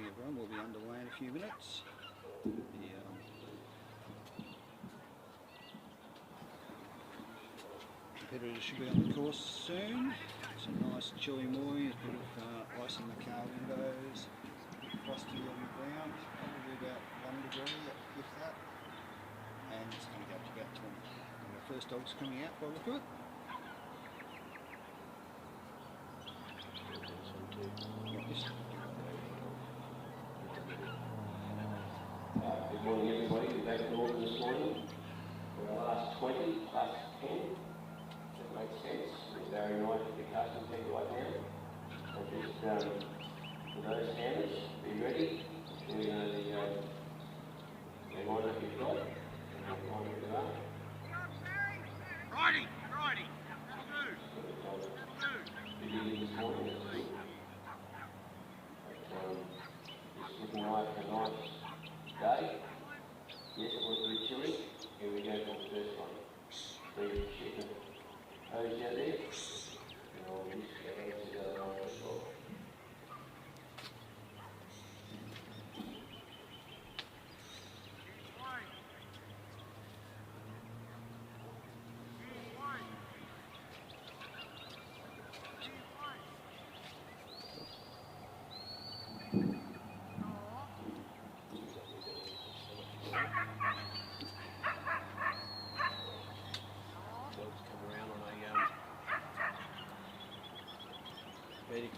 everyone, we'll be underway in a few minutes. The competitors should be on the course soon. It's a nice chilly morning, there's a bit of ice in the car windows, a bit frosty on the ground, probably about 1 degree if that, and it's going to go up to about 20. And the first dog's coming out by the look of it. Good morning everybody, we're back in Auckland this morning for our last 20 plus 10. That makes sense. It's very nice to be custom tech right now. So just for those standards, be ready. We know the lineup you've got and what time you are. Righty! Busy this morning, that's good. It's looking like a nice day. Yes, it was a bit chilly. Here we go for the first one. Three chicken hose out there. And I'll just go to the other one as well.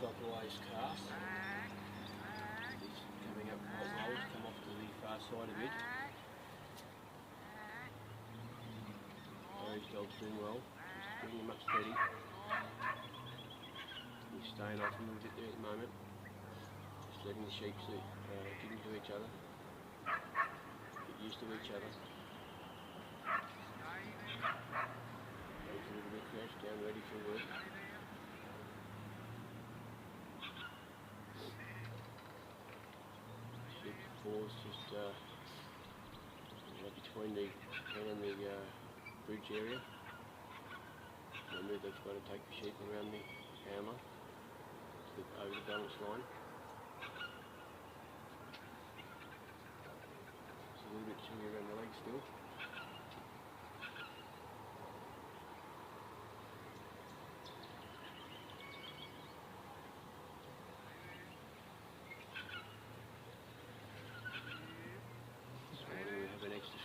Clockwise cast. He's coming up quite low, come off to the far side a bit. Those dogs doing well, just getting them up steady. He's staying off a little bit there at the moment, just letting the sheep get into each other, get used to each other. Dogs a little bit crouched down, ready for work. Fours just between the pen and the bridge area. Remember they've got to take the sheep around the hammer over the balance line. It's a little bit chilly around the legs still.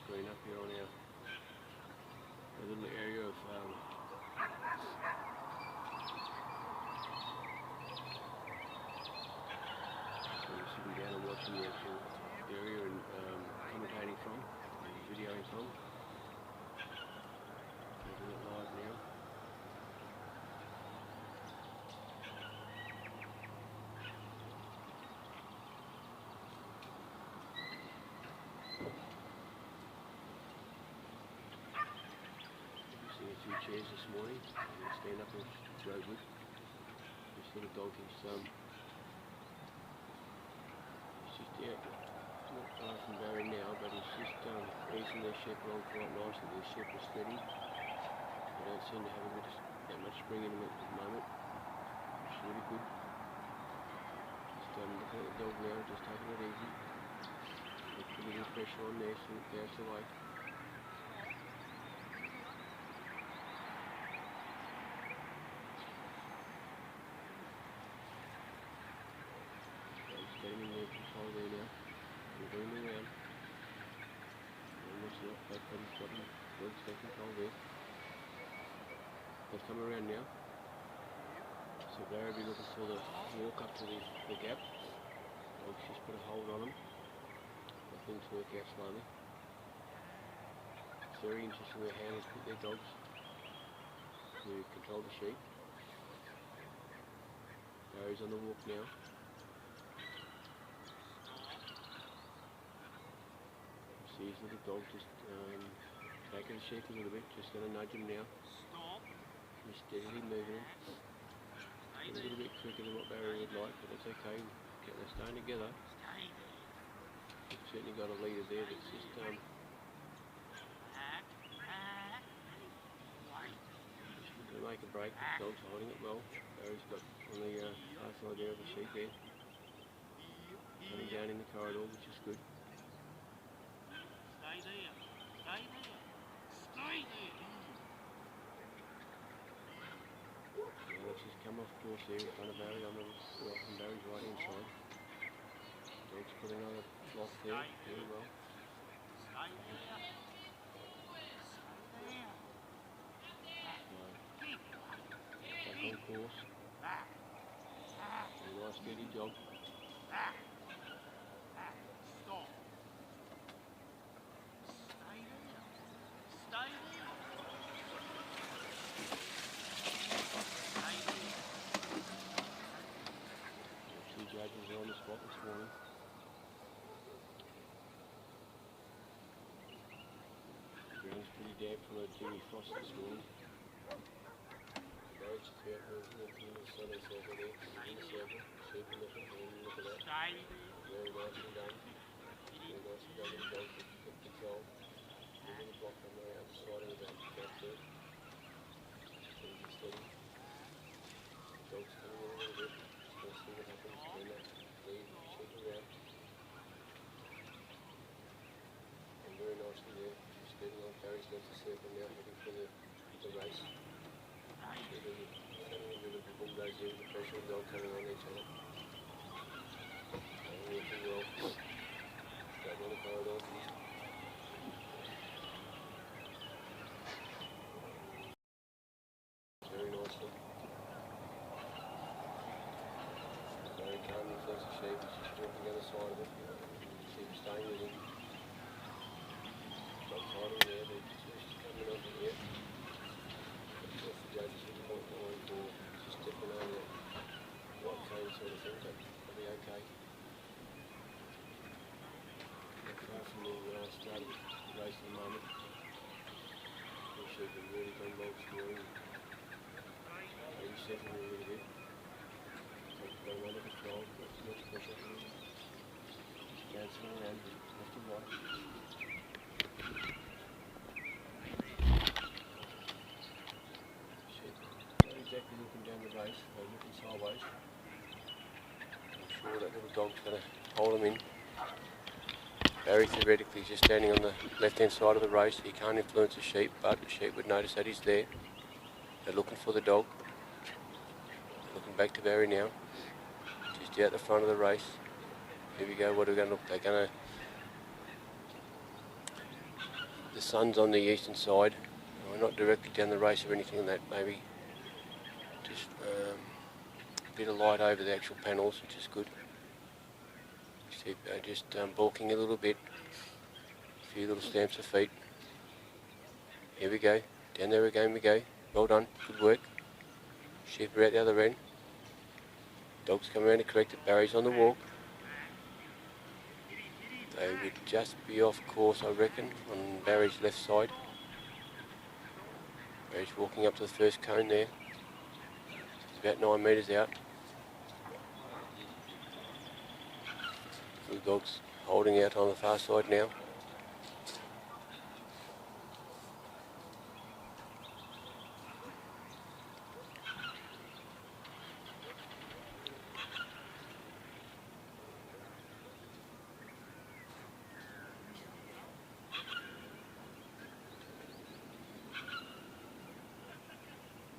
Screen up here on our little area of sitting down and watching the actual area and commentating from, and videoing from. Making it live now. Chairs this morning, and stand up and throw wood. This little dog is just not far from Barry now, but he's just easing their sheep along quite nicely. Their sheep are steady. They don't seem to have that much spring in them at the moment. It's really good. Just looking at the dog now, just taking it easy. Put a little pressure on there so it goes away. Getting in there control there now. We're going around. Almost not back on the bottom. Good, stay control there. They've come around now. So Barry will be looking for the walk up to the gap. Dog's just put a hold on them. Let things work out slowly. It's very interesting where handlers put their dogs to control the sheep. Barry's on the walk now. See his little dog just taking the sheep a little bit, just going to nudge him now. Just steadily moving him. A little bit quicker than what Barry would like, but that's okay. They're staying together. We've certainly got a leader there that's just going to make a break. The dog's holding it well. Barry's got on the far side there of the sheep there. coming down in the corridor, which is good. Stay there. Stay there. Stay there. Well, she's come off course there in front of Barry on the right, and Barry's right inside. Dog's put another block there, very well. Stay there. Stay there. Back on course. Very nice steady jog. Stop. Stay there. Stay there. Stay there. Two judges are on the spot this morning. The ground's pretty damp from a dewy frost this morning. Barry's out walking in the sun and circle there, in the circle, sheep in the hand, look at that. Stay there. Very nicely done. Very nicely done with the dog, good control. Moving the block on the outside of the back there. Steady, steady. Dog's coming in a little bit. Just going to see what happens when that lead sheep around. And very nicely there. Just getting on Barry's left the circle now, heading for the race. Getting a bit of a bulldoze there with the pressure of the dog coming on each other. Working well. Straight on the corridor. Very nicely. Very calm, reflects the sheep. He's just walking the other side of it. Sheep staying with him. Dog's hiding there. They're just coming over here. Off the judges at 0.94. Just stepping over that white cane sort of thing, but they'll be okay. Far from when I started the race at the moment. The sheep have really done well this morning. Maybe settling a little bit. Got them under control, not too much pressure. Just bouncing around left and right. Sheep not exactly looking down the race, they're looking sideways. I'm sure that little dog's going to hold them in. Barry theoretically is just standing on the left-hand side of the race. He can't influence the sheep, but the sheep would notice that he's there. They're looking for the dog. They're looking back to Barry now. Just out the front of the race. Here we go. What are we going to look? They're going to. The sun's on the eastern side. We're not directly down the race or anything like that. Maybe just a bit of light over the actual panels, which is good. Just balking a little bit, a few little stamps of feet. Here we go, down there again we go. Well done, good work. Sheep are out the other end. Dog's come around to correct it. Barry's on the walk. They would just be off course, I reckon, on Barry's left side. Barry's walking up to the first cone there. It's about 9 metres out. The dog's holding out on the far side now.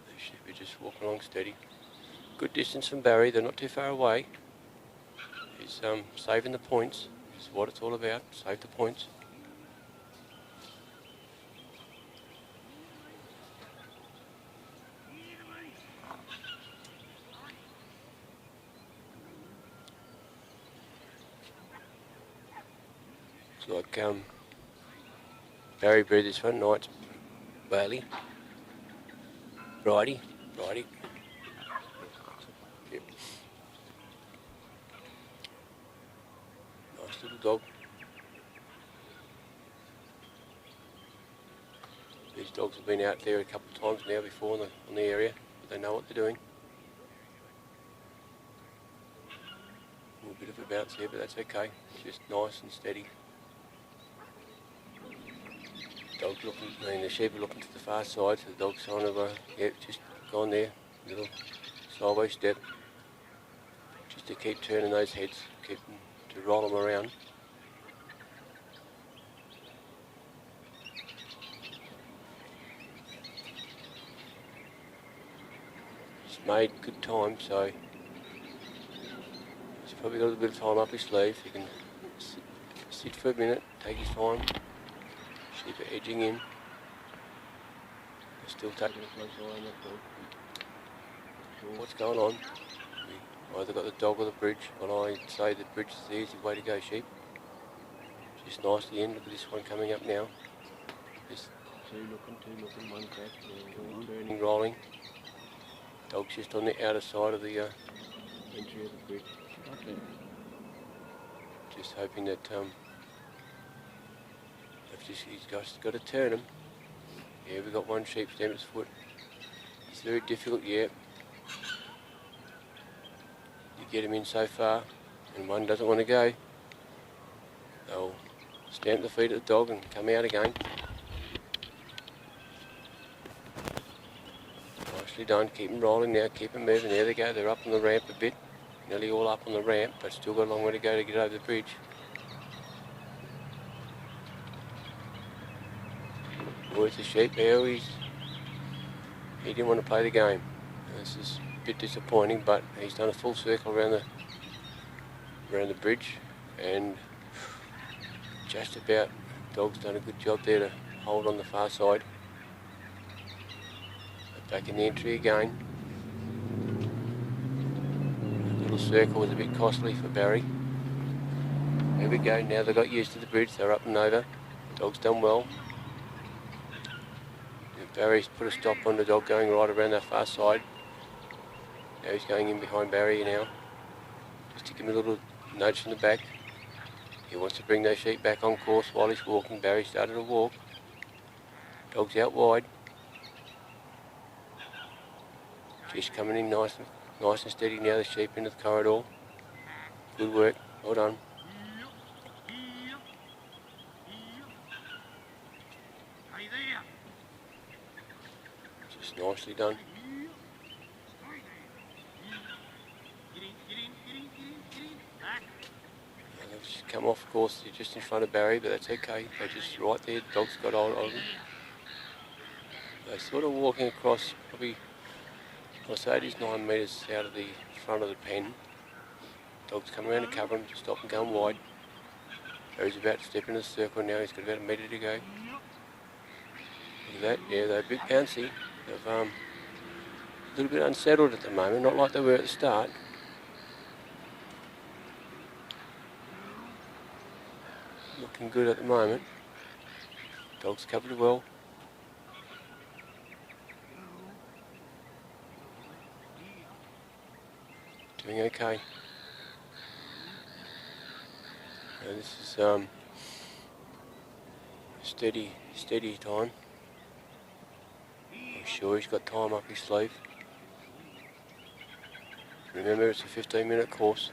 They should be just walking along steady. Good distance from Barry, they're not too far away. He's saving the points, which is what it's all about, save the points. Looks like Barry breathed this one, Knight's Bailey. Righty. Yep. Nice little dog. These dogs have been out there a couple of times now before on the area, but they know what they're doing. A little bit of a bounce here, but that's okay. Just nice and steady. Dog's looking, the sheep are looking to the far side, so the dog's kind of, just gone there, little sideways step, just to keep turning those heads, keep them to roll them around. He's made good time, so he's probably got a little bit of time up his sleeve. He can sit for a minute, take his time. Sheep are edging in. They're still taking a close eye on that dog. What's going on? We either got the dog or the bridge, and I say the bridge is the easy way to go, sheep. Just nicely in. Look at this one coming up now. Just two looking, one crack, turning, rolling. Dog's just on the outer side of the entry of the bridge. Okay. Just hoping that he's got to turn him. Yeah, we've got one sheep stamp his foot. It's very difficult, yeah. You get him in so far, and one doesn't want to go. They'll stamp the feet of the dog and come out again. Nicely done. Keep them rolling now. Keep them moving. There they go. They're up on the ramp a bit. Nearly all up on the ramp, but still got a long way to go to get over the bridge. Where's the sheep? Now he didn't want to play the game. This is a bit disappointing, but he's done a full circle around the bridge, and just about dog's done a good job there to hold on the far side. Back in the entry again. The little circle was a bit costly for Barry. There we go. Now they got used to the bridge. They're up and over. Dog's done well. Barry's put a stop on the dog going right around that far side. Now he's going in behind Barry now. Just to give him a little nudge from the back. He wants to bring those sheep back on course while he's walking. Barry started to walk. Dog's out wide. Just coming in nice and steady now, the sheep into the corridor. Good work. Well done. Just nicely done. They've just come off course, they're just in front of Barry, but that's okay. They're just right there. Dog's got hold of them. They're sort of walking across, probably, I'll say it is 9 metres out of the front of the pen. Dog's come around to cover him, stop and going wide. Barry's about to step into the circle now. He's got about a metre to go. Look at that. Yeah, they're a bit bouncy. They've a little bit unsettled at the moment, not like they were at the start. Looking good at the moment. Dog's covered well. Doing okay. Now this is steady time. I'm sure he's got time up his sleeve. Remember, it's a 15-minute course.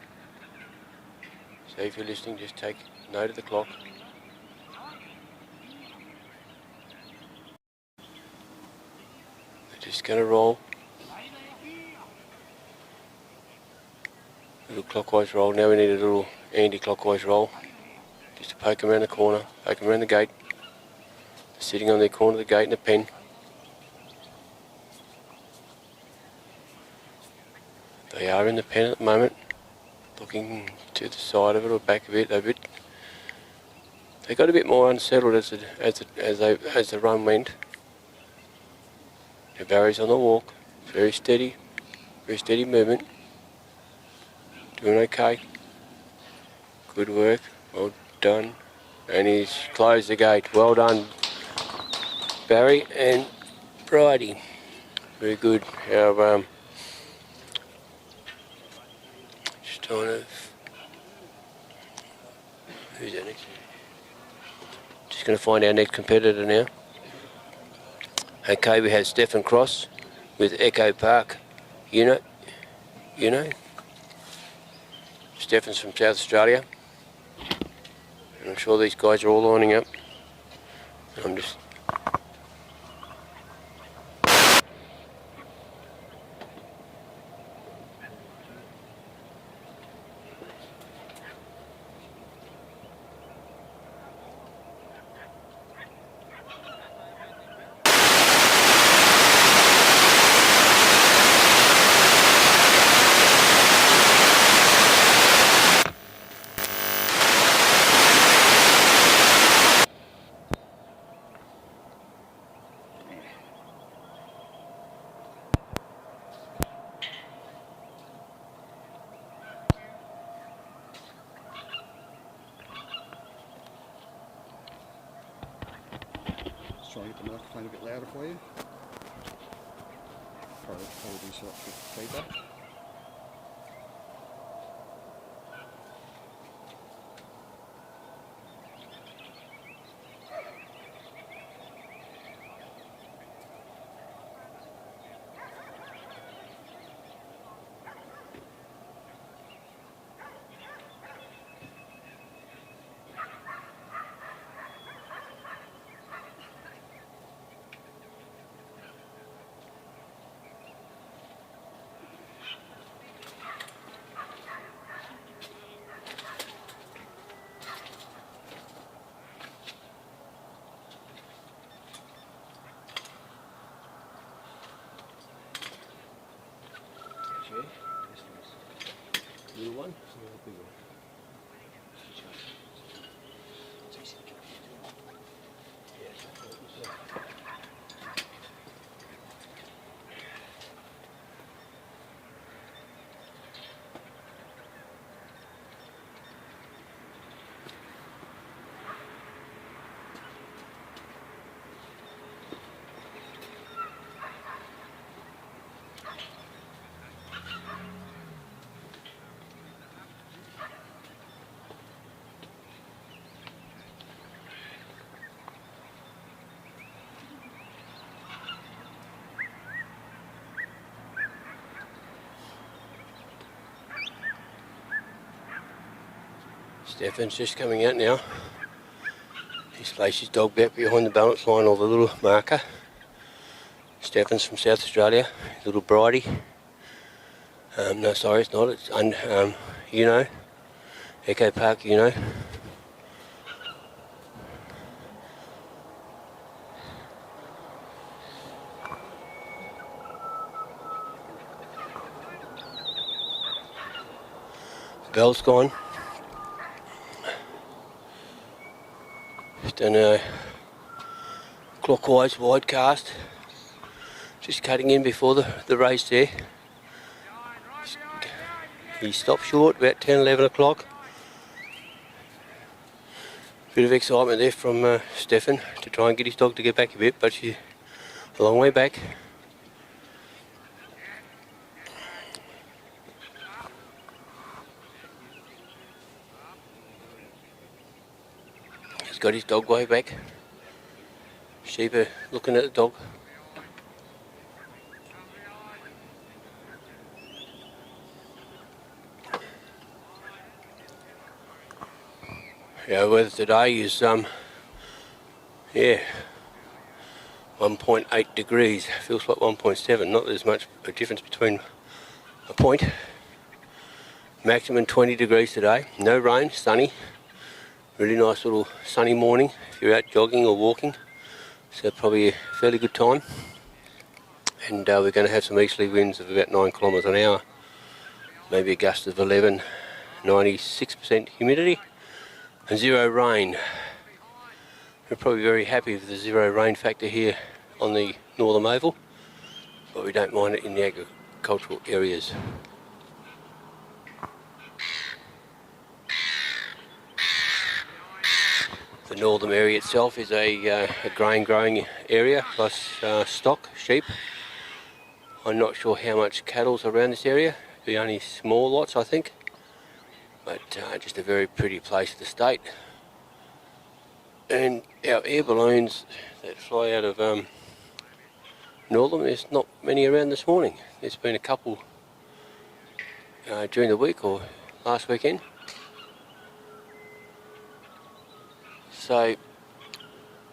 So if you're listening, just take note of the clock. They're just going to roll. A little clockwise roll. Now we need a little anti-clockwise roll. Just to poke them around the corner, poke them around the gate. They're sitting on their corner of the gate in the pen. They are in the pen at the moment, looking to the side of it or back of it. They got a bit more unsettled as the run went. Now Barry's on the walk, very steady movement. Doing okay. Good work. Well done. And he's closed the gate. Well done, Barry and Bridie. Very good. Our just trying to. Who's that next? Just going to find our next competitor now. Okay, we have Stefan Cross with Echo Park unit. You know. Stefan's from South Australia, and I'm sure these guys are all lining up. I'm just try and get the microphone a bit louder for you. Probably so much feedback. Little one? Or a big one? Stefan's just coming out now. He's placed his dog back behind the balance line of the little marker. Stefan's from South Australia, little bridie. No, sorry, it's not. It's Echo Park, Bell's gone. Done a clockwise wide cast. Just cutting in before the race there. He stopped short about 10, 11 o'clock. Bit of excitement there from Stefan to try and get his dog to get back a bit, but she's a long way back. He's got his dog way back. Sheep are looking at the dog. Yeah, weather today is 1.8 degrees. Feels like 1.7. Not that there's much a difference between a point. Maximum 20 degrees today. No rain, sunny. Really nice little sunny morning if you're out jogging or walking. So probably a fairly good time. And we're going to have some easterly winds of about 9 kilometres an hour. Maybe a gust of 11. 96% humidity. And zero rain. We're probably very happy with the zero rain factor here on the Northern Oval, but we don't mind it in the agricultural areas. The northern area itself is a grain growing area plus stock, sheep. I'm not sure how much cattle's around this area, the only small lots I think. But just a very pretty place to state. And our air balloons that fly out of Northern, there's not many around this morning. There's been a couple during the week or last weekend. So,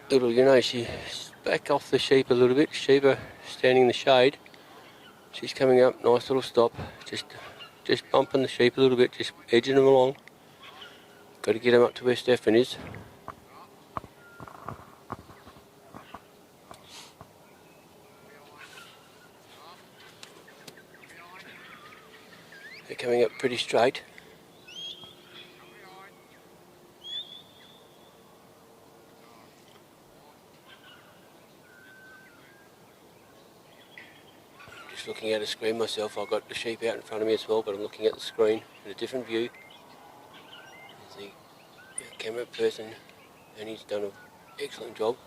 she's back off the sheep a little bit. Sheep are standing in the shade. She's coming up, nice little stop. Just bumping the sheep a little bit, just edging them along. Got to get them up to where Stefan is. They're coming up pretty straight. Just looking at a screen myself. I've got the sheep out in front of me as well, but I'm looking at the screen in a different view. There's the camera person, and he's done an excellent job.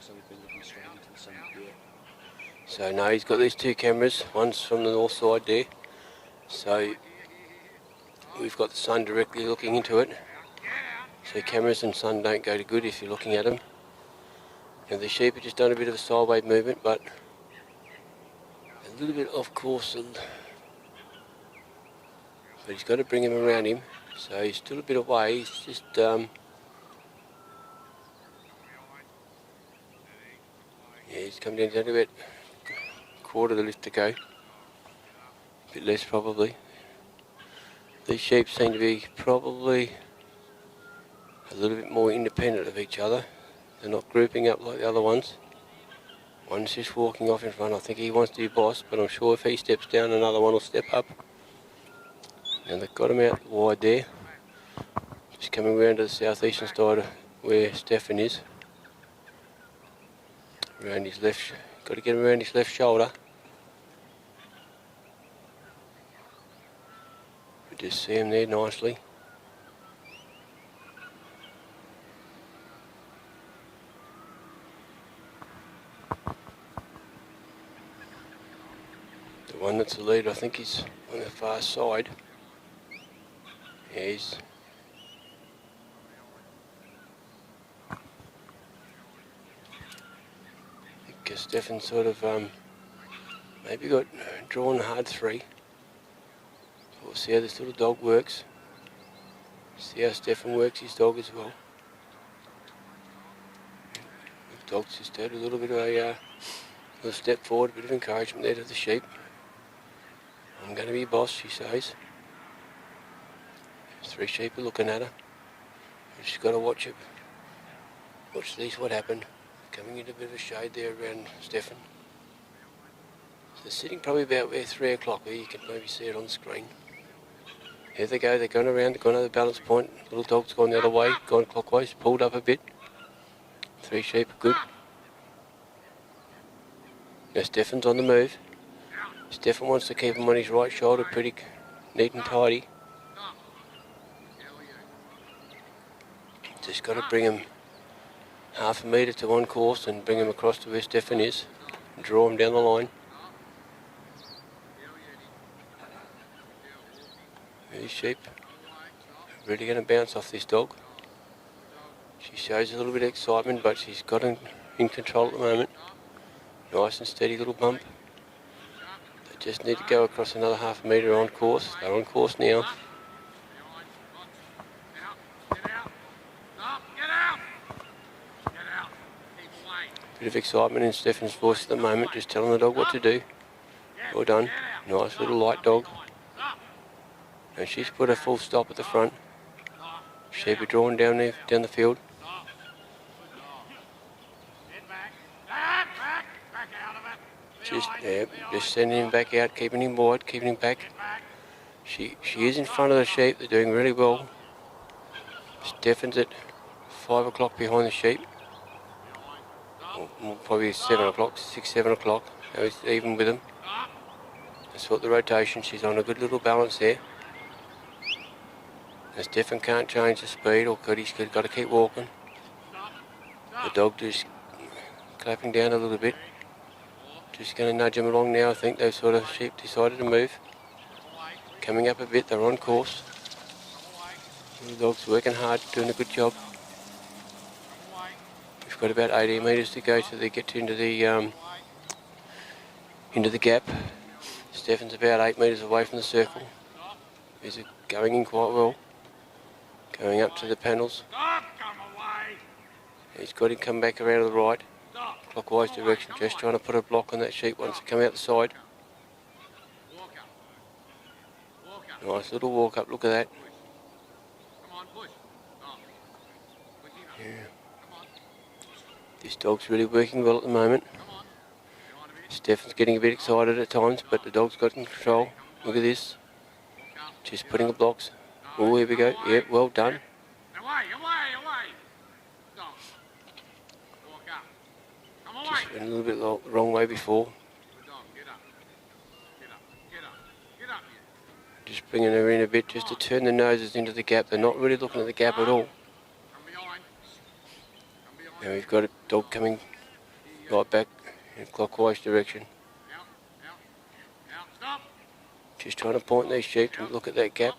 so we've been looking straight into the sun. Yeah. So no, he's got these two cameras. One's from the north side there. So we've got the sun directly looking into it. So cameras and sun don't go to good if you're looking at them. And the sheep have just done a bit of a sideways movement, but a little bit off course. But he's got to bring him around him. So he's still a bit away. He's just yeah, he's come down to about a quarter of the lift to go. A bit less probably. These sheep seem to be probably a little bit more independent of each other. They're not grouping up like the other ones. One's just walking off in front. I think he wants to be boss, but I'm sure if he steps down, another one will step up. And they've got him out wide there. Just coming round to the southeastern side of where Stefan is. Around his left, got to get him around his left shoulder. We just see him there nicely. The one that's the leader, I think he's on the far side. Yeah, he's I think Stefan sort of maybe got drawn hard 3. We'll see how this little dog works. See how Stefan works his dog as well. The dog's just had a little bit of a little step forward, a bit of encouragement there to the sheep. I'm going to be boss, she says. 3 sheep are looking at her. We've just got to watch it. Watch these, what happened. Coming into a bit of a shade there around Stefan. So they're sitting probably about where 3 o'clock, where you can maybe see it on the screen. Here they go, they're going around, they're going to the balance point. Little dog's gone the other way, gone clockwise, pulled up a bit. 3 sheep are good. Now Stefan's on the move. Stefan wants to keep him on his right shoulder pretty neat and tidy. Just got to bring him half a metre to one course and bring him across to where Stefan is and draw him down the line. These sheep really going to bounce off this dog. She shows a little bit of excitement, but she's got him in control at the moment. Nice and steady little bump. They just need to go across another half a metre on course. They're on course now. Bit of excitement in Stefan's voice at the moment, just telling the dog what to do. Well done. Nice little light dog. And she's put a full stop at the front. Sheep are drawn down there, down the field. Just sending him back out, keeping him wide, keeping him back. She is in front of the sheep. They're doing really well. Stefan's at 5 o'clock behind the sheep. Or probably 7 o'clock, 6, 7 o'clock. Even with them. That's what the rotation. She's on a good little balance there. And Stefan can't change the speed, or he's got to keep walking. The dog just clapping down a little bit. Just going to nudge him along now. I think those sort of sheep decided to move. Coming up a bit, they're on course. The dog's working hard, doing a good job. We've got about 18 metres to go till they get into the gap. Stefan's about 8 metres away from the circle. He's going in quite well. Going up to the panels. He's got him come back around to the right. Clockwise direction, just trying to put a block on that sheep once it come out the side. Nice little walk up, look at that. Yeah. This dog's really working well at the moment. Stefan's getting a bit excited at times, but the dog's got control. Look at this. Just putting the blocks. Oh, here we go. Yep, well done. Just went a little bit the wrong way before. Just bringing her in a bit just to turn the noses into the gap. They're not really looking at the gap at all. Now we've got a dog coming right back in clockwise direction. Just trying to point these sheep to look at that gap.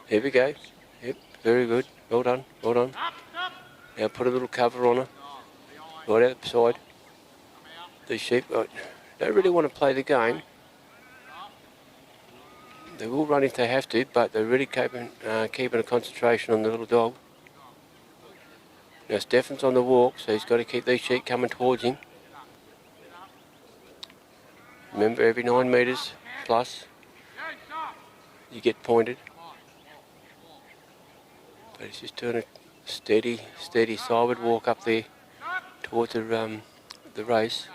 Here we go. Yep, very good. Well done, well done. Now put a little cover on her, right out the side. These sheep don't really want to play the game. They will run if they have to, but they're really keeping a concentration on the little dog. Now Stefan's on the walk, so he's got to keep these sheep coming towards him. Remember, every 9 metres plus, you get pointed. But he's just doing a steady sideward walk up there towards the race.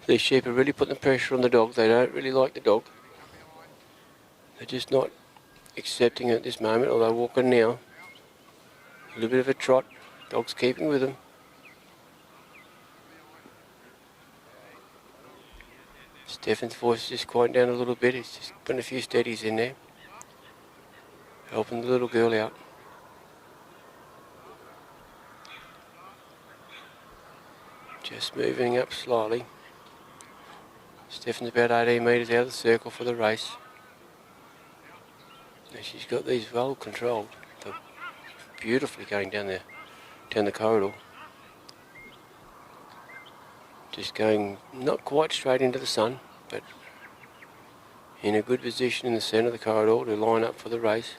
These sheep are really putting the pressure on the dog. They don't really like the dog. They're just not accepting it at this moment, although walking now. A little bit of a trot. Dog's keeping with them. Stefan's voice is just quieting down a little bit. He's just putting a few steadies in there, helping the little girl out. Just moving up slowly. Stefan's about 18 metres out of the circle for the race. Now she's got these well controlled. They're beautifully going down the corridor. Just going not quite straight into the sun, but in a good position in the centre of the corridor to line up for the race.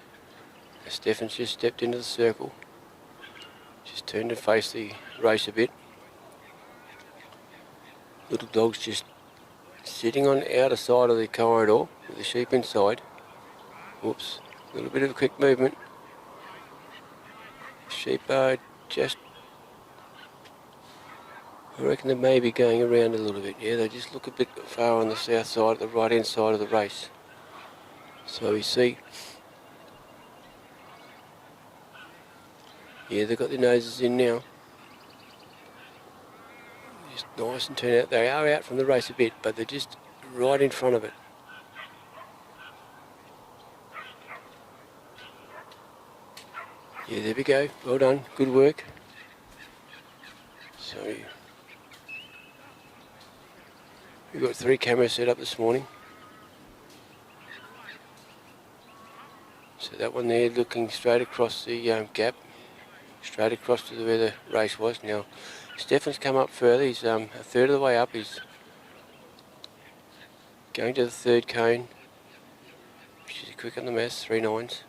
Now Stefan's just stepped into the circle. Just turned to face the race a bit. Little dog's just sitting on the outer side of the corridor with the sheep inside. Whoops, a little bit of a quick movement. Sheep are just, I reckon they may be going around a little bit. Yeah, they just look a bit far on the south side, the right hand side of the race. So we see, yeah, they've got their noses in now. Just nice and turn out. They are out from the race a bit, but they're just right in front of it. Yeah, there we go. Well done. Good work. So we've got 3 cameras set up this morning. So that one there looking straight across the gap, straight across to where the race was. Now Stefan's come up further. He's a third of the way up. He's going to the 3rd cone. She's quick on the maths, 3 9s.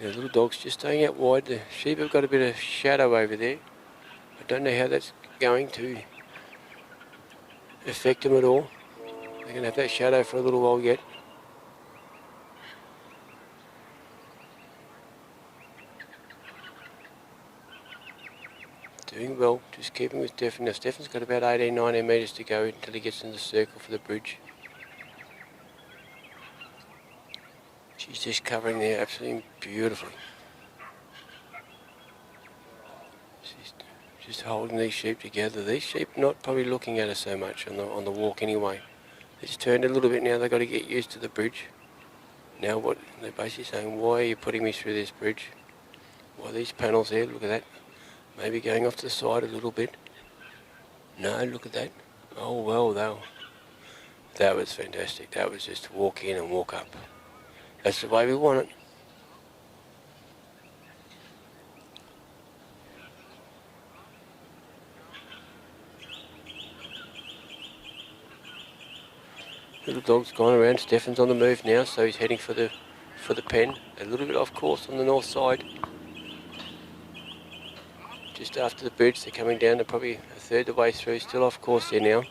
The little dog's just staying out wide. The sheep have got a bit of shadow over there. I don't know how that's going to affect them at all. They're going to have that shadow for a little while yet. Doing well, just keeping with Stefan. Now Stefan's got about 18-19 metres to go until he gets in the circle for the bridge. She's just covering there absolutely beautifully. She's just holding these sheep together. These sheep are not probably looking at her so much on the walk anyway. They just turned a little bit now. They've got to get used to the bridge. Now what they're basically saying, why are you putting me through this bridge? Why these panels here? Look at that. Maybe going off to the side a little bit. No, look at that. Oh well, that was fantastic. That was just walk in and walk up. That's the way we want it. Little dog's gone around. Stefan's on the move now, so he's heading for the pen. A little bit off course on the north side. Just after the bridge, they're coming down. They're probably a third of the way through. Still off course there now.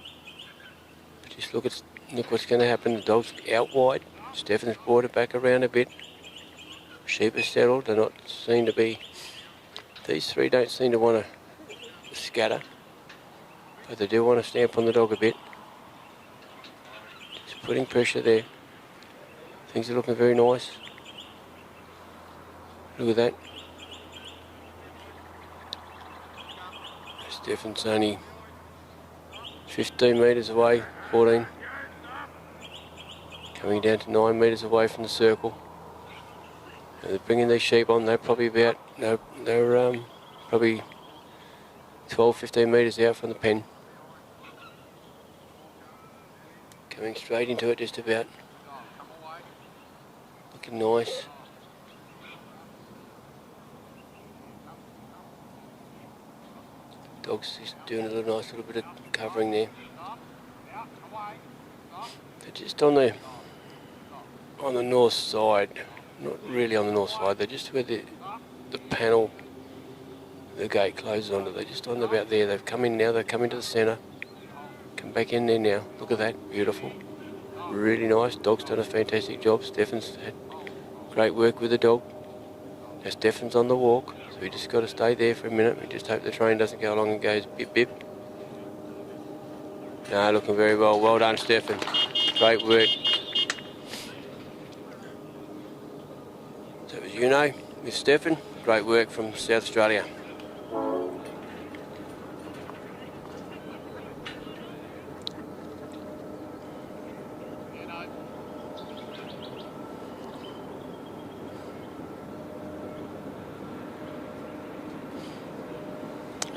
But just look what's going to happen. The dog's out wide. Stefan's brought it back around a bit. Sheep are settled. They're not seen to be. These 3 don't seem to want to scatter, but they do want to stamp on the dog a bit. Just putting pressure there. Things are looking very nice. Look at that. Stefan's only 15 metres away, 14. Coming down to 9 metres away from the circle. They're bringing these sheep on. They're probably about they're probably 12-15 metres out from the pen. Coming straight into it just about. Looking nice. Dog's just doing a nice little bit of covering there. They're just on the north side. Not really on the north side. They're just where the panel, the gate closes onto. They're just on about there. They've come in now. They've come into the centre. Come back in there now. Look at that. Beautiful. Really nice. Dog's done a fantastic job. Stefan's had great work with the dog. Now Stefan's on the walk, so we just got to stay there for a minute. We just hope the train doesn't go along and goes bip bip. No, looking very well. Well done, Stefan. Great work. So as you know, with Stefan, great work from South Australia.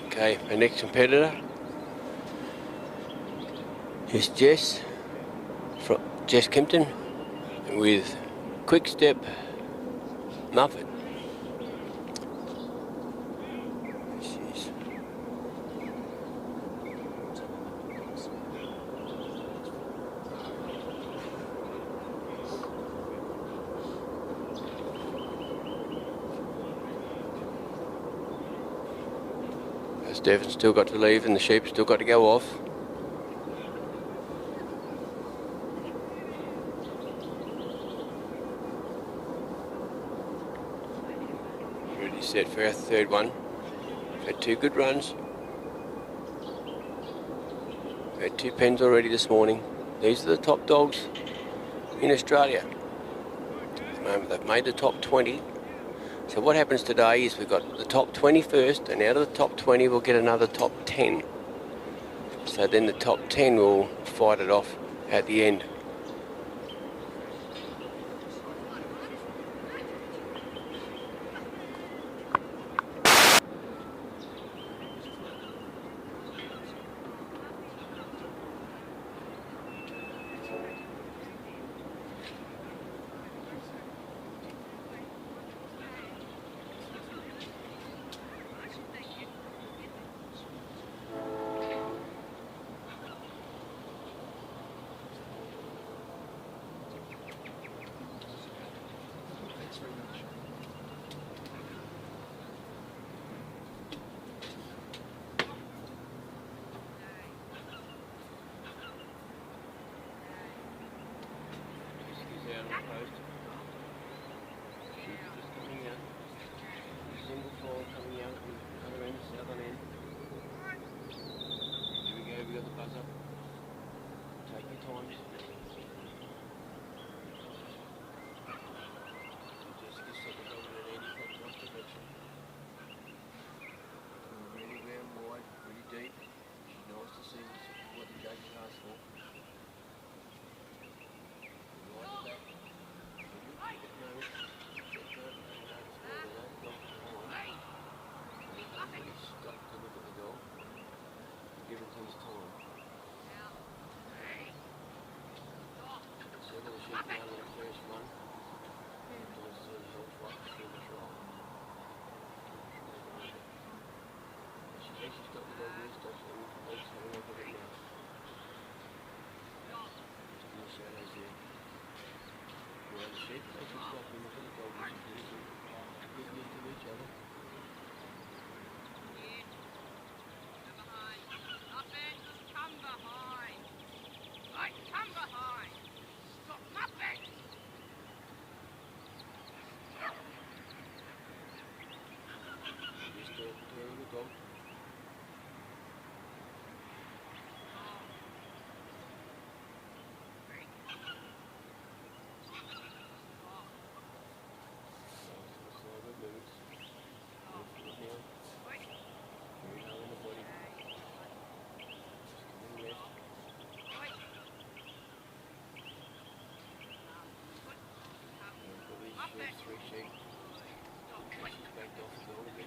Okay, our next competitor is Jess from Jess Kimpton with Quick Step Muppet. Stefan's still got to leave and the sheep still got to go off. Ready set for our third one. We've had 2 good runs. We've had 2 pens already this morning. These are the top dogs in Australia. At the moment they've made the top 20. So what happens today is we've got the top 20 first, and out of the top 20 we'll get another top 10. So then the top 10 will fight it off at the end. She's backed off as well a bit.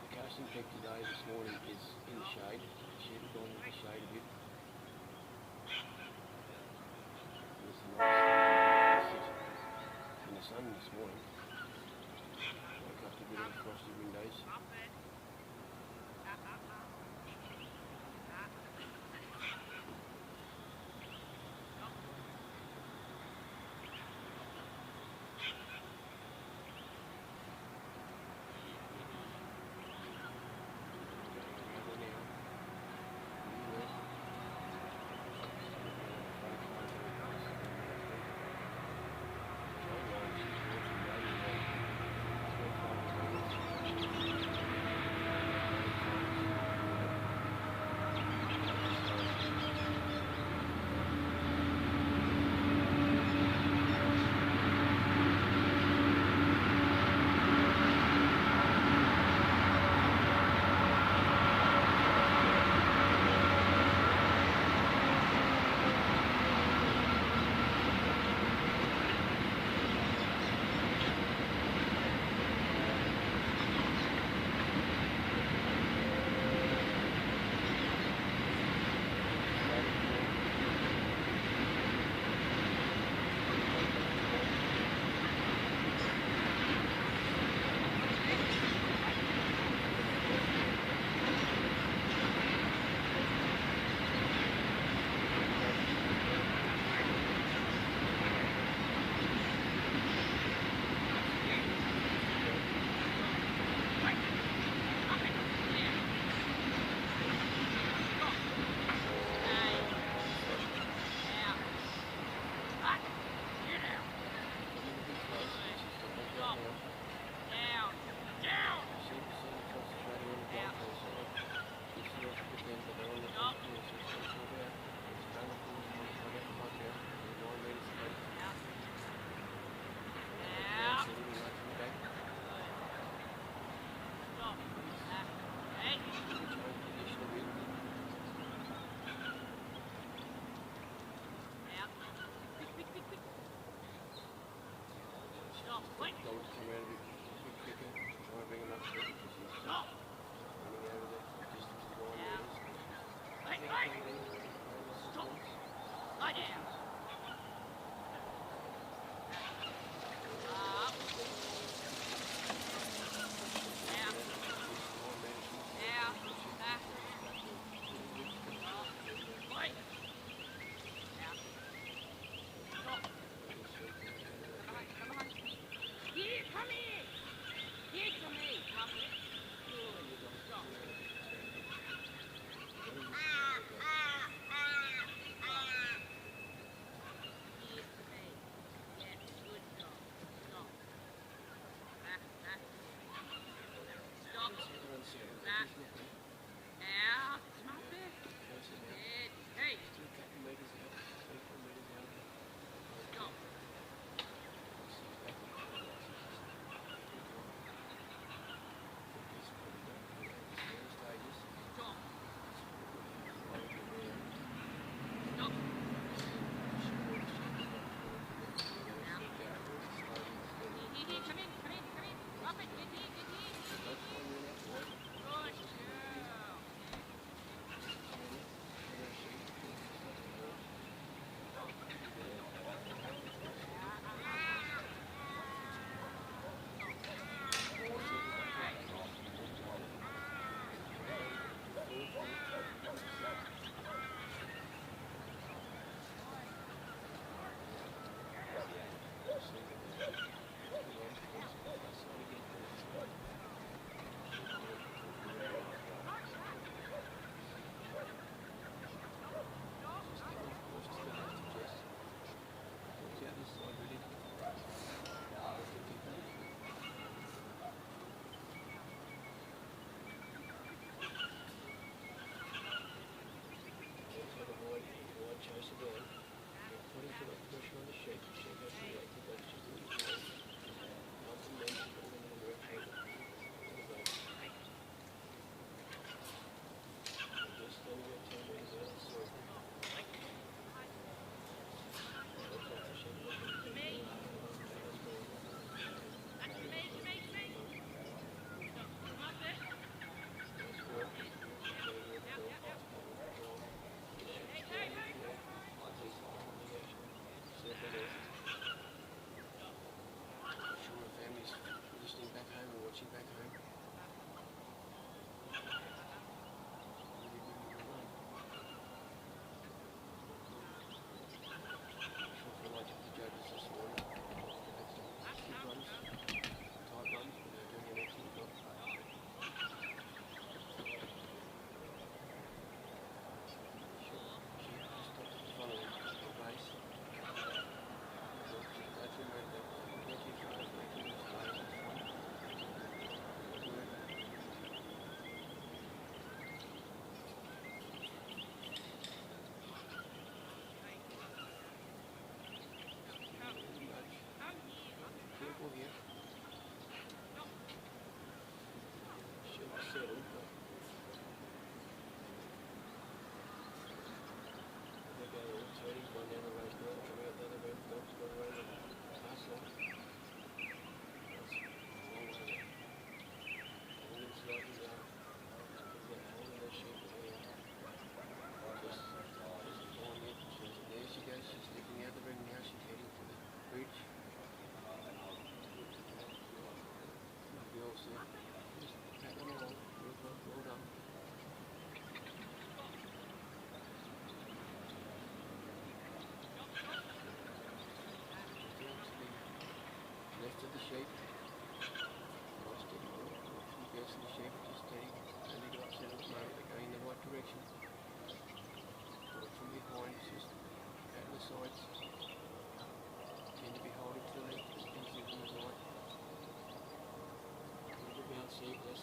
The casting peg today, this morning, is in the shade. She had gone into the shade a bit. There's a nice sit in the sun this morning. Woke up to a bit of frosty windows.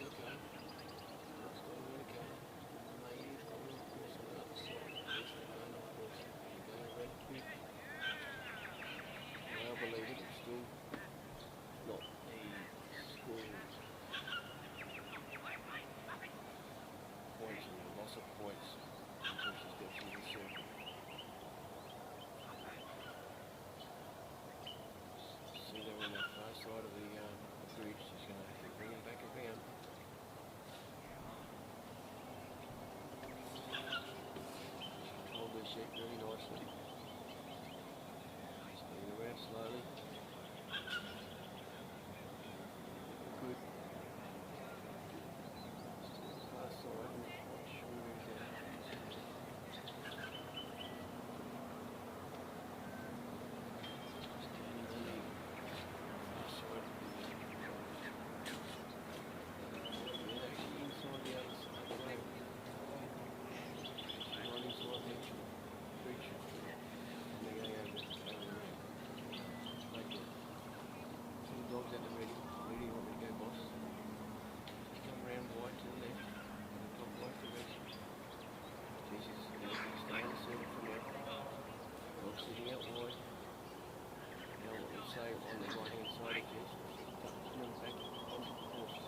okay. Looks got a way to go. Lady's got a little course on the other side. Yes, they're going off course. They're going red quick. Well, I believe it, it's still not the score points and the loss of points until she's got through the circle. See, they're on the far side of the bridge. She's going to have to bring him back around. She controlled her sheep really nicely. Spinning around slowly. Good. Still on the far side. I'm not sure who's there. Standing on the far side of the they're actually inside the other side of the road. She's right inside the actual bridge. And they're going over the road. Like that. So the dog's at the ready. Ready, you want me to go, boss? Just come around wide to the left. In the clockwise direction. Jesus, stay in the circle for now. Dog's sitting out wide. Now what we say on the right hand side of Jess. Coming back onto the course.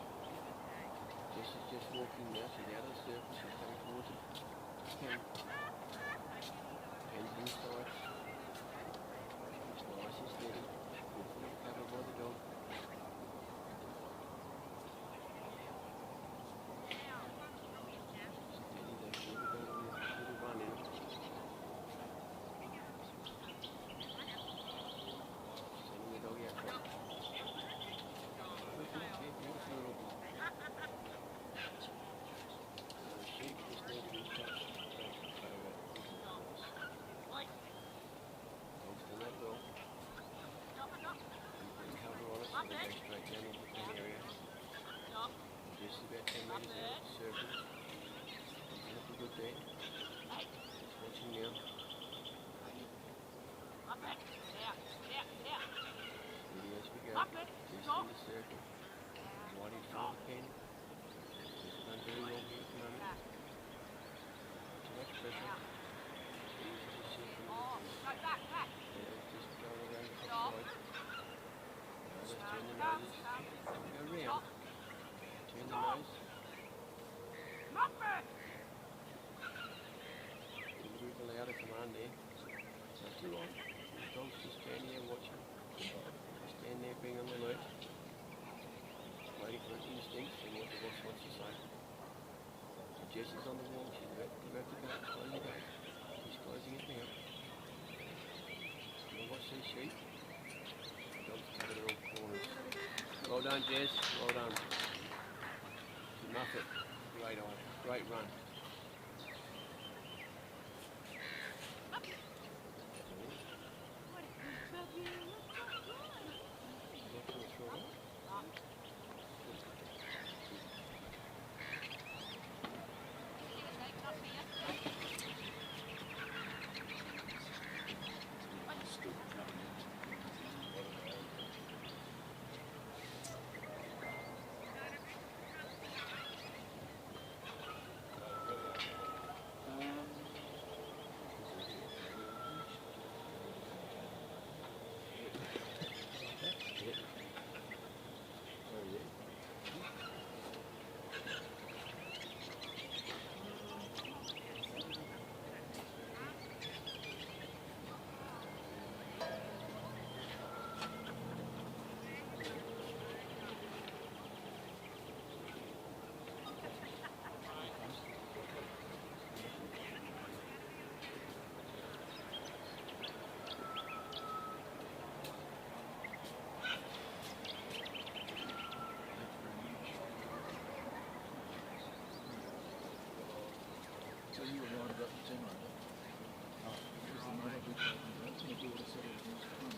Jess is just walking now. She's out of the circle. She's coming towards it. Hands inside. She's nice and steady. Good for the cover by the dog. Steady though. She's got a little run in it. Sending the dog out front. Sheep just need to be touched. Dog's done that well. Putting cover on it so they go straight down into the pen area. Just about 10 metres out of the circle. He's looking good there. Just watching now. Steady as we go. Just in the circle. Right in front of the pen. Just done very well here at the moment. Too much pressure. Easy to see from the just go around the top side. Now let's turn the noses. Go round. Turn the nose. Didn't move a louder command there. That's too long. The dog's just standing there watching. Just stand there being on the alert. Just waiting for its instincts and what the boss wants to say. So Jess is on the wall. She's about to go. Close the gate. She's closing it now. Now watch these sheep. The dog's covered her all corners. Well done, Jess. Well done. Muff it. Great eye. Great run. So you were right about the 10 over. Oh, because the motor would open the door to set it against the front.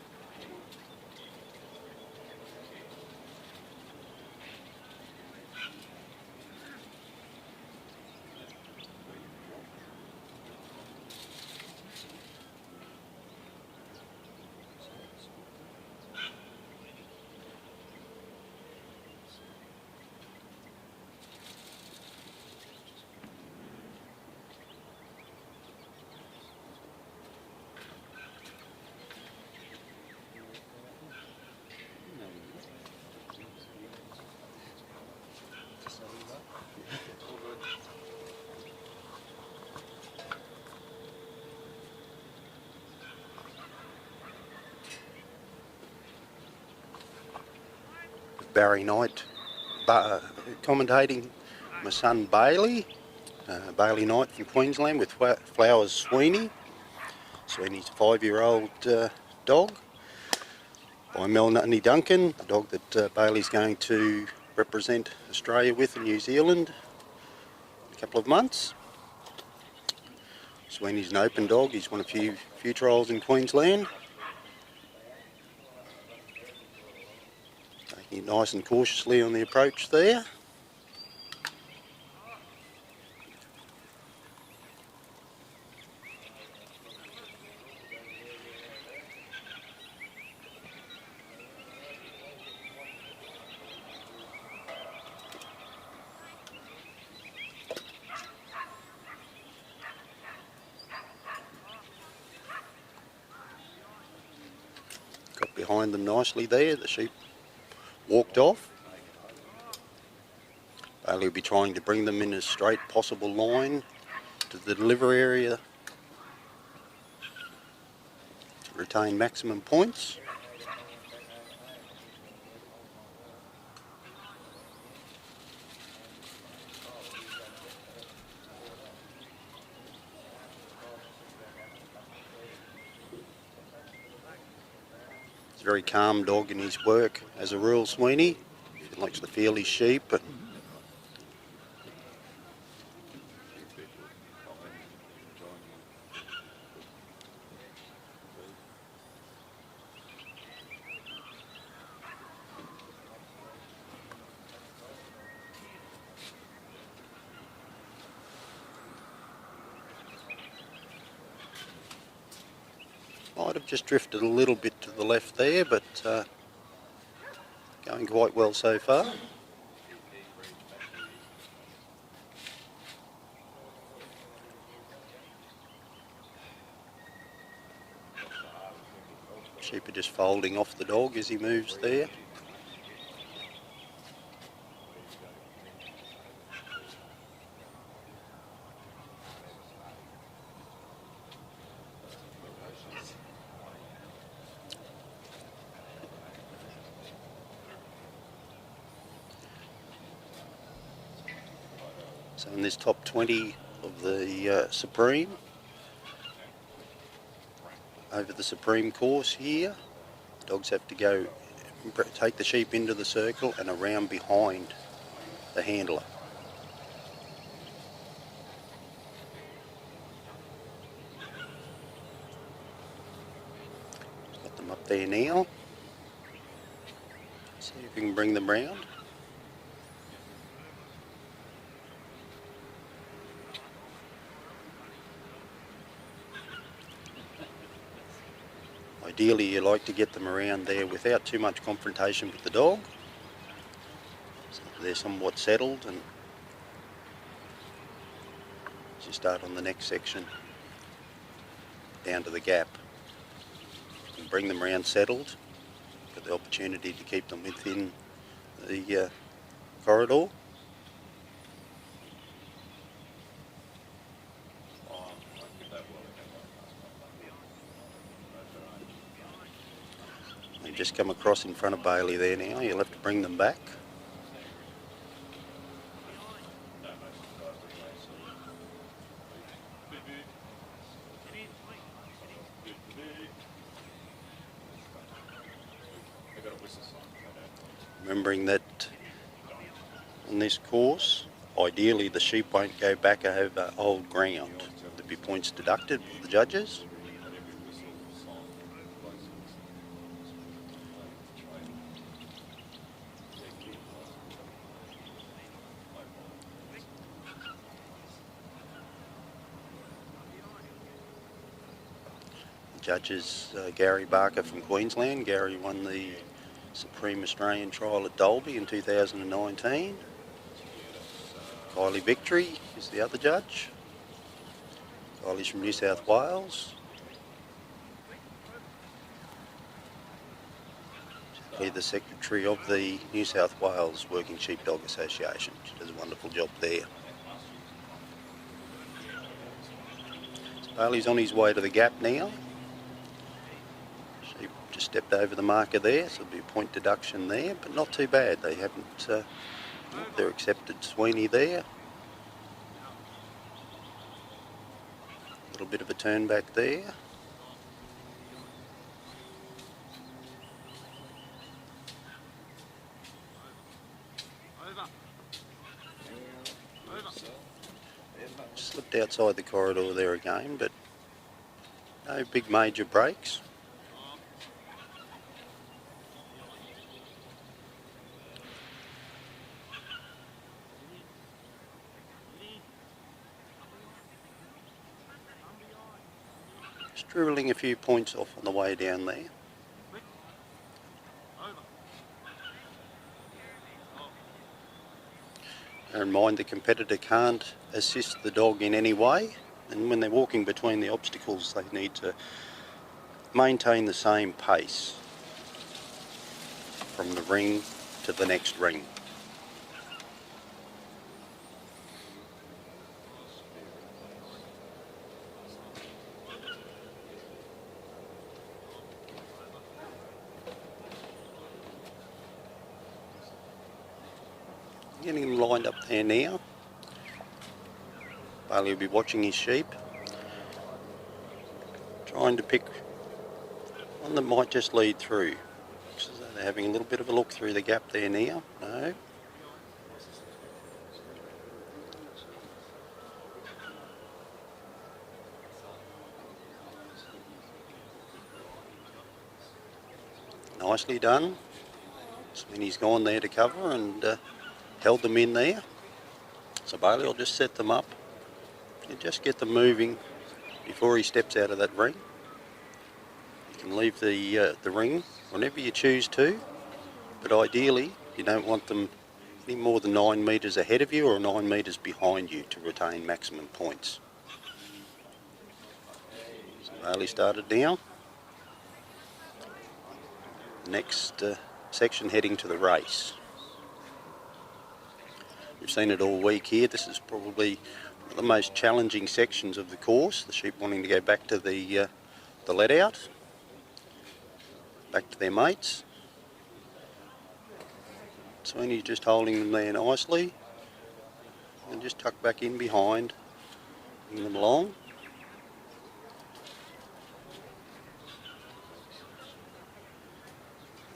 Barry Knight commentating my son Bailey, Bailey Knight from Queensland with Flowers Sweeney. Sweeney's a 5-year-old dog by Melanie Duncan, the dog that Bailey's going to represent Australia with in New Zealand in a couple of months. Sweeney's an open dog, he's won a few trials in Queensland. Taking it nice and cautiously on the approach there. Got behind them nicely there, the sheep walked off. Bailey will be trying to bring them in a straight possible line to the delivery area to retain maximum points. He's a very calm dog in his work as a rule, Sweeney. He likes to feel his sheep. Might have just drifted a little bit to the left there, but going quite well so far. Sheep are just folding off the dog as he moves there. So in this top 20 of the Supreme, over the Supreme course here, dogs have to go take the sheep into the circle and around behind the handler. Got them up there now. See if we can bring them round. Ideally, you like to get them around there without too much confrontation with the dog. So they're somewhat settled, and as you start on the next section, down to the gap, and bring them around settled. Got the opportunity to keep them within the corridor. Just come across in front of Bailey there now. You'll have to bring them back. Remembering that on this course, ideally the sheep won't go back over old ground. There'll be points deducted for the judges. Judges Gary Barker from Queensland. Gary won the Supreme Australian Trial at Dalby in 2019. Kylie Victory is the other judge. Kylie's from New South Wales. She's the secretary of the New South Wales Working Sheepdog Association. She does a wonderful job there. So Bailey's on his way to the gap now. Sheep just stepped over the marker there, so there'll be a point deduction there, but not too bad. They haven't, they're accepted Sweeney there. A little bit of a turn back there. Slipped outside the corridor there again, but no big major breaks. Just dribbling a few points off on the way down there. Bear in mind the competitor can't assist the dog in any way, and when they're walking between the obstacles they need to maintain the same pace from the ring to the next ring. Getting him lined up there now. Bailey will be watching his sheep, trying to pick one that might just lead through. So they're having a little bit of a look through the gap there now. No. Nicely done. Sweeney's gone there to cover and held them in there. So Bailey will just set them up and just get them moving before he steps out of that ring. You can leave the ring whenever you choose to, but ideally you don't want them any more than 9 metres ahead of you or 9 metres behind you to retain maximum points. So Bailey started now. Next section heading to the race. We've seen it all week here. This is probably one of the most challenging sections of the course. The sheep wanting to go back to the let out, back to their mates. Sweeney's just holding them there nicely and just tuck back in behind, bring them along.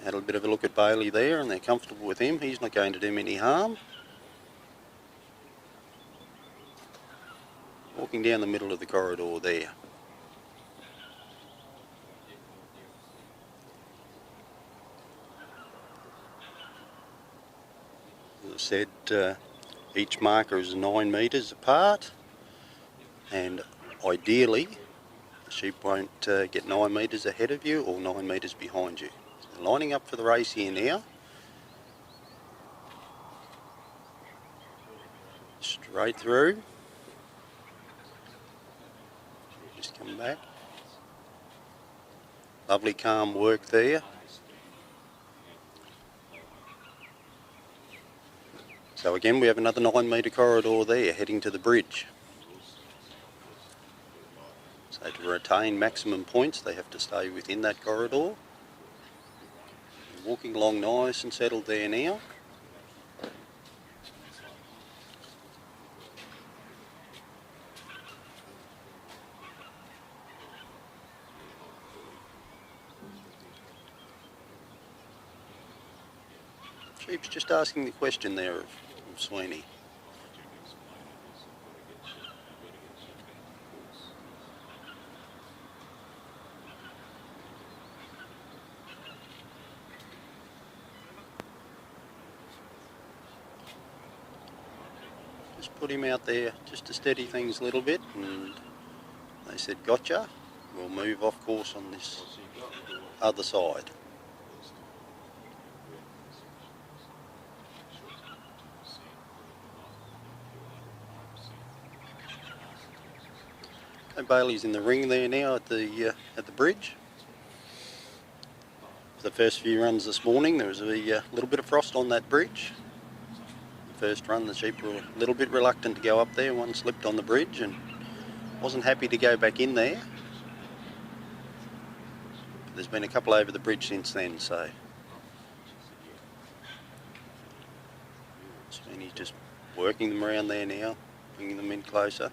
Had a bit of a look at Bailey there and they're comfortable with him. He's not going to do him any harm. Walking down the middle of the corridor there. As I said, each marker is 9 metres apart, and ideally the sheep won't get 9 metres ahead of you or 9 metres behind you. So they're lining up for the race here now. Straight through. Just come back. Lovely calm work there. So again we have another 9 metre corridor there heading to the bridge. So to retain maximum points they have to stay within that corridor. Walking along nice and settled there now. Sheep's just asking the question there of Sweeney. Just put him out there just to steady things a little bit, and they said gotcha, we'll move off course on this other side. Bailey's in the ring there now at the bridge. For the first few runs this morning there was a little bit of frost on that bridge. The first run the sheep were a little bit reluctant to go up there. One slipped on the bridge and wasn't happy to go back in there. there's been a couple over the bridge since then, so Sweeney's just working them around there now, bringing them in closer.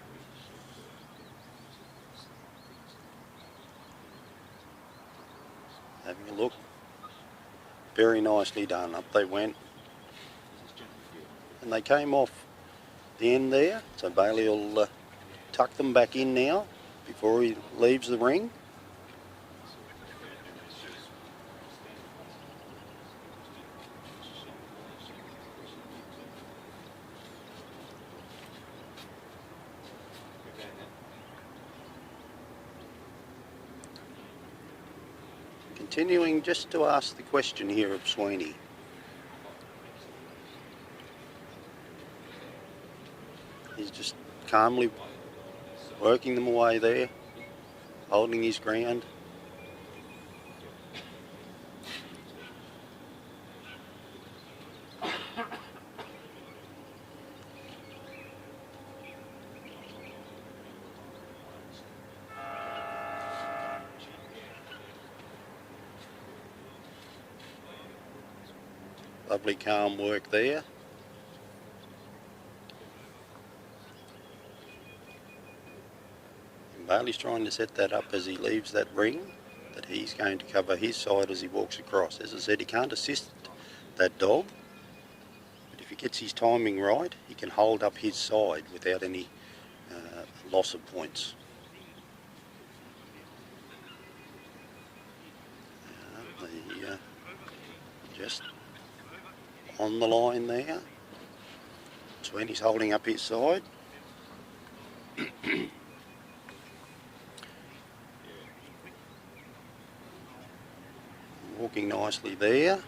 Having a look. Very nicely done. Up they went. And they came off the end there, so Bailey will tuck them back in now before he leaves the ring. Continuing just to ask the question here of Sweeney. He's just calmly working them away there, holding his ground. Lovely calm work there. And Bailey's trying to set that up as he leaves that ring, that he's going to cover his side as he walks across. As I said, he can't assist that dog, but if he gets his timing right, he can hold up his side without any loss of points. Just on the line there. Sweeney's holding up his side. Walking nicely there,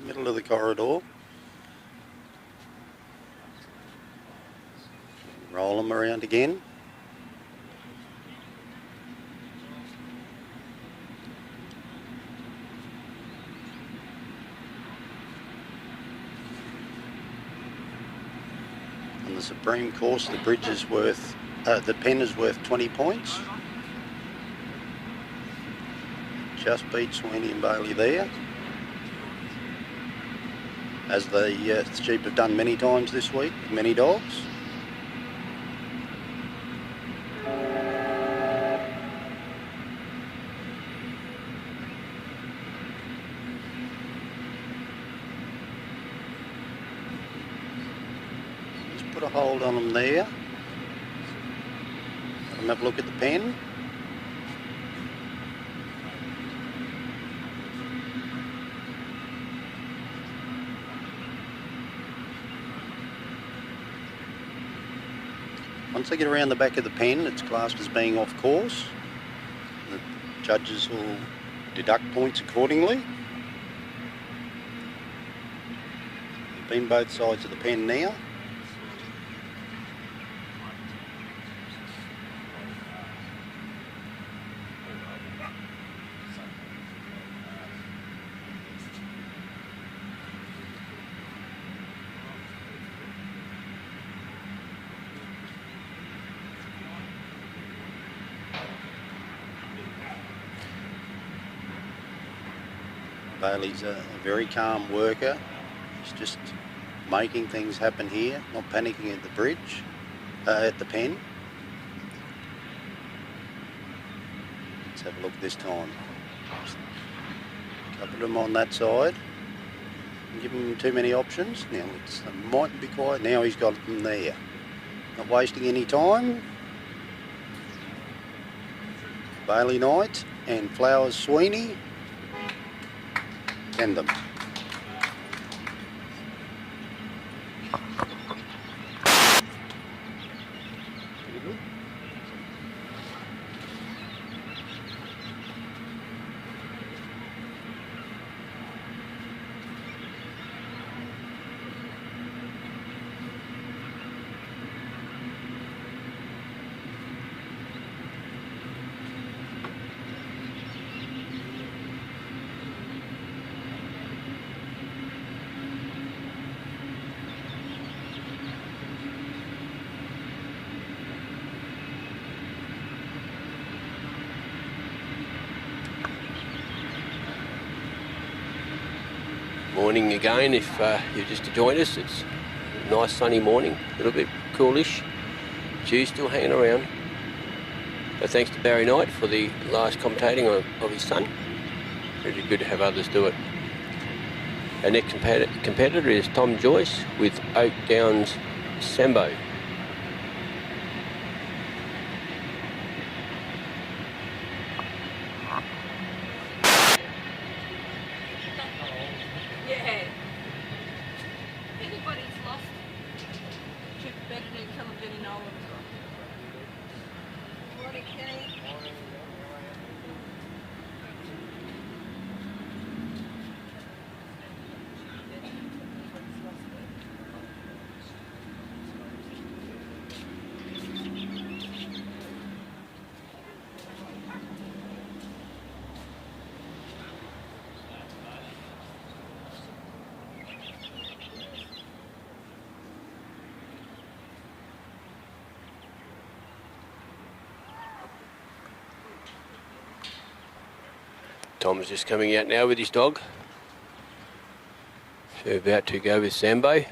middle of the corridor. Roll them around again. On the Supreme course, the bridge is worth, the pen is worth 20 points. Just beat Sweeney and Bailey there, as the sheep have done many times this week, many dogs. Just put a hold on them there. Let them have a look at the pen. Once they get around the back of the pen, it's classed as being off course. The judges will deduct points accordingly. They've been both sides of the pen now. Bailey's a very calm worker. He's just making things happen here, not panicking at the bridge, at the pen. Let's have a look this time. Just covered him on that side. Didn't give him too many options. Now it's might be quiet. Now he's got them there. Not wasting any time. Bailey Knight and Flowers Sweeney. End them. Morning again. If you've just joined us, it's a nice sunny morning, a little bit coolish. Dew's still hanging around. But thanks to Barry Knight for the last commentating of his son. Really good to have others do it. Our next competitor is Tom Joyce with Oak Downs Sambo. Yeah. Anybody's lost. Chip better than come and get in all of them. Morning, Kenny. Tom's just coming out now with his dog. So we're about to go with Sambo.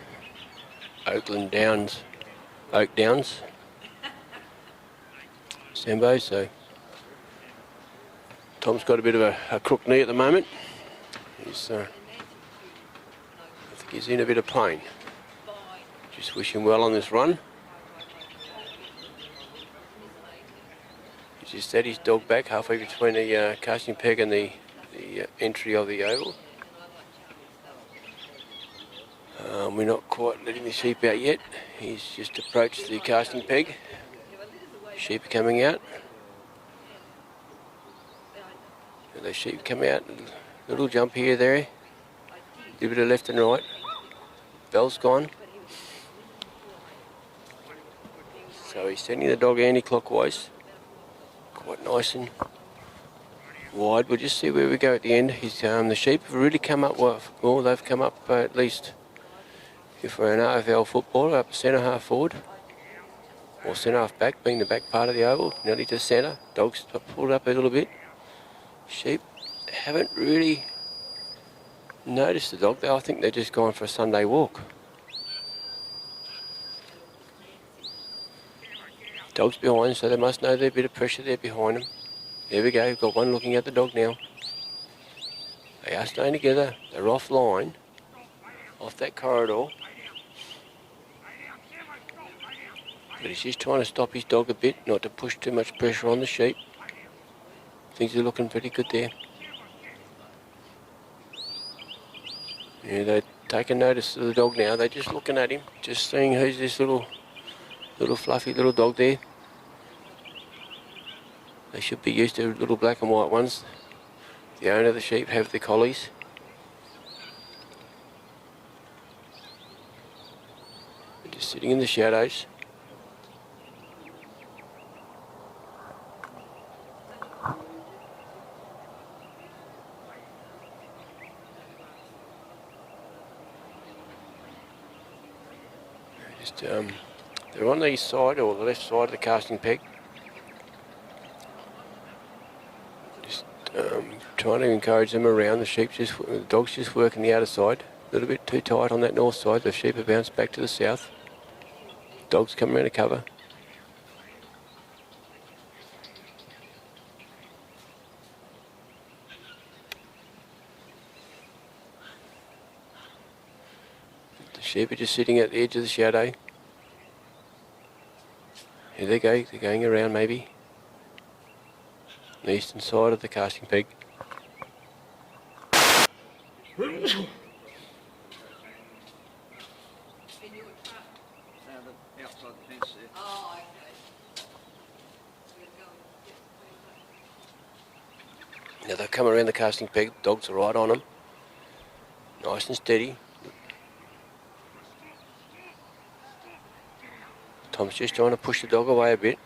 Oak Downs Sambo. So Tom's got a bit of a crook knee at the moment. He's I think he's in a bit of pain. Just wish him well on this run. He's just set his dog back halfway between the casting peg and the entry of the oval. We're not quite letting the sheep out yet. He's just approached the casting peg. Sheep are coming out. And the sheep come out. A little jump here, there. A little bit of left and right. Bell's gone. So he's sending the dog anti-clockwise. Quite nice and wide. We'll just see where we go at the end. The sheep have really come up well. They've come up at least, if we're an AFL footballer, up centre half forward or centre half back, being the back part of the oval, nearly to centre. Dogs pulled up a little bit. Sheep haven't really noticed the dog though. I think they're just going for a Sunday walk. Dog's behind, so they must know there's a bit of pressure there behind them. There we go, we've got one looking at the dog now. They are staying together, they're offline, off that corridor. But he's just trying to stop his dog a bit, not to push too much pressure on the sheep. Things are looking pretty good there. Yeah, they're taking notice of the dog now, they're just looking at him, just seeing who's this little fluffy little dog there. They should be used to little black and white ones. The owner of the sheep have the collies. They're just sitting in the shadows. They're on the east side or the left side of the casting peg. Just trying to encourage them around. The dog's just working the outer side. A little bit too tight on that north side. The sheep have bounced back to the south. Dog's coming around to cover. The sheep are just sitting at the edge of the shadow. Here they go, they're going around maybe. The eastern side of the casting peg. Outside the fence there. Oh, okay. Now they've come around the casting peg, dogs are right on them. Nice and steady. Tom's just trying to push the dog away a bit.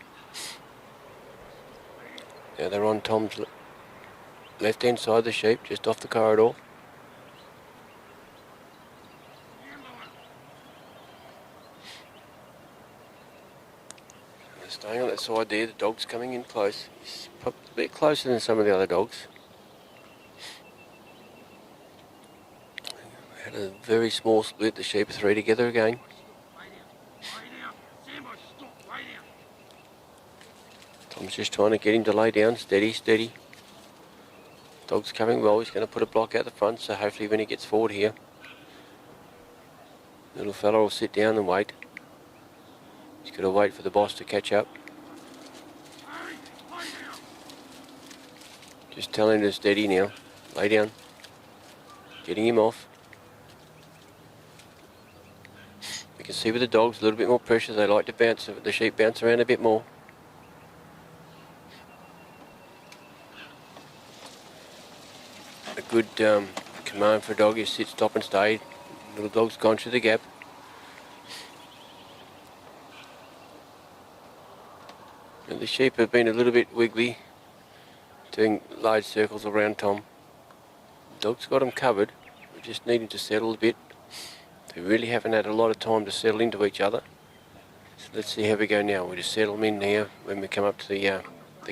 Now they're on Tom's left hand side of the sheep, just off the corridor. They're staying on that side there, the dog's coming in close. He's probably a bit closer than some of the other dogs. Had a very small split, the sheep are 3 together again. Tom's just trying to get him to lay down, steady, steady. Dog's coming well, he's going to put a block out the front, so hopefully when he gets forward here, little fella will sit down and wait. He's got to wait for the boss to catch up. Just tell him to steady now, lay down. Getting him off. You can see with the dogs a little bit more pressure, they like to bounce, the sheep bounce around a bit more. A good command for a dog is sit, stop and stay. Little dog's gone through the gap. And the sheep have been a little bit wiggly, doing large circles around Tom. The dog's got him covered, we just need him to settle a bit. They really haven't had a lot of time to settle into each other. So let's see how we go now. We just settle them in here when we come up to the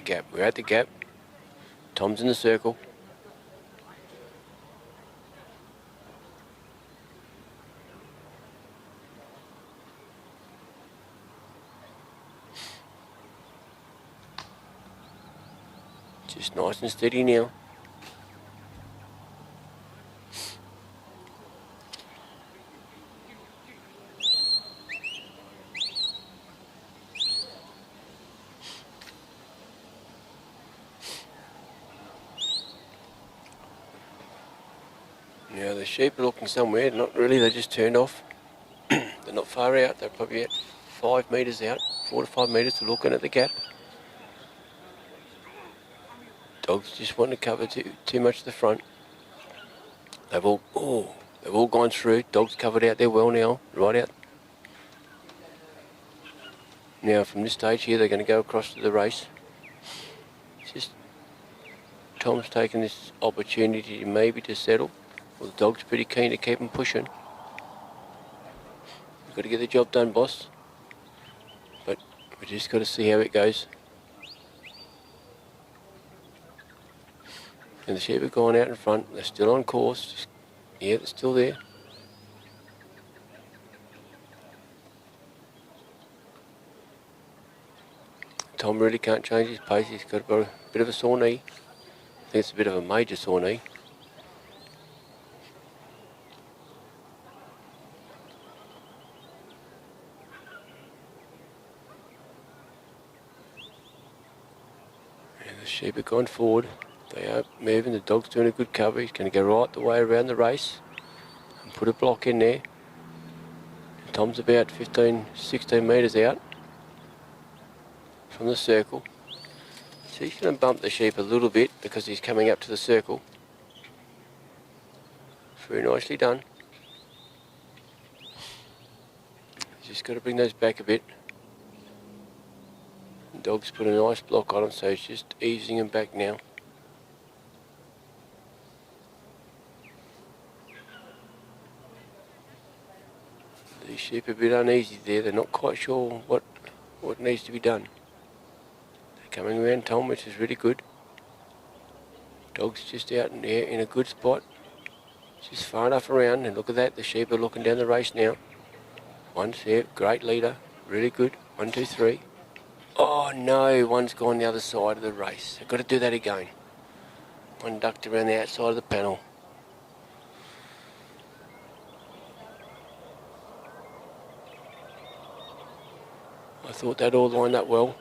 gap. We're at the gap. Tom's in the circle. Just nice and steady now. Now the sheep are looking somewhere, not really, they just turned off. They're not far out, they're probably at 5 metres out, 4 to 5 metres, they're looking at the gap. Dogs just want to cover too much of the front. They've all gone through, dogs covered out there well now, right out. Now from this stage here they're going to go across to the race. Just Tom's taking this opportunity maybe to settle. Well, the dog's pretty keen to keep him pushing. We've got to get the job done, boss. But we just got to see how it goes. And the sheep have gone out in front. They're still on course. Yeah, they're still there. Tom really can't change his pace. He's got a bit of a sore knee. I think it's a bit of a major sore knee. Sheep have gone forward. They are moving. The dog's doing a good cover. He's going to go right the way around the race and put a block in there. And Tom's about 15, 16 metres out from the circle. So he's going to bump the sheep a little bit because he's coming up to the circle. Very nicely done. Just got to bring those back a bit. The dog's put a nice block on him, so he's just easing him back now. These sheep are a bit uneasy there. They're not quite sure what needs to be done. They're coming around Tom, which is really good. Dog's just out in there in a good spot. Just far enough around, and look at that. The sheep are looking down the race now. One's there, great leader, really good. 1, 2, 3. Oh no, one's gone the other side of the race. I've got to do that again. One ducked around the outside of the panel. I thought that all lined up well.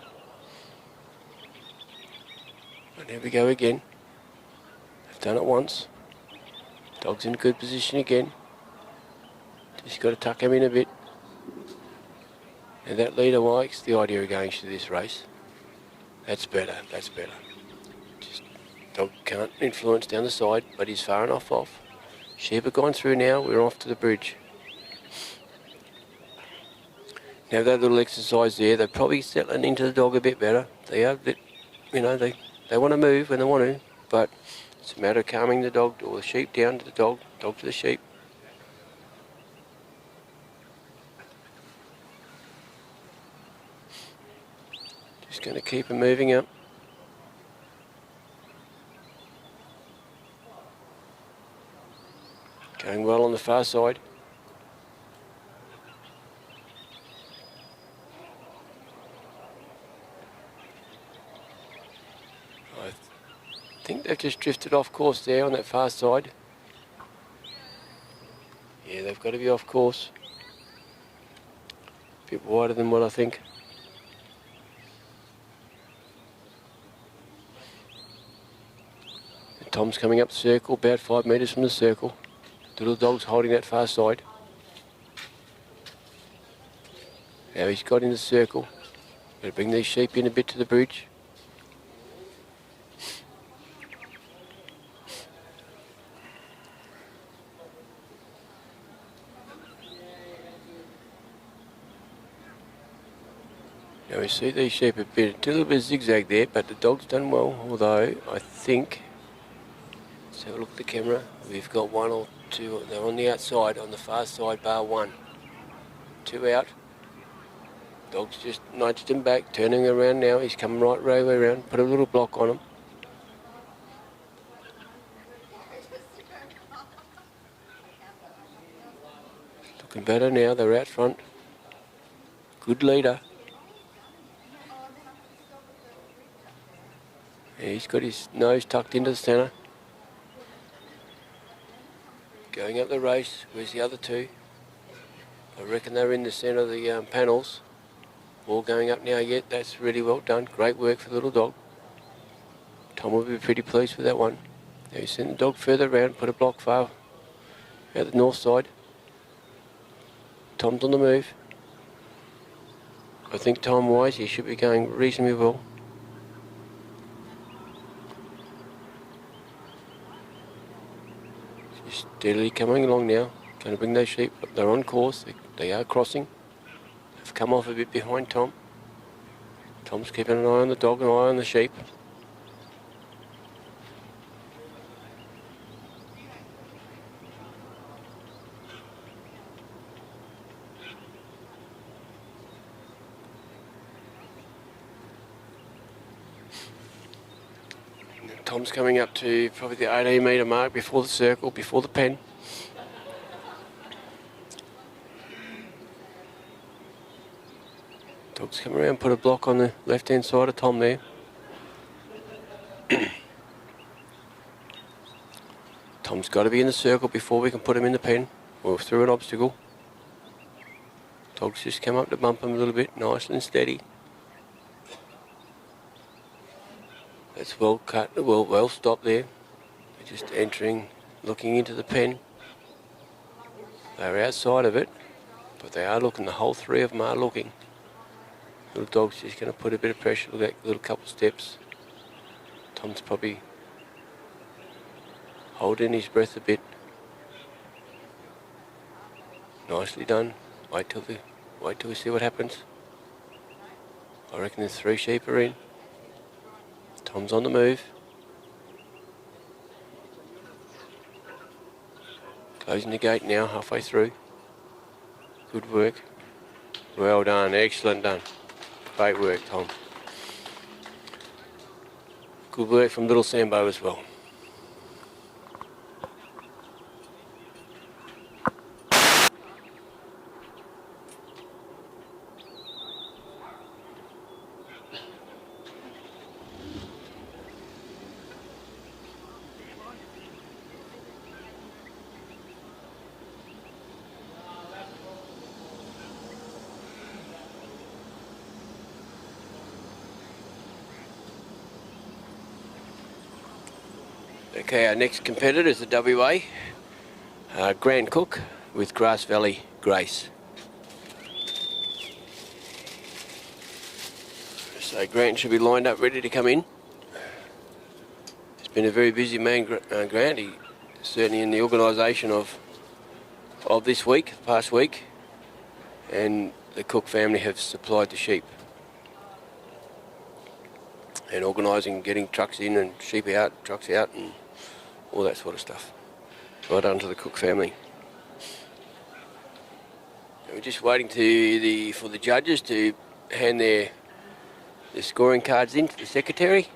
And there we go again. They've done it once. Dog's in a good position again. Just got to tuck him in a bit. And that leader likes the idea of going through this race. That's better, that's better. Just, dog can't influence down the side, but he's far enough off. Sheep have gone through now, we're off to the bridge. Now that little exercise there, they're probably settling into the dog a bit better. They are a bit, you know, they want to move when they want to, but it's a matter of calming the dog, or the sheep down to the dog, dog to the sheep. Just going to keep him moving up. Going well on the far side. I think they've just drifted off course there on that far side. Yeah, they've got to be off course. A bit wider than what I think. And Tom's coming up the circle, about 5 metres from the circle. The little dog's holding that far side. Now he's got in the circle. Better bring these sheep in a bit to the bridge. Now we see these sheep a little bit zigzag there, but the dog's done well, although I think, let's have a look at the camera, we've got 1 or 2, they're on the outside, on the far side, bar 1. 2 out. Dog's just nudged him back, turning around now, he's coming right way around, put a little block on him. Looking better now, they're out front. Good leader. Yeah, he's got his nose tucked into the centre. Going up the race, where's the other 2? I reckon they're in the centre of the panels. All going up now yet, that's really well done. Great work for the little dog. Tom will be pretty pleased with that one. Now he's sent the dog further around, put a block far out the north side. Tom's on the move. I think time-wise he should be going reasonably well. Just steadily coming along now. Going to bring those sheep. They're on course. They are crossing. They've come off a bit behind Tom. Tom's keeping an eye on the dog and an eye on the sheep. Tom's coming up to probably the 18 metre mark before the circle, before the pen. Dog's come around, put a block on the left hand side of Tom there. Tom's got to be in the circle before we can put him in the pen, or through an obstacle. Dog's just come up to bump him a little bit, nice and steady. That's well cut, well stopped there. They're just entering, looking into the pen. They're outside of it, but they are looking, the whole 3 of them are looking. Little dog's just going to put a bit of pressure, look at a little couple steps. Tom's probably holding his breath a bit. Nicely done. Wait till we see what happens. I reckon the 3 sheep are in. Tom's on the move. Closing the gate now, halfway through. Good work. Well done, excellent done. Great work, Tom. Good work from little Sambo as well. Okay, our next competitor is the WA, Grand Cook with Grass Valley Grace. So Grant should be lined up ready to come in. It's been a very busy man, Grant. He certainly in the organisation of this week, past week, and the Cook family have supplied the sheep. And organising, getting trucks in and sheep out, trucks out and all that sort of stuff. Well done to the Cook family. And we're just waiting for the judges to hand their scoring cards in to the secretary.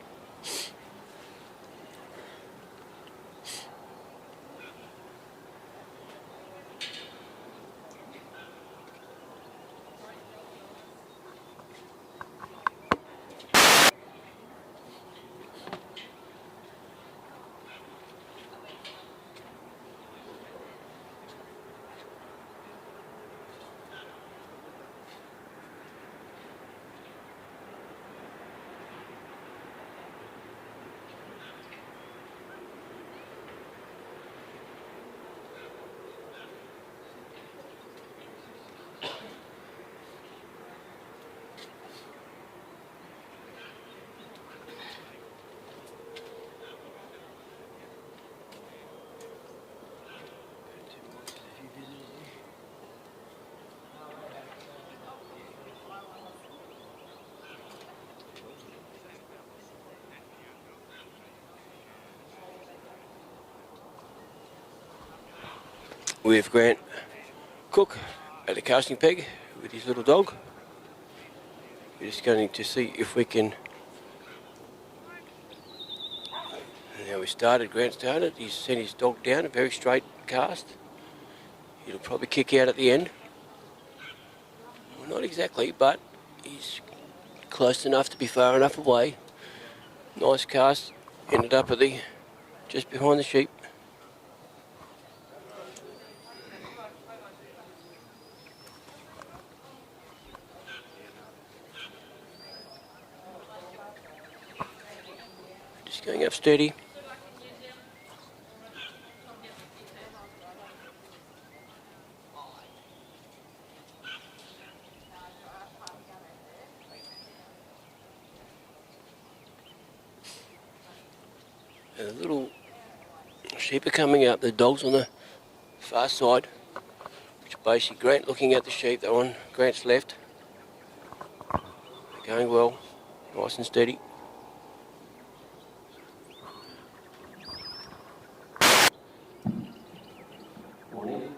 with Grant Cook at the casting peg with his little dog. We're just going to see if we can. Now we started, Grant started, he's sent his dog down, a very straight cast. He'll probably kick out at the end. Well, not exactly, but he's close enough to be far enough away. Nice cast, ended up at the just behind the sheep. Just going up steady. And the little sheep are coming up, the dog's on the far side, which basically Grant looking at the sheep, they're on Grant's left. They're going well, nice and steady. Morning.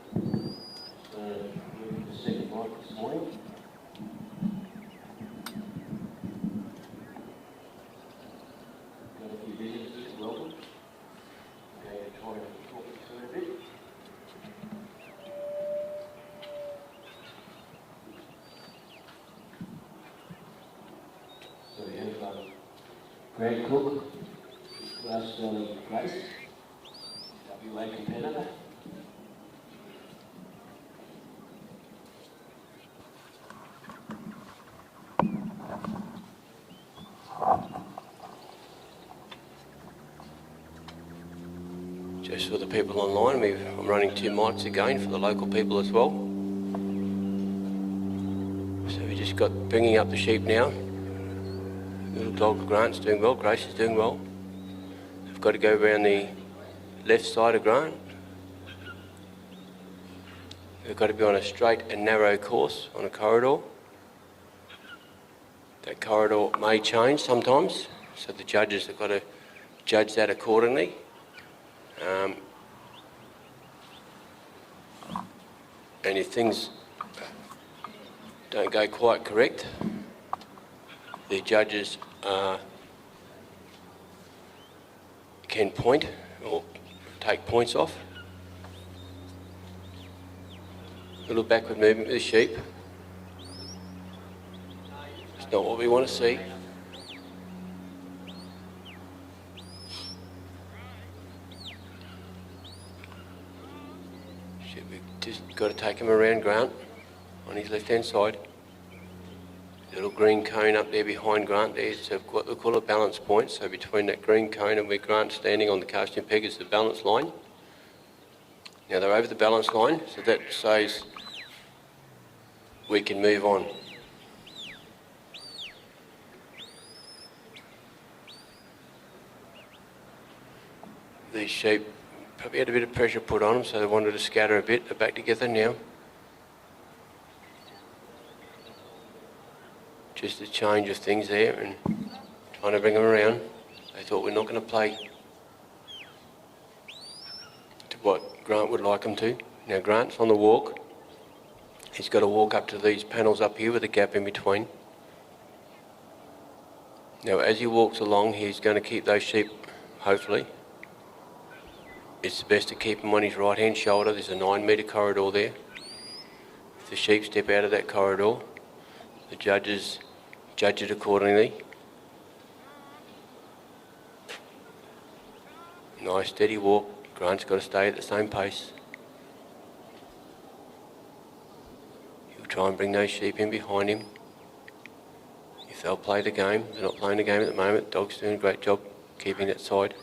So, moving to the second night this morning. Got a few visitors to welcome. Okay, try and talk you through a bit. So we have Grant Cook, last place, WA competitor. Just for the people online, I'm running 2 mics again for the local people as well. So we just got bringing up the sheep now. Little dog Grant's doing well, Grace is doing well. I've got to go around the left side of Grant. We've got to be on a straight and narrow course on a corridor. That corridor may change sometimes, so the judges have got to judge that accordingly. And if things don't go quite correct, the judges can point or take points off. A little backward movement with the sheep. It's not what we want to see. Just got to take him around Grant on his left hand side. Little green cone up there behind Grant there, so what we call a balance point. So between that green cone and where Grant's standing on the casting peg is the balance line. Now they're over the balance line, so that says we can move on. These sheep probably had a bit of pressure put on them, so they wanted to scatter a bit. They're back together now. Just a change of things there and trying to bring them around. They thought we're not going to play to what Grant would like them to. Now Grant's on the walk. He's got to walk up to these panels up here with a gap in between. Now as he walks along, he's going to keep those sheep, hopefully. It's best to keep him on his right hand shoulder. There's a 9 metre corridor there. If the sheep step out of that corridor, the judges judge it accordingly. Nice steady walk. Grant's got to stay at the same pace. He'll try and bring those sheep in behind him. If they'll play the game, they're not playing the game at the moment. The dog's doing a great job keeping that side.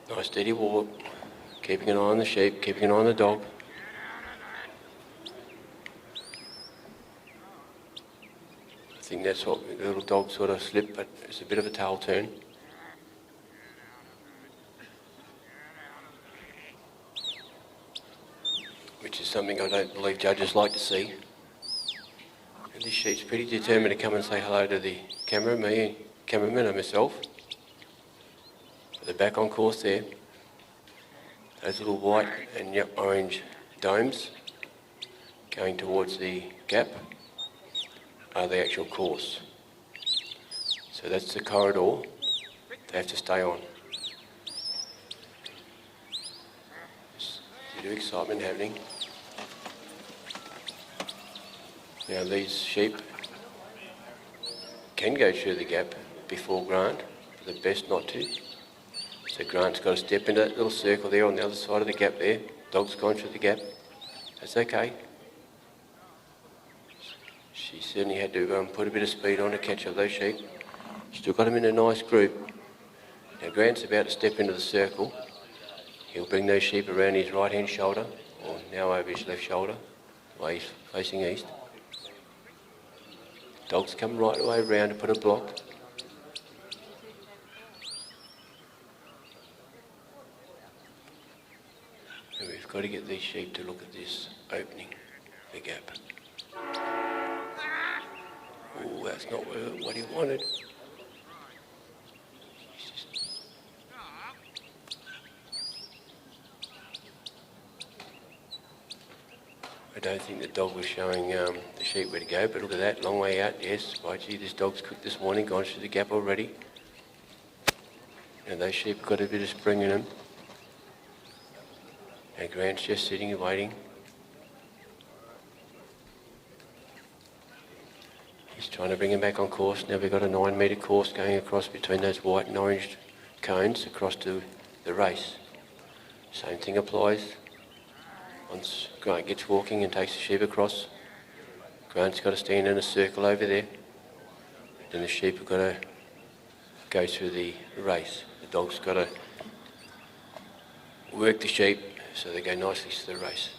Nice steady walk, keeping an eye on the sheep, keeping an eye on the dog. I think that's what the little dog sort of slipped, but it's a bit of a tail turn. Which is something I don't believe judges like to see. And this sheep's pretty determined to come and say hello to the cameraman and myself. They're back on course there. Those little white and orange domes going towards the gap are the actual course. So that's the corridor they have to stay on. There's a bit of excitement happening. Now these sheep can go through the gap before Grant, but they're best not to. So Grant's got to step into that little circle there on the other side of the gap there. Dog's gone through the gap. That's okay. She certainly had to put a bit of speed on to catch up those sheep. Still got them in a nice group. Now Grant's about to step into the circle. He'll bring those sheep around his right hand shoulder, or now over his left shoulder, the way he's facing east. Dog's come right the way round to put a block. And we've got to get these sheep to look at this opening, the gap. Oh, that's not what he wanted. I don't think the dog was showing the sheep where to go, but look at that, long way out, yes. By gee, this dog's cooked this morning, gone through the gap already. And those sheep got a bit of spring in them. And Grant's just sitting and waiting. He's trying to bring him back on course. Now we've got a 9 metre course going across between those white and orange cones across to the race. Same thing applies. Once Grant gets walking and takes the sheep across, Grant's got to stand in a circle over there. Then the sheep have got to go through the race. The dog's got to work the sheep so they go nicely through the race.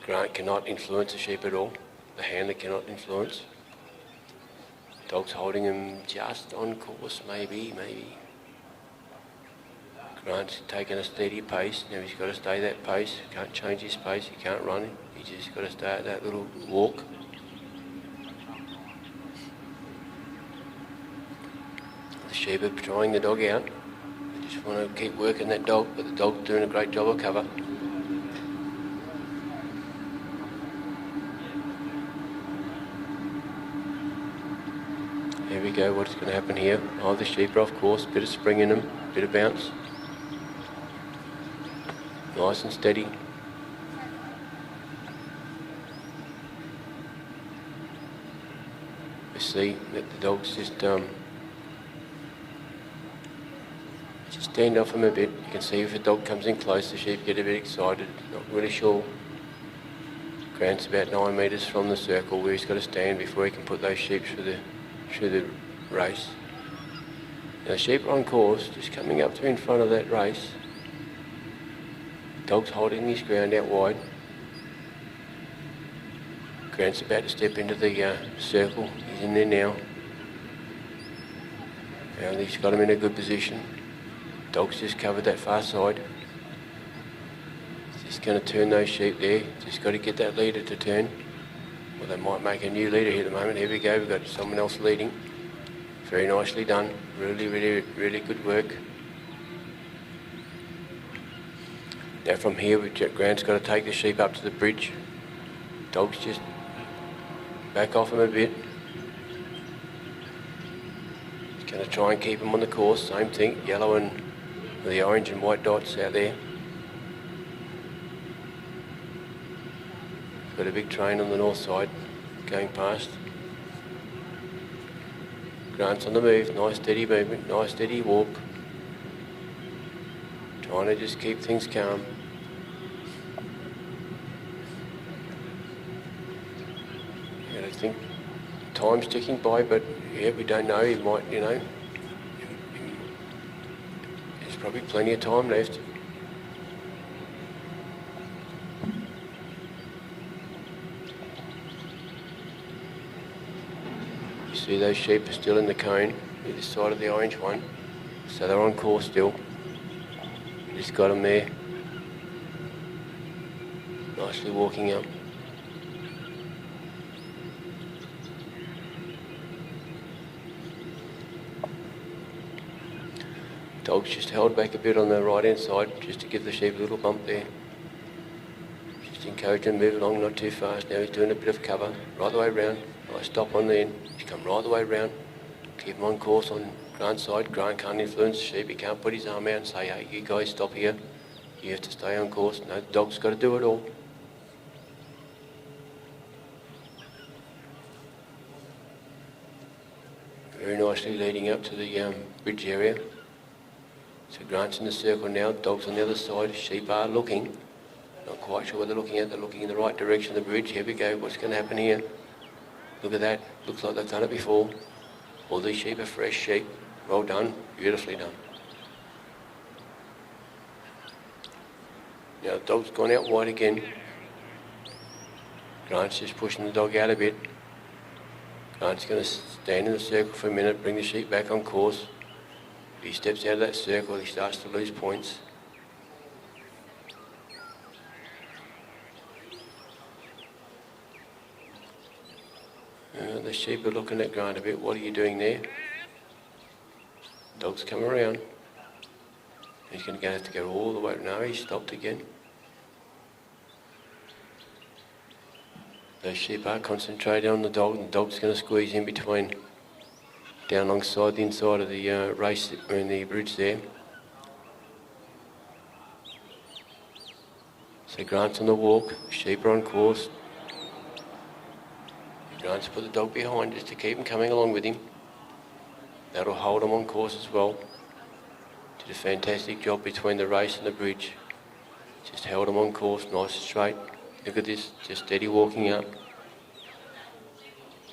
Grant cannot influence the sheep at all. The handler cannot influence. The dog's holding him just on course, maybe. Grant's taking a steady pace. Now he's got to stay that pace. Can't change his pace. He can't run. He's just got to stay at that little walk. The sheep are trying the dog out. They just want to keep working that dog, but the dog's doing a great job of cover. Here we go. What's going to happen here? Oh, the sheep are off course. Bit of spring in them. Bit of bounce. Nice and steady. We see that the dog's just stand off him a bit. You can see if a dog comes in close, the sheep get a bit excited. Not really sure. Grant's about 9 metres from the circle where he's got to stand before he can put those sheep through the race. Now the sheep are on course, just coming up to in front of that race. Dog's holding his ground out wide. Grant's about to step into the circle. He's in there now. Now he's got him in a good position. Dog's just covered that far side. He's just going to turn those sheep there. Just got to get that leader to turn. Well, they might make a new leader here at the moment. Here we go. We've got someone else leading. Very nicely done. Really good work. Now from here, Grant's got to take the sheep up to the bridge. Dog's just back off him a bit. He's going to try and keep him on the course. Same thing, yellow and the orange and white dots out there. Got a big train on the north side going past. Grant's on the move. Nice steady movement, nice steady walk. Trying to just keep things calm. And I think time's ticking by, but yeah, we don't know. He might, you know, there's probably plenty of time left. You see those sheep are still in the cone, either side of the orange one, so they're on course still. Just got them there, nicely walking up. Dog's just held back a bit on the right hand side just to give the sheep a little bump there. Just encourage him to move along, not too fast. Now he's doing a bit of cover, right the way round. Nice stop on the end. He's come right the way round. Keep him on course on Grant's side. Grant can't influence the sheep. He can't put his arm out and say, hey, you guys stop here. You have to stay on course. No, the dog's got to do it all. Very nicely leading up to the bridge area. So Grant's in the circle now, dog's on the other side, sheep are looking. Not quite sure what they're looking at, they're looking in the right direction of the bridge. Here we go, what's going to happen here? Look at that, looks like they've done it before. All these sheep are fresh sheep. Well done, beautifully done. Now the dog's gone out wide again. Grant's just pushing the dog out a bit. Grant's going to stand in the circle for a minute, bring the sheep back on course. If he steps out of that circle, he starts to lose points. The sheep are looking at Grant a bit. What are you doing there? Dog's come around. He's going to have to go all the way. No, he stopped again. Those sheep are concentrating on the dog, and the dog's going to squeeze in between, down alongside the inside of the race in the bridge there. So Grant's on the walk, sheep are on course. Grant's put the dog behind just to keep him coming along with him. That'll hold him on course as well. Did a fantastic job between the race and the bridge. Just held him on course, nice and straight. Look at this, just steady walking up.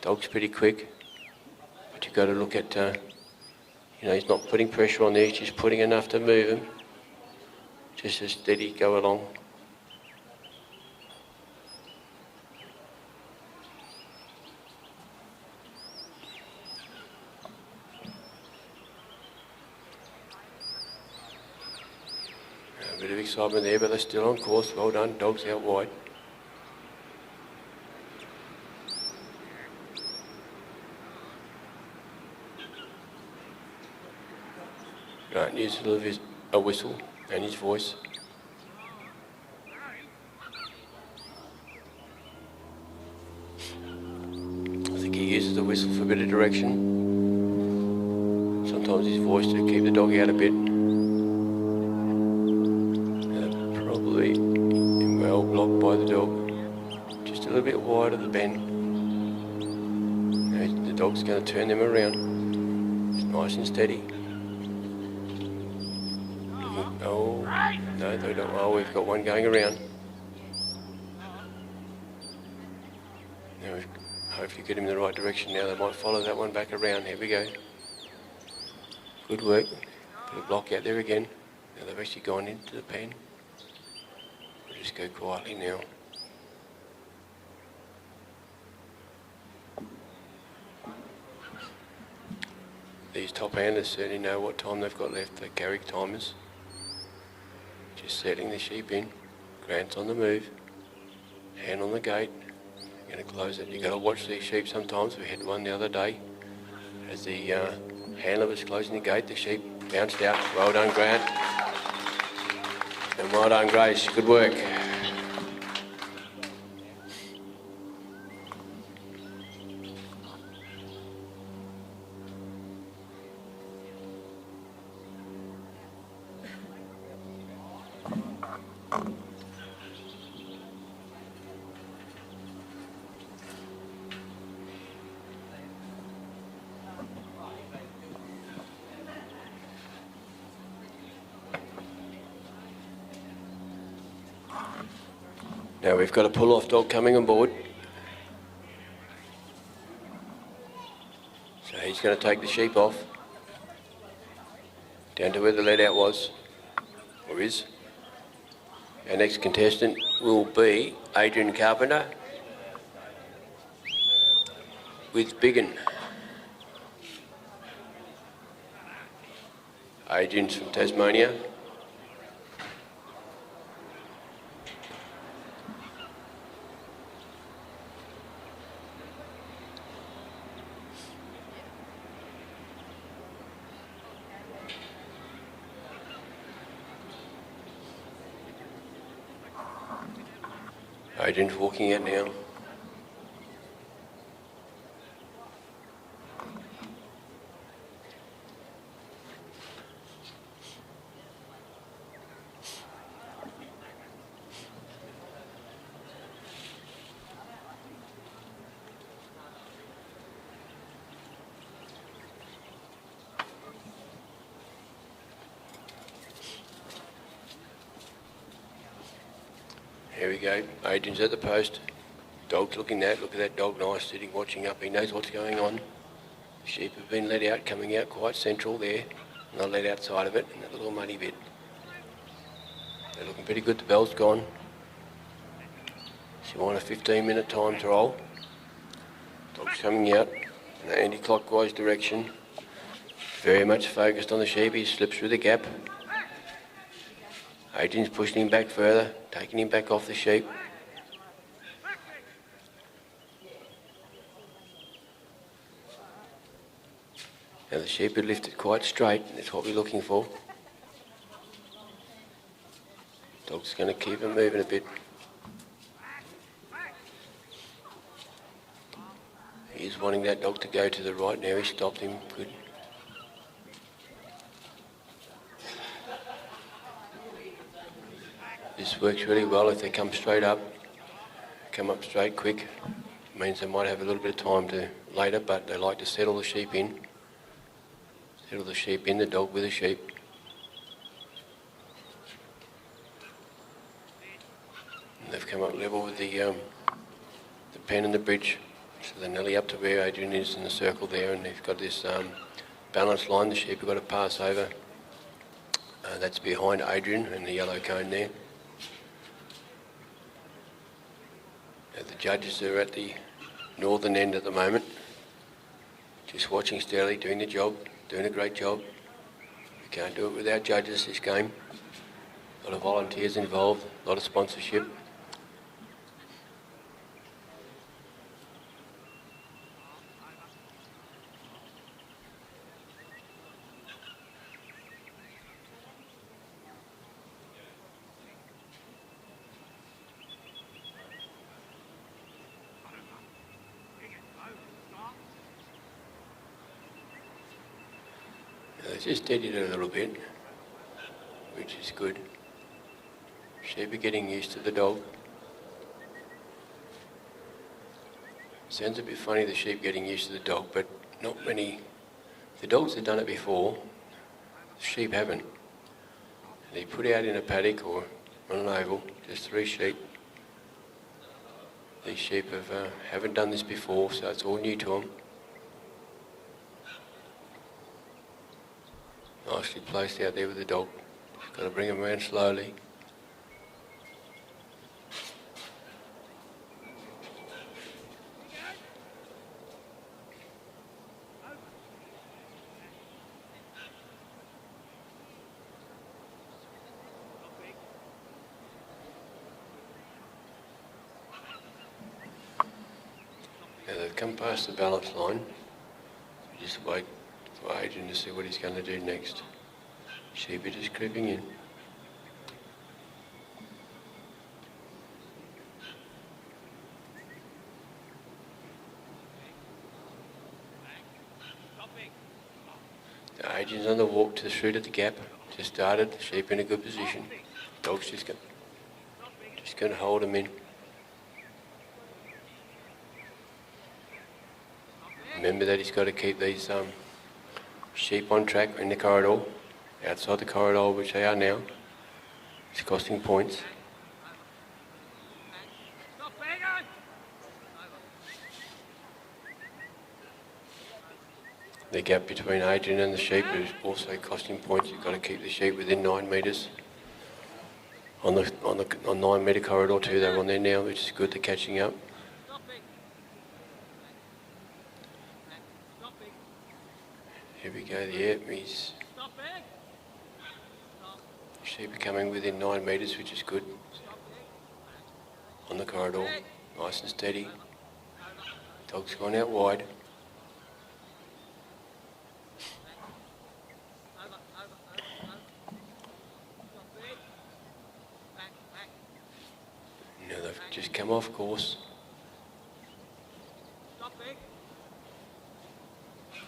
Dog's pretty quick, but you've got to look at, he's not putting pressure on there, he's just putting enough to move him. Just a steady go along. A bit of excitement there, but they're still on course. Well done, dog's out wide. Grant used a whistle and his voice. I think he uses the whistle for a bit of direction. Sometimes his voice to keep the dog out a bit. Probably well blocked by the dog. Just a little bit wide of the bend. Now the dog's going to turn them around. It's nice and steady. Oh, no, they don't. Oh, we've got one going around. Now we've hopefully get him in the right direction now. They might follow that one back around. Here we go. Good work. Put a block out there again. Now they've actually gone into the pen. We'll just go quietly now. These top handers certainly know what time they've got left. They're Garrick timers. Just settling the sheep in. Grant's on the move. Hand on the gate. You're going to close it. You've got to watch these sheep sometimes. We had one the other day. As the handler was closing the gate, the sheep bounced out. Well done, Grant. And well done, Grace. Good work. Now we've got a pull-off dog coming on board. So he's going to take the sheep off. Down to where the let out was, or is. Our next contestant will be Adrian Carpenter with Biggin. Adrian's from Tasmania. Adrian's walking out now. Here we go. Adrian's at the post. Dog's looking at. Look at that dog, nice, sitting, watching up. He knows what's going on. The sheep have been let out, coming out quite central there. Not let outside of it, in that little muddy bit. They're looking pretty good. The bell's gone. She won a 15-minute time trial. Dog's coming out in an anti-clockwise direction. Very much focused on the sheep. He slips through the gap. Adrian's pushing him back further, taking him back off the sheep. Now the sheep had lifted quite straight, and that's what we're looking for. Dog's going to keep him moving a bit. He's wanting that dog to go to the right now. He stopped him. Good. This works really well if they come straight up, come up straight quick. It means they might have a little bit of time to later, but they like to settle the sheep in. Settle the sheep in, the dog with the sheep. And they've come up level with the pen and the bridge, so they're nearly up to where Adrian is in the circle there, and they've got this balance line the sheep have got to pass over. That's behind Adrian and the yellow cone there. The judges are at the northern end at the moment, just watching steadily, doing the job, doing a great job. We can't do it without judges this game. A lot of volunteers involved, a lot of sponsorship. Just steadied it a little bit, which is good. Sheep are getting used to the dog. Sounds a bit funny, the sheep getting used to the dog, but not many. The dogs have done it before, the sheep haven't. And they put out in a paddock or on an oval, just 3 sheep. These sheep haven't done this before, so it's all new to them. Nicely placed out there with the dog. Just got to bring him around slowly. Now they've come past the balance line. Just wait for Adrian to see what he's going to do next. Sheep are just creeping in. Adrian's on the walk to the chute at the gap. Just started. Sheep in a good position. Dog's just going to hold him in. Remember that he's got to keep these sheep on track in the corridor, outside the corridor, which they are now. It's costing points. The gap between Adrian and the sheep is also costing points. You've got to keep the sheep within 9 metres. On 9 metre corridor too, they're on there now, which is good. They're catching up. Here we go, he's sheep are coming within 9 metres, which is good. On the corridor, nice and steady. Dog's gone out wide. Now they've just come off course.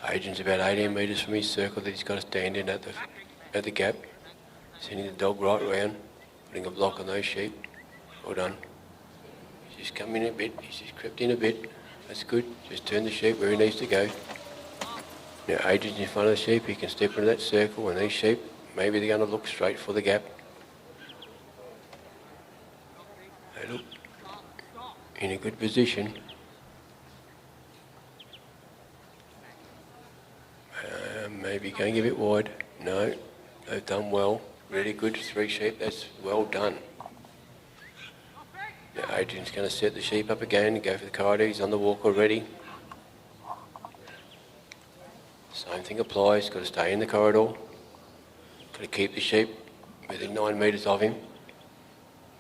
Adrian's about 18 metres from his circle that he's got to stand in at the gap. Sending the dog right round, putting a block on those sheep. Well done. He's just come in a bit, he's just crept in a bit. That's good. Just turn the sheep where he needs to go. Now Adrian's in front of the sheep, he can step into that circle, and these sheep, maybe they're going to look straight for the gap. They look in a good position. Maybe going a bit wide. No, they've done well. Really good 3 sheep, that's well done. Now Adrian's going to set the sheep up again and go for the corridor. He's on the walk already. Same thing applies, got to stay in the corridor. Got to keep the sheep within 9 metres of him.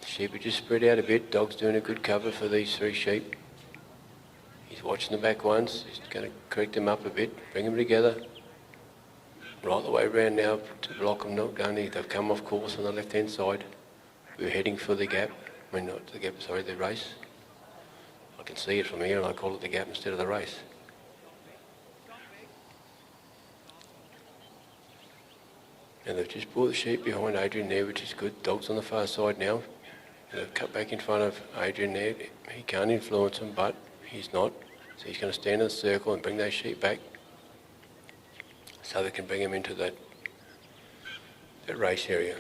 The sheep are just spread out a bit. Dog's doing a good cover for these 3 sheep. He's watching the back ones. He's going to correct them up a bit, bring them together. Right the way around now to block them, not going. They've come off course on the left-hand side. We're heading for the gap. I mean, not the gap, sorry, the race. I can see it from here and I call it the gap instead of the race. And they've just brought the sheep behind Adrian there, which is good. Dog's on the far side now. And they've cut back in front of Adrian there. He can't influence them, but he's not. So he's going to stand in the circle and bring those sheep back, so they can bring him into that race area.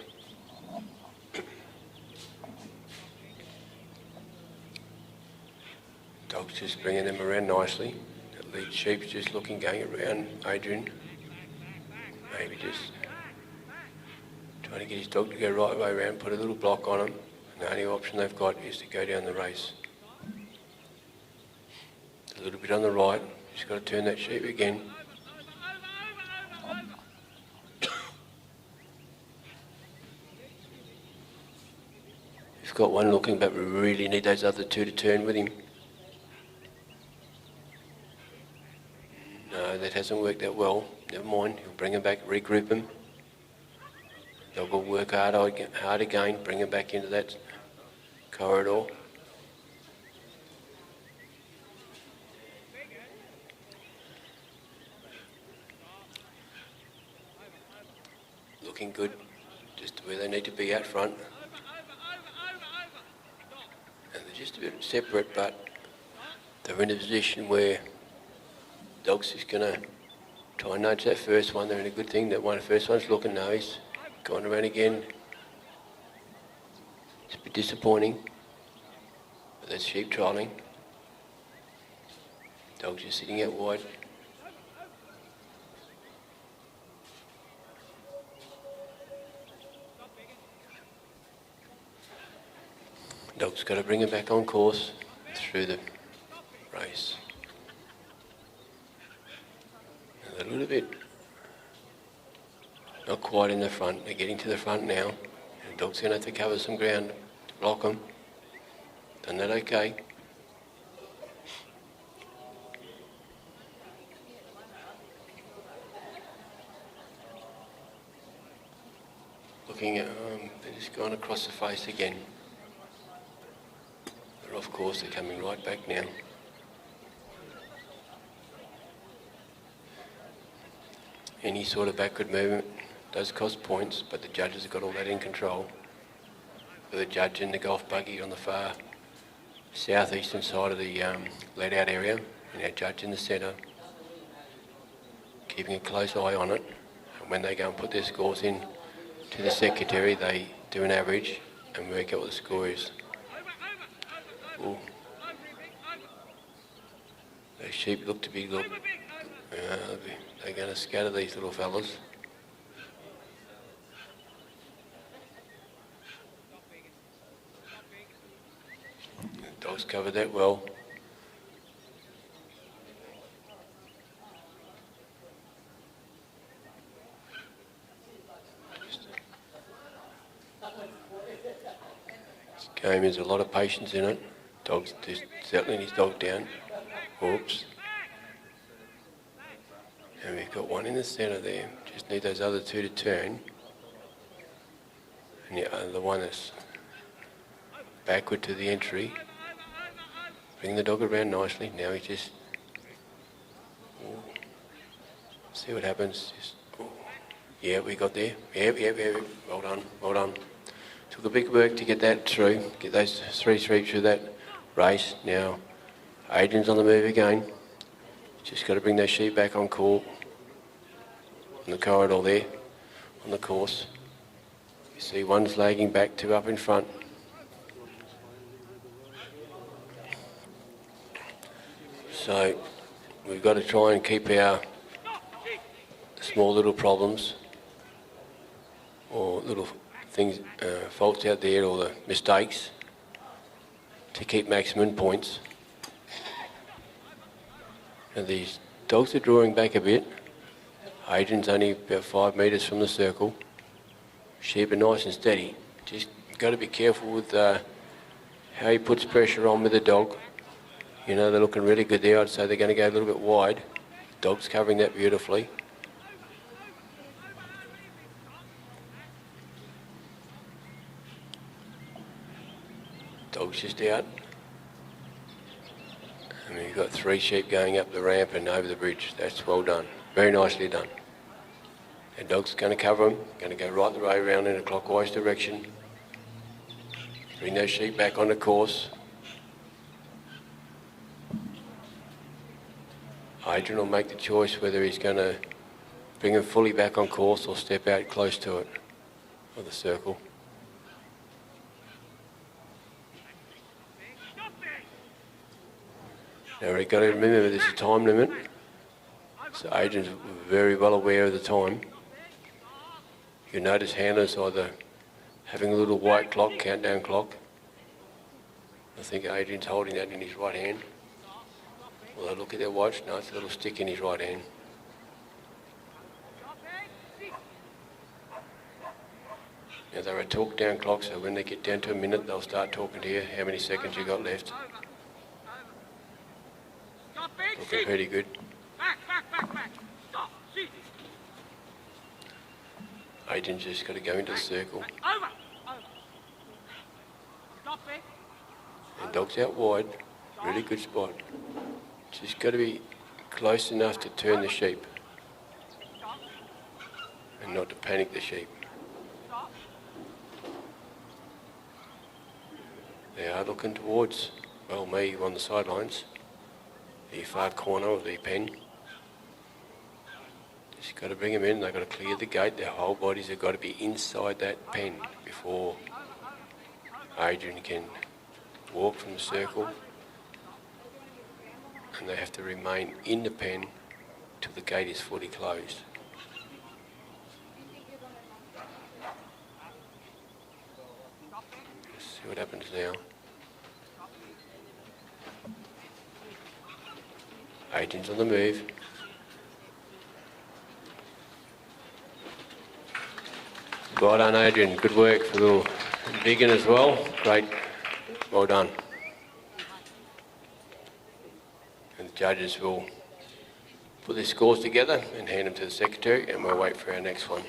Dog's just bringing them around nicely. The lead sheep's just looking, going around Adrian. Maybe just trying to get his dog to go right way around, put a little block on him. And the only option they've got is to go down the race. A little bit on the right, just got to turn that sheep again. We've got one looking, but we really need those other 2 to turn with him. No, that hasn't worked that well. Never mind, he'll bring him back, regroup him. Dog will work hard again, bring him back into that corridor. Looking good, just where they need to be out front. And they're just a bit separate, but they're in a position where Dog's just going to try and nudge that first one. They're in a good thing. That one, the first one's looking nice. Going around again. It's a bit disappointing. But that's sheep trialling. Dog's just sitting out wide. Dog's got to bring him back on course through the race. And a little bit, not quite in the front. They're getting to the front now. And the dog's going to have to cover some ground to block them. Done that okay. Looking at, they're just going across the face again. They're off course, they're coming right back now. Any sort of backward movement does cost points, but the judges have got all that in control. For the judge in the golf buggy on the far southeastern side of the let out area, and our judge in the centre, keeping a close eye on it. And when they go and put their scores in to the secretary, they do an average and work out what the score is. Ooh. Those sheep look to be they're going to scatter these little fellas. The dog's covered that well. This game has a lot of patience in it. Dog's just settling his dog down. Oops. And we've got one in the centre there. Just need those other 2 to turn. And the one that's backward to the entry bring the dog around nicely. Now he just, see what happens. Just, yeah, we got there. Yep. Well done. Took a big work to get that through, get those 3 sweeps through that race. Now, Adrian's on the move again. Just got to bring those sheep back on court, on the corridor there, on the course. You see one's lagging back, 2 up in front. So we've got to try and keep our small little problems or little things, faults out there, or the mistakes, to keep maximum points. Now these dogs are drawing back a bit. Adrian's only about 5 metres from the circle. Sheep are nice and steady. Just got to be careful with how he puts pressure on with the dog. You know, they're looking really good there. I'd say they're going to go a little bit wide. Dog's covering that beautifully. Dog's just out. And we've got 3 sheep going up the ramp and over the bridge. That's well done. Very nicely done. And dog's going to cover them. Going to go right the way around in a clockwise direction. Bring those sheep back on the course. Adrian will make the choice whether he's going to bring them fully back on course or step out close to it, or the circle. Now we've got to remember there's a time limit, so Adrian's very well aware of the time. You notice handlers either having a little white clock, countdown clock. I think Adrian's holding that in his right hand. Well, I look at their watch, no, it's a little stick in his right hand. Now they're a talk down clock, so when they get down to a minute, they'll start talking to you, how many seconds you got left. Looking pretty good. Adrian's just got to go into the circle. And dog's out wide, really good spot. Just got to be close enough to turn the sheep and not to panic the sheep. They are looking towards, well, me on the sidelines, the far corner of the pen. Just got to bring them in, they've got to clear the gate, their whole bodies have got to be inside that pen before Adrian can walk from the circle, and they have to remain in the pen till the gate is fully closed. Let's see what happens now. Adrian's on the move. Well done, Adrian. Good work for the vegan as well. Great. Well done. And the judges will put their scores together and hand them to the secretary, and we'll wait for our next one.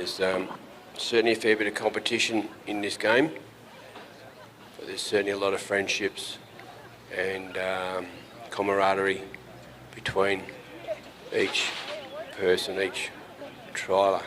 There's certainly a fair bit of competition in this game, but there's certainly a lot of friendships and camaraderie between each person, each trialer.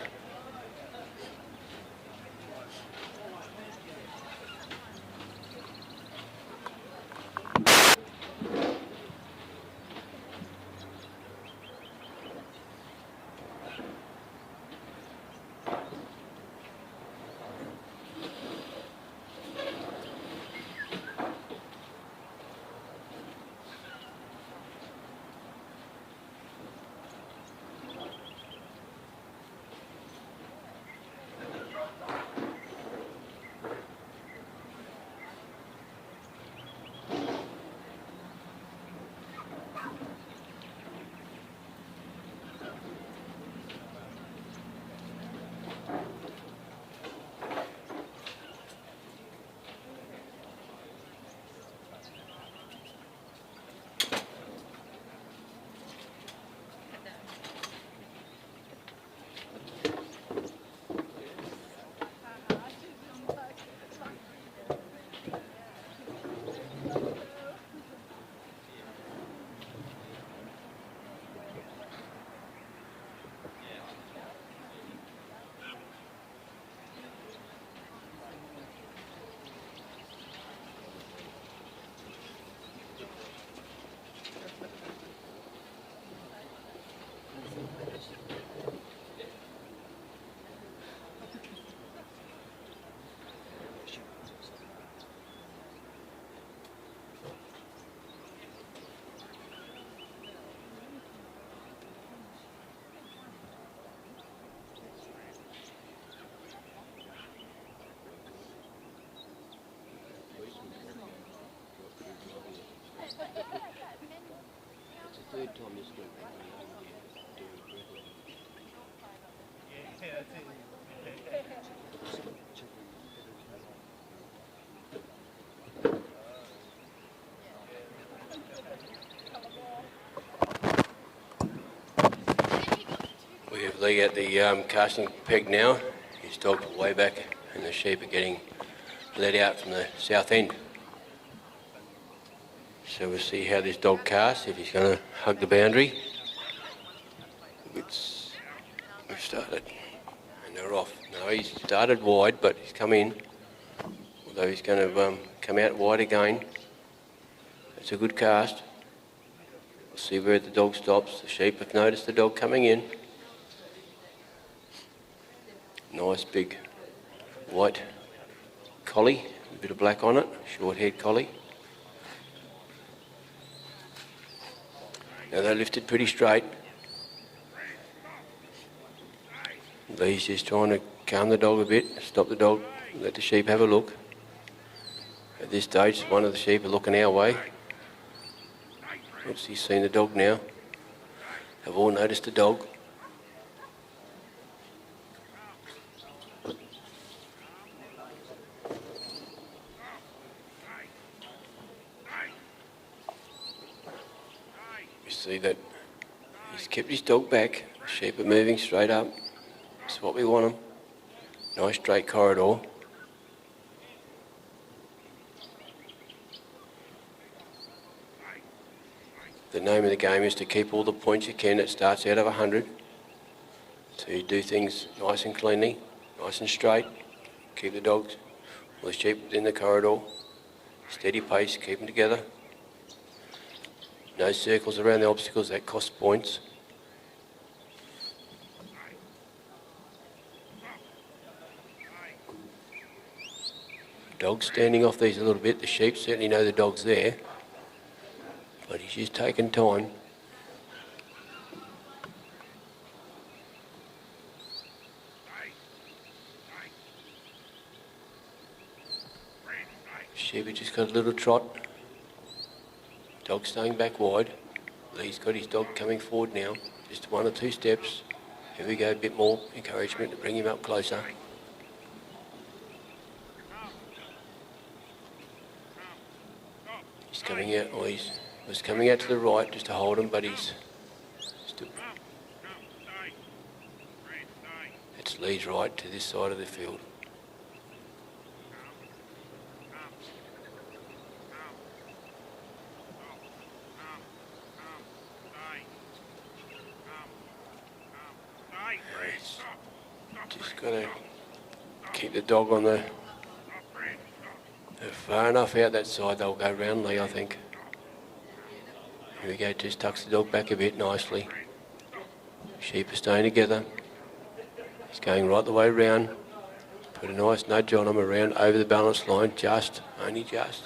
It's the third time this week. We have Lee at the casting peg now. His dog's way back and the sheep are getting let out from the south end. So we'll see how this dog casts, if he's going to hug the boundary. We've started and they're off. No, he's started wide, but he's come in. Although he's going to come out wide again. It's a good cast. We'll see where the dog stops. The sheep have noticed the dog coming in. Nice big white collie, a bit of black on it, short-haired collie. Now they're lifted pretty straight. Lee's just trying to calm the dog a bit, stop the dog, let the sheep have a look. At this stage, one of the sheep are looking our way. Once he's seen the dog now, they've all noticed the dog. You see that he's kept his dog back. The sheep are moving straight up. That's what we want them. Nice straight corridor. The name of the game is to keep all the points you can. It starts out of 100. So you do things nice and cleanly, nice and straight. Keep the dogs, all the sheep within the corridor. Steady pace, keep them together. No circles around the obstacles, that costs points. Dog's standing off these a little bit. The sheep certainly know the dog's there, but he's just taking time. Sheep just got a little trot. Dog staying back wide. Lee's got his dog coming forward now. Just 1 or 2 steps. Here we go, a bit more encouragement to bring him up closer. He's coming out, or he was coming out to the right just to hold him, but he's still... It's because Lee's right to this side of the field. Just got to keep the dog on the... They're far enough out that side, they'll go round Lee, I think. Here we go, just tucks the dog back a bit nicely. Sheep are staying together. He's going right the way round. Put a nice nudge on him around over the balance line, just, only just.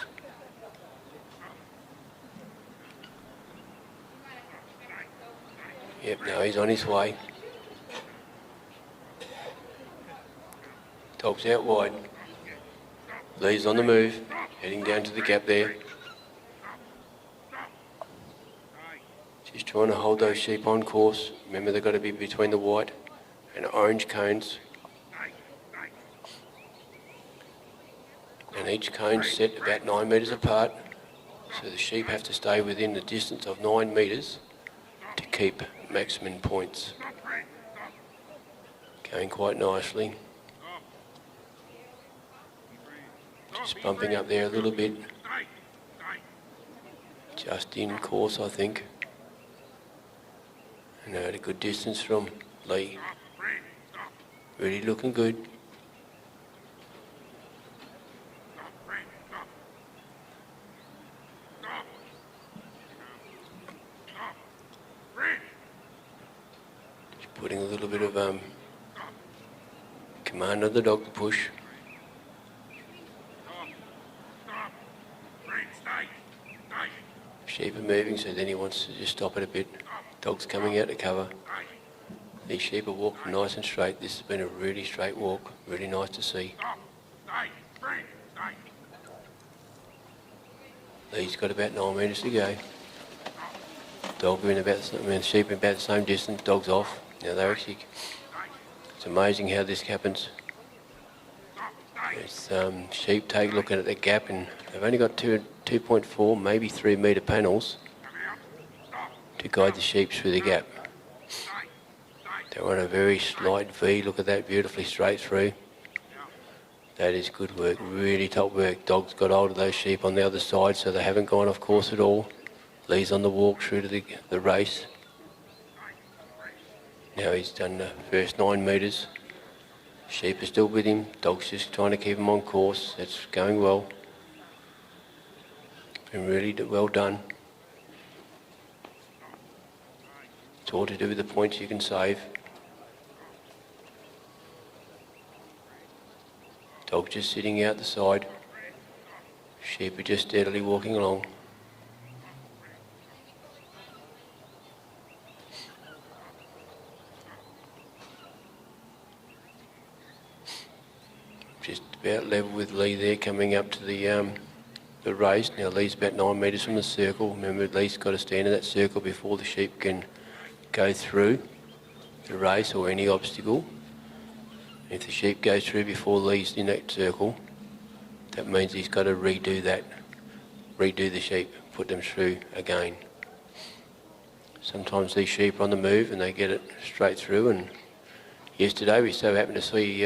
Yep, no, he's on his way. Dog's out wide. Lee's on the move, heading down to the gap there. Just trying to hold those sheep on course. Remember, they've got to be between the white and orange cones. And each cone's set about 9 metres apart, so the sheep have to stay within the distance of 9 metres to keep maximum points. Going quite nicely. Just bumping up there a little bit. Just in course, I think. And at a good distance from Lee. Really looking good. Just putting a little bit of command on the dog to push. Sheep are moving, so then he wants to just stop it a bit. Dog's coming out to cover. These sheep are walking nice and straight. This has been a really straight walk. Really nice to see. Lee's got about 9 metres to go. Dog in about, sheep in about the same distance. Dog's off. Now they're actually. It's amazing how this happens. It's, sheep take looking at the gap, and they've only got 2.4, maybe 3 metre panels to guide the sheep through the gap. They're on a very slight V. Look at that, beautifully straight through. That is good work, really top work. Dog's got hold of those sheep on the other side, so they haven't gone off course at all. Lee's on the walk through to the race. Now he's done the first 9 metres. Sheep are still with him. Dog's just trying to keep him on course. It's going well. Been really well done. It's all to do with the points you can save. Dog just sitting out the side. Sheep are just steadily walking along. Just about level with Lee there, coming up to the race. Now Lee's about 9 metres from the circle. Remember, Lee's got to stand in that circle before the sheep can go through the race or any obstacle. If the sheep goes through before Lee's in that circle, that means he's got to redo the sheep, put them through again. Sometimes these sheep are on the move and they get it straight through, and yesterday we so happened to see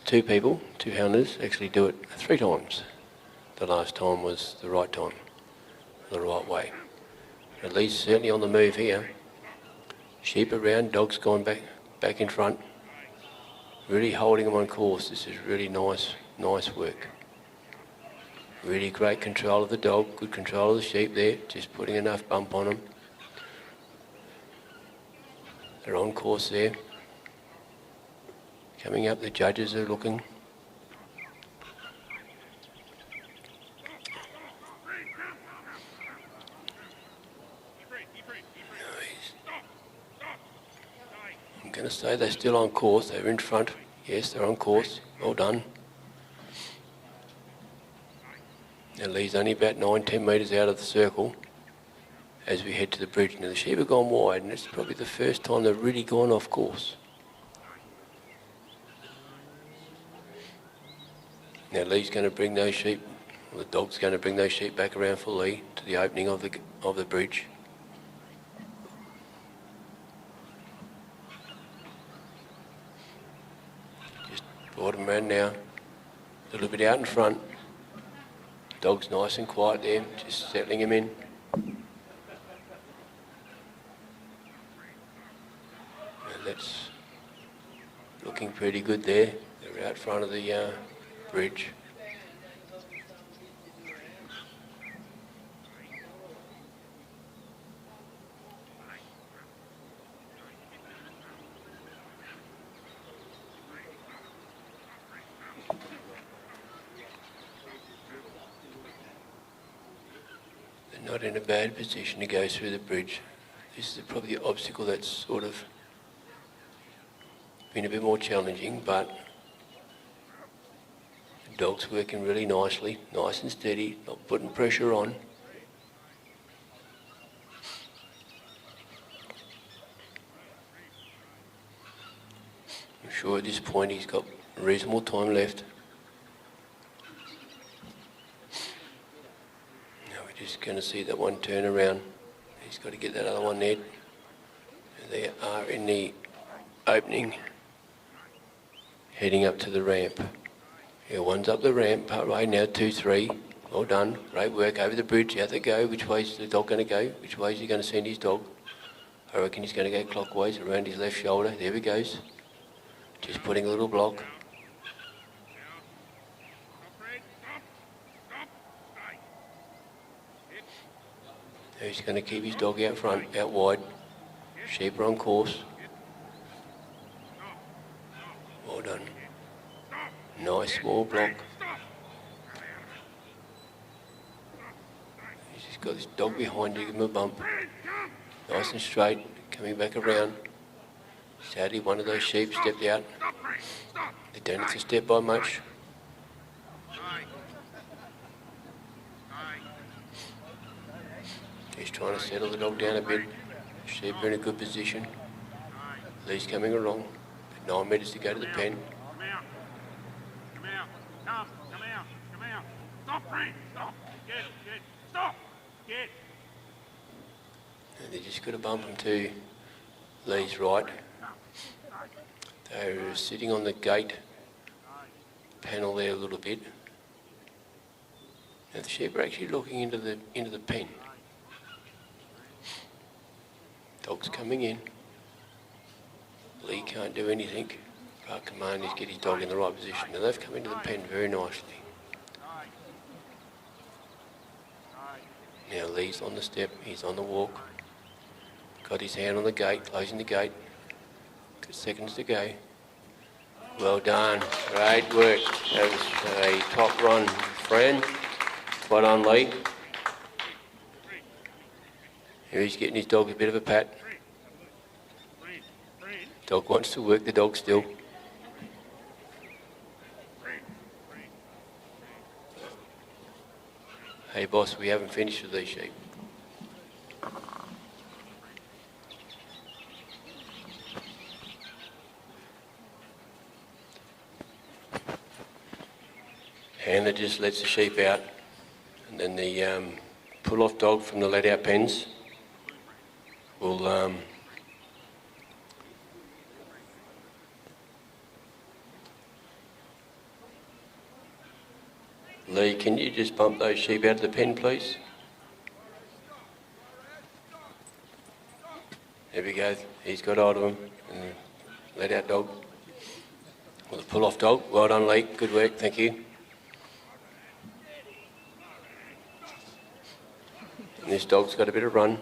2 hunters actually do it 3 times. The last time was the right time, the right way. At least certainly on the move here. Sheep around, dog's gone back in front. Really holding them on course. This is really nice work. Really great control of the dog, good control of the sheep there, just putting enough bump on them. They're on course there. Coming up, the judges are looking. I'm going to say they're still on course. They're in front. Yes, they're on course. Well done. Now Lee's only about 9-10 metres out of the circle as we head to the bridge. Now the sheep have gone wide, and it's probably the first time they've really gone off course. Now Lee's going to bring those sheep, or the dog's going to bring those sheep back around for Lee to the opening of the bridge. Brought him around now. A little bit out in front. Dog's nice and quiet there, just settling him in. And that's looking pretty good there. They're out front of the bridge. Not in a bad position to go through the bridge. This is probably the obstacle that's sort of been a bit more challenging, but the dog's working really nicely, nice and steady, not putting pressure on. I'm sure at this point he's got reasonable time left. Just going to see that one turn around. He's got to get that other one there. They are in the opening, heading up to the ramp. Yeah, one's up the ramp, part way now, 2-3. Well done, great work over the bridge. Out they go. Which way's the dog going to go? Which way is he going to send his dog? I reckon he's going to go clockwise around his left shoulder. There he goes. Just putting a little block. He's going to keep his dog out front, out wide. Sheep are on course. Well done. Nice small block. He's just got this dog behind to give him a bump. Nice and straight, coming back around. Sadly, one of those sheep stepped out. They don't have to step by much. He's trying to settle the dog down a bit. Sheep are in a good position. Lee's coming along. 9 metres to go to the pen. Come out. Come out. Come out. Come out. Stop, Frank. Stop. Get. Stop. Get. And they just got to bump him to Lee's right. They're sitting on the gate panel there a little bit. Now the sheep are actually looking into the pen. Dog's coming in. Lee can't do anything. Our command is get his dog in the right position. Now they've come into the pen very nicely. Now Lee's on the step, he's on the walk. Got his hand on the gate, closing the gate. Got seconds to go. Well done, great work. That was a top run, friend. Well done, Lee. Here he's getting his dog a bit of a pat. Dog wants to work the dog still. Hey boss, we haven't finished with these sheep. Handler just lets the sheep out, and then the pull-off dog from the let-out pens will Lee, can you just bump those sheep out of the pen, please? There we go. He's got hold of him. And let out dog. Or the pull-off dog. Well done, Lee. Good work. Thank you. And this dog's got a bit of run.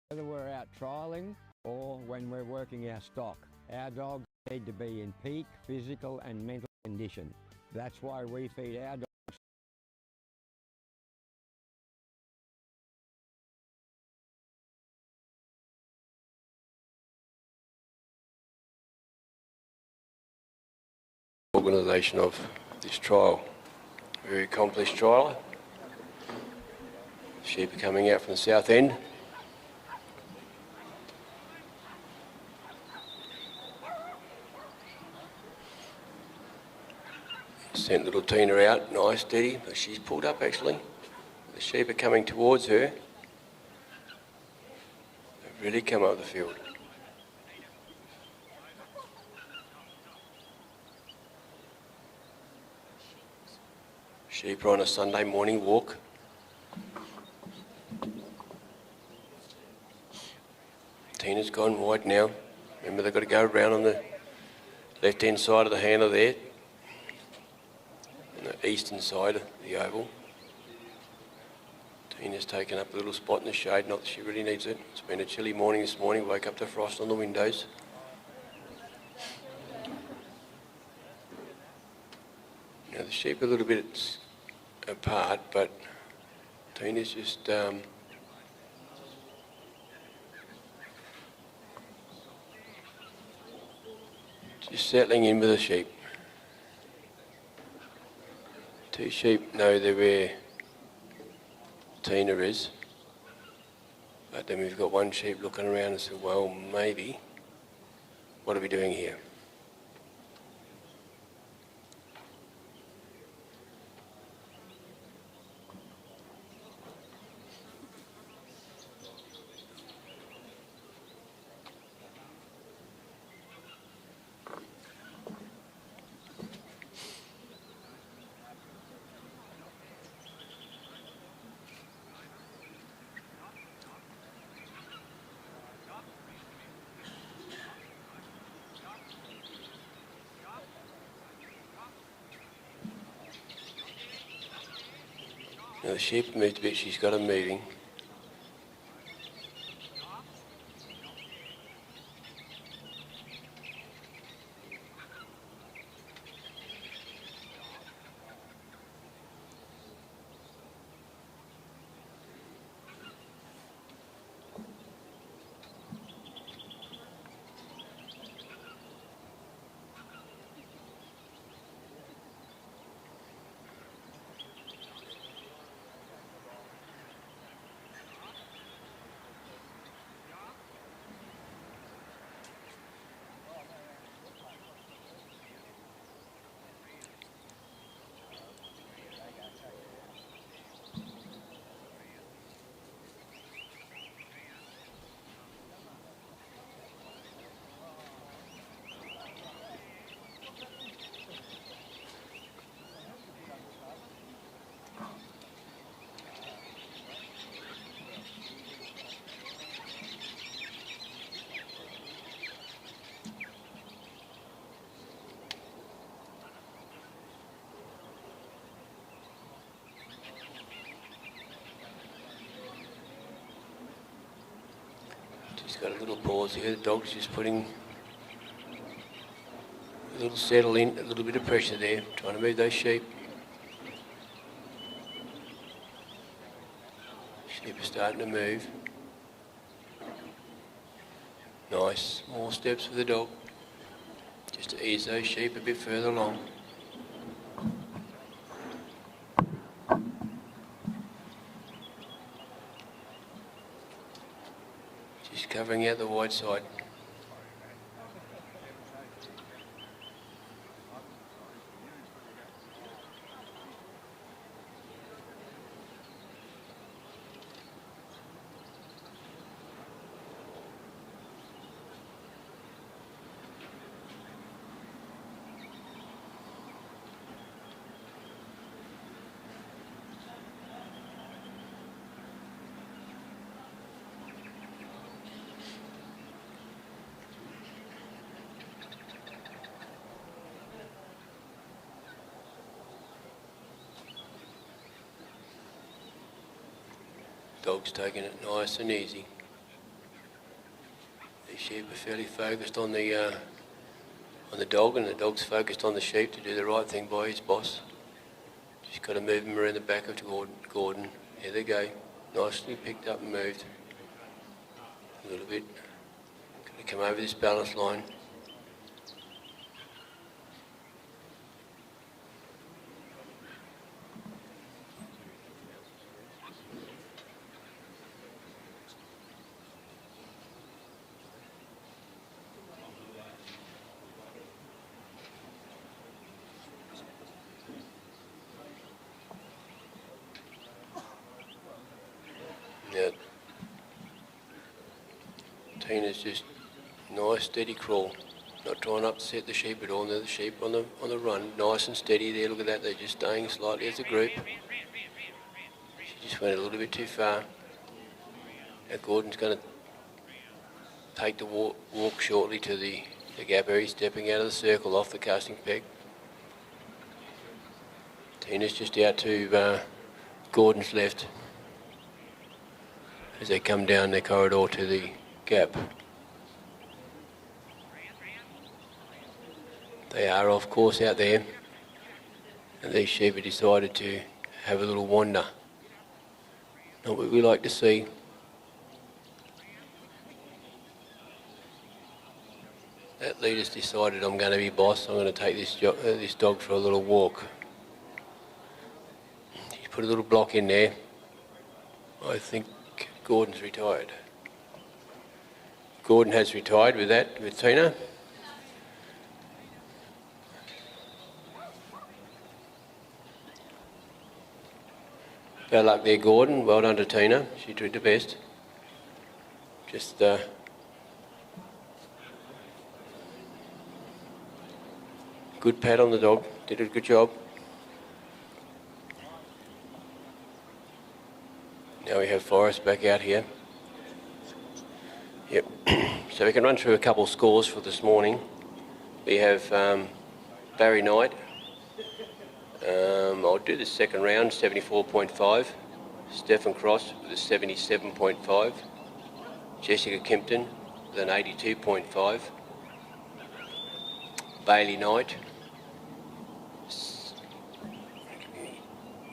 Whether we're out trialling or when we're working our stock, our dogs need to be in peak physical and mental condition. That's why we feed our dogs Organisation of this trial. Very accomplished trialer. Sheep are coming out from the south end. Sent little Tina out, nice, steady, but she's pulled up actually. The sheep are coming towards her. They've really come up the field. Sheep are on a Sunday morning walk. Tina's gone wide now. Remember, they've got to go around on the left-hand side of the handle there, on the eastern side of the oval. Tina's taken up a little spot in the shade, not that she really needs it. It's been a chilly morning this morning, woke up to frost on the windows. Now the sheep are a little bit apart, but Tina's just settling in with the sheep. Two sheep know they're where Tina is, but then we've got one sheep looking around and said, well, maybe, what are we doing here? Now the sheep moved a bit, she's got them moving. She's got a little pause here, the dog's just putting a little settle in, a little bit of pressure there, trying to move those sheep. Sheep are starting to move. Nice, more steps for the dog, just to ease those sheep a bit further along. She's covering out the wide side. Dog's taking it nice and easy. The sheep are fairly focused on the dog, and the dog's focused on the sheep to do the right thing by his boss. Just got to move him around the back of Gordon. There they go. Nicely picked up and moved. A little bit. Got to come over this balance line. Now, Tina's just nice steady crawl, not trying to upset the sheep at all. Now the sheep on the run, nice and steady there. Look at that, they're just staying slightly as a group. She just went a little bit too far. Now Gordon's going to take the walk shortly to the gap area, stepping out of the circle off the casting peg. Tina's just out to Gordon's left as they come down their corridor to the gap. They are of course out there, and these sheep have decided to have a little wander. Not what we like to see. That leader's decided, I'm going to be boss, I'm going to take this dog for a little walk. He's put a little block in there. I think Gordon's retired. Gordon has retired with that, with Tina. Bad luck there, Gordon. Well done to Tina. She did the best. Just good pat on the dog. Did a good job. Now we have Forrest back out here. Yep. So we can run through a couple of scores for this morning. We have Barry Knight. I'll do the second round, 74.5. Stefan Cross with a 77.5. Jessica Kimpton with an 82.5. Bailey Knight.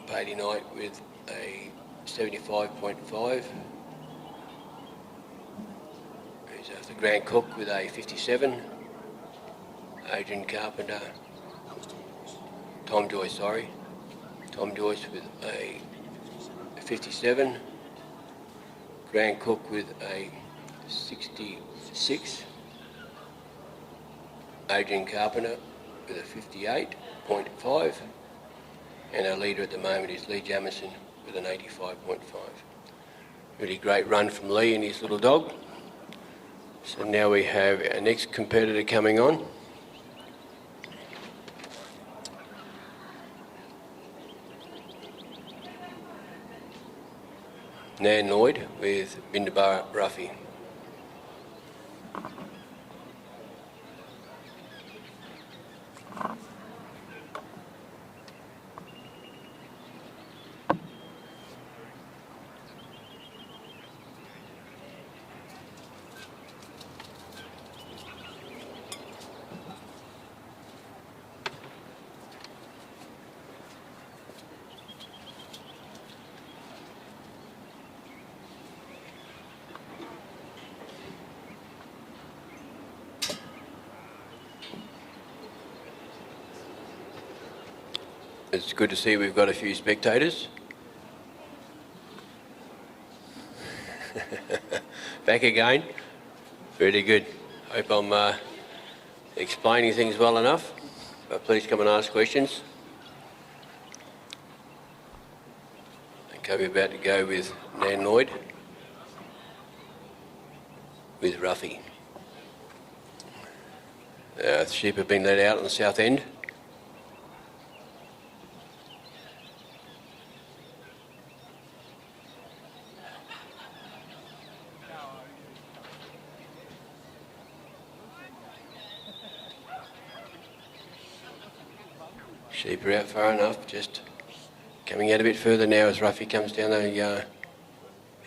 Bailey Knight with a 75.5. Who's after Grant Cook with a 57. Adrian Carpenter. Tom Joyce, sorry. Tom Joyce with a 57. Grant Cook with a 66. Adrian Carpenter with a 58.5. And our leader at the moment is Lee Jamison with an 85.5. Really great run from Lee and his little dog. So now we have our next competitor coming on. Nan Lloyd with Bindabar Ruffy. It's good to see we've got a few spectators. Back again. Very good. Hope I'm explaining things well enough. But please come and ask questions. Okay, we're about to go with Nan Lloyd with Ruffy. The sheep have been let out on the south end. Sheep are out far enough, just coming out a bit further now as Ruffy comes down the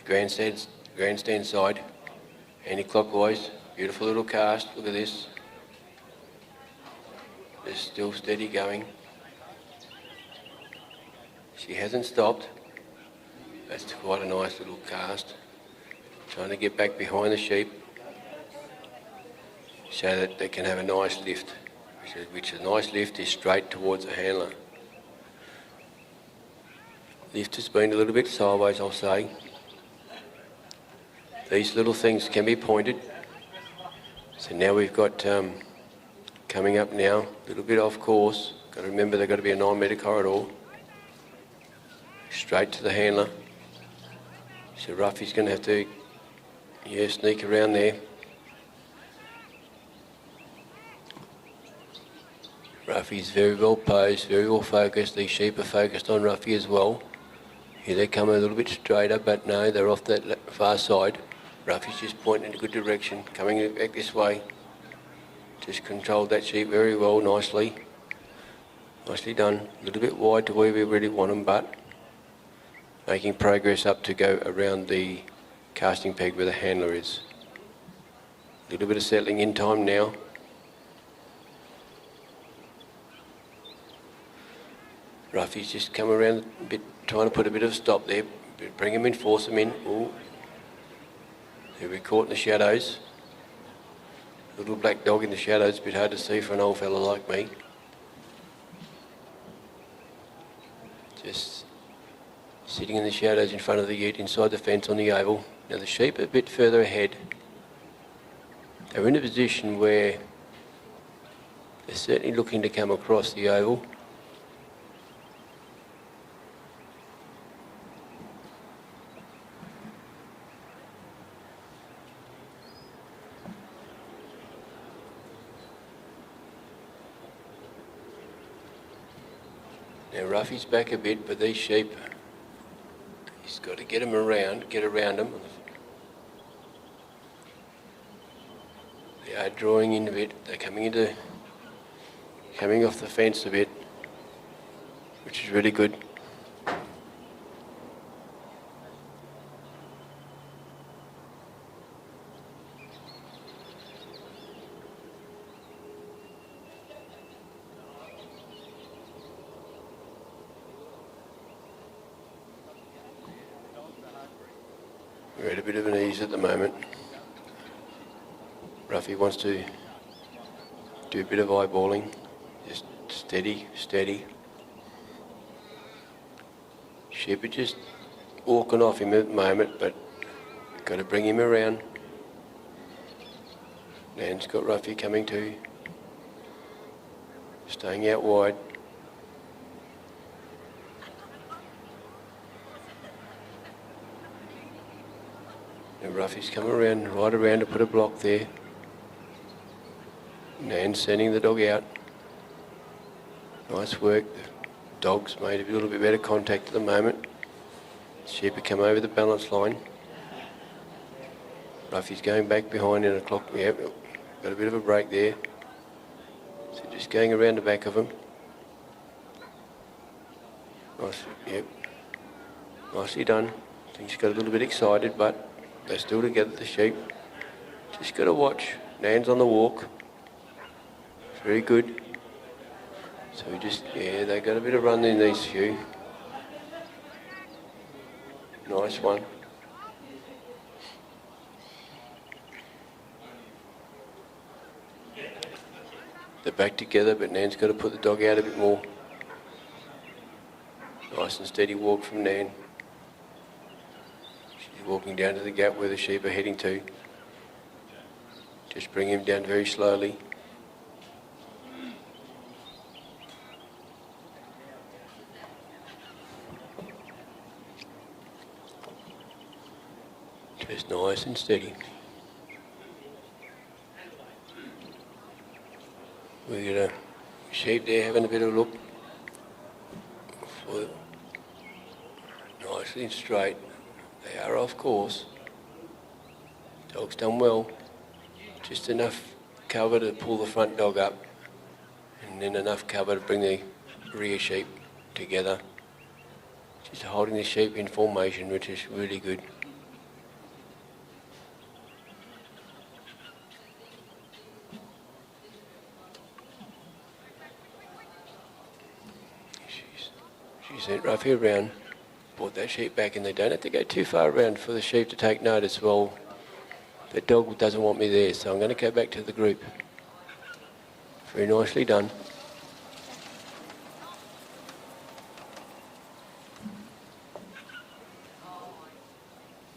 grandstand side, anti-clockwise. Beautiful little cast, look at this. They're still steady going. She hasn't stopped. That's quite a nice little cast. Trying to get back behind the sheep so that they can have a nice lift. Which a nice lift is straight towards the handler. Lift has been a little bit sideways, I'll say. These little things can be pointed. So now we've got coming up now, a little bit off course. Got to remember they've got to be a 9 metre corridor. Straight to the handler. So Ruffy's going to have to, yeah, sneak around there. Ruffy's very well posed, very well focused. These sheep are focused on Ruffy as well. Here they come a little bit straighter, but no, they're off that far side. Ruffy's just pointing in a good direction, coming back this way. Just controlled that sheep very well, nicely. Nicely done. A little bit wide to where we really want them, but making progress up to go around the casting peg where the handler is. A little bit of settling in time now. Ruffy's just come around a bit, trying to put a bit of a stop there. Bring him in, force him in. Ooh. There we caught in the shadows. Little black dog in the shadows, a bit hard to see for an old fella like me. Just sitting in the shadows in front of the ute inside the fence on the oval. Now the sheep are a bit further ahead. They're in a position where they're certainly looking to come across the oval. Now Ruffy's back a bit, but these sheep, he's got to get around them. They are drawing in a bit. They're coming off the fence a bit, which is really good. We're at a bit of an ease at the moment. Ruffy wants to do a bit of eyeballing. Just steady, steady. Sheep are just walking off him at the moment, but got to bring him around. Nan's got Ruffy coming too. Staying out wide. And Ruffy's come around, right around to put a block there. Nan's sending the dog out. Nice work. The dog's made a little bit better contact at the moment. Sheep have come over the balance line. Ruffy's going back behind in a clock. Yep, got a bit of a break there. So just going around the back of him. Nice, yep. Nicely done. I think she's got a little bit excited, but they're still together, the sheep. Just got to watch. Nan's on the walk. Very good. So we just, yeah, they got a bit of run in these few. Nice one. They're back together, but Nan's got to put the dog out a bit more. Nice and steady walk from Nan. She's walking down to the gap where the sheep are heading to. Just bring him down very slowly. Just nice and steady. We got a sheep there having a bit of a look. Nicely and straight. They are off course. Dog's done well. Just enough cover to pull the front dog up, and then enough cover to bring the rear sheep together. Just holding the sheep in formation, which is really good. She sent Ruffy around, brought that sheep back, and they don't have to go too far around for the sheep to take notice. Well, the dog doesn't want me there, so I'm going to go back to the group. Very nicely done.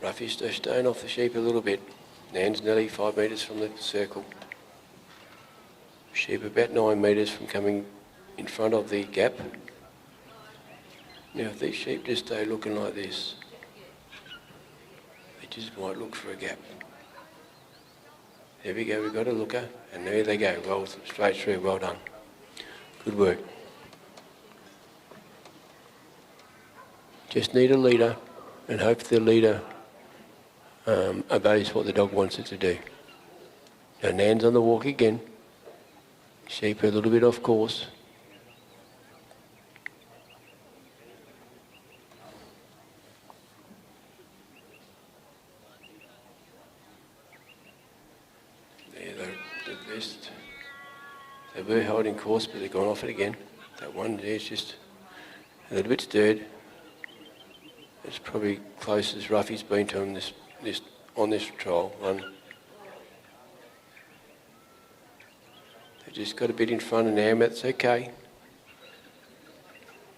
Ruffy's just staying off the sheep a little bit. Nan's nearly 5 metres from the circle. Sheep about 9 metres from coming in front of the gap. Now if these sheep just stay looking like this, Just might look for a gap. There we go, we've got a looker, and there they go, well, straight through, well done. Good work. Just need a leader, and hope the leader obeys what the dog wants it to do. Now Nan's on the walk again. Sheep are a little bit off course. They were holding course, but they've gone off it again. That one there is just a little bit stirred. It's probably close as Ruffy's been to him on this trial run. They've just got a bit in front of Nam, that's okay.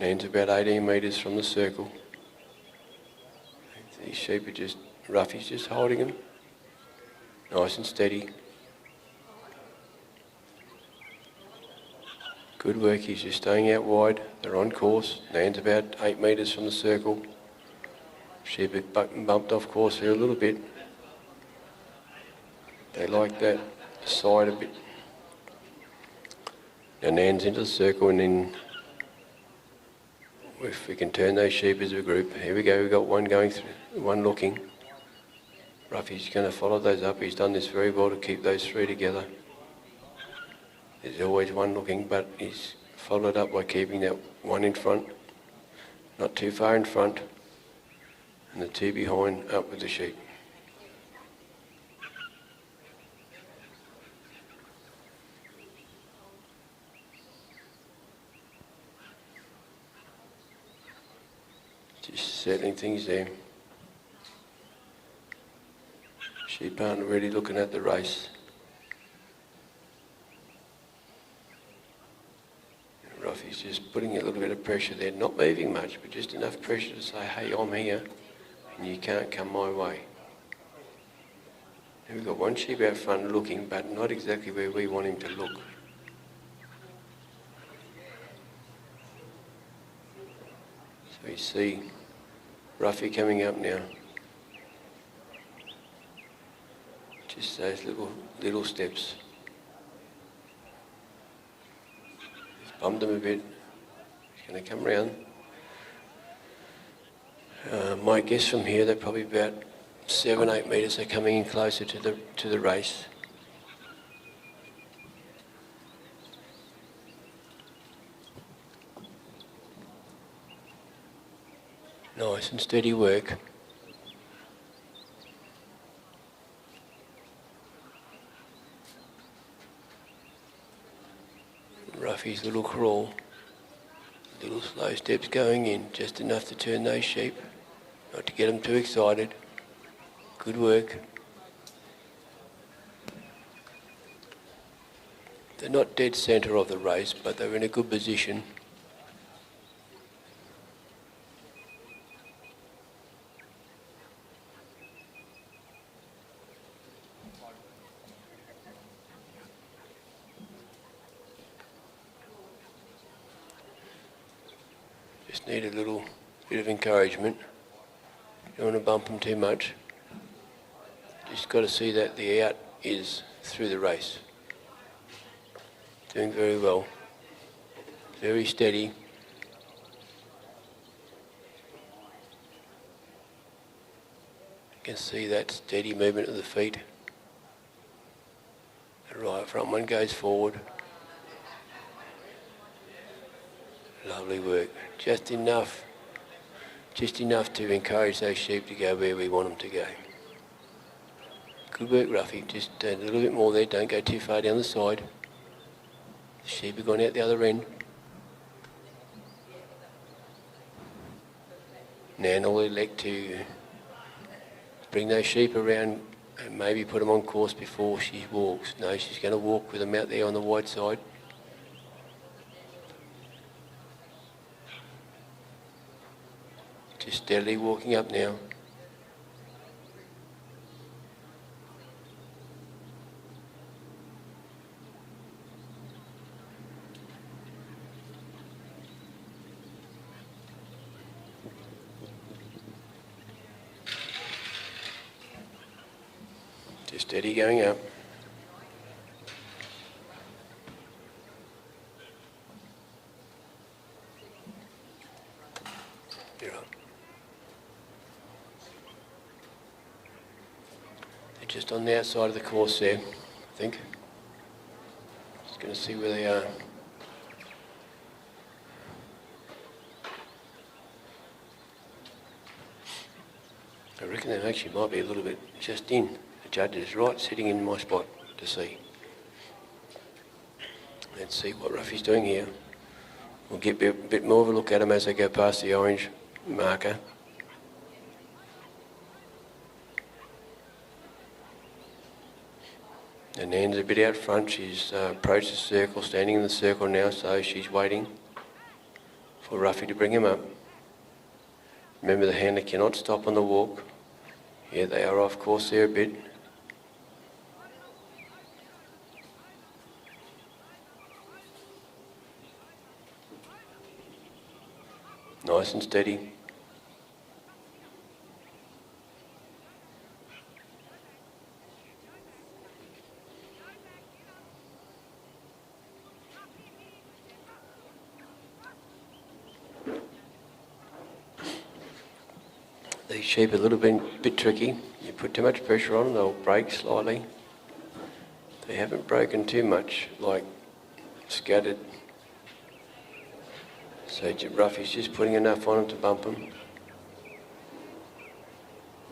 Nan's about 18 metres from the circle. These sheep are just, Ruffy's just holding them. Nice and steady. Good work, he's just staying out wide. They're on course. Nan's about 8 metres from the circle. Sheep have bumped off course here a little bit. They like that side a bit. Now Nan's into the circle, and then if we can turn those sheep as a group. Here we go, we've got one going through, one looking. Ruffy's going to follow those up. He's done this very well to keep those three together. There's always one looking, but he's followed up by keeping that one in front, not too far in front, and the two behind up with the sheep. Just settling things there. Sheep aren't really looking at the race. Ruffy's just putting a little bit of pressure there, not moving much, but just enough pressure to say, hey, I'm here, and you can't come my way. And we've got one sheep out front looking, but not exactly where we want him to look. So you see Ruffy coming up now. Just those little steps. Bumped him a bit. He's going to come round. My guess from here, they're probably about 7-8 metres. They're coming in closer to the race. Nice and steady work. Ruffy's little crawl, little slow steps going in, just enough to turn those sheep, not to get them too excited. Good work. They're not dead centre of the race, but they're in a good position. Just need a little bit of encouragement. Don't want to bump them too much. Just got to see that the out is through the race. Doing very well. Very steady. You can see that steady movement of the feet. The right front one goes forward. Lovely work. Just enough to encourage those sheep to go where we want them to go. Good work, Ruffy. Just a little bit more there. Don't go too far down the side. The sheep have gone out the other end. Nan will elect to bring those sheep around and maybe put them on course before she walks. No, she's going to walk with them out there on the wide side. Just steadily walking up now. Just steady going up. You're on. They're just on the outside of the course there, I think. Just going to see where they are. I reckon they actually might be a little bit just in. The judge is right sitting in my spot to see. Let's see what Ruffy's doing here. We'll get a bit more of a look at him as they go past the orange marker. And Nan's a bit out front. She's approached the circle, standing in the circle now, so she's waiting for Ruffy to bring him up. Remember, the handler cannot stop on the walk. Yeah, they are off course there a bit. Nice and steady. These sheep are a little bit tricky. You put too much pressure on them, they'll break slightly. They haven't broken too much, like scattered. So Ruffy's just putting enough on them to bump them.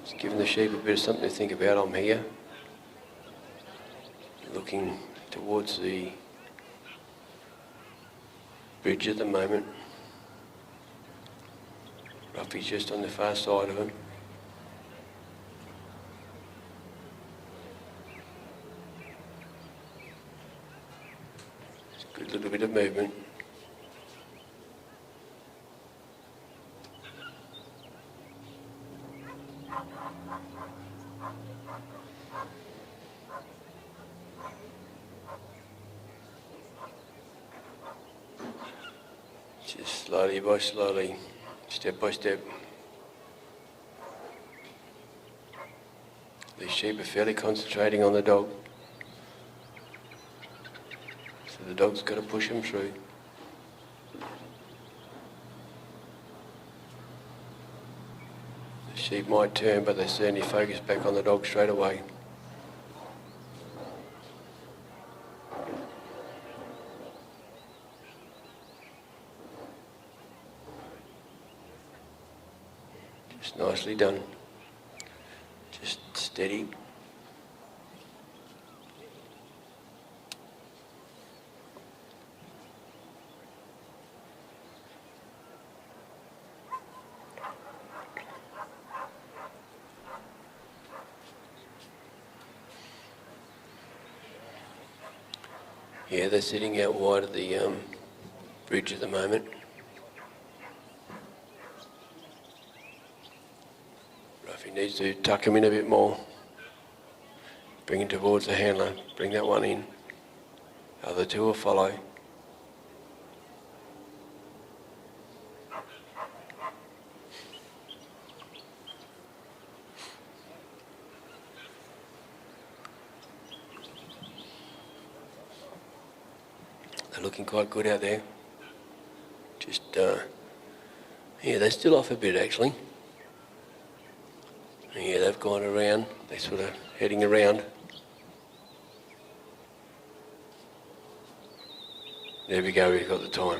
Just giving the sheep a bit of something to think about. I'm here, looking towards the bridge at the moment. Ruffy's just on the far side of him. It's a good little bit of movement. Just slowly by slowly. Step by step. These sheep are fairly concentrating on the dog. So the dog's got to push him through. The sheep might turn, but they certainly focus back on the dog straight away. Nicely done. Just steady. Yeah, they're sitting out wide of the bridge at the moment. Needs to tuck him in a bit more. Bring him towards the handler. Bring that one in. The other two will follow. They're looking quite good out there. Just, yeah, they're still off a bit actually. Yeah, they've gone around. They're sort of heading around. There we go, we've got the time.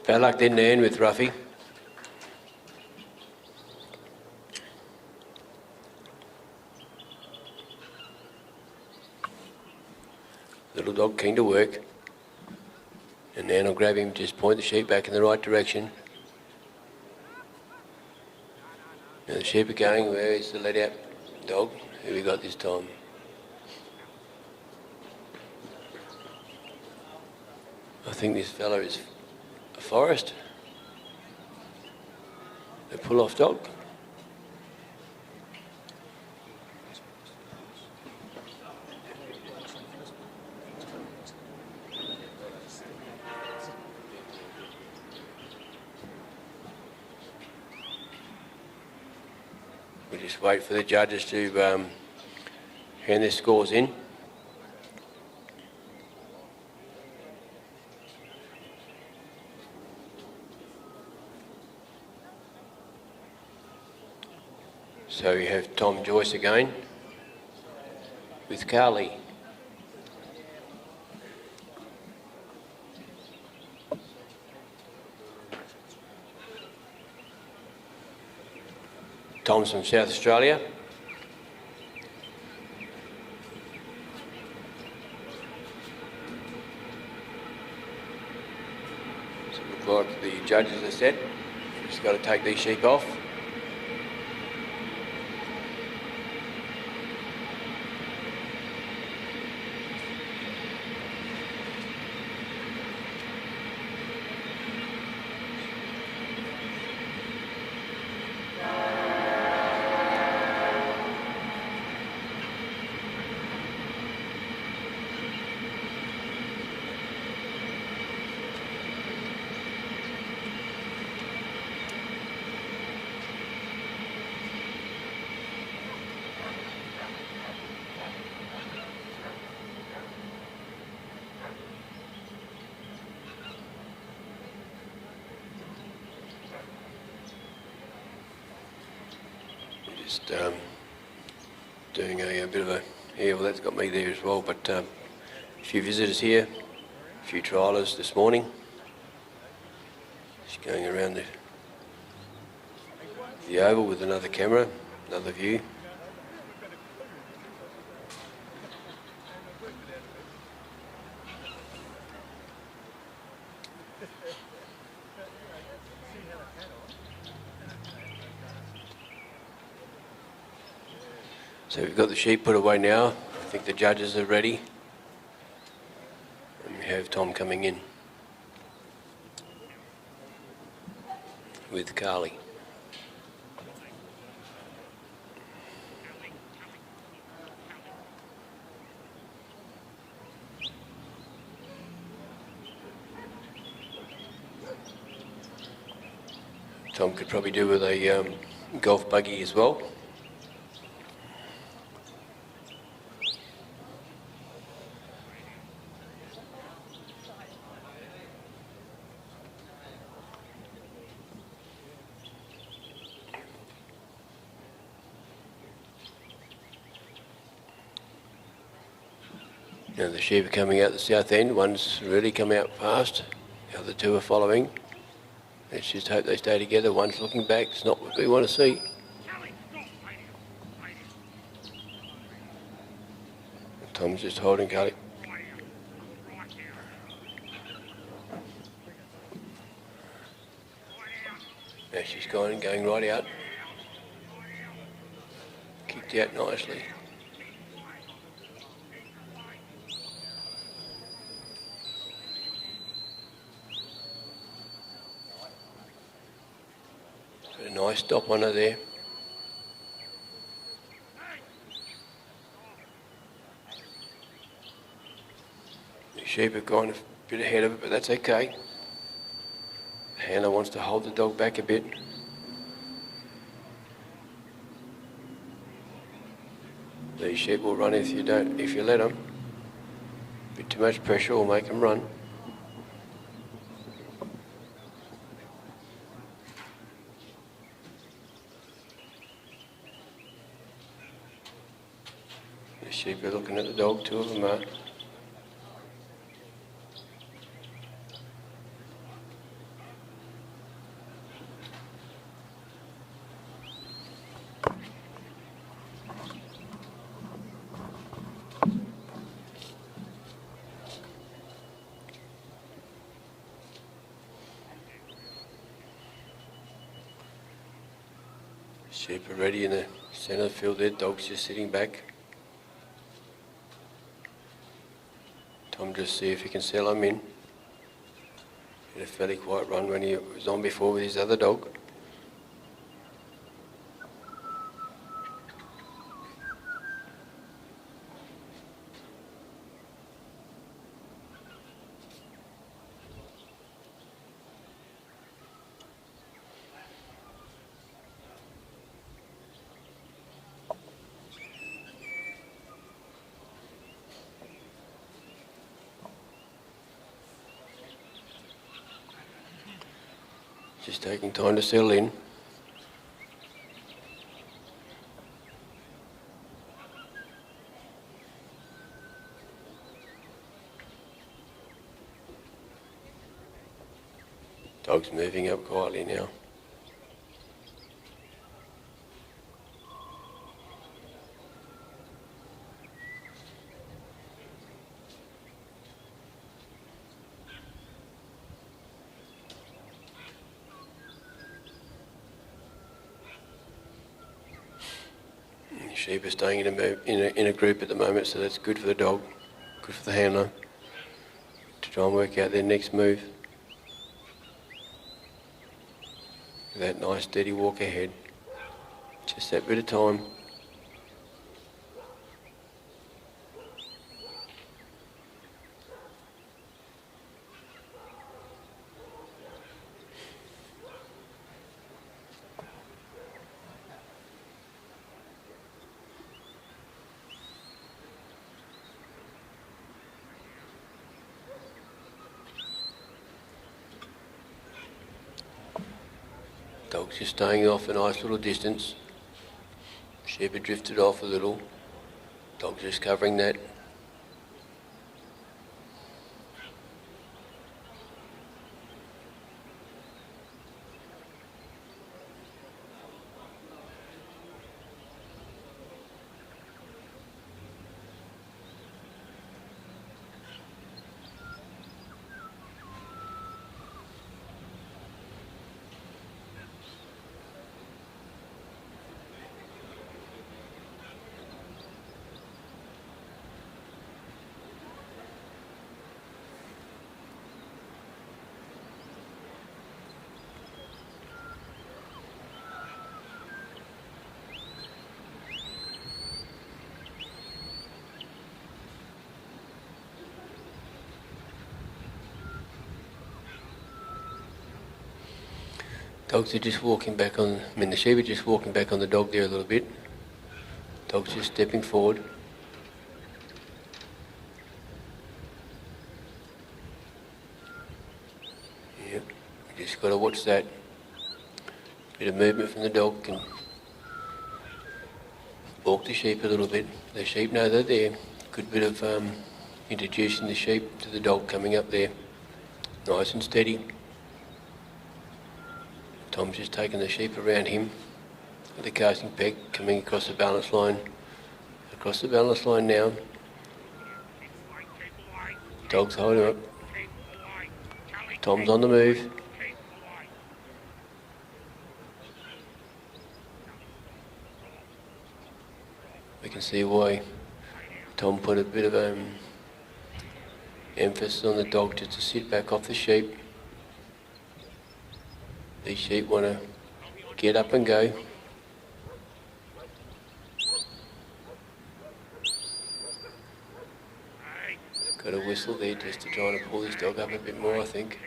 Bad luck then, Nan, with Ruffy. Little dog keen to work. And Nan will grab him, just point the sheep back in the right direction. Now the sheep are going, where is the let out dog? Who we got this time? I think this fella is a Forest. A pull-off dog. We just wait for the judges to hand their scores in. So you have Tom Joyce again with Carly. Tom's from South Australia. So it looks like the judges are set. Just got to take these sheep off. Just doing a bit of a, yeah, well that's got me there as well, but a few visitors here, a few triallers this morning. Just going around the oval with another camera, another view. So we've got the sheep put away now. I think the judges are ready. And we have Tom coming in with Carly. Tom could probably do with a golf buggy as well. Now the sheep are coming out the south end. One's really come out fast. The other two are following. Let's just hope they stay together. One's looking back. It's not what we want to see. Tom's just holding Carly. Now she's going right out. Kicked out nicely. Got a nice stop on her there. The sheep have gone a bit ahead of it, but that's okay. The handler wants to hold the dog back a bit. These sheep will run if you let them. A bit too much pressure will make them run. The sheep are looking at the dog, two of them are. Sheep are ready in the centre of the field there, dog's just sitting back. Tom just see if he can sell him in. He had a fairly quiet run when he was on before with his other dog. Just taking time to settle in. Dog's moving up quietly now. The sheep are staying in a group at the moment, so that's good for the dog, good for the handler, to try and work out their next move. That nice steady walk ahead. Just that bit of time. Dog's just staying off a nice little distance. Sheep had drifted off a little. Dog's just covering that. Dogs are just walking back on, the sheep are just walking back on the dog there a little bit. Dog's just stepping forward. Yep, you just got to watch that. Bit of movement from the dog can walk the sheep a little bit. The sheep know they're there. Good bit of introducing the sheep to the dog coming up there. Nice and steady. Tom's just taking the sheep around him with the casting peg coming across the balance line. Across the balance line now. Dog's holding up. Tom's on the move. We can see why Tom put a bit of emphasis on the dog just to sit back off the sheep. These sheep want to get up and go. Got a whistle there just to try and pull this dog up a bit more, I think.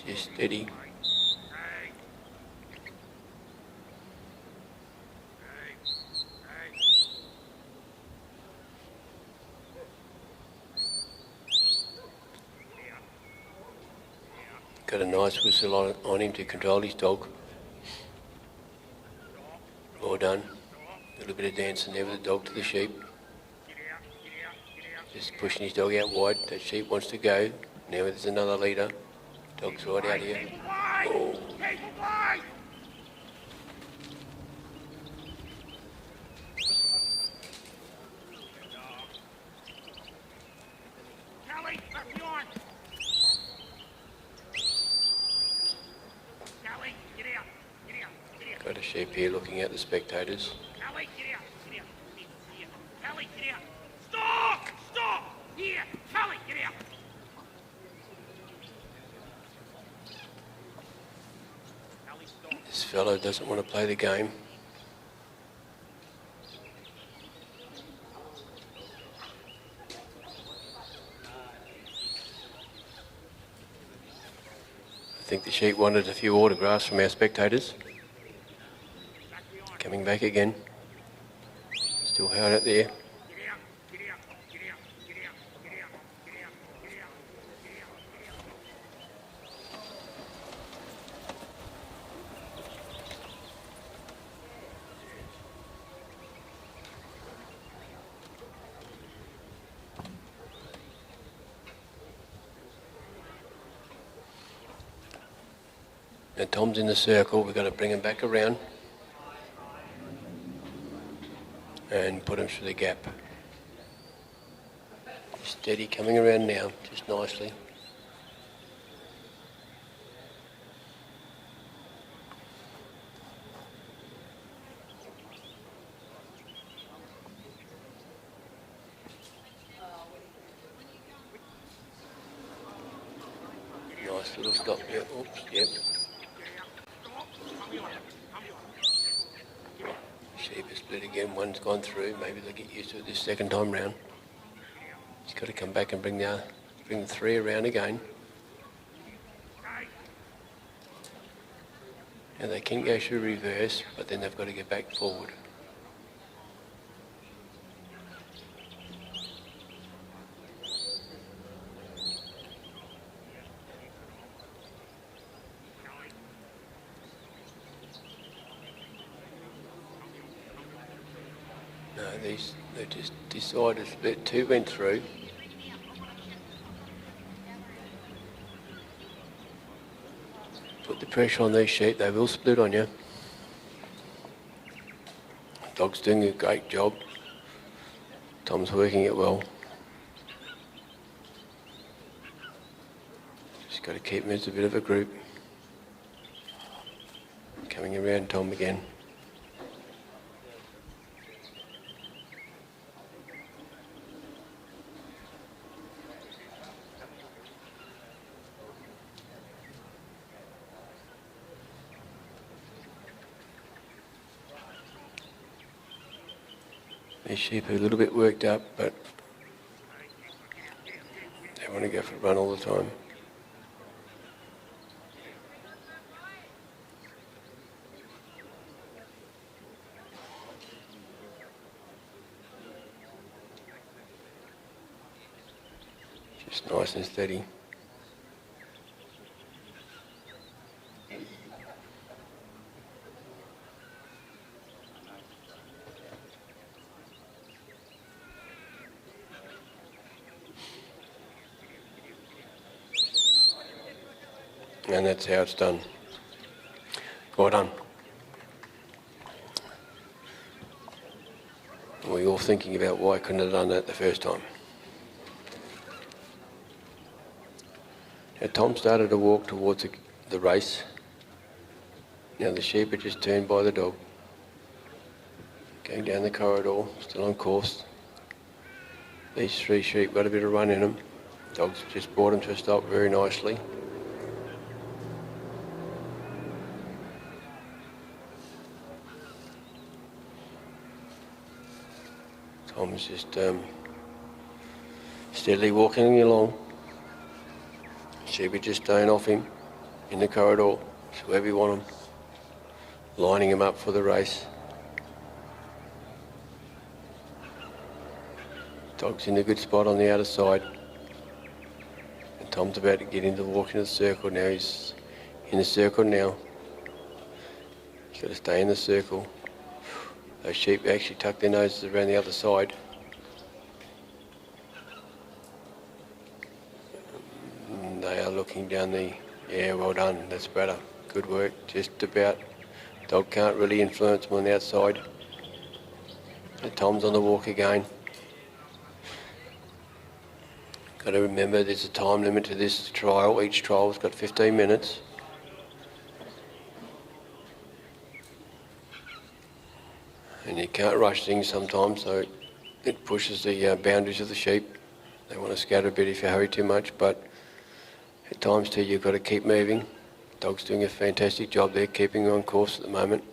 Just steady. Got a nice whistle on him to control his dog. Well done. A little bit of dancing there with the dog to the sheep. Just pushing his dog out wide. That sheep wants to go. Now there's another leader. Dog's right out here. Oh. Got a sheep here looking at the spectators. Kelly, get out! Get out! Here. Kelly, get out! Stop! Stop! Here! Kelly, get out! Kelly, stop. This fellow doesn't want to play the game. I think the sheep wanted a few autographs from our spectators. Coming back again. Still held out there. Now Tom's in the circle, we've got to bring him back around and put him through the gap. Steady, coming around now, just nicely. Nice little stop, yep, oops, yep. Sheep is split again, one's gone through, maybe they'll get used to it this second time round. He's got to come back and bring the 3 around again. Now they can go through reverse, but then they've got to get back forward. No, they just decided that 2 went through. Put the pressure on these sheep, they will split on you. Dog's doing a great job. Tom's working it well. Just got to keep him as a bit of a group. Coming around Tom again. These sheep are a little bit worked up, but they want to go for a run all the time. Just nice and steady. And that's how it's done. Well done. We're all thinking about why I couldn't have done that the first time. Now Tom started to walk towards the race. Now the sheep are just turned by the dog. Going down the corridor, still on course. These 3 sheep got a bit of run in them. Dog's just brought them to a stop very nicely. Tom's just steadily walking along. Sheep are just staying off him in the corridor, so wherever you want them, lining him up for the race. Dog's in a good spot on the outer side. And Tom's about to get into walking the circle now. He's in the circle now. He's got to stay in the circle. Those sheep actually tuck their noses around the other side. And they are looking down the... Yeah, well done. That's better. Good work. Just about. Dog can't really influence them on the outside. And Tom's on the walk again. Got to remember there's a time limit to this trial. Each trial's got 15 minutes. And you can't rush things sometimes, so it pushes the boundaries of the sheep. They want to scatter a bit if you hurry too much, but at times too you've got to keep moving. Dog's doing a fantastic job there, keeping on course at the moment.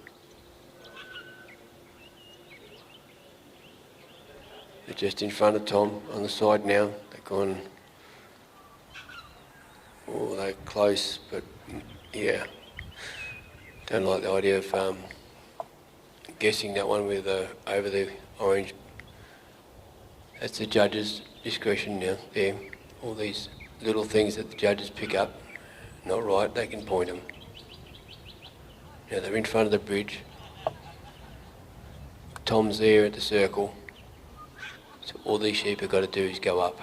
They're just in front of Tom on the side now. They're gone. Oh, they're close, but yeah. Don't like the idea of guessing that one with over the orange. That's the judge's discretion now. There, all these little things that the judges pick up, not right, they can point them. Now they're in front of the bridge. Tom's there at the circle. So all these sheep have got to do is go up.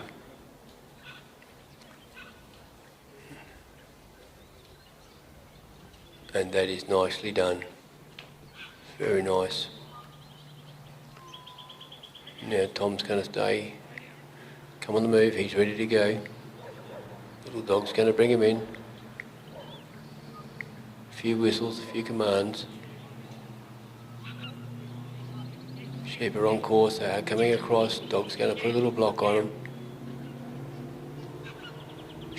And that is nicely done. Very nice. Now Tom's going to stay. Come on the move, he's ready to go. Little dog's going to bring him in. A few whistles, a few commands. Sheep are on course, they are coming across. Dog's going to put a little block on them.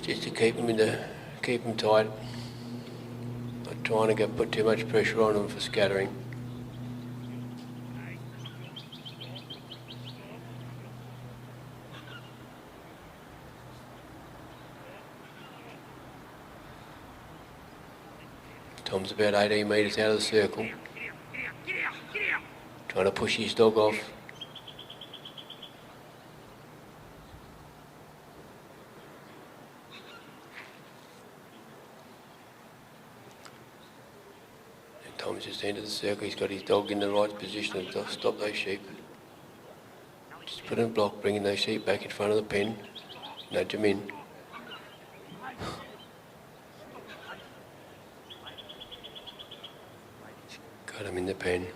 Just to keep them tight. Not trying to put too much pressure on them for scattering. Tom's about 18 metres out of the circle. Trying to push his dog off. And Tom's just entered the circle. He's got his dog in the right position to stop those sheep. Just put in a block, bringing those sheep back in front of the pen. Nudge them in. Got him in the pen.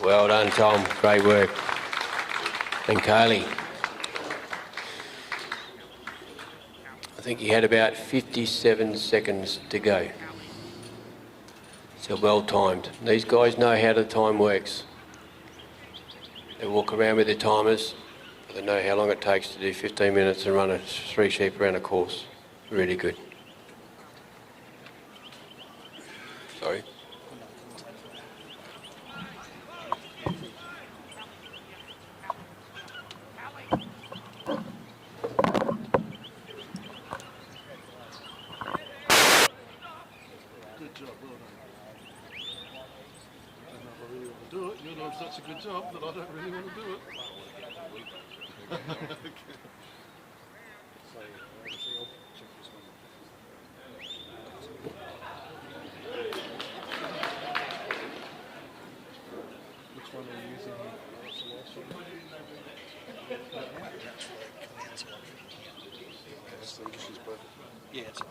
Well done, Tom. Great work. And Kaylee. I think he had about 57 seconds to go. So well timed. These guys know how the time works. They walk around with their timers. They know how long it takes to do 15 minutes and run 3 sheep around a course. Really good. Sorry. Good job, well done. I don't know if I really want to do it. You're doing such a good job that I don't really want to do it. Which one are you using? Yeah, it's a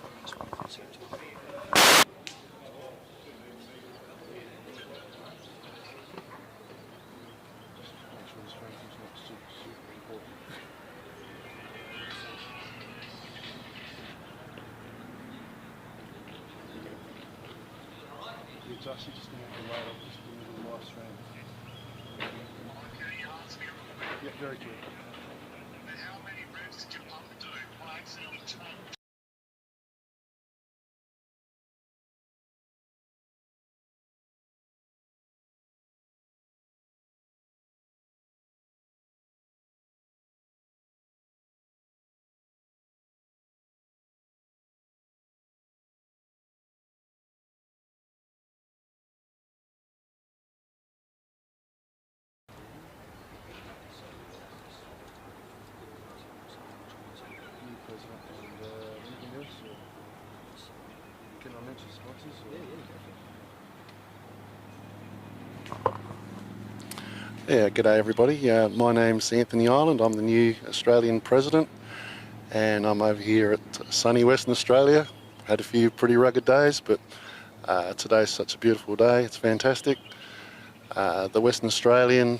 Josh, you just going to have to wait up just a little live stream. Yeah, very good. How many reps did you want to do? 180. New president and anything else? Or can I mention sponsors? Or? Yeah, g'day everybody. My name's Anthony Ireland. I'm the new Australian president and I'm over here at sunny Western Australia. Had a few pretty rugged days, but today's such a beautiful day. It's fantastic. The Western Australian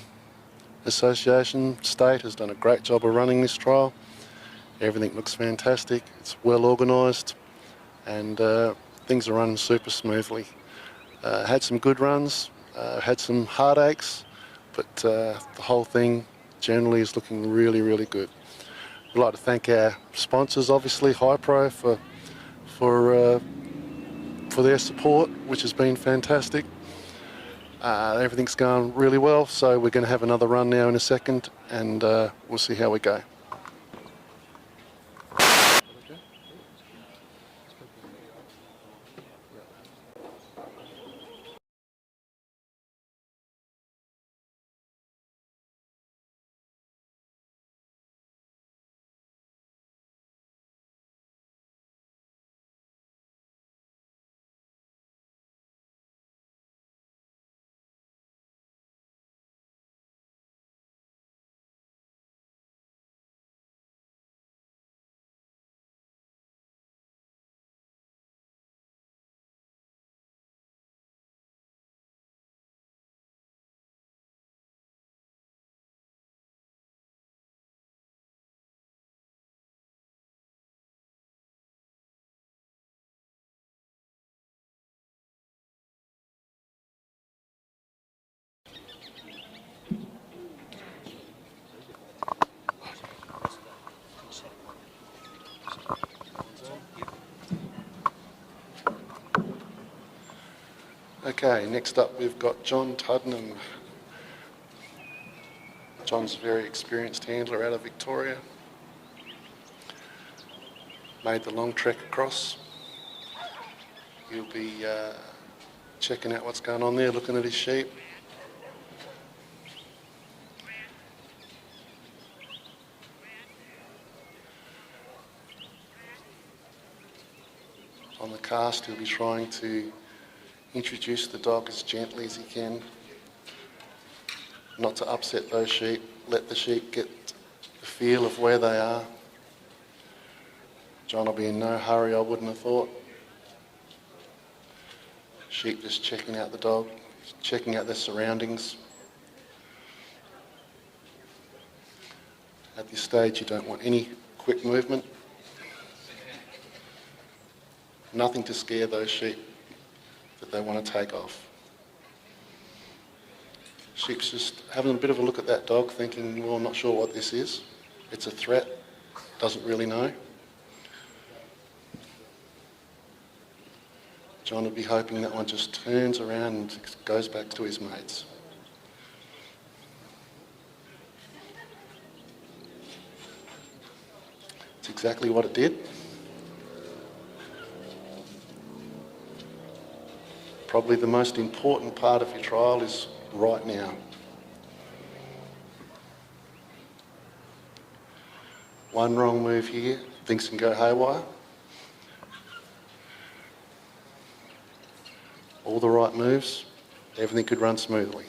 Association state has done a great job of running this trial. Everything looks fantastic. It's well organised and things are running super smoothly. Had some good runs, had some heartaches, but the whole thing generally is looking really, really good. We'd like to thank our sponsors, obviously, Hi-Pro, for their support, which has been fantastic. Everything's going really well, so we're going to have another run now in a second, and we'll see how we go. Okay, next up we've got John Tuddenham. John's a very experienced handler out of Victoria. Made the long trek across. He'll be checking out what's going on there, looking at his sheep. On the cast, he'll be trying to introduce the dog as gently as he can, not to upset those sheep, let the sheep get the feel of where they are. John will be in no hurry, I wouldn't have thought. Sheep just checking out the dog, checking out their surroundings. At this stage, you don't want any quick movement. Nothing to scare those sheep that they want to take off. Sheep's just having a bit of a look at that dog, thinking, well, I'm not sure what this is. It's a threat, doesn't really know. John would be hoping that one just turns around and goes back to his mates. It's exactly what it did. Probably the most important part of your trial is right now. One wrong move here, things can go haywire. All the right moves, everything could run smoothly.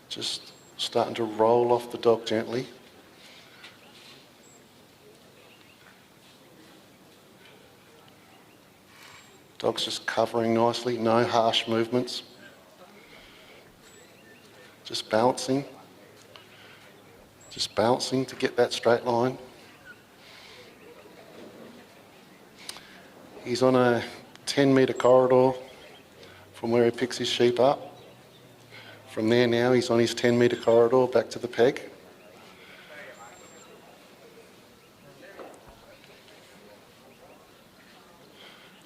Just starting to roll off the dog gently. Dog's just covering nicely, no harsh movements. Just balancing to get that straight line. He's on a 10-metre corridor from where he picks his sheep up. From there now he's on his 10-metre corridor back to the peg.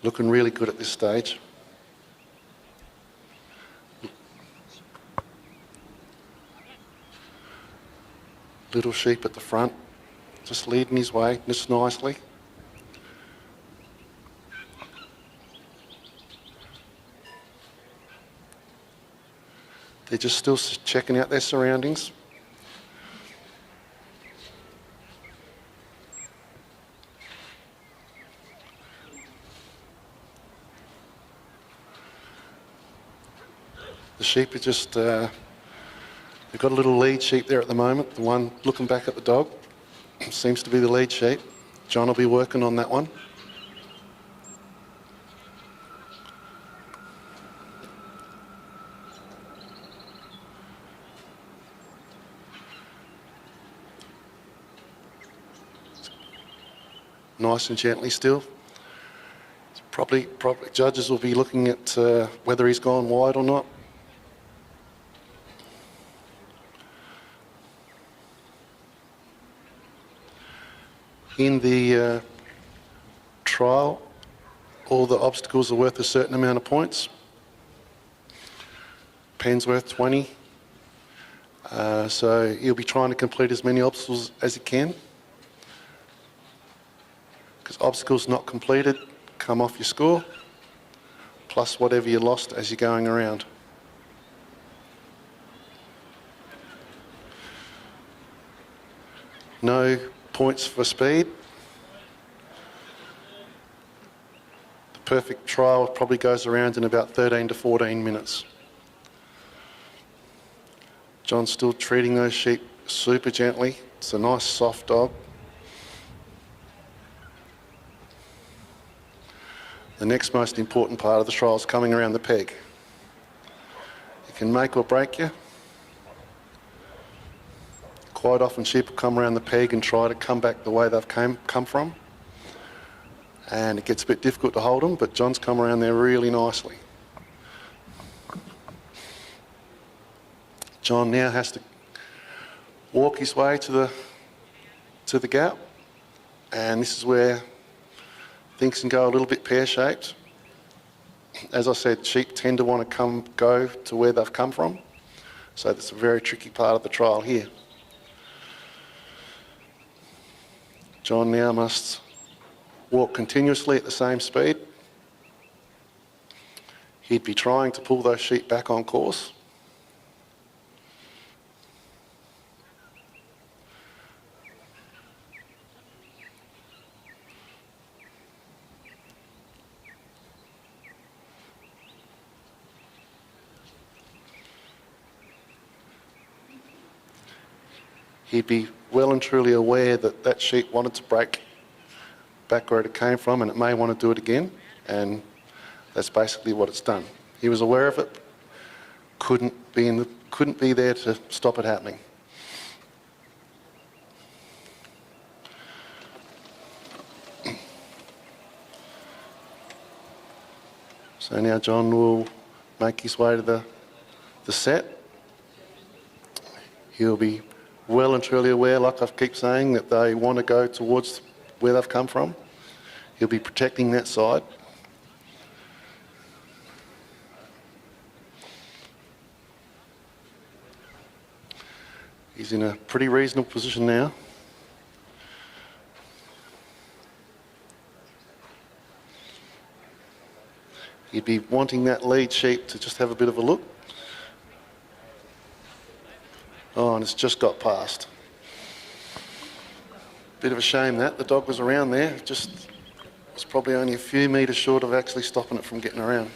Looking really good at this stage. Little sheep at the front, just leading his way, just nicely. They're just still checking out their surroundings. The sheep are just, they've got a little lead sheep there at the moment. The one looking back at the dog seems to be the lead sheep. John will be working on that one. Nice and gently still. Probably judges will be looking at whether he's gone wide or not. In the trial, all the obstacles are worth a certain amount of points. Pen's worth 20. So he'll be trying to complete as many obstacles as he can. Because obstacles not completed come off your score, plus whatever you lost as you're going around. No points for speed. The perfect trial probably goes around in about 13 to 14 minutes. John's still treating those sheep super gently. It's a nice soft dog. The next most important part of the trial is coming around the peg. It can make or break you. Quite often sheep will come around the peg and try to come back the way they've come from. And it gets a bit difficult to hold them, but John's come around there really nicely. John now has to walk his way to the gap And this is where things can go a little bit pear-shaped. As I said, sheep tend to want to go to where they've come from. So that's a very tricky part of the trial here. John now must walk continuously at the same speed. He'd be trying to pull those sheep back on course. He'd be well and truly aware that that sheep wanted to break back where it came from, and it may want to do it again, and that's basically what it's done. He was aware of it, couldn't be there to stop it happening. So now John will make his way to the set. He'll be well and truly aware, like I keep saying, that they want to go towards where they've come from. He'll be protecting that side. He's in a pretty reasonable position now. He'd be wanting that lead sheep to just have a bit of a look. Oh, and it's just got past. Bit of a shame that. The dog was around there. Just was probably only a few metres short of actually stopping it from getting around.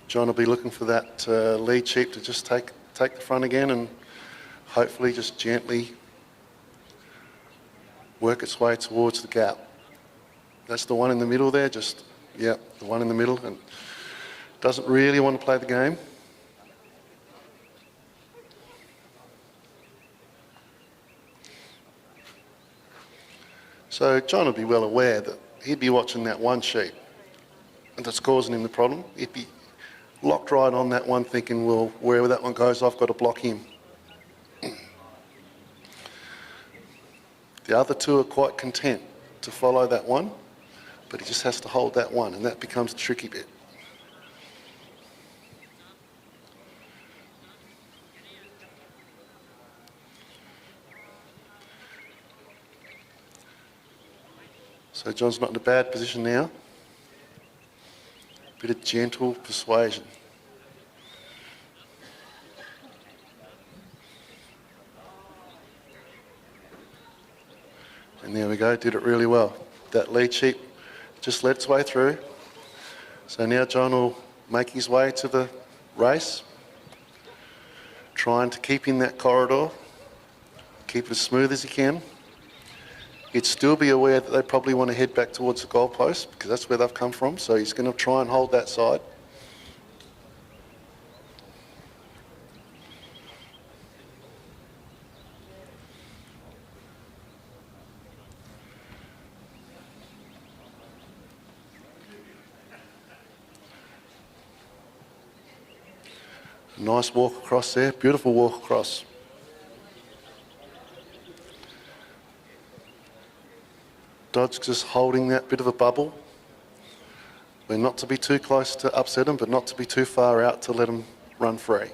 John will be looking for that lead sheep to just take the front again and hopefully just gently work its way towards the gap. That's the one in the middle there, the one in the middle, and doesn't really want to play the game. So John would be well aware that he'd be watching that one sheep that's causing him the problem. He'd be locked right on that one thinking, well, wherever that one goes, I've got to block him. The other two are quite content to follow that one, but he just has to hold that one, and that becomes the tricky bit. So John's not in a bad position now. Bit of gentle persuasion. And there we go, did it really well. That lead sheep just led its way through. So now John will make his way to the race, trying to keep in that corridor, keep it as smooth as he can. He'd still be aware that they probably want to head back towards the goalpost because that's where they've come from, so he's going to try and hold that side. Nice walk across there, beautiful walk across. Dod's just holding that bit of a bubble. We're not to be too close to upset him, but not to be too far out to let him run free.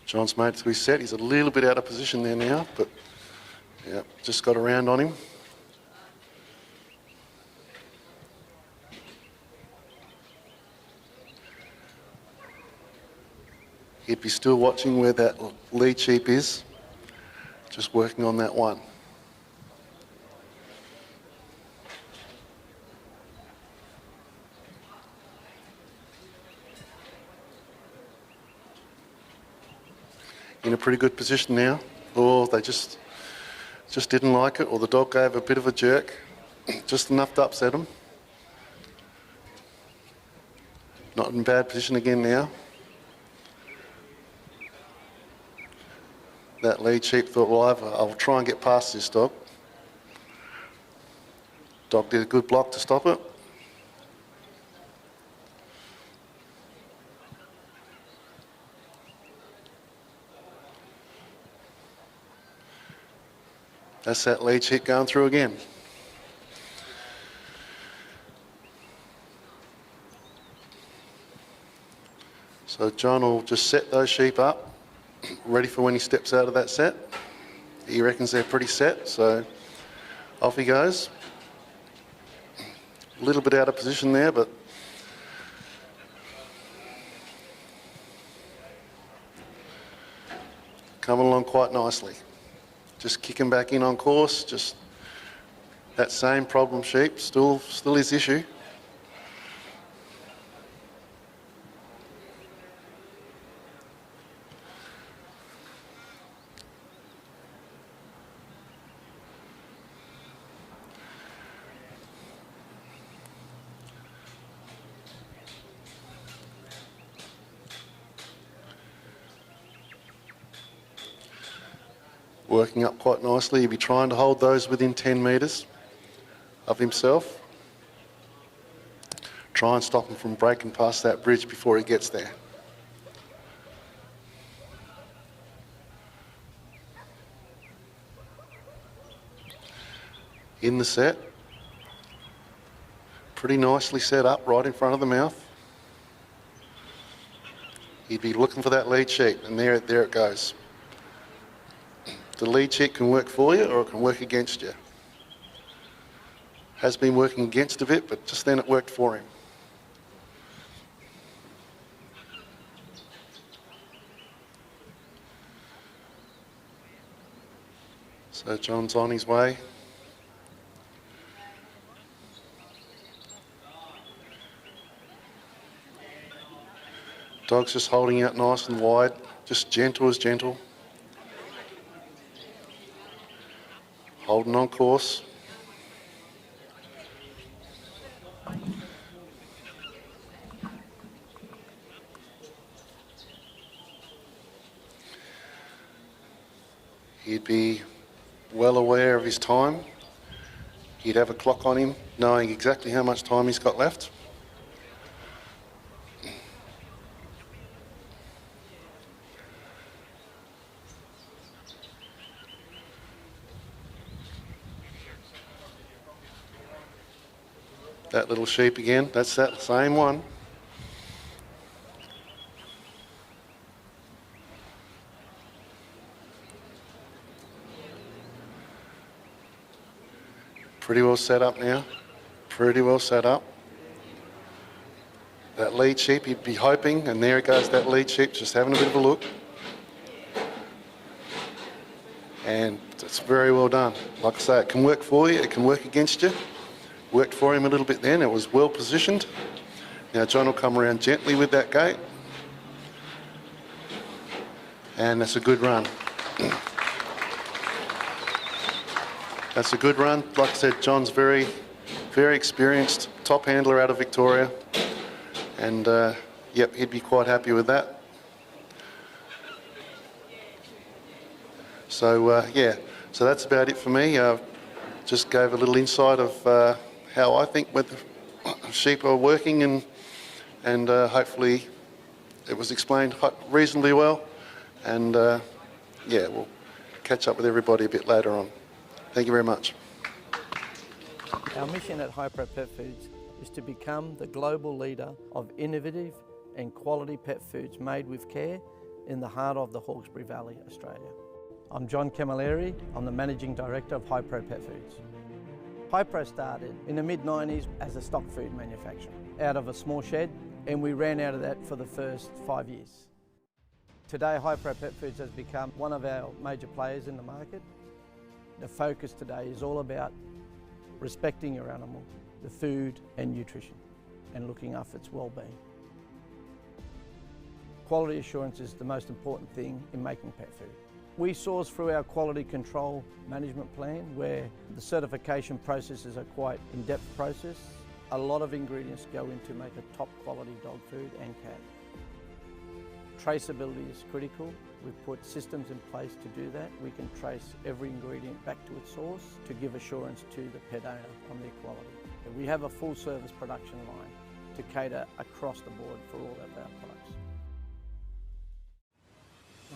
John's made it to his set. He's a little bit out of position there now, but yeah, just got around on him. He'd be still watching where that lead sheep is, just working on that one. In a pretty good position now, or they just didn't like it, or the dog gave a bit of a jerk, just enough to upset him. Not in bad position again now. That lead sheep thought, well, I'll try and get past this dog. Dog did a good block to stop it. That's that lead sheep going through again. So John will just set those sheep up, ready for when he steps out of that set. He reckons they're pretty set, so off he goes. A little bit out of position there, but coming along quite nicely. Just kicking back in on course, just that same problem sheep, still his issue. Working up quite nicely. He'll be trying to hold those within 10 metres of himself. Try and stop him from breaking past that bridge before he gets there. In the set. Pretty nicely set up right in front of the mouth. He'd be looking for that lead sheep, and there it goes. The lead sheep can work for you or it can work against you. Has been working against a bit, but just then it worked for him. So John's on his way. Dog's just holding out nice and wide, just gentle as gentle. Holding on course. He'd be well aware of his time. He'd have a clock on him, knowing exactly how much time he's got left. That little sheep again, that's that same one. Pretty well set up now, pretty well set up. That lead sheep, he'd be hoping, and there it goes, that lead sheep just having a bit of a look. And it's very well done. Like I say, it can work for you, it can work against you. Worked for him a little bit then, it was well positioned. Now John will come around gently with that gate. And that's a good run. That's a good run. Like I said, John's very experienced, top handler out of Victoria. And yep, he'd be quite happy with that. So yeah, so that's about it for me. Just gave a little insight of how I think with sheep are working, and hopefully it was explained reasonably well. And yeah, we'll catch up with everybody a bit later on. Thank you very much. Our mission at Hypro Pet Foods is to become the global leader of innovative and quality pet foods made with care in the heart of the Hawkesbury Valley, Australia. I'm John Camilleri. I'm the Managing Director of Hypro Pet Foods. Hypro started in the mid-90s as a stock food manufacturer out of a small shed, and we ran out of that for the first 5 years. Today, Hypro Pet Foods has become one of our major players in the market. The focus today is all about respecting your animal, the food and nutrition, and looking after its well-being. Quality assurance is the most important thing in making pet food. We source through our quality control management plan, where the certification processes are quite in-depth process. A lot of ingredients go into make a top quality dog food and cat. Traceability is critical. We've put systems in place to do that. We can trace every ingredient back to its source to give assurance to the pet owner on their quality. We have a full service production line to cater across the board for all of our products.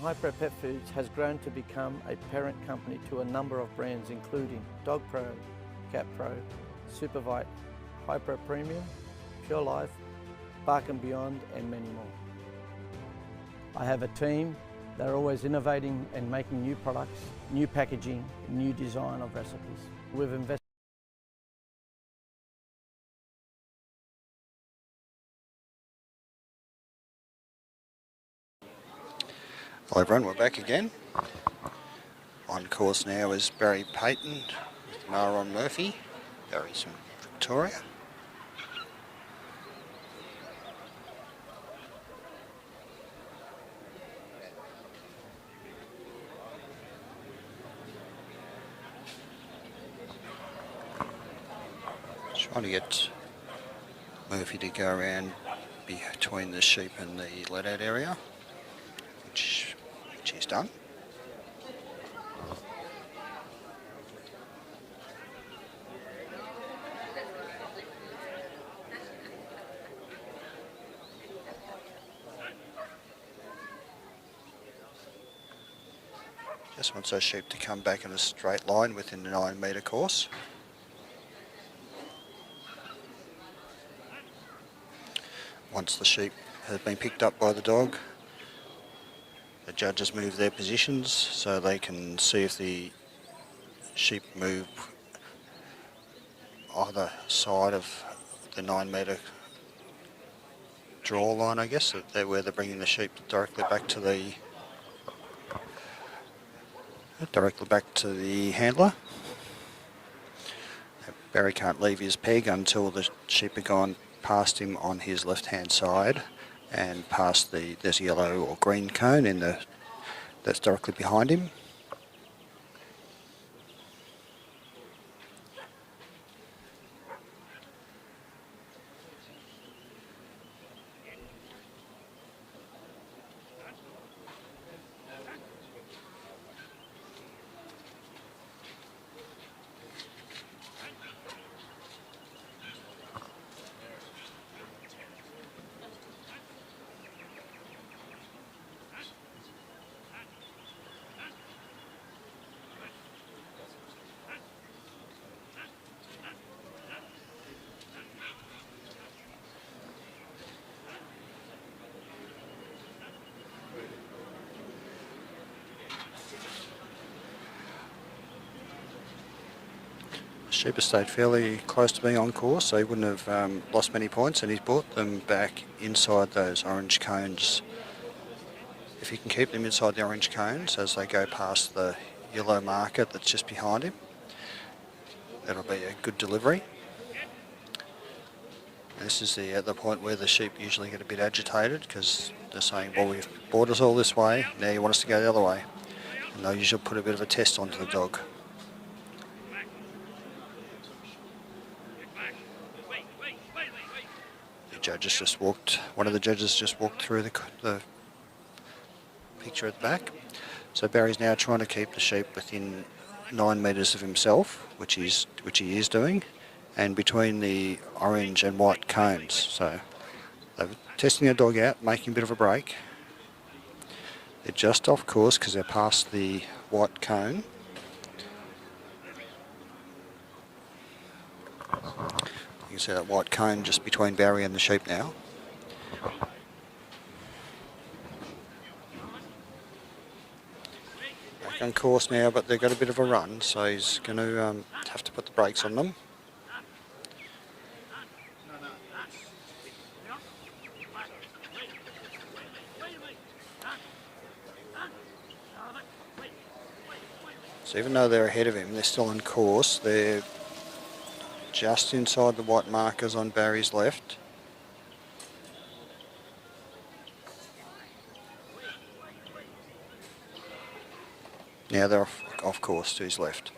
Hypro Pet Foods has grown to become a parent company to a number of brands including DogPro, CatPro, Supervite, Hypro Premium, Pure Life, Bark & Beyond and many more. I have a team. They're always innovating and making new products, new packaging, new design of recipes. We've invested. Hello everyone, we're back again. On course now is Barry Payton with Maron Murphy. Barry's from Victoria. Trying to get Murphy to go around between the sheep and the let-out area, which he's done. Just wants those sheep to come back in a straight line within the 9 metre course. Once the sheep have been picked up by the dog, the judges move their positions so they can see if the sheep move either side of the 9 metre draw line, I guess, where they're bringing the sheep directly back to the handler. Barry can't leave his peg until the sheep are gone past him on his left hand side and past there's a yellow or green cone that's directly behind him. Sheep has stayed fairly close to being on course, so he wouldn't have lost many points, and he's brought them back inside those orange cones. If he can keep them inside the orange cones as they go past the yellow marker that's just behind him, that'll be a good delivery. And this is the point where the sheep usually get a bit agitated because they're saying, well, we've brought us all this way, now you want us to go the other way. And they'll usually put a bit of a test onto the dog. One of the judges just walked through the picture at the back. So Barry's now trying to keep the sheep within 9 metres of himself, which he is doing, and between the orange and white cones. So they're testing their dog out, making a bit of a break. They're just off course because they're past the white cone. You can see that white cone just between Barry and the sheep now. Back on course now, but they've got a bit of a run, so he's going to have to put the brakes on them. So even though they're ahead of him, they're still on course. They're just inside the white markers on Barry's left. Now they're off course to his left.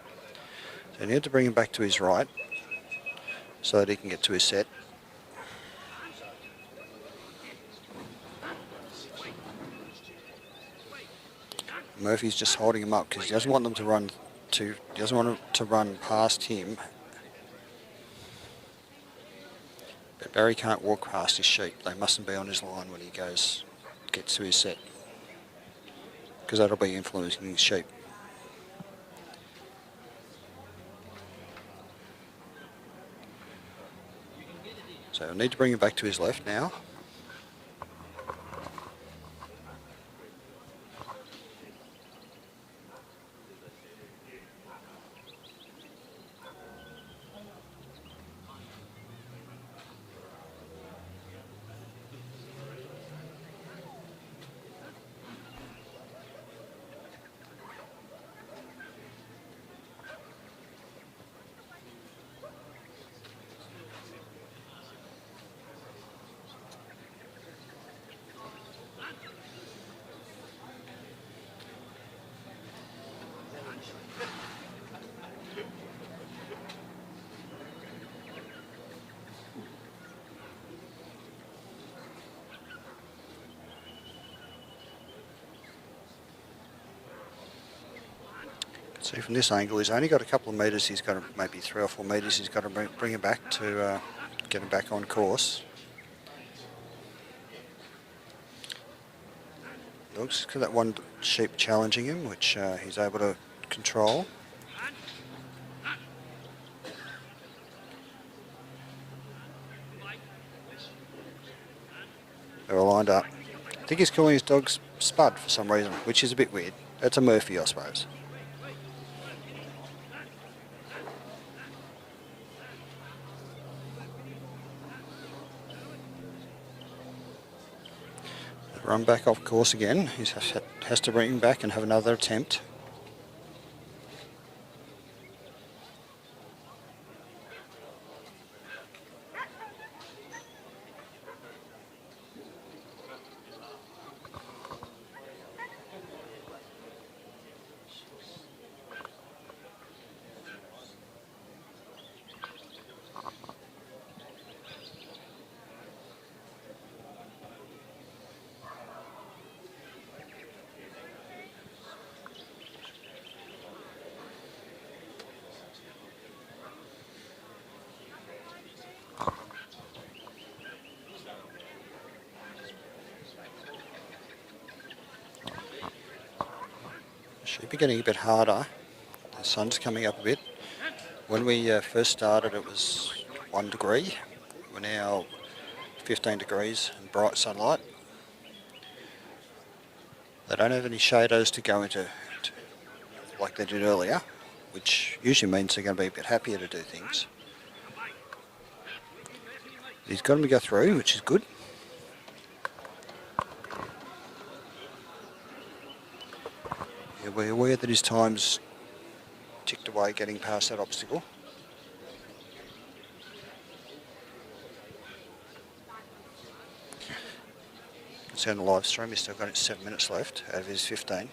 So you need to bring him back to his right so that he can get to his set. Murphy's just holding him up because he doesn't want them to run he doesn't want them to run past him. But Barry can't walk past his sheep. They mustn't be on his line when he gets to his set, because that'll be influencing his sheep. So I need to bring him back to his left now. See, from this angle, he's only got a couple of metres. He's got to, maybe 3 or 4 metres. He's got to bring him back to get him back on course. Looks like that one sheep challenging him, which he's able to control. They're all lined up. I think he's calling his dog Spud for some reason, which is a bit weird. That's a Murphy, I suppose. Run back off course again. He has to bring him back and have another attempt. Should be getting a bit harder. The sun's coming up a bit. When we first started, it was 1 degree. We're now 15 degrees and bright sunlight. They don't have any shadows to go into like they did earlier, which usually means they're going to be a bit happier to do things. He's got him to go through, which is good. We're aware that his time's ticked away getting past that obstacle. It's on the live stream, he's still got 7 minutes left out of his 15.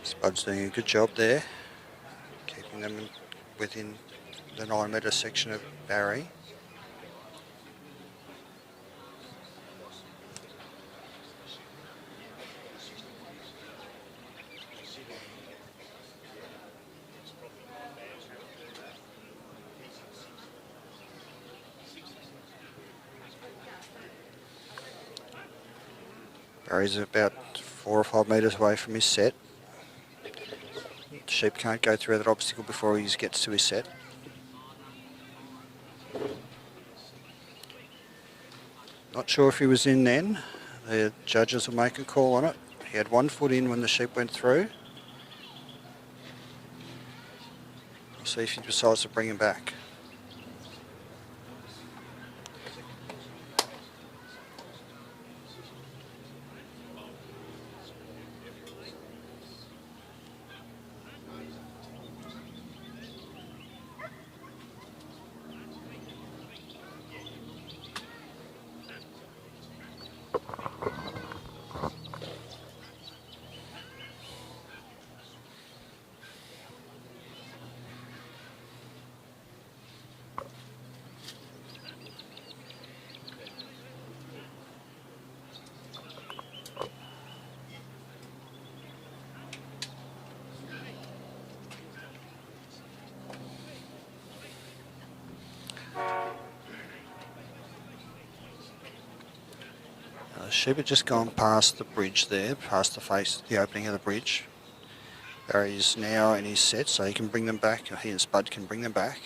Spud's doing a good job there, keeping them within the 9 metre section of Barry. Barry's about 4 or 5 metres away from his set. The sheep can't go through that obstacle before he gets to his set. Not sure if he was in then. The judges will make a call on it. He had 1 foot in when the sheep went through. We'll see if he decides to bring him back. sheep had just gone past the bridge there, past the face, the opening of the bridge. Barry's now in his set, so he can bring them back. He and Spud can bring them back.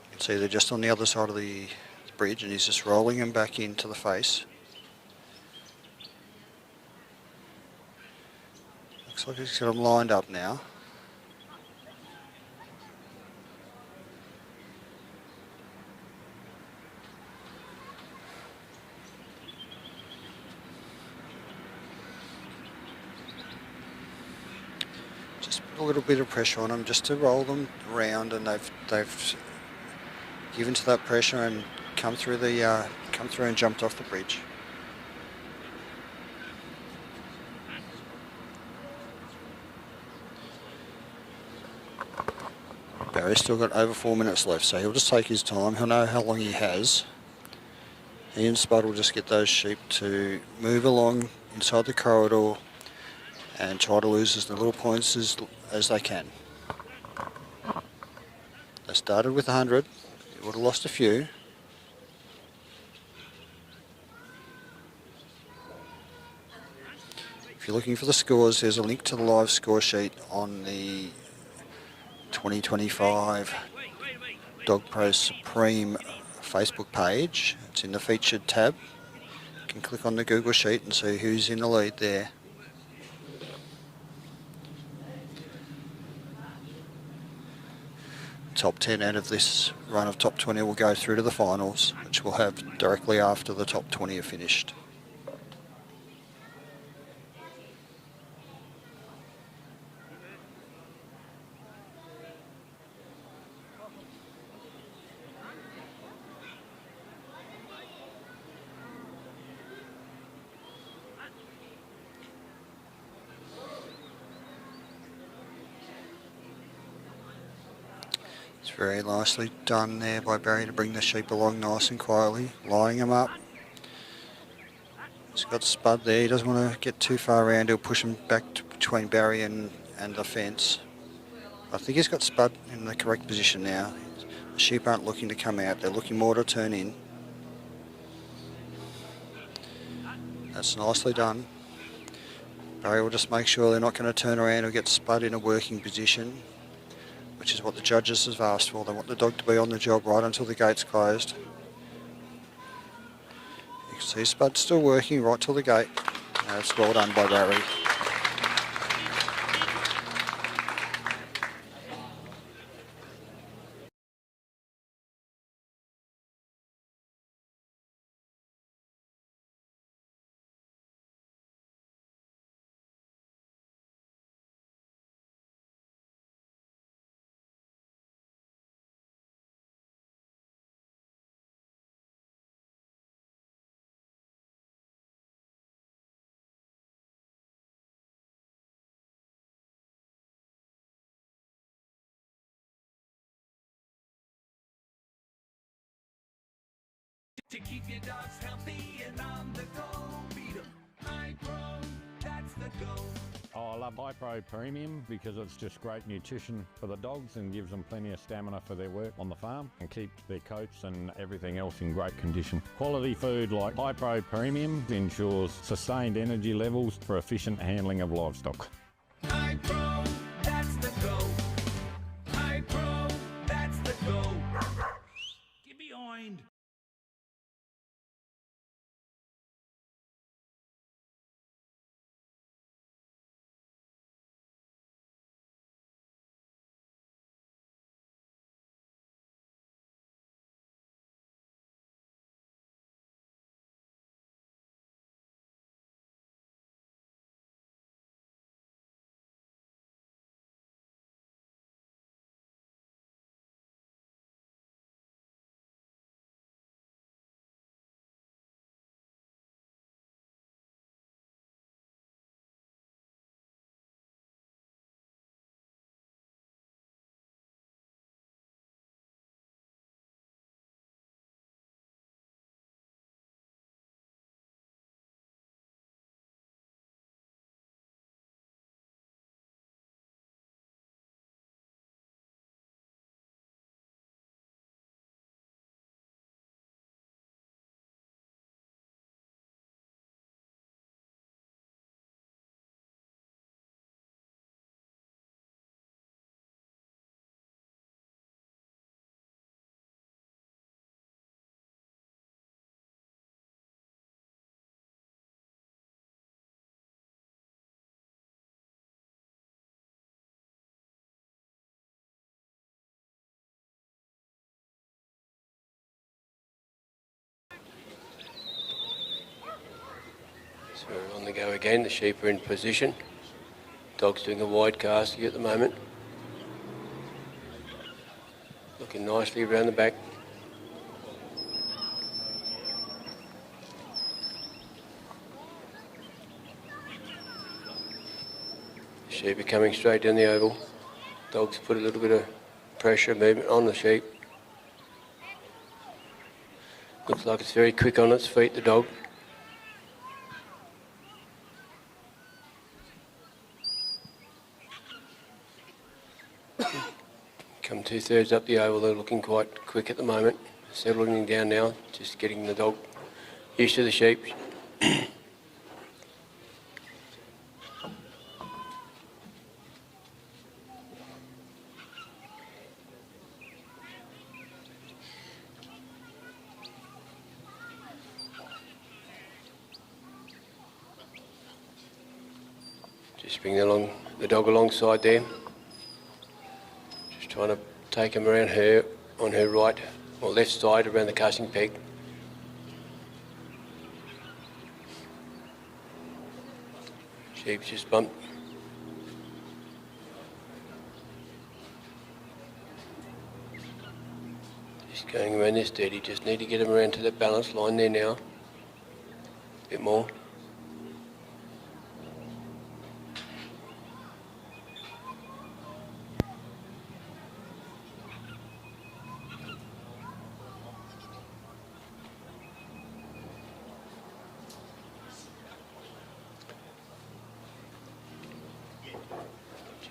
You can see they're just on the other side of the bridge, and he's just rolling them back into the face. Looks like he's got them lined up now. Just put a little bit of pressure on them just to roll them around, and they've given to that pressure and come through and jumped off the bridge. Barry's still got over 4 minutes left, so he'll just take his time. He'll know how long he has. He and Spud will just get those sheep to move along inside the corridor and try to lose as little points as they can. They started with 100. He would have lost a few. If you're looking for the scores, there's a link to the live score sheet on the 2025 DogPro Supreme Facebook page. It's in the featured tab. You can click on the Google sheet and see who's in the lead there. Top 10 out of this run of top 20 will go through to the finals, which we'll have directly after the top 20 are finished. It's very nicely done there by Barry to bring the sheep along nice and quietly, lining them up. He's got Spud there, he doesn't want to get too far around, he'll push him back between Barry and the fence. I think he's got Spud in the correct position now. The sheep aren't looking to come out, they're looking more to turn in. That's nicely done. Barry will just make sure they're not going to turn around or get Spud in a working position, which is what the judges have asked for. They want the dog to be on the job right until the gate's closed. You can see Spud's still working right till the gate. That's well done by Barry. To keep your dogs healthy and on the go, beat 'em. High Pro, that's the go. Oh, I love Hypro Premium because it's just great nutrition for the dogs and gives them plenty of stamina for their work on the farm and keeps their coats and everything else in great condition. Quality food like Hypro Premium ensures sustained energy levels for efficient handling of livestock. High Pro, that's the go. High Pro, that's the go. Get behind. We're on the go again. The sheep are in position. Dog's doing a wide cast here at the moment. Looking nicely around the back. Sheep are coming straight down the oval. Dog's put a little bit of pressure, movement on the sheep. Looks like it's very quick on its feet, the dog. Come 2/3 up the oval, they're looking quite quick at the moment. Settling down now, just getting the dog used to the sheep. Just bring the dog alongside there. Just trying to take him around her, on her right or left side around the casting peg. Sheep's just bumped. Just going around there steady, just need to get him around to the balance line there now. A bit more.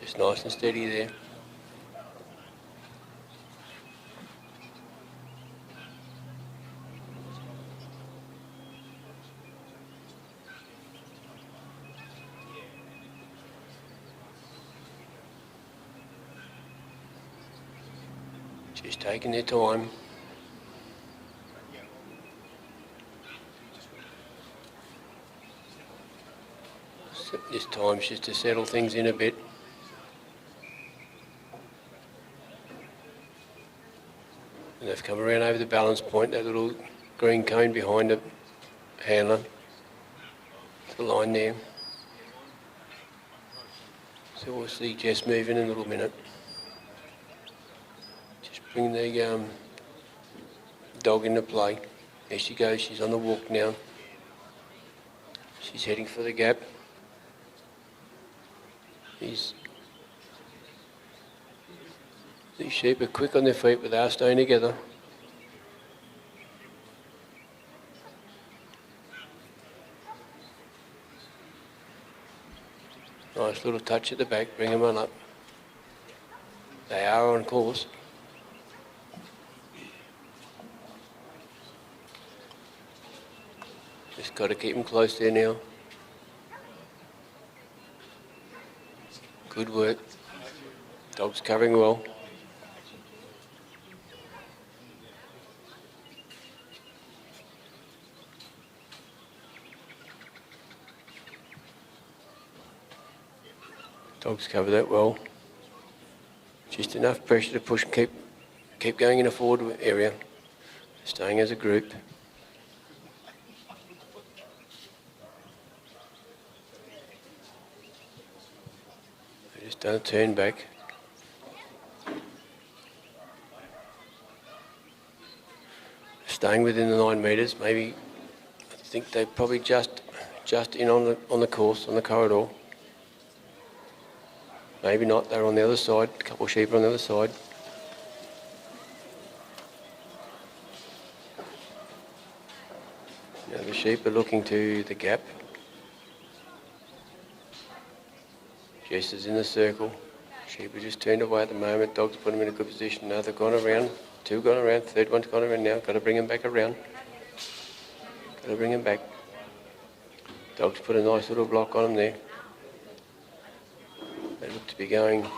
Just nice and steady there. Just taking their time. This time's just to settle things in a bit. And they've come around over the balance point, that little green cone behind the handler. The line there. So we'll see Jess move in a little minute. Just bring the dog into play. There she goes, she's on the walk now. She's heading for the gap. These sheep are quick on their feet, but they are staying together. Nice little touch at the back, bring them on up. They are on course. Just got to keep them close there now. Good work. Dog's covering well. Dog's covered that well. Just enough pressure to push and keep going in a forward area. Staying as a group. They just done a turn back. Staying within the 9 metres. Maybe I think they're probably just in on the course, on the corridor. Maybe not, they're on the other side, a couple of sheep are on the other side. Now the sheep are looking to the gap. Jess is in the circle. Sheep are just turned away at the moment, dog's put them in a good position. Now they've gone around, 2 gone around, 3rd one's gone around now, got to bring them back around. Got to bring them back. Dog's put a nice little block on them there. They look to be going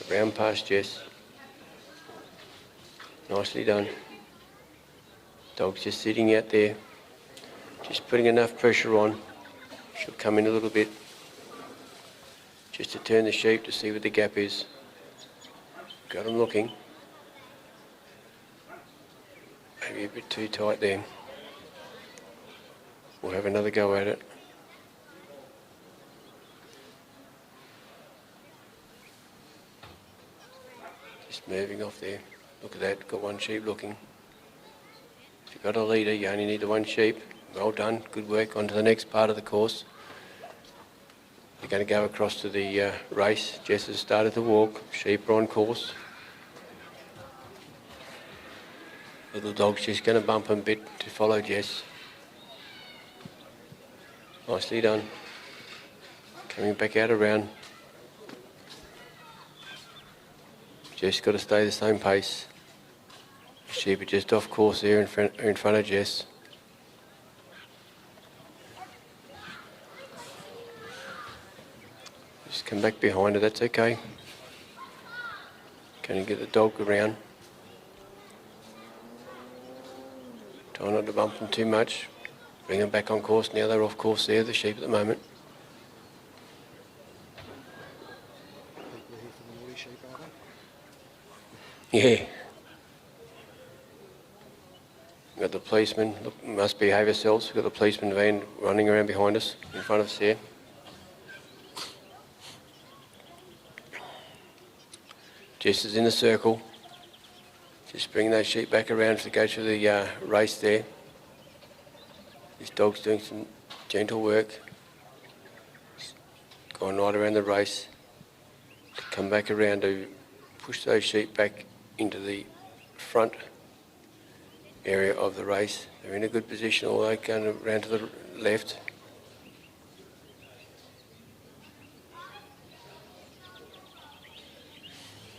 around past Jess. Nicely done. Dog's just sitting out there, just putting enough pressure on. She'll come in a little bit, just to turn the sheep to see where the gap is. Got them looking. Maybe a bit too tight there. We'll have another go at it. Just moving off there. Look at that, got one sheep looking. If you've got a leader, you only need the one sheep. Well done, good work. On to the next part of the course. We're going to go across to the race. Jess has started to walk. Sheep are on course. Little dog's just going to bump a bit to follow Jess. Nicely done. Coming back out around. Jess got to stay the same pace. Sheep are just off course there in front of Jess. Just come back behind her, that's okay. Can you get the dog around? Try not to bump them too much. Bring them back on course now, they're off course there, the sheep at the moment. Yeah. Got the policeman, look, must behave ourselves. We've got the policeman van running around behind us, in front of us here. Jess is in the circle. Just bring those sheep back around to go to the race there. This dog's doing some gentle work. Going right around the race. Come back around to push those sheep back into the front area of the race. They're in a good position, although going around to the left.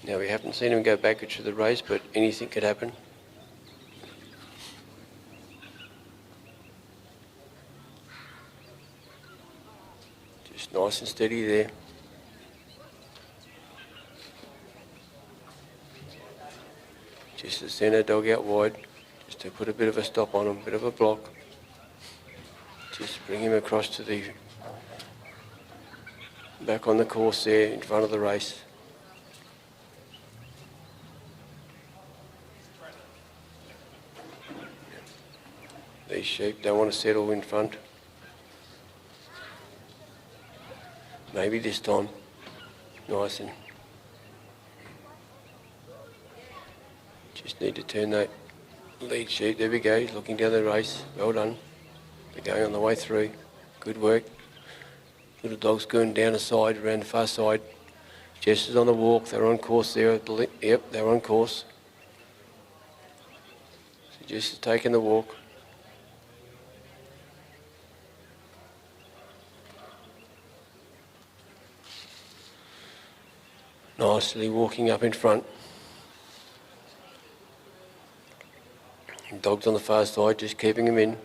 Now we haven't seen him go backwards to the race, but anything could happen. Just nice and steady there. Just to send our dog out wide, just to put a bit of a stop on him, a bit of a block. Just bring him across to the back on the course there in front of the race. These sheep don't want to settle in front. Maybe this time. Nice and just need to turn that lead sheep. There we go, he's looking down the race. Well done. They're going on the way through. Good work. Little dog's going down the side, around the far side. Jess is on the walk. They're on course there. Yep, they're on course. So Jess is taking the walk. Nicely walking up in front. And dog's on the far side, just keeping him in.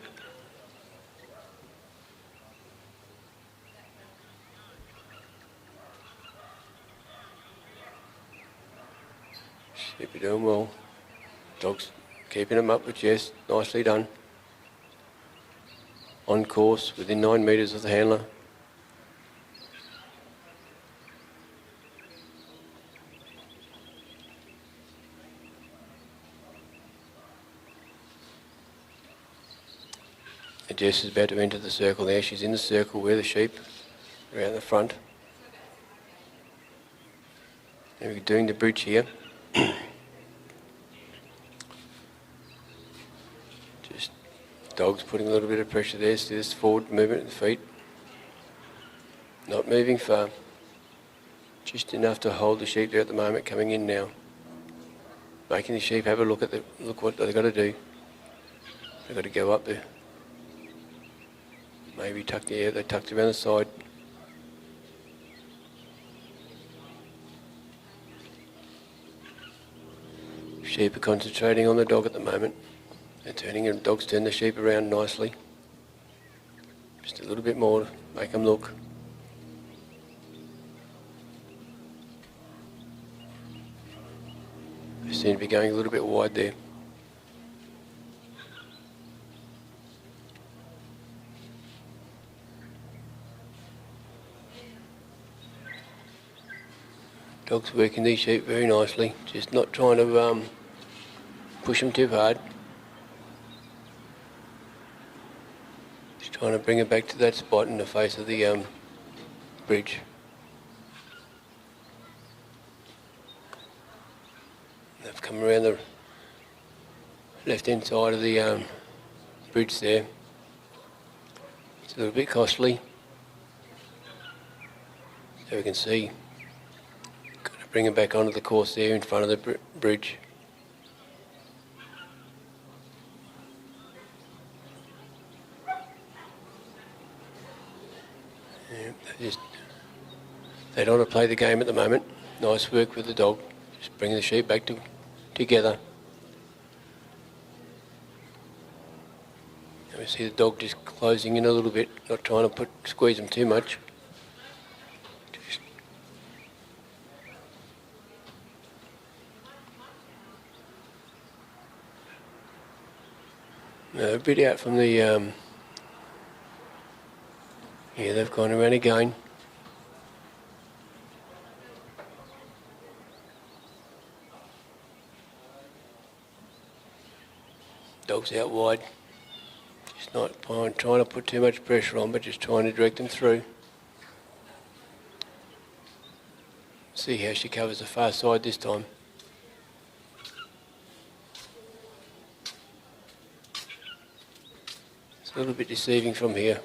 Sheep are doing well. Dog's keeping him up with Jess. Nicely done. On course, within 9 metres of the handler. Jess is about to enter the circle there. She's in the circle where the sheep around the front. And we're doing the bridge here. Just dog's putting a little bit of pressure there. See this forward movement of the feet. Not moving far. Just enough to hold the sheep there at the moment, coming in now. Making the sheep have a look at look what they've got to do. They've got to go up there. Maybe tucked the air, they tucked around the side. Sheep are concentrating on the dog at the moment. They're turning, the dog's turn the sheep around nicely. Just a little bit more to make them look. They seem to be going a little bit wide there. Dog's working these sheep very nicely, just not trying to push them too hard. Just trying to bring it back to that spot in the face of the bridge. They've come around the left-hand side of the bridge there. It's a little bit costly. So we can see, got to bring it back onto the course there in front of the bridge. Yeah, they don't want to play the game at the moment. Nice work with the dog, just bringing the sheep back together. And we see the dog just closing in a little bit, not trying to squeeze them too much. A bit out from the, yeah, they've gone around again. Dog's out wide. Just not trying to put too much pressure on, but just trying to direct them through. See how she covers the far side this time. A little bit deceiving from here.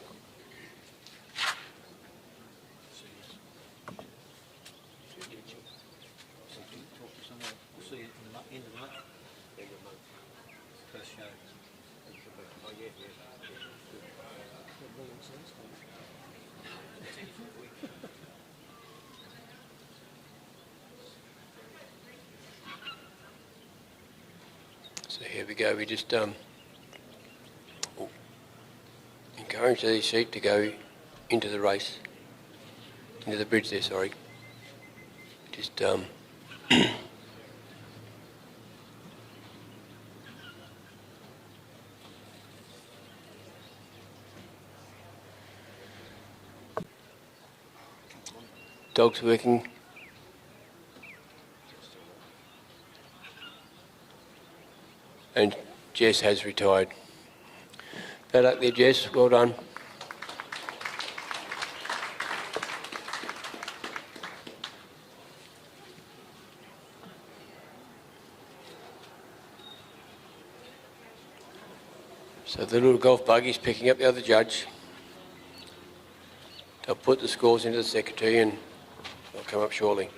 So here we go, we just encourage these sheep to go into the race, into the bridge there, sorry. Just dog's working. And Jess has retired. Bad luck there, Jess. Well done. So the little golf buggy's picking up the other judge. They'll put the scores into the secretary and they'll come up shortly.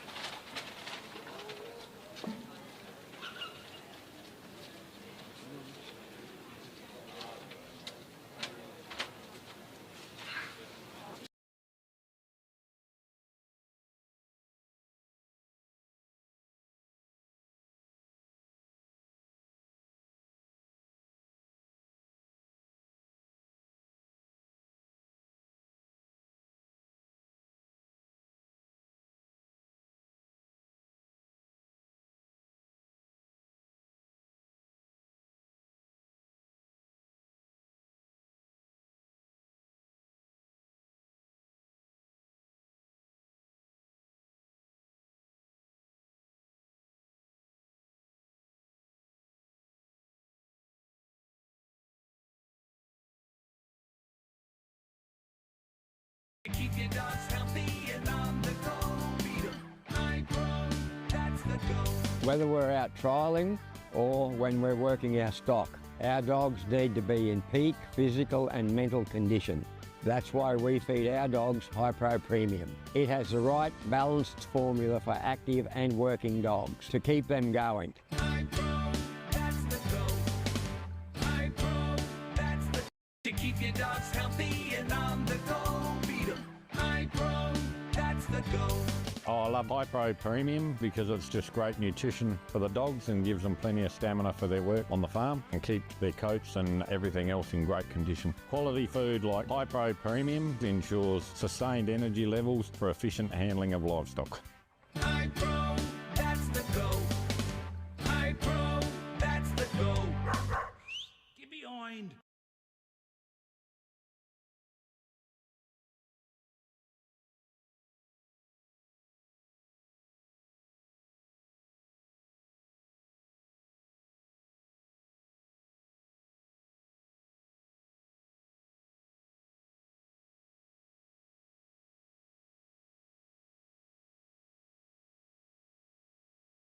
Keep your dogs healthy and on the go. Beat 'em. High pro, that's the go. Whether we're out trialling or when we're working our stock, our dogs need to be in peak physical and mental condition. That's why we feed our dogs High Pro Premium. It has the right balanced formula for active and working dogs to keep them going. High pro, that's the go. High pro, that's the to keep your dogs healthy and on the go. Beat 'em. High pro, that's the go. Oh, I love High Pro Premium because it's just great nutrition for the dogs and gives them plenty of stamina for their work on the farm and keep their coats and everything else in great condition. Quality food like High Pro Premium ensures sustained energy levels for efficient handling of livestock. High pro, that's the go. High pro, that's the go. Get behind.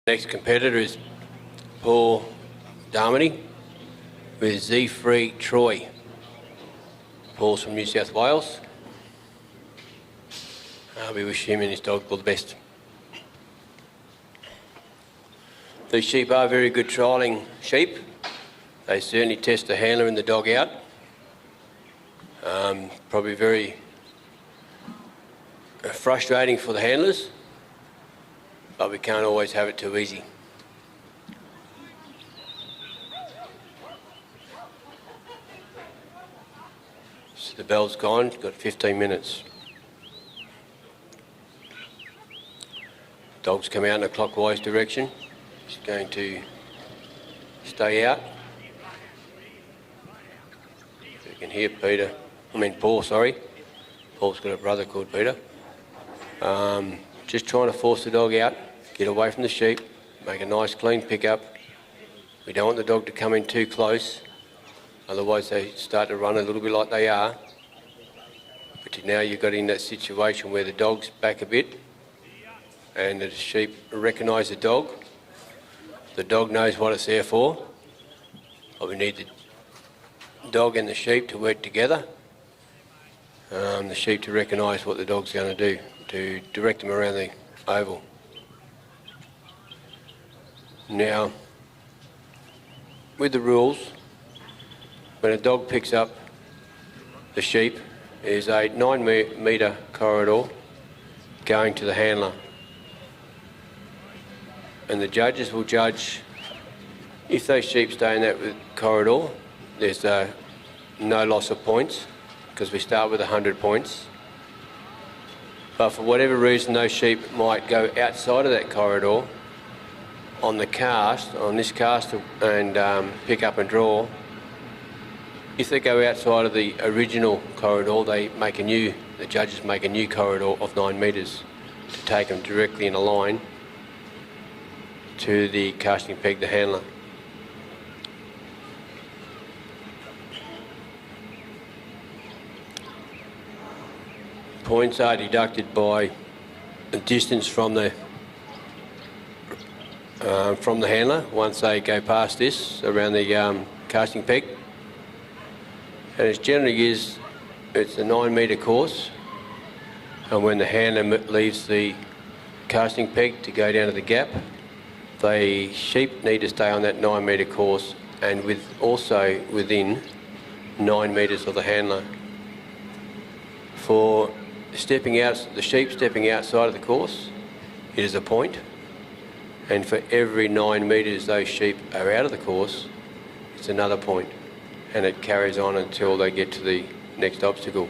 Next competitor is Paul Darmody with Z-Free Troy. Paul's from New South Wales. We wish him and his dog all the best. These sheep are very good trialling sheep. They certainly test the handler and the dog out. Probably very frustrating for the handlers, but we can't always have it too easy. So the bell's gone, got 15 minutes. Dog's come out in a clockwise direction. He's going to stay out. You can hear Paul, sorry. Paul's got a brother called Peter. Just trying to force the dog out, get away from the sheep, make a nice clean pickup. We don't want the dog to come in too close, otherwise they start to run a little bit like they are. But now you've got in that situation where the dog's back a bit and the sheep recognise the dog. The dog knows what it's there for, but we need the dog and the sheep to work together. The sheep to recognise what the dog's going to do, to direct them around the oval. Now, with the rules, when a dog picks up the sheep, there's a 9 metre corridor going to the handler. And the judges will judge if those sheep stay in that corridor, there's no loss of points because we start with 100 points. But for whatever reason, those sheep might go outside of that corridor on this cast and pick up and draw. If they go outside of the original corridor, the judges make a new corridor of 9 metres to take them directly in a line to the casting peg, the handler. Points are deducted by the distance from the handler once they go past this around the casting peg. And it generally is, it's a 9 metre course, and when the handler leaves the casting peg to go down to the gap, the sheep need to stay on that 9 metre course and also within 9 metres of the handler. For the sheep stepping outside of the course, it is a point, and for every 9 metres those sheep are out of the course, it's another point, and it carries on until they get to the next obstacle.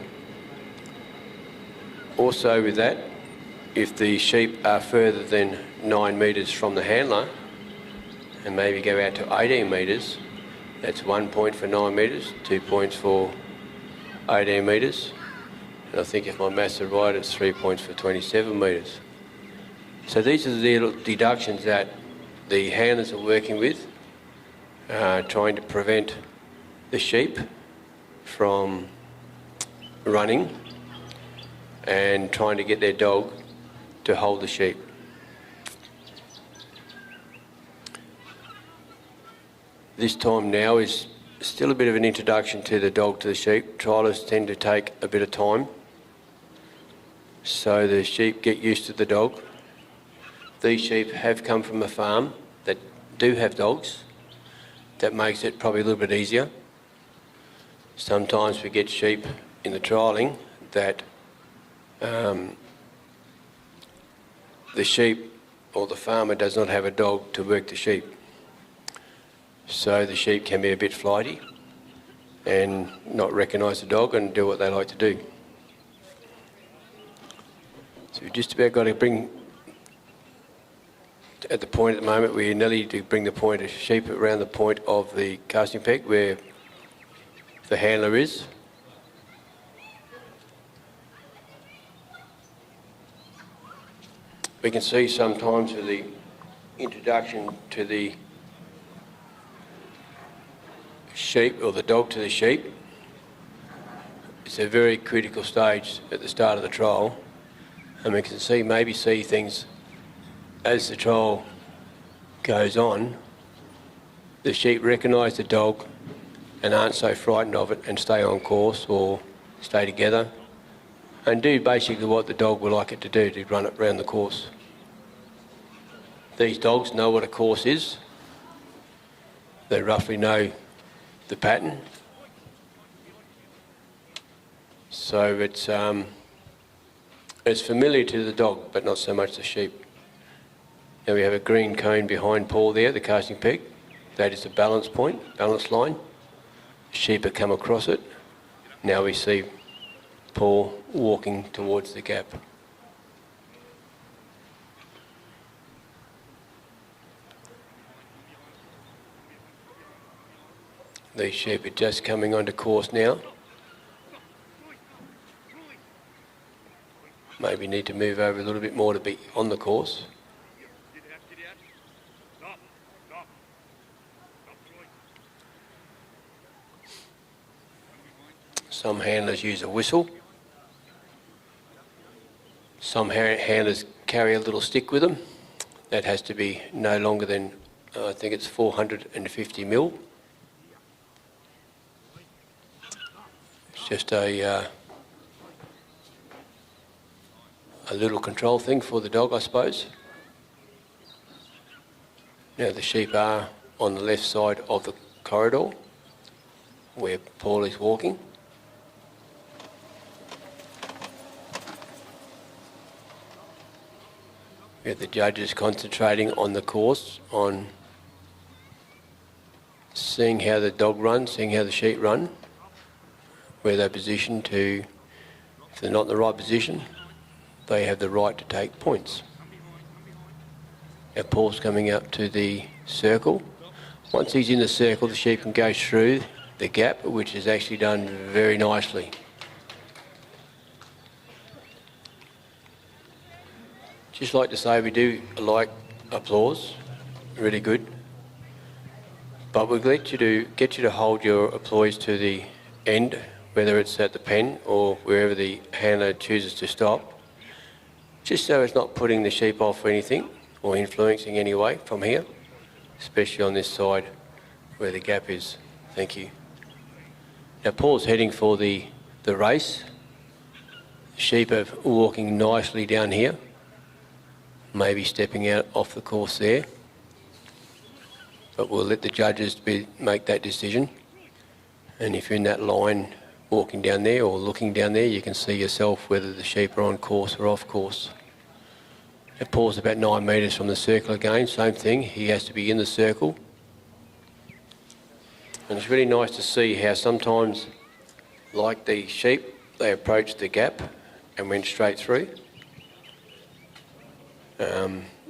Also with that, if the sheep are further than 9 metres from the handler and maybe go out to 18 metres, that's 1 point for 9 metres, 2 points for 18 metres. And I think if my maths are right, it's 3 points for 27 metres. So these are the deductions that the handlers are working with, trying to prevent the sheep from running and trying to get their dog to hold the sheep. This time now is still a bit of an introduction to the dog to the sheep. Triallers tend to take a bit of time, so the sheep get used to the dog. These sheep have come from a farm that do have dogs. That makes it probably a little bit easier. Sometimes we get sheep in the trialling that the sheep or the farmer does not have a dog to work the sheep. So the sheep can be a bit flighty and not recognise the dog and do what they like to do. So we've just about got to bring, at the point at the moment, we nearly to bring the point of sheep around the point of the casting peg where the handler is. We can see sometimes with the introduction to the sheep or the dog to the sheep, it's a very critical stage at the start of the trial, and we can maybe see things as the trial goes on, the sheep recognise the dog and aren't so frightened of it and stay on course or stay together and do basically what the dog would like it to do, to run it round the course. These dogs know what a course is. They roughly know the pattern. So it's familiar to the dog, but not so much the sheep. Now we have a green cone behind Paul there, the casting peg. That is the balance point, balance line. Sheep have come across it. Now we see Paul walking towards the gap. These sheep are just coming onto course now. Maybe need to move over a little bit more to be on the course. Some handlers use a whistle. Some handlers carry a little stick with them. That has to be no longer than, I think it's 450 mil. It's just a little control thing for the dog, I suppose. Now the sheep are on the left side of the corridor where Paul is walking. We have the judges concentrating on the course, on seeing how the dog runs, seeing how the sheep run, where they're positioned to, if they're not in the right position, they have the right to take points. Now Paul's coming up to the circle. Once he's in the circle, the sheep can go through the gap, which is actually done very nicely. Just like to say we do like applause, really good. But we'll get you to hold your applause to the end, whether it's at the pen or wherever the handler chooses to stop, just so it's not putting the sheep off or anything or influencing any way from here, especially on this side where the gap is. Thank you. Now Paul's heading for the race. The sheep are walking nicely down here, maybe stepping out off the course there, but we'll let the judges make that decision. And if you're in that line walking down there or looking down there, you can see yourself whether the sheep are on course or off course. It Paul's about 9 metres from the circle again, same thing, he has to be in the circle. And it's really nice to see how sometimes, like the sheep, they approached the gap and went straight through.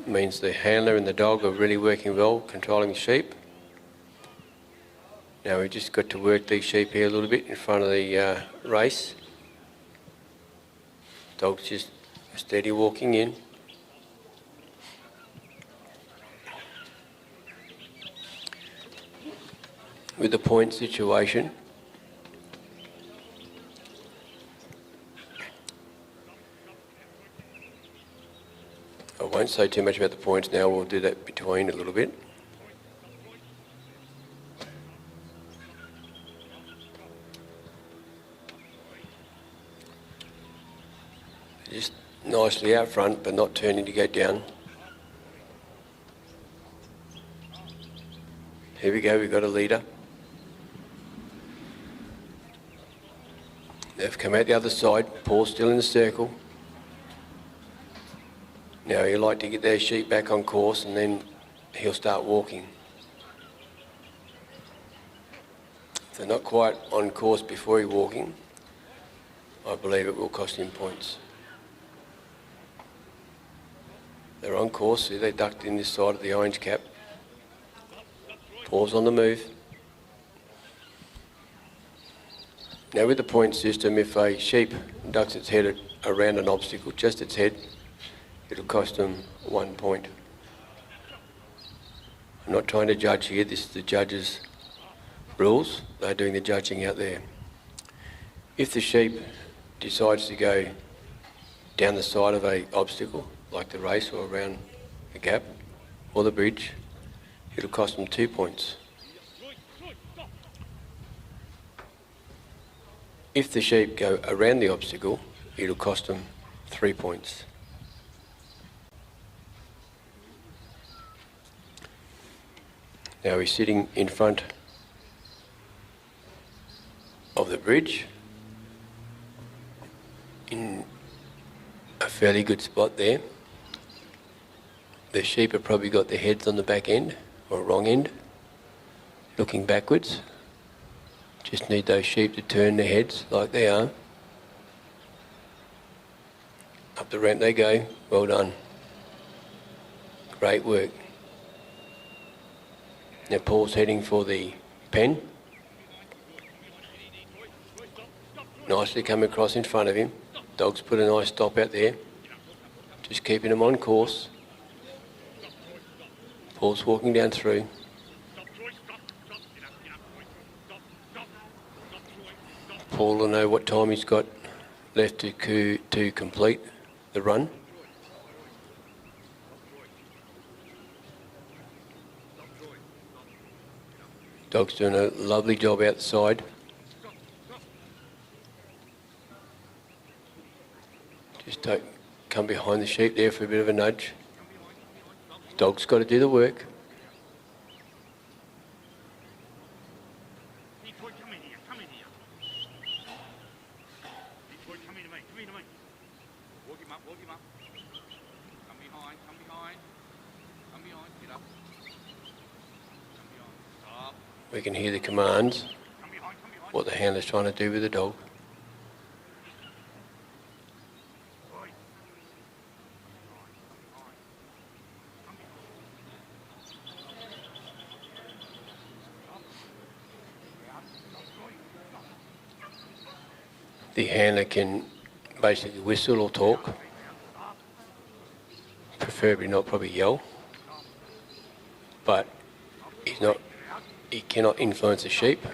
Means the handler and the dog are really working well, controlling the sheep. Now we've just got to work these sheep here a little bit in front of the race. Dog's just steady walking in. With the point situation, I won't say too much about the points now, we'll do that between a little bit. Just nicely out front, but not turning to go down. Here we go, we've got a leader. They've come out the other side, Paul's still in the circle. Now he'll like to get their sheep back on course and then he'll start walking. If they're not quite on course before he's walking, I believe it will cost him points. They're on course, see, they ducked in this side of the orange cap. Paul's on the move. Now with the point system, if a sheep ducks its head around an obstacle, just its head, it'll cost them 1 point. I'm not trying to judge here, this is the judges' rules. They're doing the judging out there. If the sheep decides to go down the side of an obstacle, like the race or around a gap or the bridge, it'll cost them 2 points. If the sheep go around the obstacle, it'll cost them 3 points. Now he's sitting in front of the bridge in a fairly good spot there. The sheep have probably got their heads on the back end or wrong end, looking backwards. Just need those sheep to turn their heads like they are. Up the ramp they go. Well done. Great work. Now Paul's heading for the pen. Nicely come across in front of him. Dog's put a nice stop out there. Just keeping him on course. Paul's walking down through. Paul will know what time he's got left to complete the run. Dog's doing a lovely job outside. Just don't come behind the sheep there for a bit of a nudge. Dog's got to do the work. We can hear the commands, what the handler's trying to do with the dog. The handler can basically whistle or talk, preferably not probably yell, but he cannot influence the sheep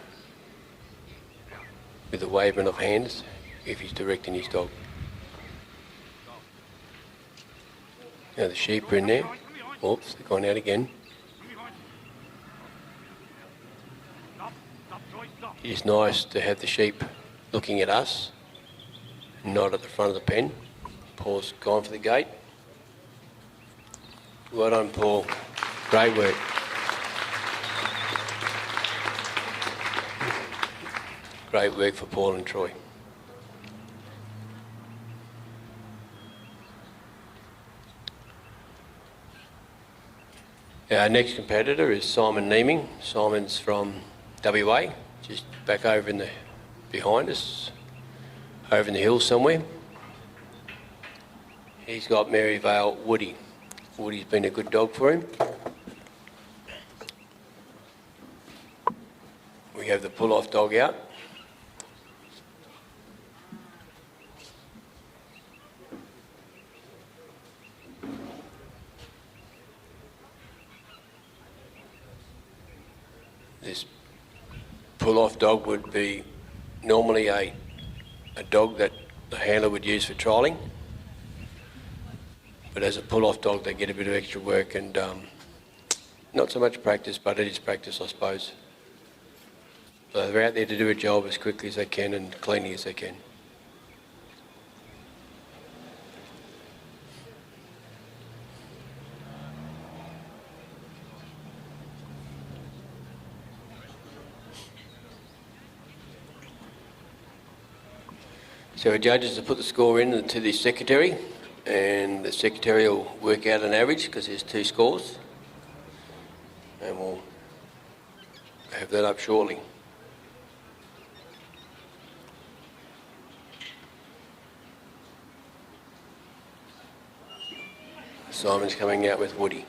with the waving of hands if he's directing his dog. Now the sheep are in there. Oops, they've gone out again. It's nice to have the sheep looking at us, not at the front of the pen. Paul's gone for the gate. Well done, Paul. Great work. Great work for Paul and Troy. Our next competitor is Simon Neeming. Simon's from WA, just back over in the behind us, over in the hills somewhere. He's got Maryvale Woody. Woody's been a good dog for him. We have the pull-off dog out. This pull-off dog would be normally a dog that the handler would use for trialling, but as a pull-off dog they get a bit of extra work and not so much practice, but it is practice, I suppose. So they're out there to do a job as quickly as they can and cleanly as they can. So our judges will put the score in to the secretary, and the secretary will work out an average because there's 2 scores, and we'll have that up shortly. Simon's coming out with Woody.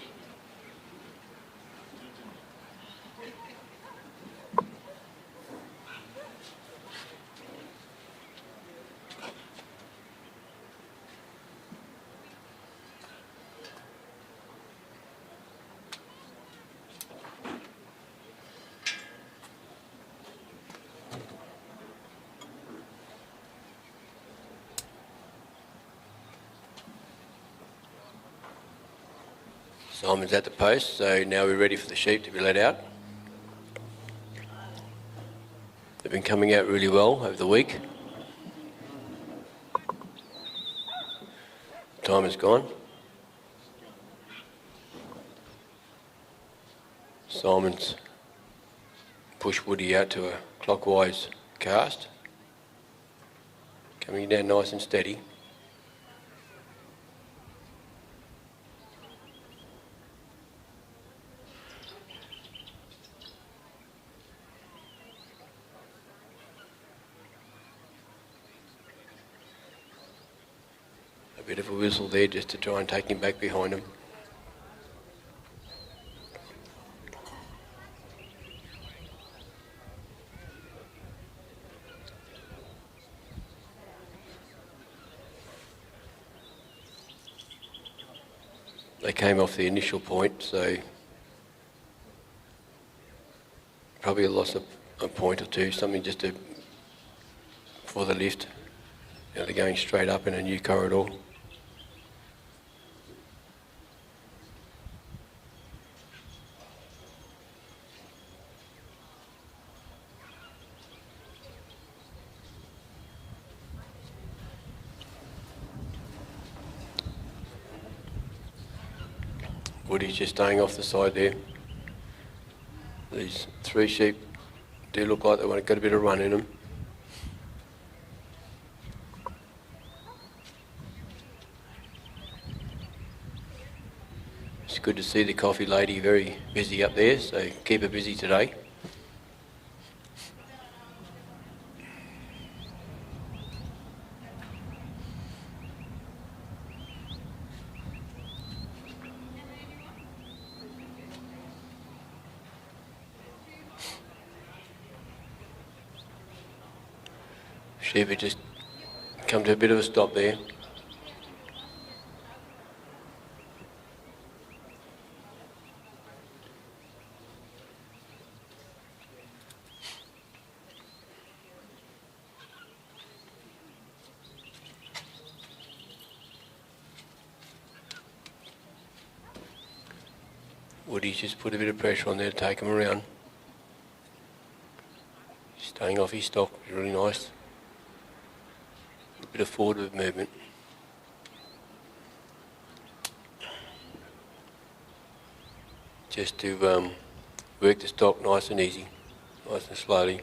Simon's at the post, so now we're ready for the sheep to be let out. They've been coming out really well over the week. Time is gone. Simon's pushed Woody out to a clockwise cast. Coming down nice and steady. A bit of a whistle there just to try and take him back behind him. They came off the initial point, so probably lost a point or two, something just to, for the lift. Now they're going straight up in a new corridor. Woody's just staying off the side there. These three sheep do look like they've got a bit of run in them. It's good to see the coffee lady very busy up there, so keep her busy today. Sheep had just come to a bit of a stop there. Woody's just put a bit of pressure on there to take him around. He's staying off his stock, really nice. A bit of forward movement. Just to work the stock nice and easy, nice and slowly.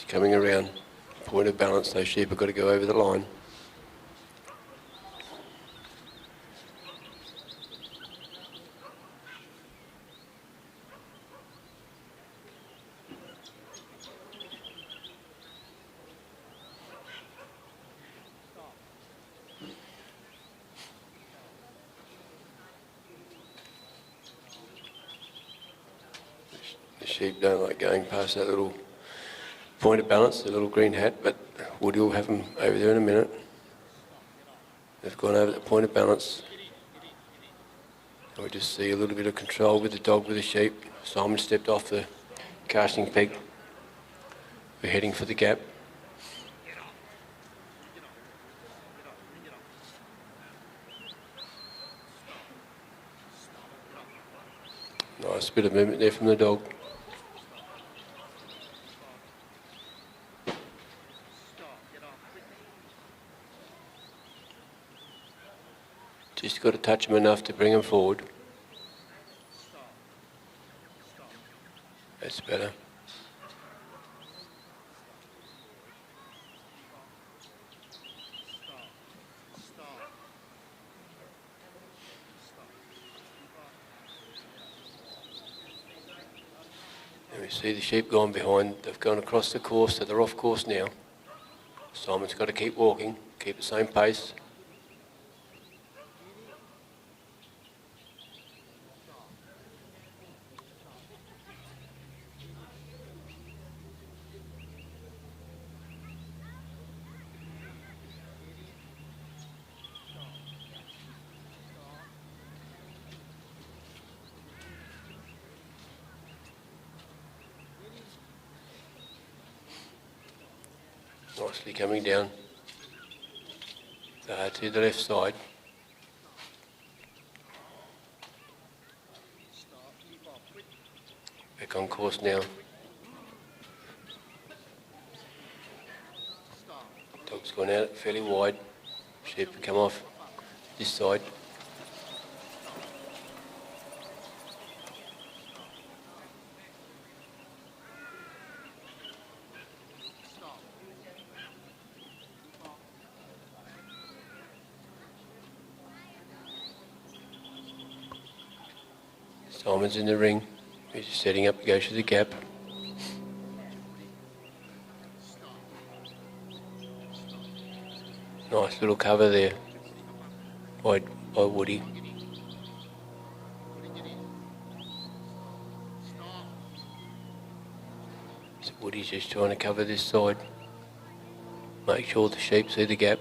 Coming around, point of balance, those sheep have got to go over the line. The sheep don't like going past that little point of balance, the little green hat, but Woody will have them over there in a minute. They've gone over the point of balance. And we just see a little bit of control with the dog, with the sheep. Simon stepped off the casting peg. We're heading for the gap. Nice bit of movement there from the dog. Just got to touch him enough to bring him forward. That's better. And we see the sheep going behind. They've gone across the course, so they're off course now. Simon's got to keep walking, keep the same pace. Nicely coming down to the left side. Back on course now. Dog's gone out fairly wide. Sheep come off this side. Simon's in the ring. He's just setting up to go through the gap. Nice little cover there by Woody. So Woody's just trying to cover this side. Make sure the sheep see the gap.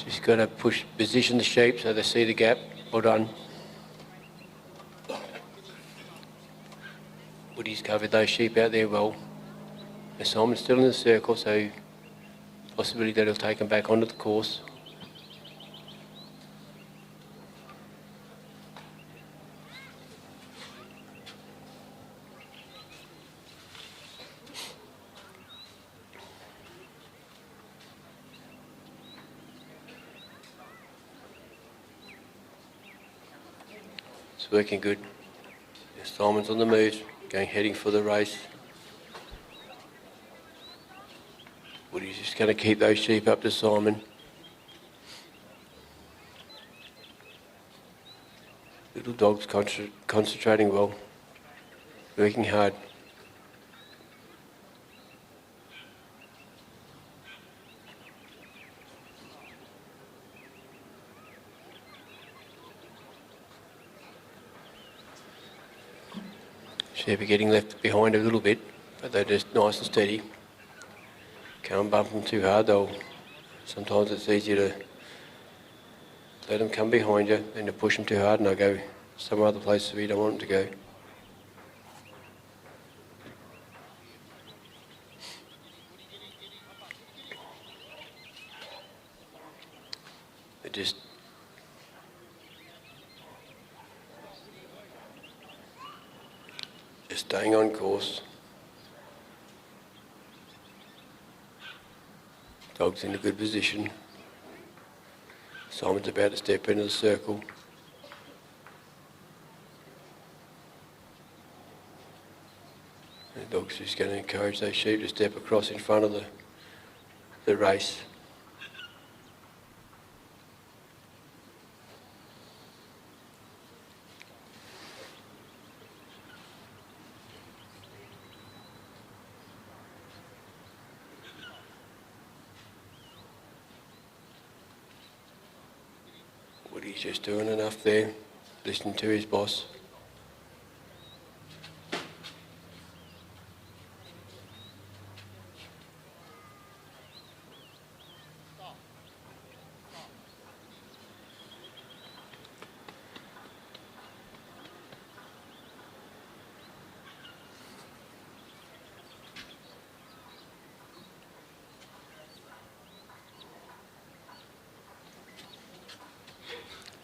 Just got to position the sheep so they see the gap. Well done. Woody's covered those sheep out there well. And Simon's still in the circle, so possibility that he'll take them back onto the course. It's working good. Simon's on the move, heading for the race. Woody's just going to keep those sheep up to Simon. Little dog's concentrating well, working hard. Sheep are getting left behind a little bit, but they're just nice and steady. Can't bump them too hard though. Sometimes it's easier to let them come behind you than to push them too hard and they'll go some other places where you don't want them to go. They're just staying on course. Dog's in a good position. Simon's about to step into the circle. The dog's just going to encourage those sheep to step across in front of the race. Woody's just doing enough there, listening to his boss.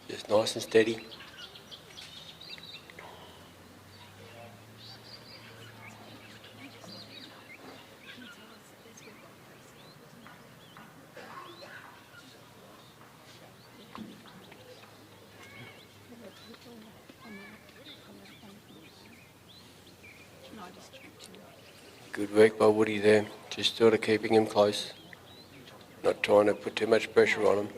Just nice and steady. Good work by Woody there, just sort of keeping him close, not trying to put too much pressure on him.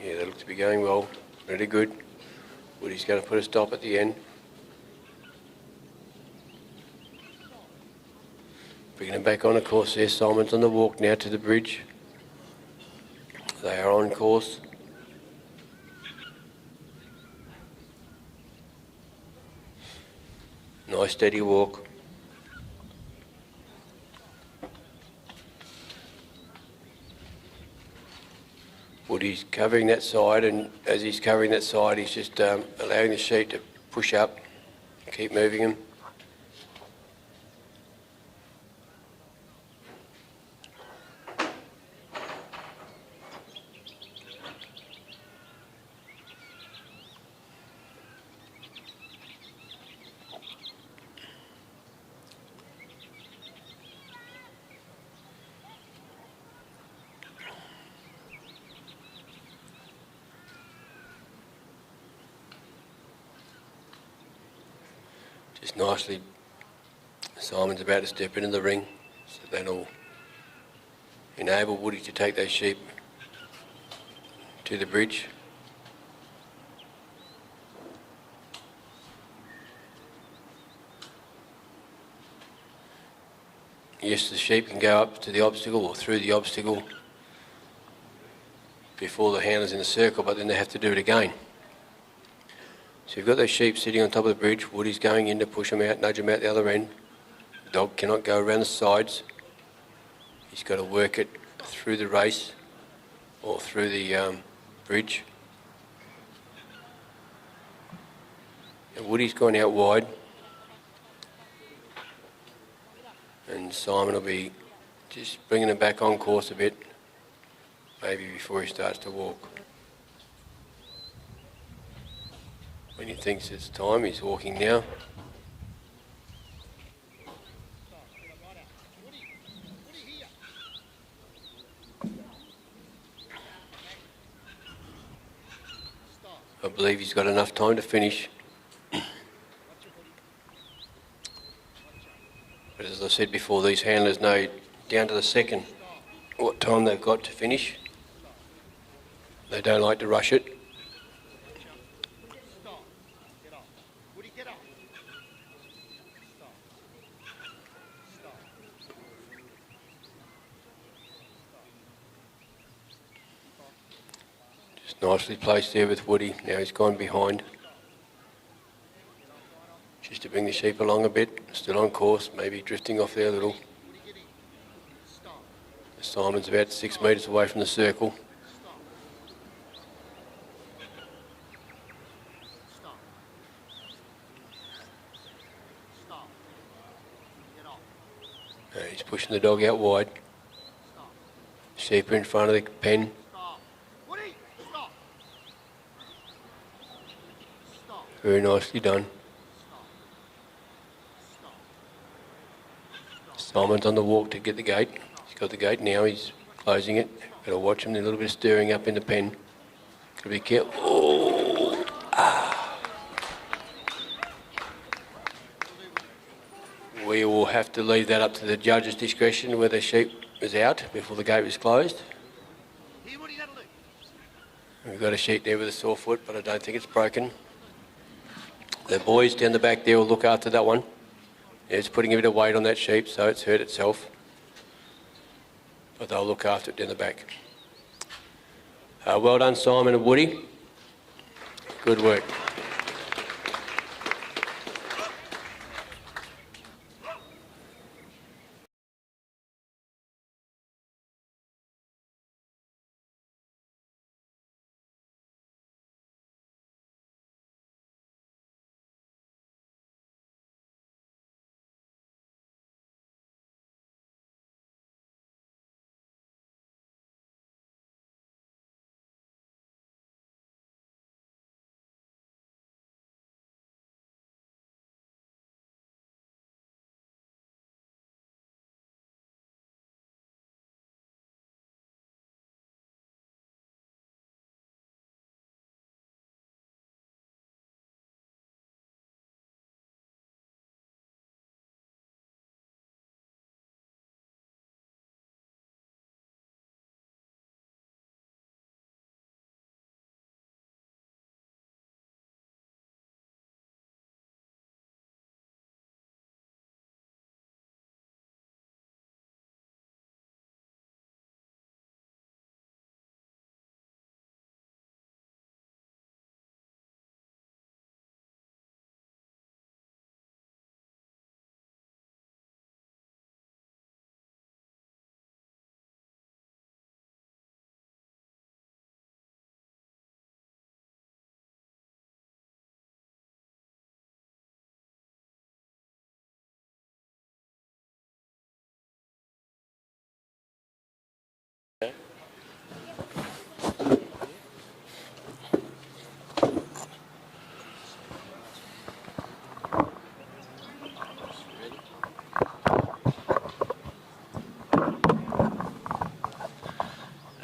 Yeah, that looks to be going well, really good. Woody's going to put a stop at the end. Bring Bringing them back on, of course, there. Simon's on the walk now to the bridge. They are on course. Nice steady walk. Woody's covering that side, and as he's covering that side, he's just allowing the sheep to push up, keep moving him. Just nicely, Simon's about to step into the ring, so that'll enable Woody to take those sheep to the bridge. Yes, the sheep can go up to the obstacle or through the obstacle before the handler's in the circle, but then they have to do it again. So you've got those sheep sitting on top of the bridge. Woody's going in to push them out, nudge them out the other end. The dog cannot go around the sides. He's got to work it through the race or through the bridge. And Woody's gone out wide. And Simon will be just bringing him back on course a bit, maybe before he starts to walk. When he thinks it's time, he's walking now. I believe he's got enough time to finish. But as I said before, these handlers know down to the second what time they've got to finish. They don't like to rush it. Nicely placed there with Woody. Now he's gone behind. Just to bring the sheep along a bit. Still on course, maybe drifting off there a little. Simon's about 6 metres away from the circle. He's pushing the dog out wide. Sheep are in front of the pen. Very nicely done. Simon's on the walk to get the gate. He's got the gate now, he's closing it. Got to watch him, a little bit of stirring up in the pen. Got to be careful. Oh. Ah. We will have to leave that up to the judge's discretion whether the sheep is out before the gate was closed. We've got a sheep there with a sore foot, but I don't think it's broken. The boys down the back there will look after that one. Yeah, it's putting a bit of weight on that sheep, so it's hurt itself. But they'll look after it down the back. Well done, Simon and Woody. Good work.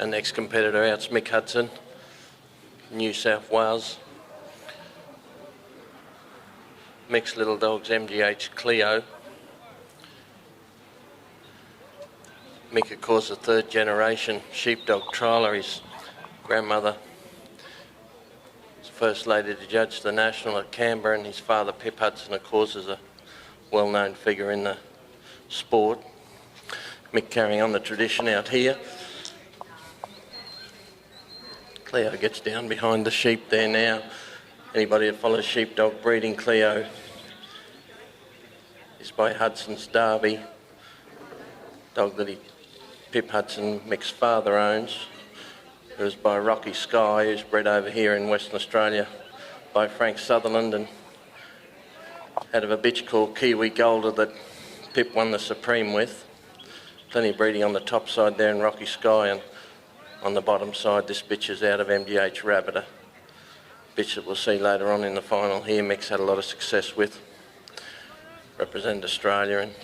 Our next competitor out's Mick Hudson, New South Wales. Mick's little dog's MGH Cleo. Mick, of course, a third generation sheepdog trialer. His grandmother was first lady to judge the national at Canberra, and his father, Pip Hudson, of course, is a well-known figure in the sport. Mick carrying on the tradition out here. Cleo gets down behind the sheep there now. Anybody that follows sheepdog breeding, Cleo is by Hudson's Derby, dog that Pip Hudson, Mick's father, owns. It was by Rocky Sky, who's bred over here in Western Australia by Frank Sutherland, and out of a bitch called Kiwi Golder that Pip won the Supreme with. Plenty of breeding on the top side there in Rocky Sky, and on the bottom side this bitch is out of MGH Rabbit, a bitch that we'll see later on in the final here. Mick's had a lot of success with, represented Australia and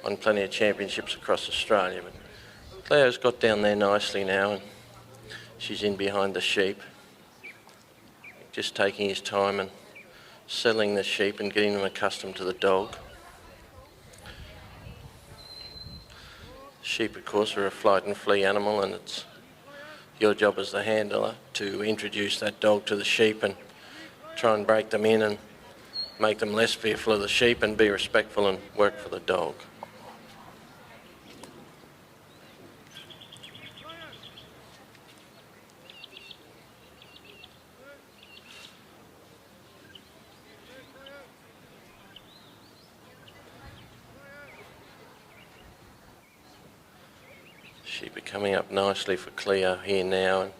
won plenty of championships across Australia. But Cleo's got down there nicely now, and she's in behind the sheep, just taking his time and settling the sheep and getting them accustomed to the dog. Sheep, of course, are a flight and flee animal, and it's your job as the handler to introduce that dog to the sheep and try and break them in and make them less fearful of the sheep and be respectful and work for the dog. Sheep are coming up nicely for Cleo here now, and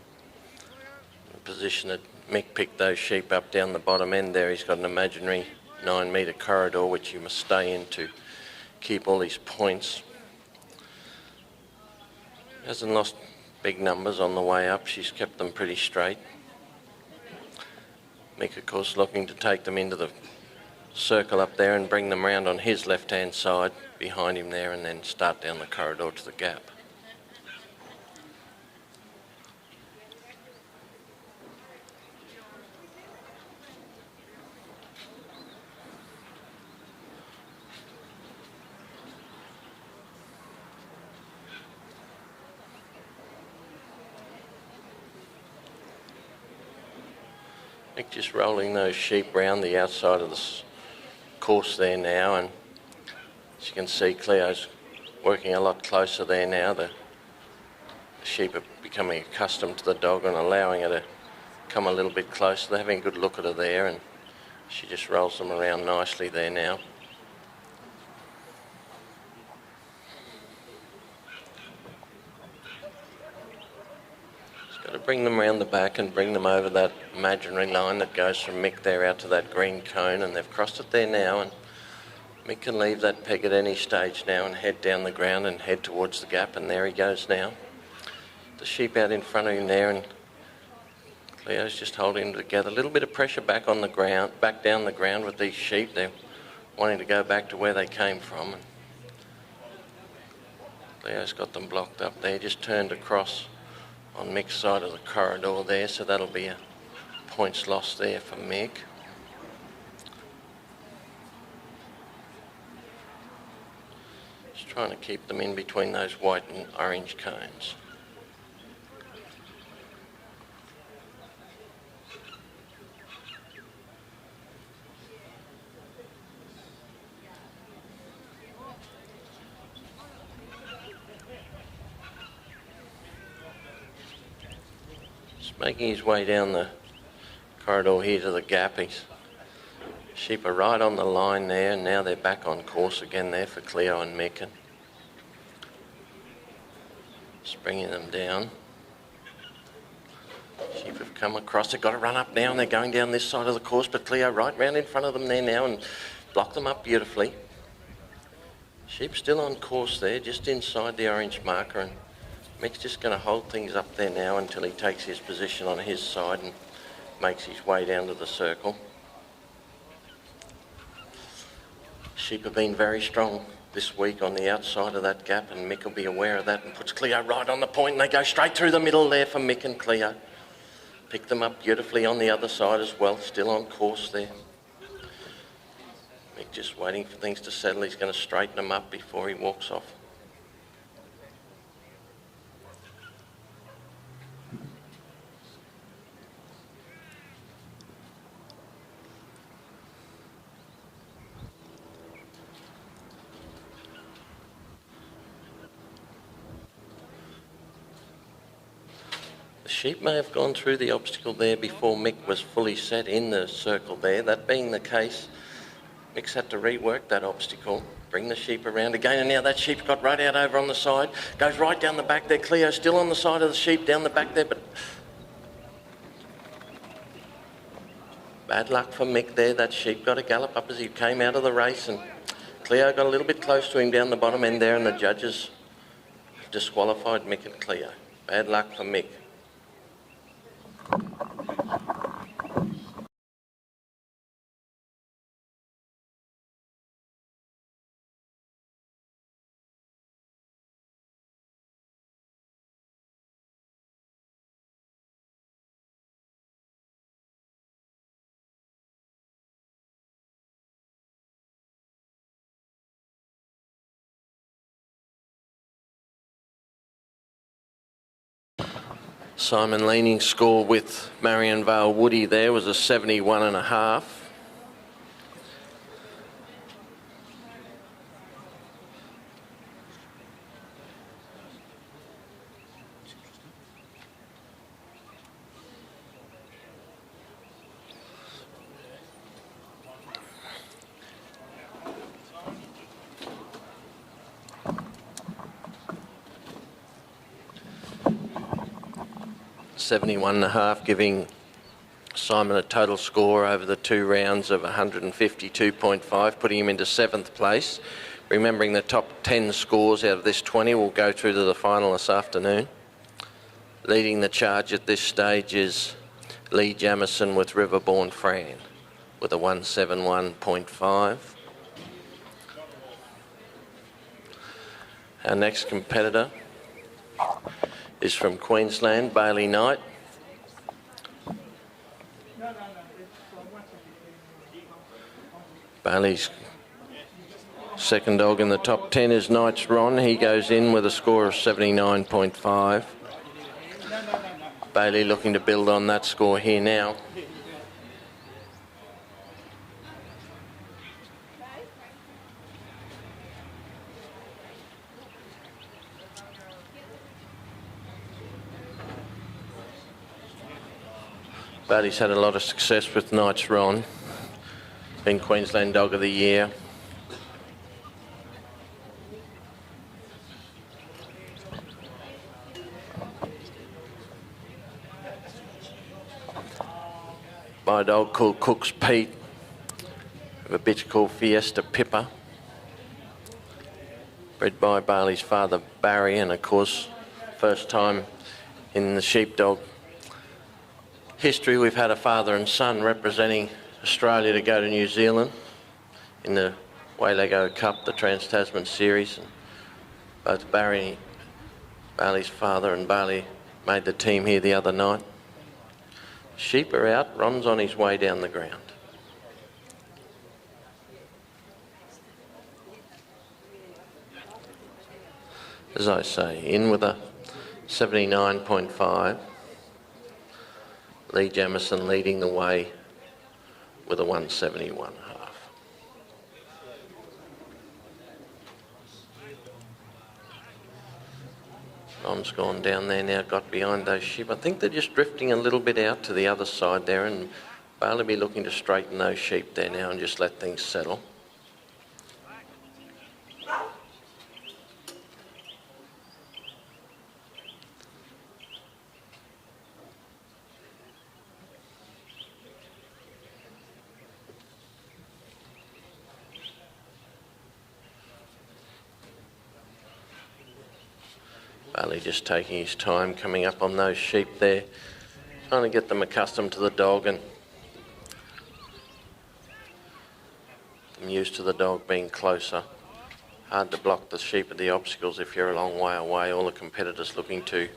the position that Mick picked those sheep up down the bottom end there. He's got an imaginary 9-metre corridor which you must stay in to keep all these points. Hasn't lost big numbers on the way up, she's kept them pretty straight. Mick, of course, looking to take them into the circle up there and bring them round on his left-hand side behind him there, and then start down the corridor to the gap. Mick just rolling those sheep round the outside of the course there now, and as you can see, Cleo's working a lot closer there now. The sheep are becoming accustomed to the dog and allowing her to come a little bit closer. They're having a good look at her there, and she just rolls them around nicely there now. Got to bring them around the back and bring them over that imaginary line that goes from Mick there out to that green cone, and they've crossed it there now, and Mick can leave that peg at any stage now and head down the ground and head towards the gap, and there he goes now. The sheep out in front of him there, and Cleo's just holding them together. A little bit of pressure back on the ground, back down the ground with these sheep. They're wanting to go back to where they came from, and Cleo's got them blocked up there, just turned across on Mick's side of the corridor there, so that'll be a points lost there for Mick. Just trying to keep them in between those white and orange cones. Making his way down the corridor here to the gap. Sheep are right on the line there, and now they're back on course again there for Cleo and Mick, and just bringing them down. Sheep have come across, they've got to run up now, and they're going down this side of the course, but Cleo right round in front of them there now and block them up beautifully. Sheep still on course there, just inside the orange marker, and Mick's just going to hold things up there now until he takes his position on his side and makes his way down to the circle. Sheep have been very strong this week on the outside of that gap, and Mick will be aware of that and puts Cleo right on the point, and they go straight through the middle there for Mick and Cleo. Pick them up beautifully on the other side as well, still on course there. Mick just waiting for things to settle. He's going to straighten them up before he walks off. The sheep may have gone through the obstacle there before Mick was fully set in the circle there. That being the case, Mick's had to rework that obstacle, bring the sheep around again, and now that sheep's got right out over on the side, goes right down the back there. Cleo still on the side of the sheep down the back there, but bad luck for Mick there. That sheep got a gallop up as he came out of the race, and Cleo got a little bit close to him down the bottom end there, and the judges have disqualified Mick and Cleo. Bad luck for Mick. Simon Leaning's score with Marion Vale Woody there was a 71.5. $71.5, giving Simon a total score over the 2 rounds of 152.5, putting him into 7th place. Remembering the top 10 scores out of this 20 will go through to the final this afternoon. Leading the charge at this stage is Lee Jamison with Riverborn Fran with a 171.5. Our next competitor is from Queensland, Bailey Knight. Bailey's second dog in the top 10 is Knight's Ron. He goes in with a score of 79.5. Bailey looking to build on that score here now. Bailey's had a lot of success with Knight's Ron. Been Queensland Dog of the Year. By a dog called Cook's Pete, of a bitch called Fiesta Pippa. Bred by Bailey's father Barry, and of course, first time in the sheepdog history we've had a father and son representing Australia to go to New Zealand in the Waylego Cup, the Trans-Tasman Series. And both Bailey's father and Bailey made the team here the other night. Sheep are out, Ron's on his way down the ground. As I say, in with a 79.5. Lee Jamison leading the way with a 171.5. Ron's gone down there now, got behind those sheep. I think they're just drifting a little bit out to the other side there, and Bailey will be looking to straighten those sheep there now and just let things settle. Bailey just taking his time coming up on those sheep there, trying to get them accustomed to the dog and them used to the dog being closer. hard to block the sheep at the obstacles if you're a long way away. All the competitors looking to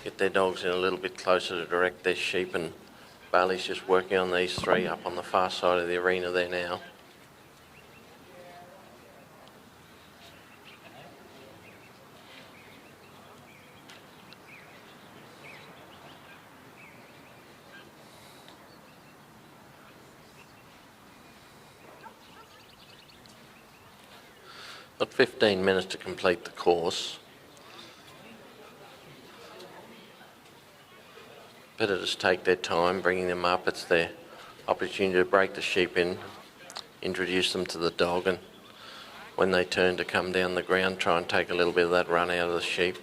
get their dogs in a little bit closer to direct their sheep, and Bailey's just working on these three up on the far side of the arena there now. Got 15 minutes to complete the course. Competitors take their time bringing them up. It's their opportunity to break the sheep in, introduce them to the dog, and when they turn to come down the ground, try and take a little bit of that run out of the sheep.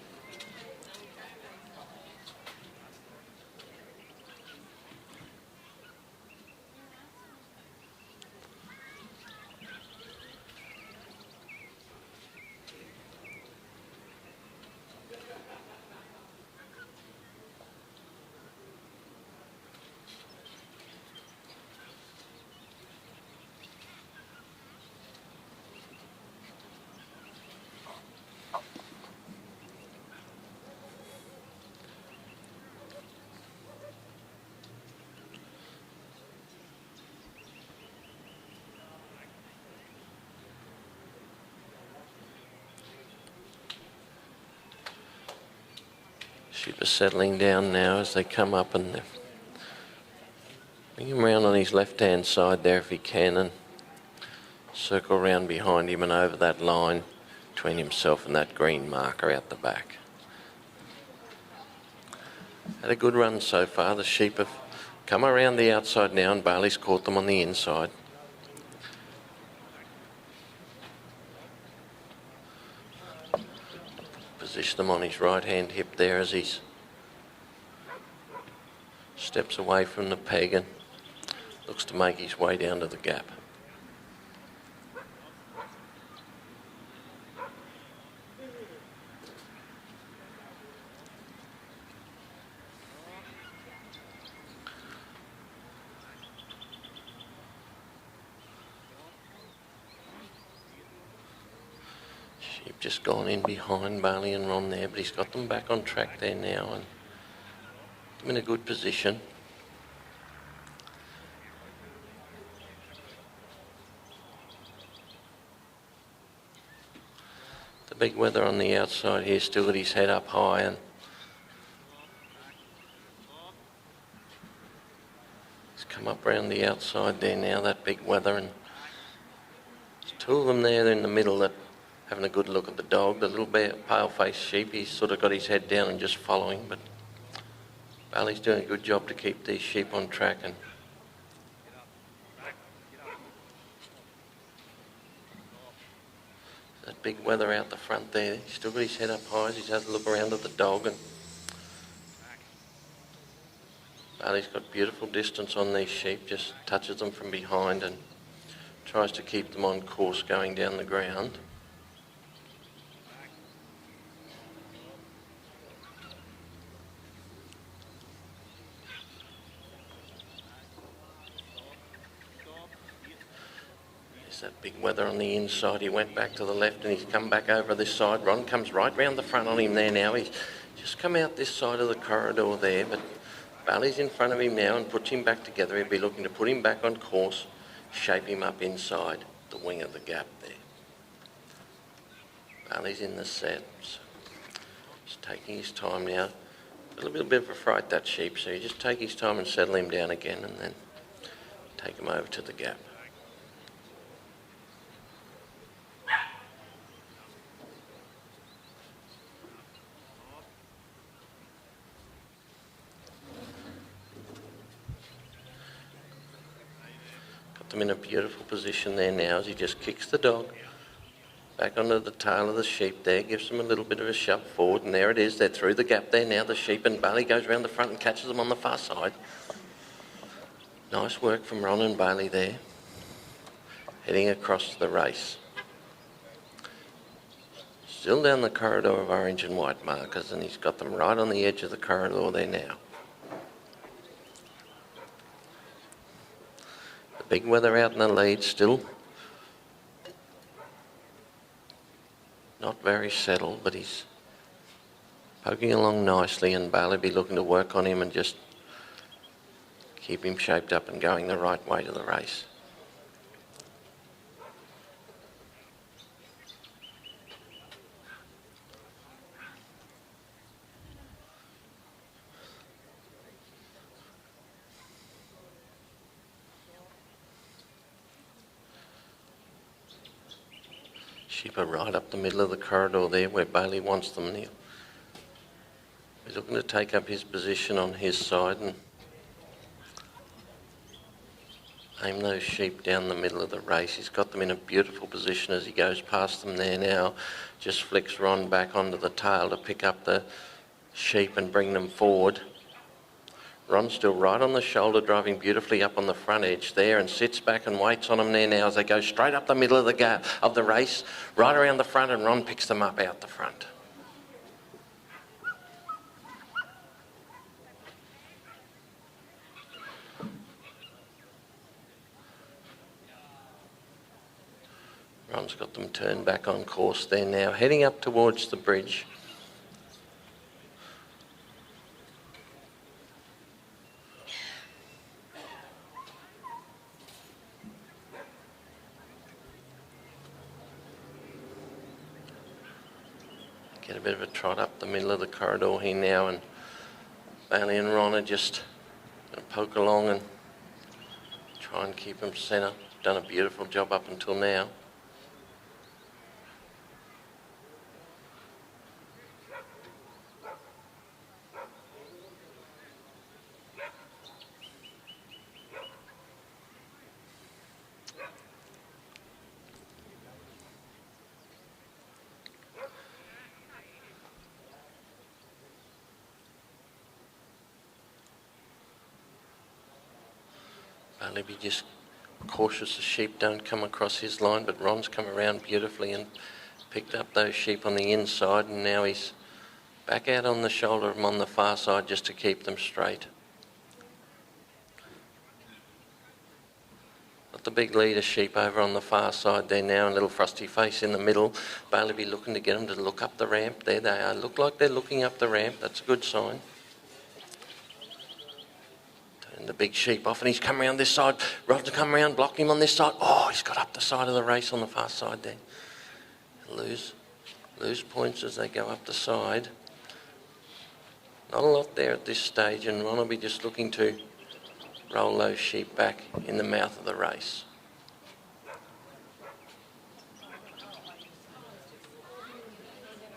Sheep are settling down now as they come up, and bring him round on his left-hand side there if he can, and circle round behind him and over that line between himself and that green marker out the back. Had a good run so far. The sheep have come around the outside now, and Bailey's caught them on the inside. Position them on his right hand hip there as he steps away from the peg and looks to make his way down to the gap. Sheep just gone in behind Bailey and Ron there, but he's got them back on track there now and them in a good position. The big weather on the outside here still got his head up high, and he's come up round the outside there now, that big weather, and there's two of them there in the middle that having a good look at the dog. The little pale-faced sheep, he's sort of got his head down and just following, but Bailey's doing a good job to keep these sheep on track. And that big weather out the front there, he's still got his head up high as he's had a look around at the dog, and Bailey's got beautiful distance on these sheep, just touches them from behind and tries to keep them on course going down the ground. That big weather on the inside, he went back to the left and he's come back over this side. Ron comes right round the front on him there now. He's just come out this side of the corridor there, but Bailey's in front of him now and puts him back together. He'll be looking to put him back on course, shape him up inside the wing of the gap there. Bailey's in the set, so just taking his time now. A little bit of a fright, that sheep, so you just take his time and settle him down again and then take him over to the gap. Them in a beautiful position there now as he just kicks the dog back onto the tail of the sheep there, gives them a little bit of a shove forward, and there it is. They're through the gap there now, the sheep, and Bailey goes around the front and catches them on the far side. Nice work from Ron and Bailey there, heading across the race. Still down the corridor of orange and white markers, and he's got them right on the edge of the corridor there now. Big weather out in the lead still. Not very settled, but he's poking along nicely, and Bailey be looking to work on him and just keep him shaped up and going the right way to the race. Sheep are right up the middle of the corridor there where Bailey wants them. He's looking to take up his position on his side and aim those sheep down the middle of the race. He's got them in a beautiful position as he goes past them there now. Just flicks Ron back onto the tail to pick up the sheep and bring them forward. Ron's still right on the shoulder, driving beautifully up on the front edge there, and sits back and waits on them there now as they go straight up the middle of the race, right around the front, and Ron picks them up out the front. Ron's got them turned back on course there now, heading up towards the bridge. Get a bit of a trot up the middle of the corridor here now, and Bailey and Ron are just going to poke along and try and keep them centre. Done a beautiful job up until now. Bailey be just cautious the sheep don't come across his line, but Ron's come around beautifully and picked up those sheep on the inside, and now he's back out on the shoulder of them on the far side just to keep them straight. Got the big leader sheep over on the far side there now, and little Frosty Face in the middle. Bailey be looking to get them to look up the ramp. There they are. Look like they're looking up the ramp. That's a good sign. And the big sheep off, and he's come around this side. Rod's come around, blocked him on this side. Oh, he's got up the side of the race on the far side there. Lose points as they go up the side. Not a lot there at this stage, and Ron will be just looking to roll those sheep back in the mouth of the race.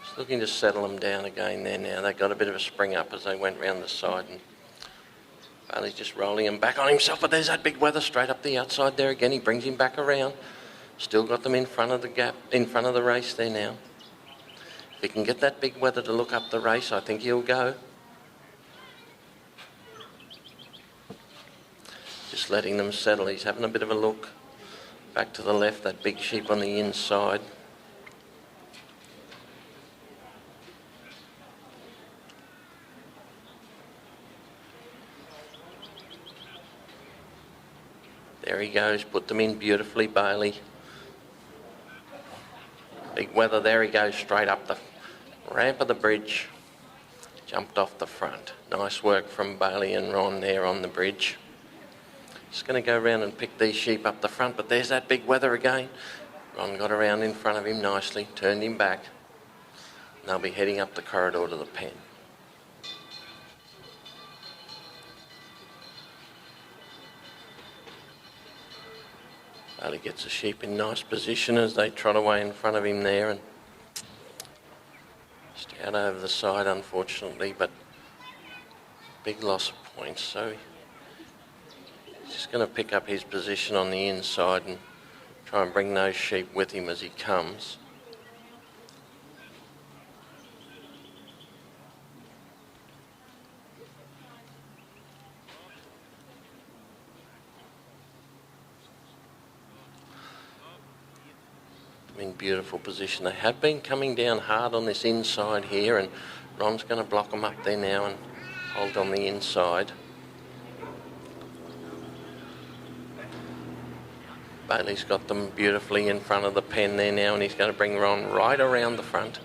Just looking to settle them down again there now. They got a bit of a spring up as they went round the side, and Bailey's just rolling him back on himself, but there's that big weather straight up the outside there again. He brings him back around. Still got them in front of the gap, in front of the race there now. If he can get that big weather to look up the race, I think he'll go. Just letting them settle. He's having a bit of a look. Back to the left, that big sheep on the inside. There he goes, put them in beautifully, Bailey. Big weather, there he goes, straight up the ramp of the bridge. Jumped off the front. Nice work from Bailey and Ron there on the bridge. Just going to go around and pick these sheep up the front, but there's that big weather again. Ron got around in front of him nicely, turned him back. And they'll be heading up the corridor to the pen. Bailey gets the sheep in nice position as they trot away in front of him there, and just out over the side unfortunately, but big loss of points, so he's just going to pick up his position on the inside and try and bring those sheep with him as he comes. In beautiful position. They have been coming down hard on this inside here, and Ron's going to block them up there now and hold on the inside. Bailey's got them beautifully in front of the pen there now, and he's going to bring Ron right around the front.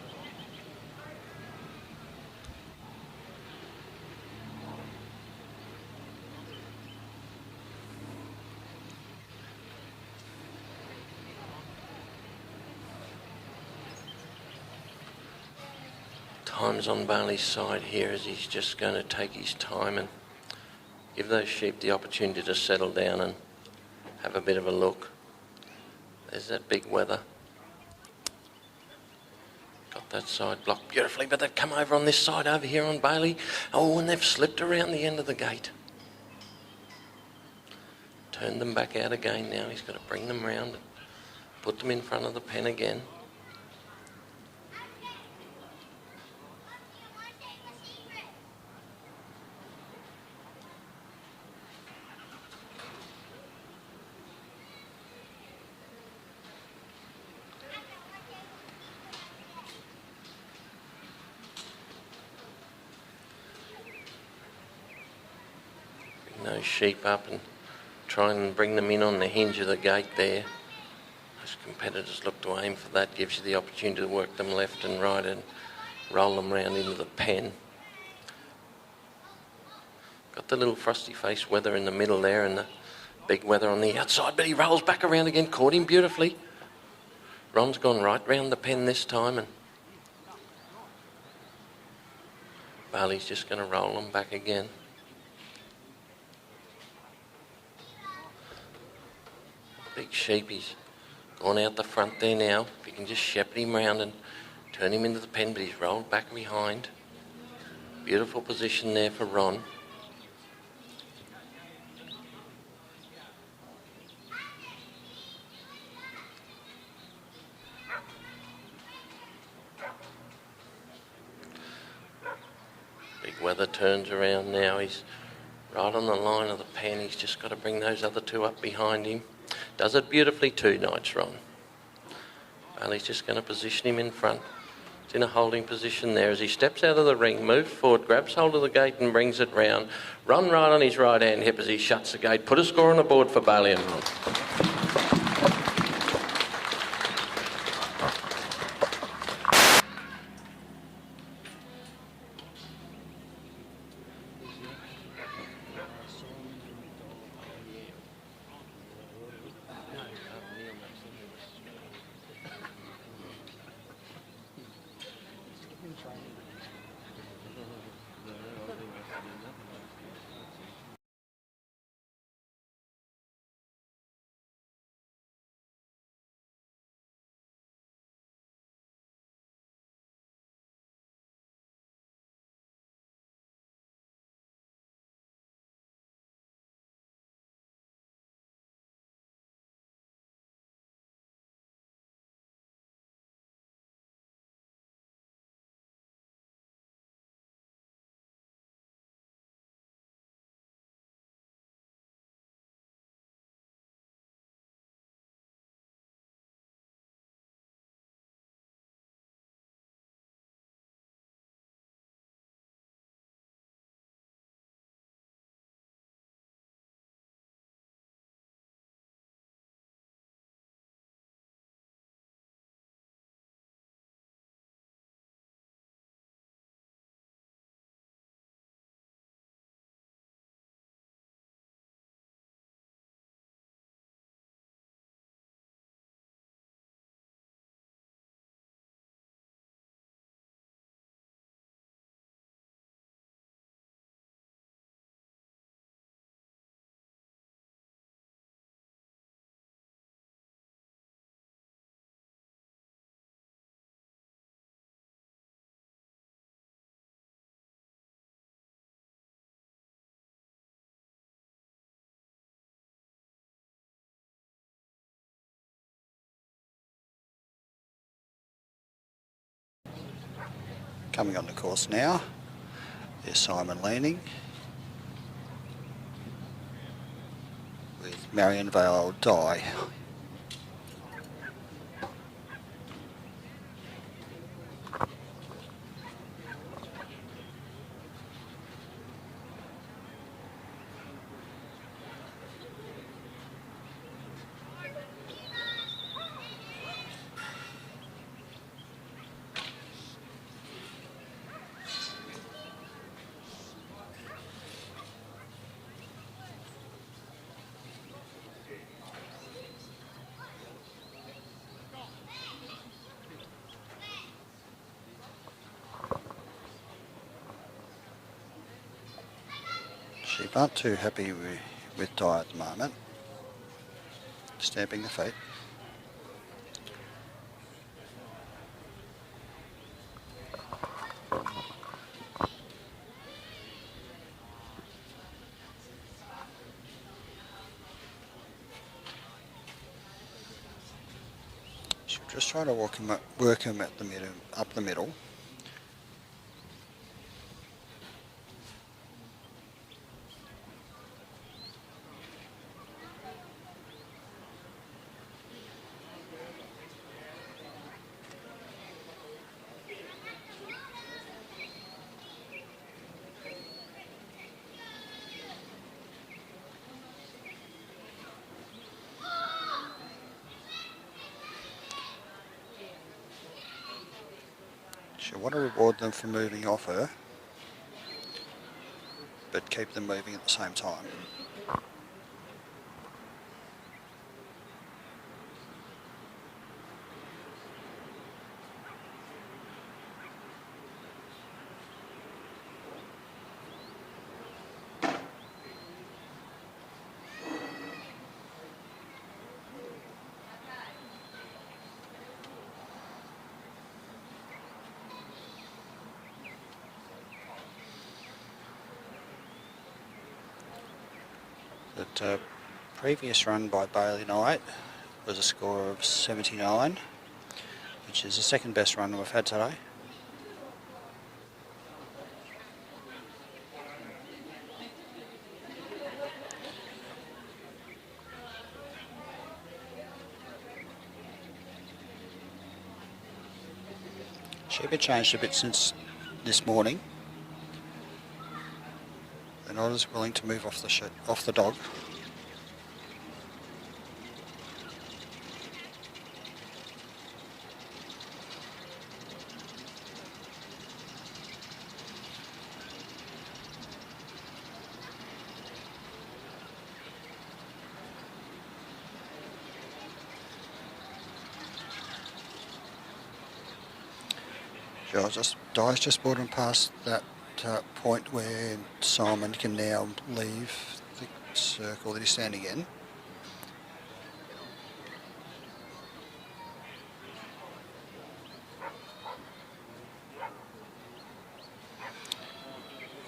Time's on Bailey's side here, as he's just going to take his time and give those sheep the opportunity to settle down and have a bit of a look. There's that big weather. Got that side blocked beautifully, but they've come over on this side over here on Bailey. Oh, and they've slipped around the end of the gate. Turned them back out again now. He's got to bring them round and put them in front of the pen again. Those sheep up and try and bring them in on the hinge of the gate there. Most competitors look to aim for that, gives you the opportunity to work them left and right and roll them round into the pen. Got the little frosty face weather in the middle there and the big weather on the outside, but he rolls back around again, caught him beautifully. Ron's gone right round the pen this time, and Bailey's just going to roll them back again. Big sheep, he's gone out the front there now. If you can just shepherd him round and turn him into the pen, but he's rolled back behind. Beautiful position there for Ron. Big weather turns around now. He's right on the line of the pen. He's just got to bring those other two up behind him. Does it beautifully too, Nights Ron. Bailey's just going to position him in front. It's in a holding position there as he steps out of the ring, moves forward, grabs hold of the gate and brings it round. Ron right on his right hand hip as he shuts the gate. Put a score on the board for Bailey and Ron. Coming on the course now is Simon Landing with Marion Vale Die. Sheep aren't too happy with diet at the moment. Stamping the feet. She'll just try to work him at the middle, up the middle. She'll want to reward them for moving off her, but keep them moving at the same time. That previous run by Bailey Knight was a score of 79, which is the second best run we've had today. Sheep have changed a bit since this morning. They're not as willing to move off the dog. Di's just brought him past that point where Simon can now leave the circle that he's standing in.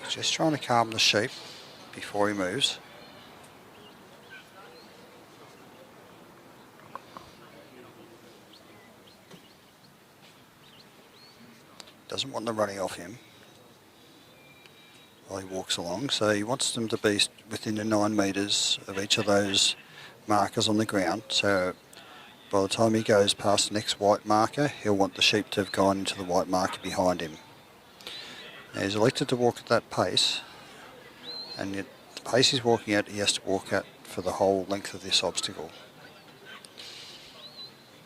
He's just trying to calm the sheep before he moves. Doesn't want them running off him while he walks along, so he wants them to be within the 9 metres of each of those markers on the ground, so by the time he goes past the next white marker, he'll want the sheep to have gone into the white marker behind him. Now he's elected to walk at that pace, and the pace he's walking at, he has to walk at for the whole length of this obstacle.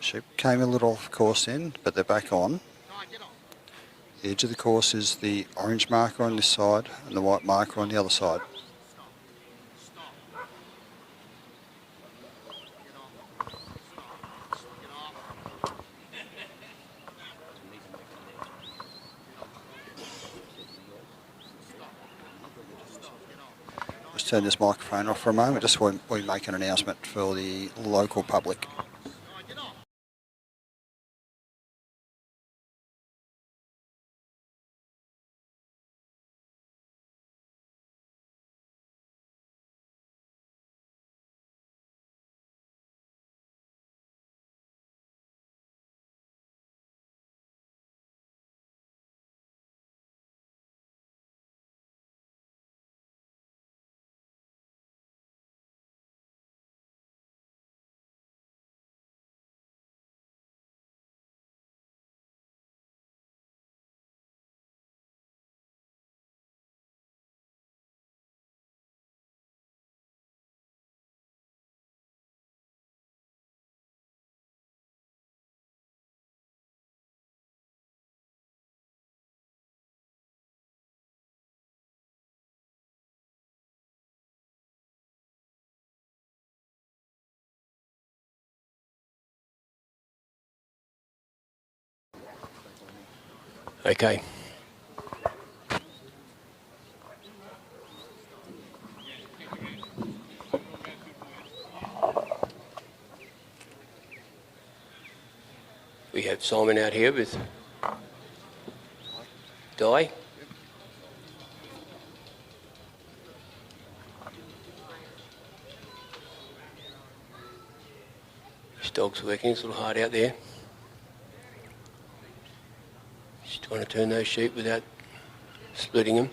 Sheep came a little off course in, but they're back on. The edge of the course is the orange marker on this side and the white marker on the other side. Let's turn this microphone off for a moment just while we make an announcement for the local public. Okay. We have Simon out here with Di. This dog's working, it's a little hard out there. She's trying to turn those sheep without splitting them.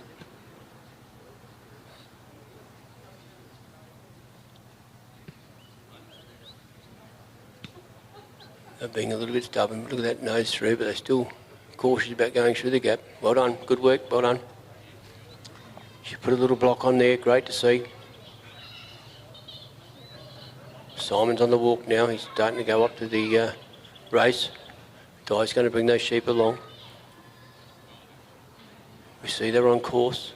They're being a little bit stubborn. Look at that nose through, but they're still cautious about going through the gap. Well done, good work, well done. She put a little block on there, great to see. Simon's on the walk now, he's starting to go up to the race. Di's going to bring those sheep along. We see they're on course.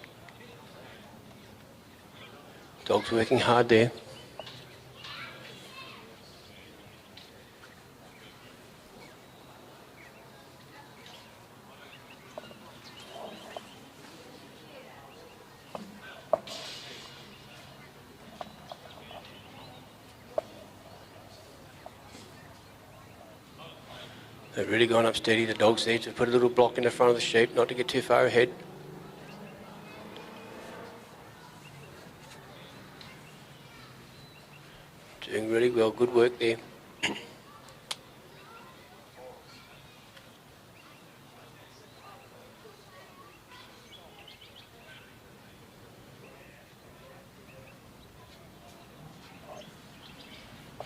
Dog's working hard there. They've really gone up steady, the dogs there, to put a little block in the front of the sheep, not to get too far ahead. Doing really well, good work there.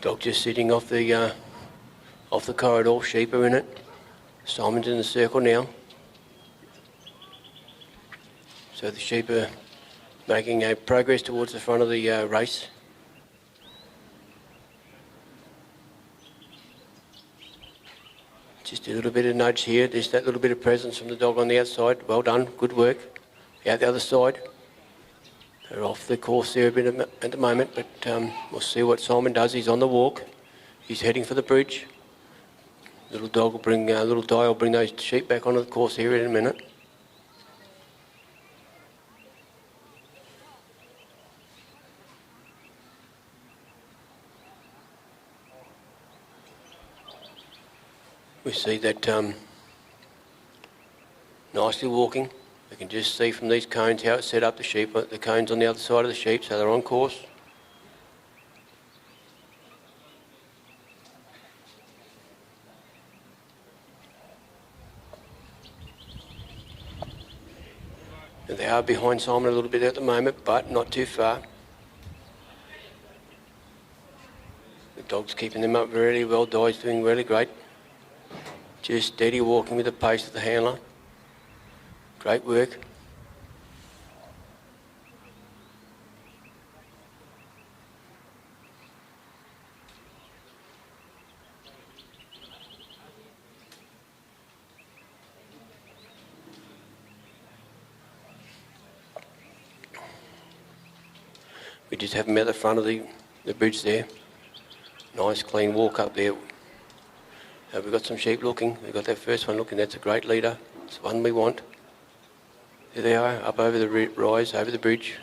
Dog just sitting off the corridor, sheep are in it. Simon's in the circle now. So the sheep are making a progress towards the front of the race. Just a little bit of nudge here, just that little bit of presence from the dog on the outside. Well done, good work. Out the other side. They're off the course there a bit at the moment, but we'll see what Simon does. He's on the walk. He's heading for the bridge. Little dog will bring, little Di will bring those sheep back onto the course here in a minute. We see that nicely walking. We can just see from these cones how it's set up, the sheep, the cones on the other side of the sheep, so they're on course. And they are behind Simon a little bit at the moment, but not too far. The dog's keeping them up really well. Di's doing really great. Just steady walking with the pace of the handler. Great work. We just have them at the front of the bridge there. Nice clean walk up there. We've got some sheep looking. We've got that first one looking. That's a great leader. It's the one we want. There they are, up over the rise, over the bridge.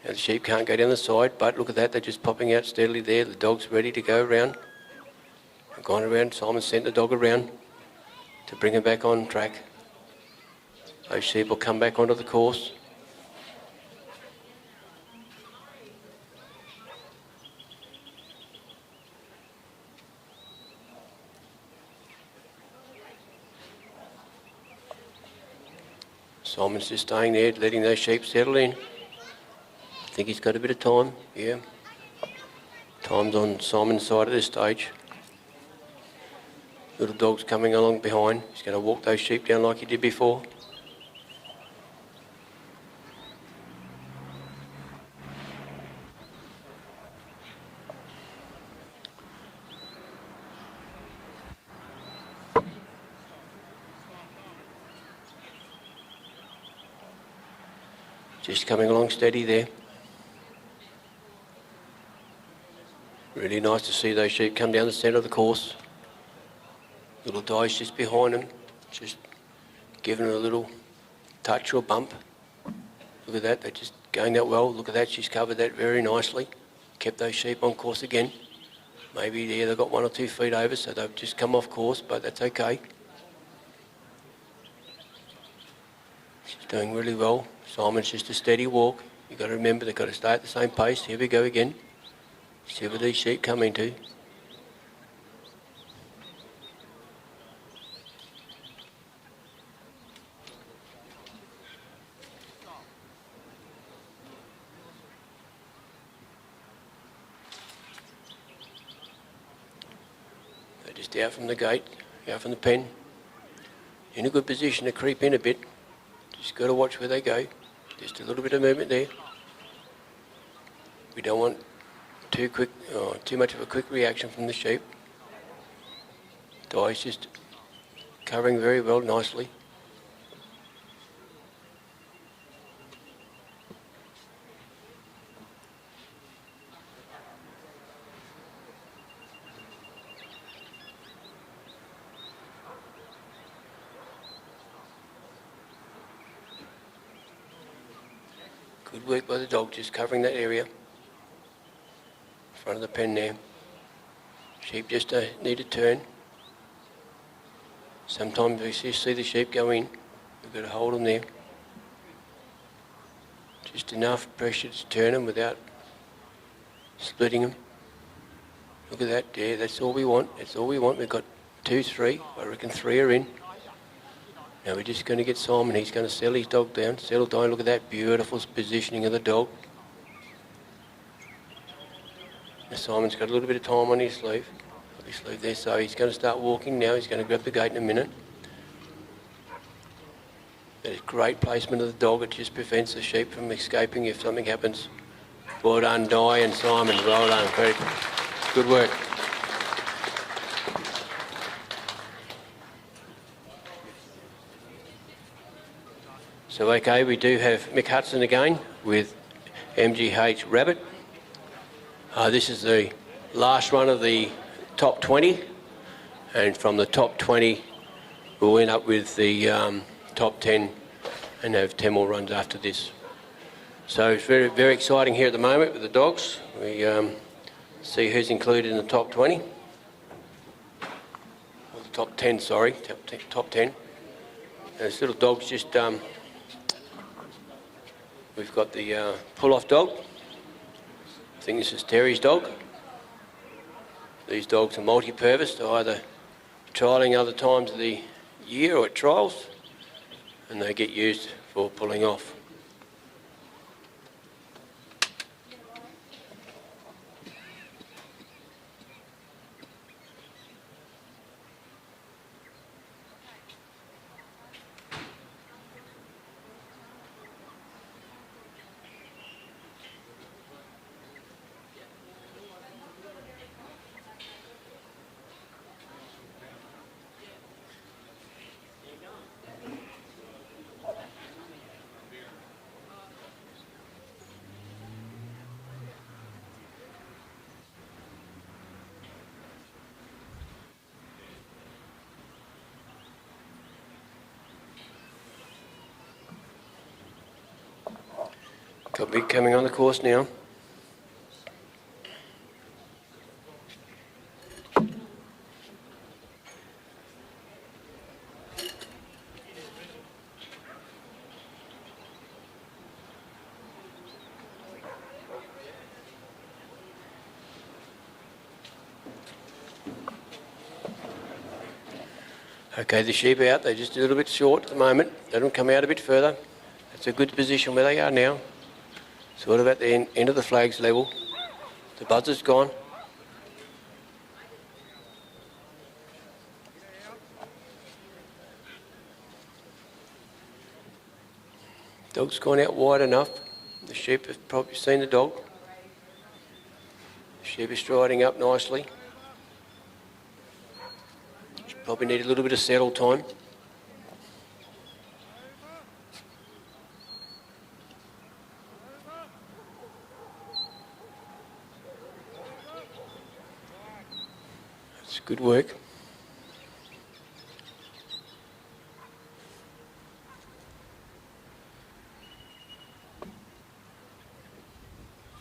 Now the sheep can't go down the side, but look at that. They're just popping out steadily there. The dog's ready to go around. They've gone around. Simon sent the dog around to bring him back on track. Those sheep will come back onto the course. Simon's just staying there, letting those sheep settle in. I think he's got a bit of time, yeah. Time's on Simon's side at this stage. Little dog's coming along behind. He's going to walk those sheep down like he did before. Just coming along steady there. Really nice to see those sheep come down the centre of the course. Little Di's just behind them, just giving her a little touch or bump. Look at that, they're just going that well. Look at that, she's covered that very nicely. Kept those sheep on course again. Maybe there they've got 1 or 2 feet over, so they've just come off course, but that's okay. She's doing really well. Simon's just a steady walk. You've got to remember they've got to stay at the same pace. Here we go again. See where these sheep come into. They're just out from the gate, out from the pen. In a good position to creep in a bit. Just got to watch where they go. Just a little bit of movement there. We don't want too much of a quick reaction from the sheep. Di's just covering very well, nicely. Good work by the dog, just covering that area. In front of the pen there. Sheep just need to turn. Sometimes we see the sheep go in. We've got to hold them there. Just enough pressure to turn them without splitting them. Look at that, yeah, that's all we want. That's all we want. We've got 2, 3. I reckon 3 are in. Now we're just going to get Simon. He's going to settle his dog down. Settle down. Look at that beautiful positioning of the dog. Now Simon's got a little bit of time on his sleeve. There, so he's going to start walking now. He's going to grab the gate in a minute. That is great placement of the dog. It just prevents the sheep from escaping if something happens. Well done, Di and Simon. Well done. Very good work. So okay, we do have Mick Hudson again with MGH Rabbit. This is the last run of the top 20, and from the top 20 we'll end up with the top 10 and have 10 more runs after this. So it's very, very exciting here at the moment with the dogs. We see who's included in the top 20. Or the top 10, sorry, top 10. And this little dog's just, we've got the pull-off dog. I think this is Terry's dog. These dogs are multi-purpose. They're either trialling other times of the year or at trials, and they get used for pulling off. Got Mick coming on the course now. Okay, the sheep out. They're just a little bit short at the moment. Let them come out a bit further. It's a good position where they are now. Sort of at the end of the flags level. The buzzer's gone. Dog's gone out wide enough. The sheep have probably seen the dog. The sheep is striding up nicely. Just probably need a little bit of settle time. That's good work.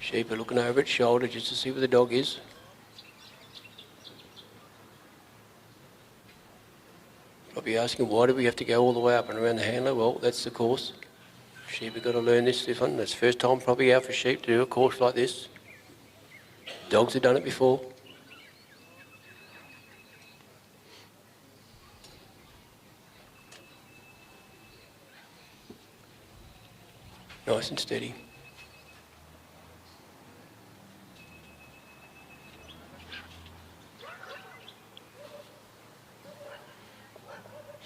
Sheep are looking over its shoulder just to see where the dog is. Might be asking, why do we have to go all the way up and around the handler? Well, that's the course. Sheep have got to learn this, Stefan. That's the first time probably out for sheep to do a course like this. Dogs have done it before. Nice and steady.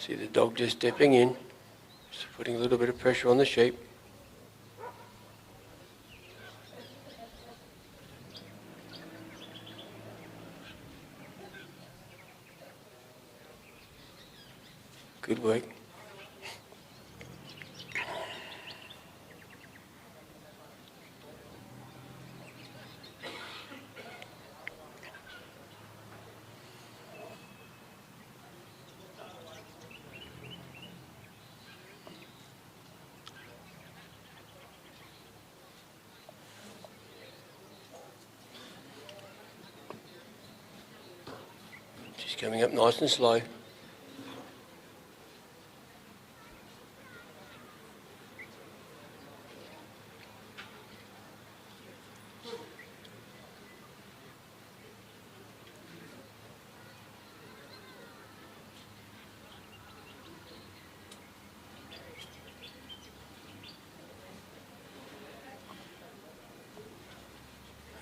See the dog just stepping in, just putting a little bit of pressure on the sheep. Good work. She's coming up nice and slow.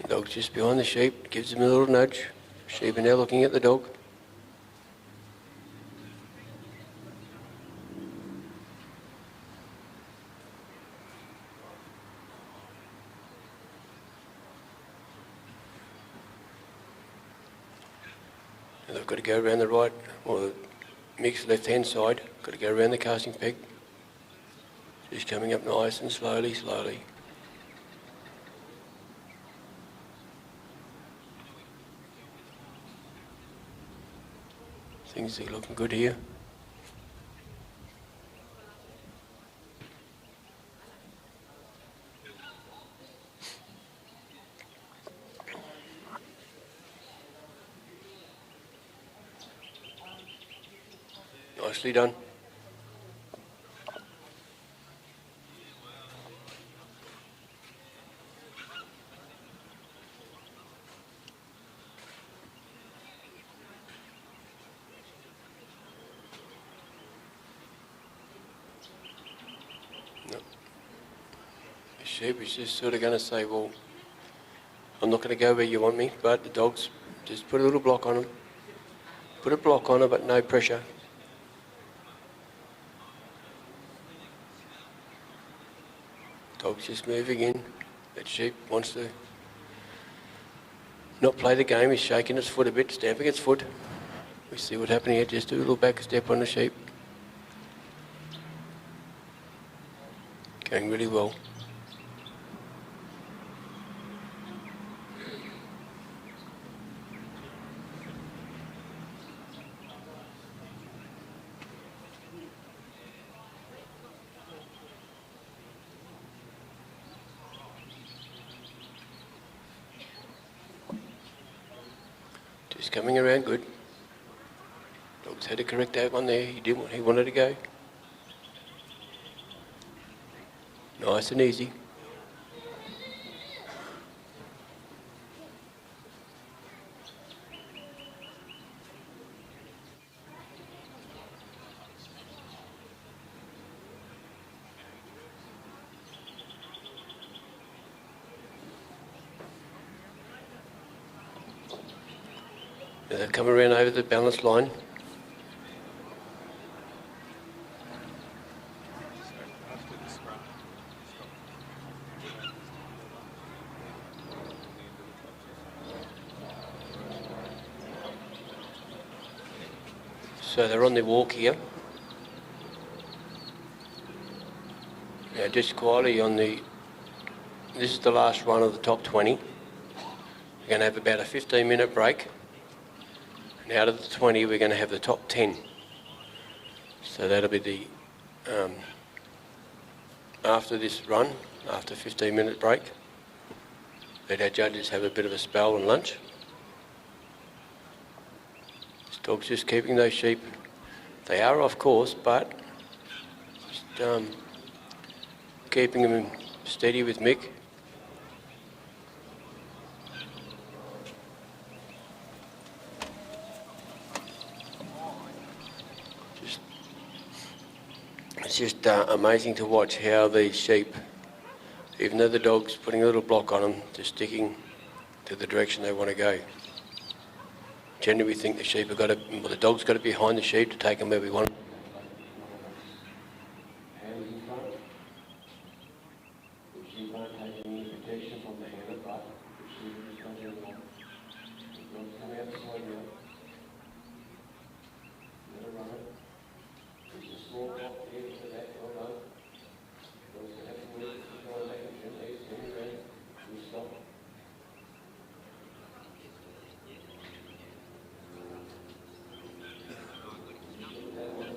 The dog's just behind the sheep, gives him a little nudge. Sheep are now looking at the dog. And they've got to go around the right, or the Mick's left-hand side, got to go around the casting peg. She's coming up nice and slowly, slowly. Things are looking good here. Nicely done. Sheep is just sort of going to say, well, I'm not going to go where you want me, but the dogs just put a little block on them. Put a block on her, but no pressure. Dog's just moving in. That sheep wants to not play the game. He's shaking its foot a bit, stamping its foot. We see what happened here. Just do a little back step on the sheep. Going really well. Just coming around good. Dog's had to correct that one there. He did what he wanted to go. Nice and easy. Now they've come around over the balance line. So they're on their walk here. Now just quietly on the, this is the last run of the top 20. We're going to have about a 15-minute break. And out of the 20, we're going to have the top 10. So that'll be the, after this run, after a 15-minute break, let our judges have a bit of a spell and lunch. This dog's just keeping those sheep They are off course, but just keeping them steady with Mick. It's just amazing to watch how these sheep, even though the dog's putting a little block on them, they're sticking to the direction they want to go. Generally, we think the sheep have got to, well, the dog's got to be behind the sheep to take them where we want them. Hands in front. The sheep aren't taking any protection from the handler, but the sheep are just going to go. The dog's come out the side now. Let her run it. There's a small block there for that, well done. The dog's going to have to work to try and make it gently, send it around. We stop. That one.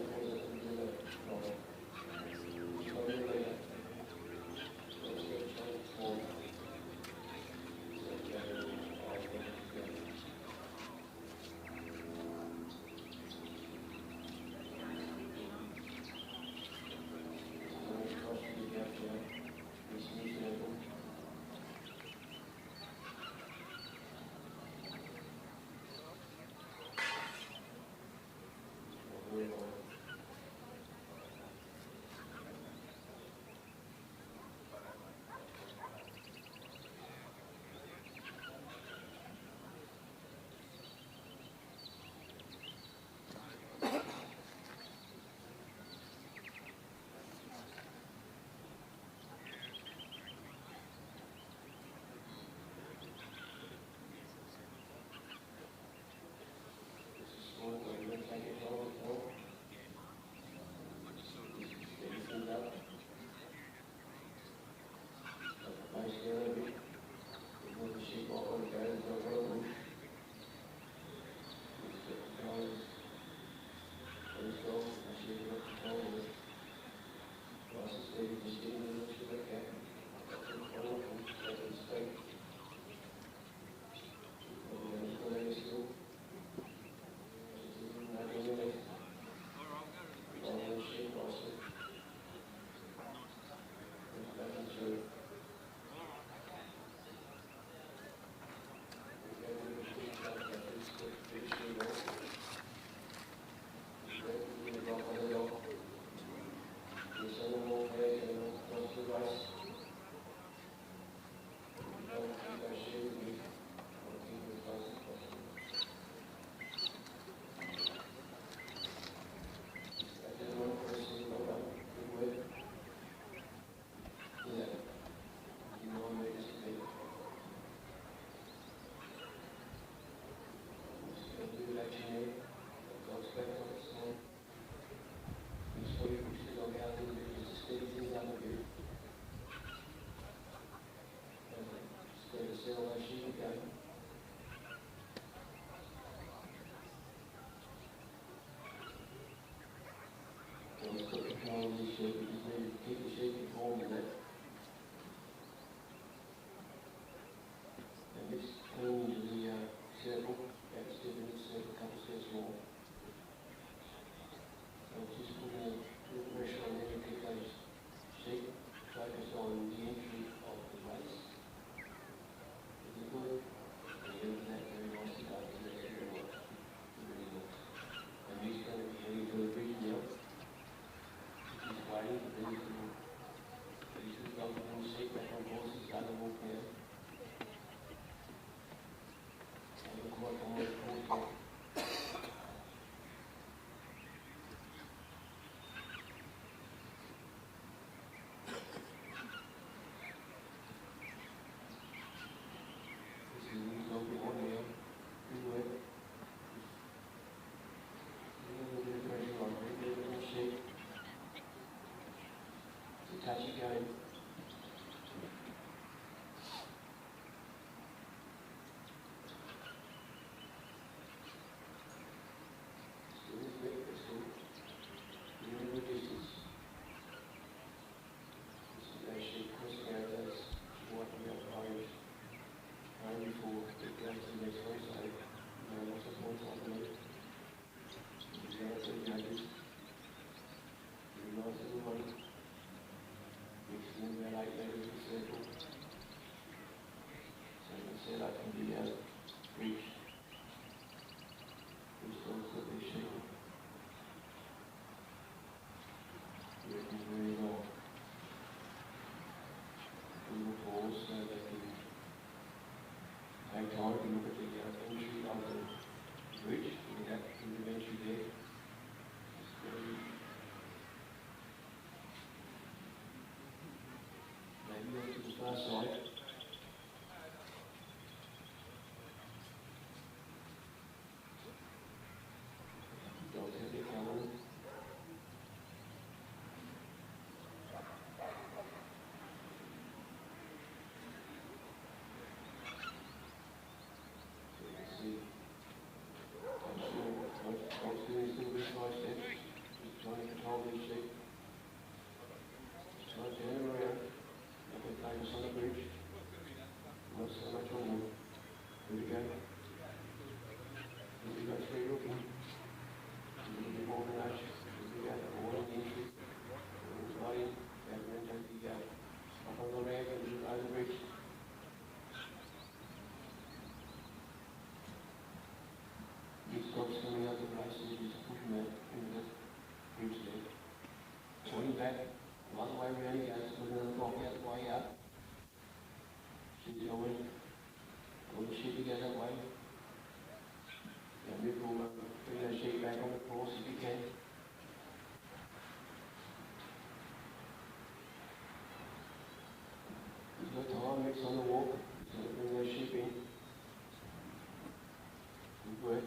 work.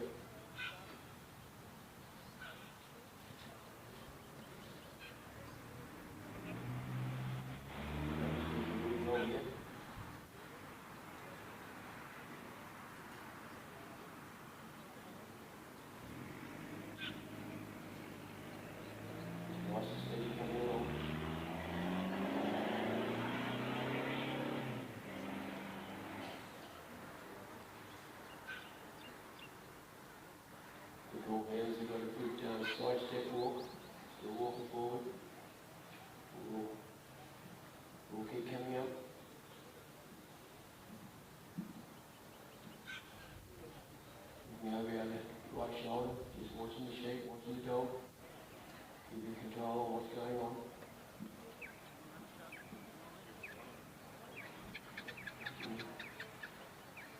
Nice and steady coming along. The dog hands have got a good side step walk, still walking forward. We'll keep coming up. Looking over our right shoulder, just watching the sheep, watching the dog. Keeping control of what's going on.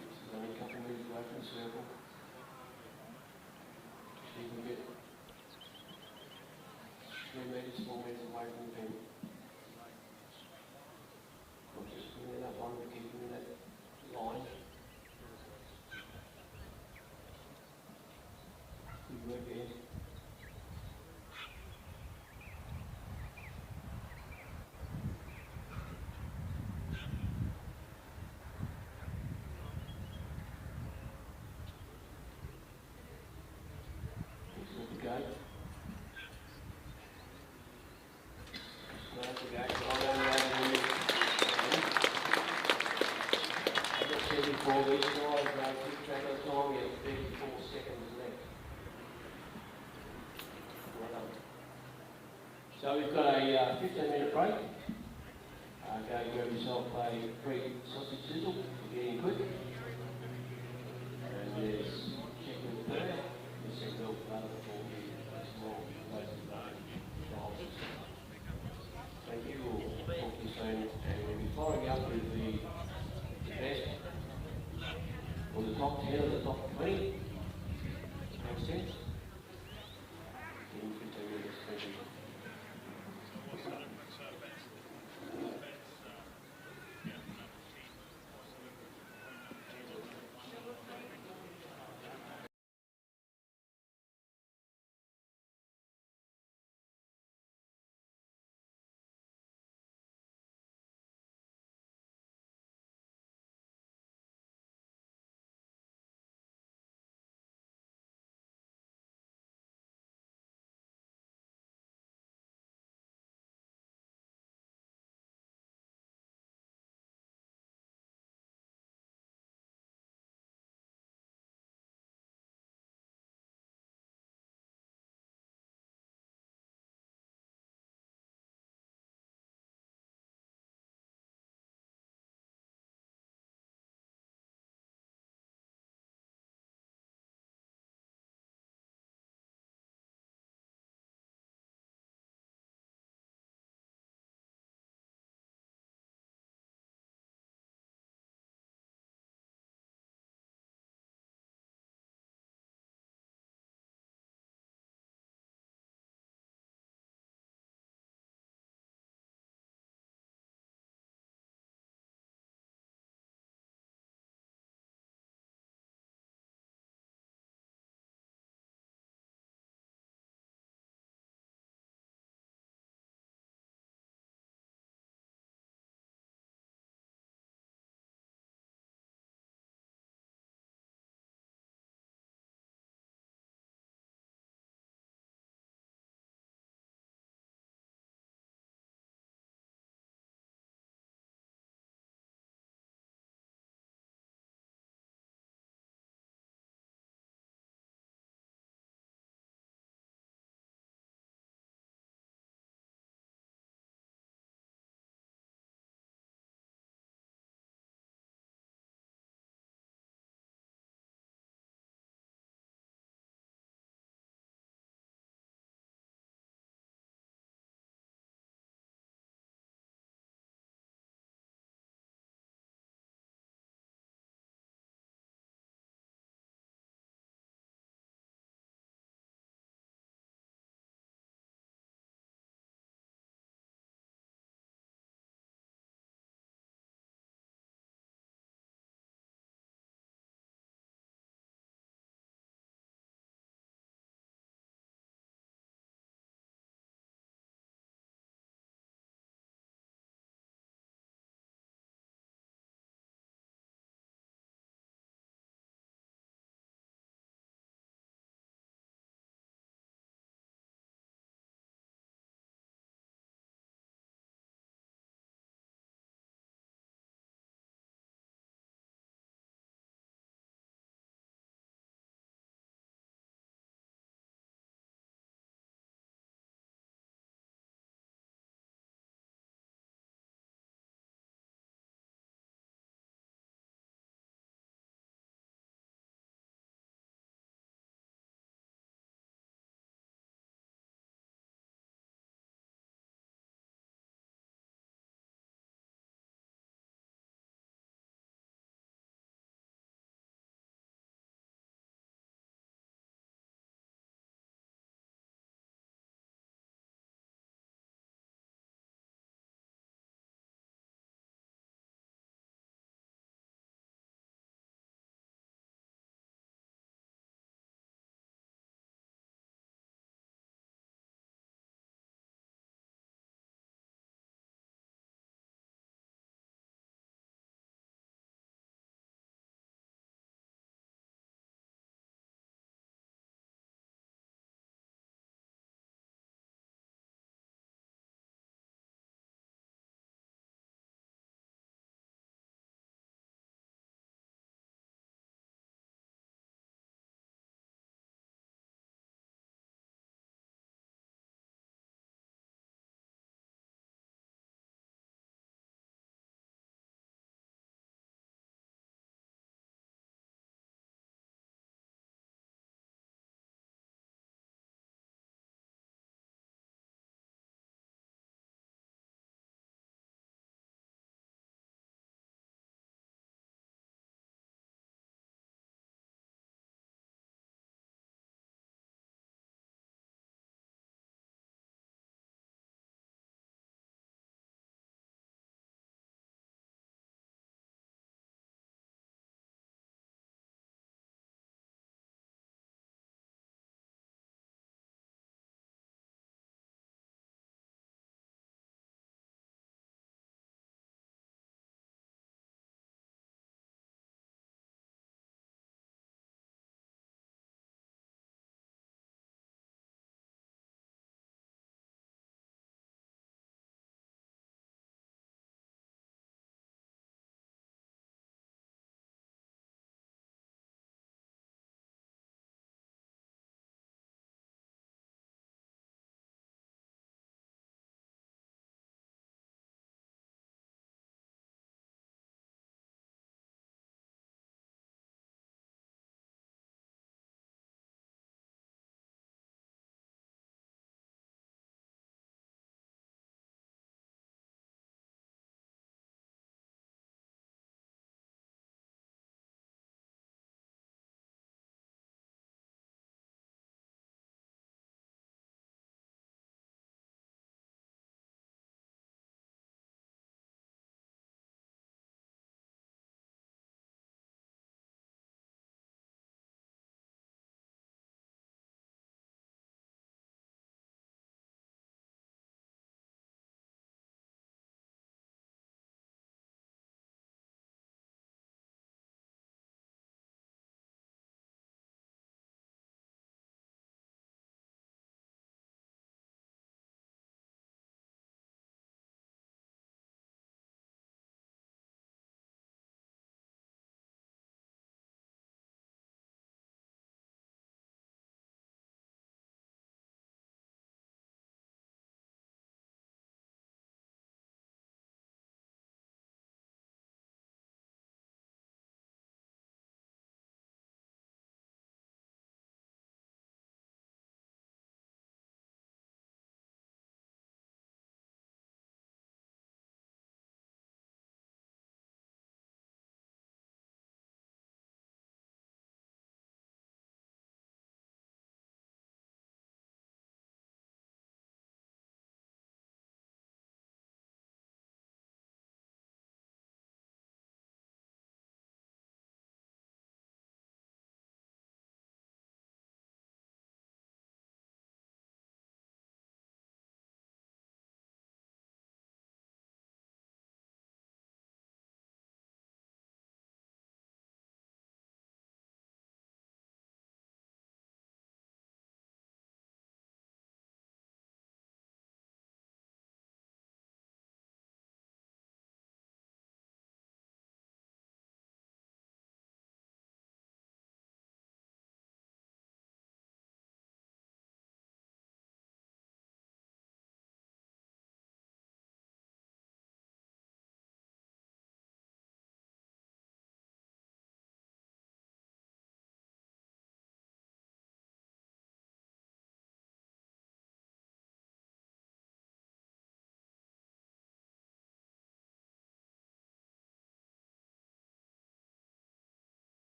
This is only a couple of metres away from the circle. Just you can get 3 metres, 4 metres away from the pen. Not just putting it up on, but keeping in that line. Good work there. So we've got a 15-minute break. Go grab yourself a free sausage sizzle for getting quick. And there's chicken there. There's some milk butter for you. Small places of trials. Thank you. We'll talk to you soon. And we'll be following up with the best, or the top 10 or the top 20. Makes sense? In 15 minutes. Thank you.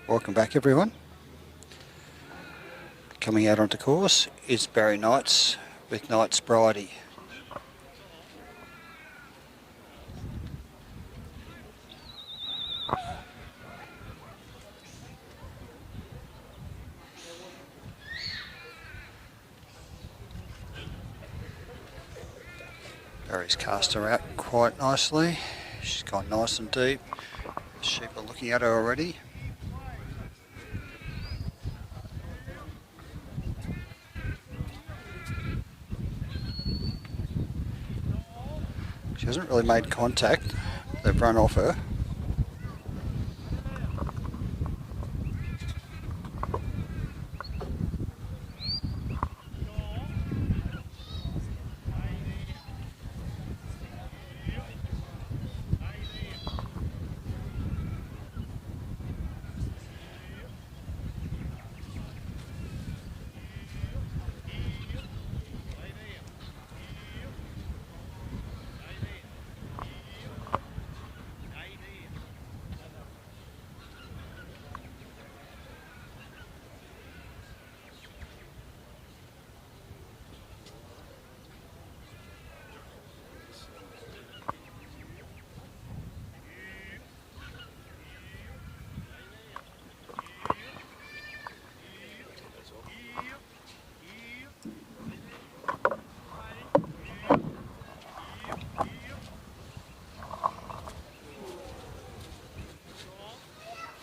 Welcome back, everyone. Coming out onto course is Barry Knights with Knights Bridie. Barry's cast her out quite nicely. She's gone nice and deep. Sheep are looking at her already. She hasn't really made contact. They've run off her.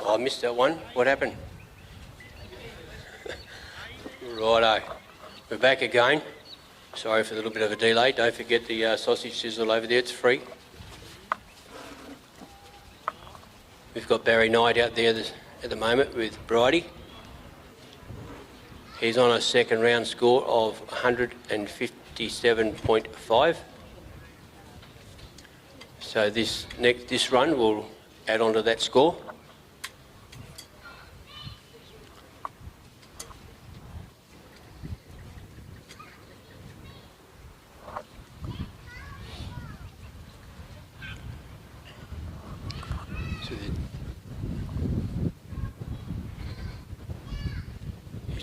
I missed that one. What happened? Righto. We're back again. Sorry for the little bit of a delay. Don't forget the sausage sizzle over there. It's free. We've got Barry Knight out there at the moment with Bridie. He's on a second round score of 157.5. So this run will add on to that score.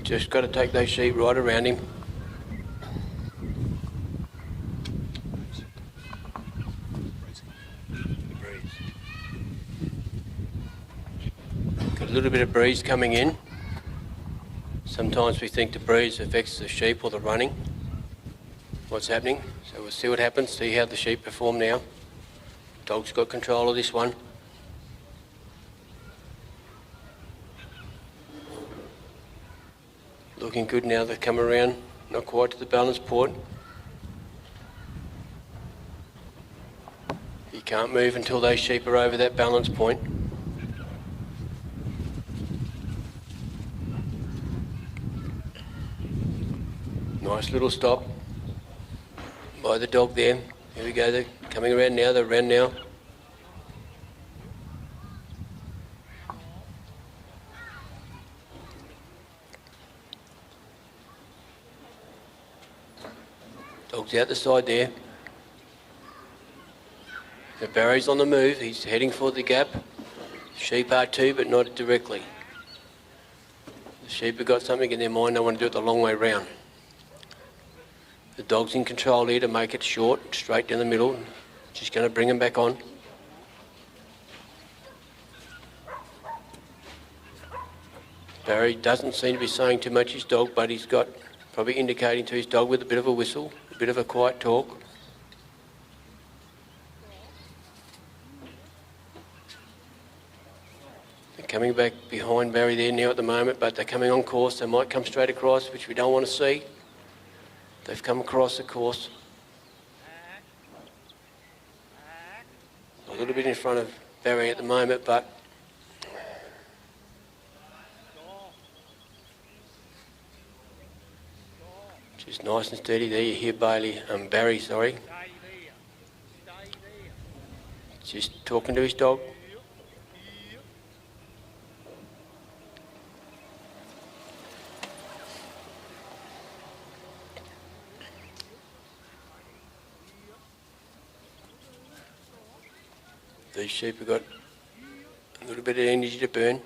Just got to take those sheep right around him. Got a little bit of breeze coming in. Sometimes we think the breeze affects the sheep or the running. What's happening? So we'll see what happens, see how the sheep perform now. Dog's got control of this one. Looking good now, they've come around, not quite to the balance port. You can't move until those sheep are over that balance point. Nice little stop by the dog there. Here we go, they're coming around now, they're around now. Dog's out the side there. The Barry's on the move. He's heading for the gap. Sheep are too, but not directly. The sheep have got something in their mind. They want to do it the long way round. The dog's in control here to make it short, straight down the middle. Just going to bring him back on. Barry doesn't seem to be saying too much his dog, but he's got probably indicating to his dog with a bit of a whistle, a bit of a quiet talk. They're coming back behind Barry there now at the moment, but they're coming on course. They might come straight across, which we don't want to see. They've come across the course. A little bit in front of Barry at the moment, but just nice and steady there. You hear Barry, sorry. Just talking to his dog. These sheep have got a little bit of energy to burn.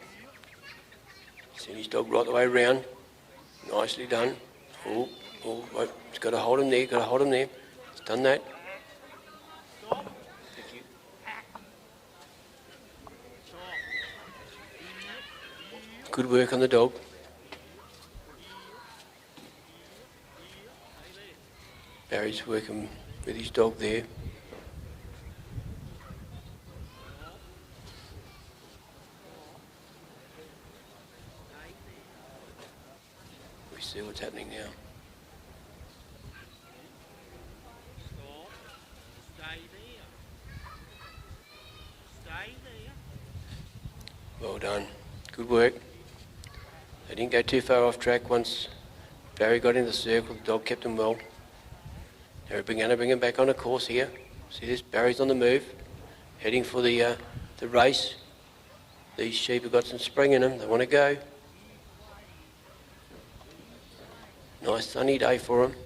Send his dog right the way around. Nicely done. Oh, wait. It's got to hold him there, got to hold him there. It's done that. Thank you. Good work on the dog. Barry's working with his dog there. We see what's happening now. Stay there. Well done. Good work. They didn't go too far off track once Barry got in the circle. The dog kept him well. They're going to bring him back on a course here. See this? Barry's on the move, heading for the race. These sheep have got some spring in them. They want to go. Nice sunny day for them.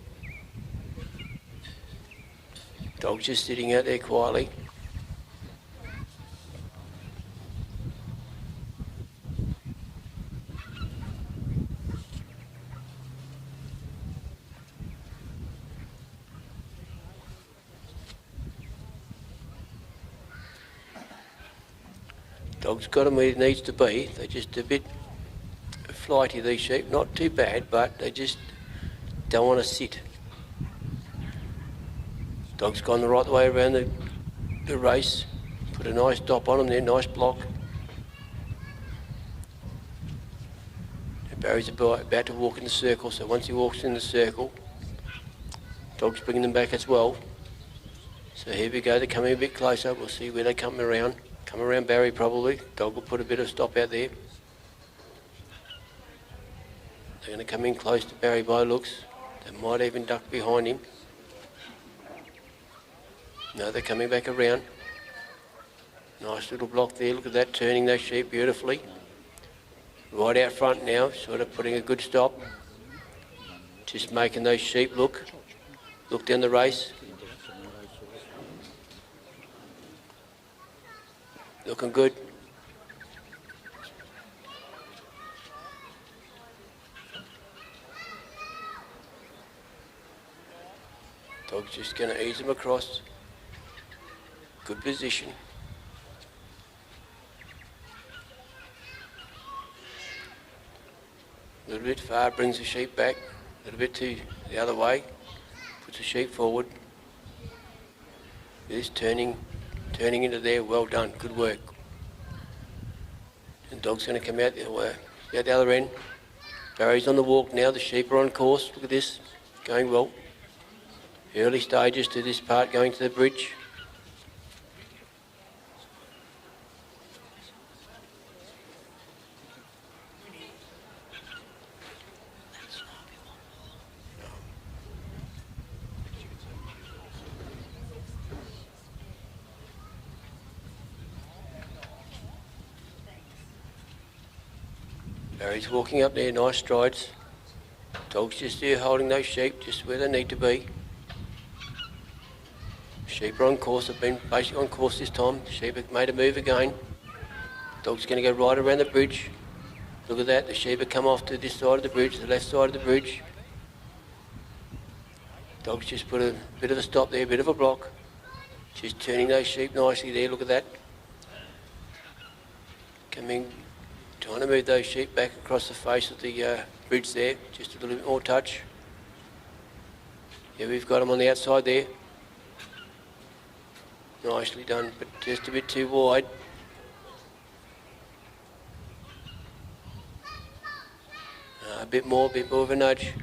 Dog's just sitting out there quietly. Dog's got him where he needs to be. They're just a bit flighty, these sheep. Not too bad, but they just don't want to sit. Dog's gone the right way around the race. Put a nice stop on him there, nice block. And Barry's about to walk in the circle, so once he walks in the circle, Dog's bringing them back as well. So here we go, they're coming a bit closer. We'll see where they come around. Come around Barry probably. Dog will put a bit of stop out there. They're going to come in close to Barry by looks. They might even duck behind him. No, they're coming back around. Nice little block there. Look at that, turning those sheep beautifully. Right out front now, sort of putting a good stop. Just making those sheep look down the race. Looking good. Dog's just going to ease them across. Good position. A little bit far, brings the sheep back. A little bit to the other way. Puts the sheep forward. This turning into there, well done, good work. And Dog's going to come out the other end. Barry's on the walk now, the sheep are on course, look at this, going well. Early stages to this part, going to the bridge. Barry's walking up there, nice strides. Dog's just there holding those sheep just where they need to be. Sheep are on course, have been basically on course this time. Sheep have made a move again. Dog's going to go right around the bridge. Look at that, the sheep have come off to this side of the bridge, the left side of the bridge. Dog's just put a bit of a stop there, a bit of a block. Just turning those sheep nicely there, look at that. Coming. Trying to move those sheep back across the face of the bridge there, just a little bit more touch. Yeah, we've got them on the outside there. Nicely done, but just a bit too wide. A bit more of a nudge.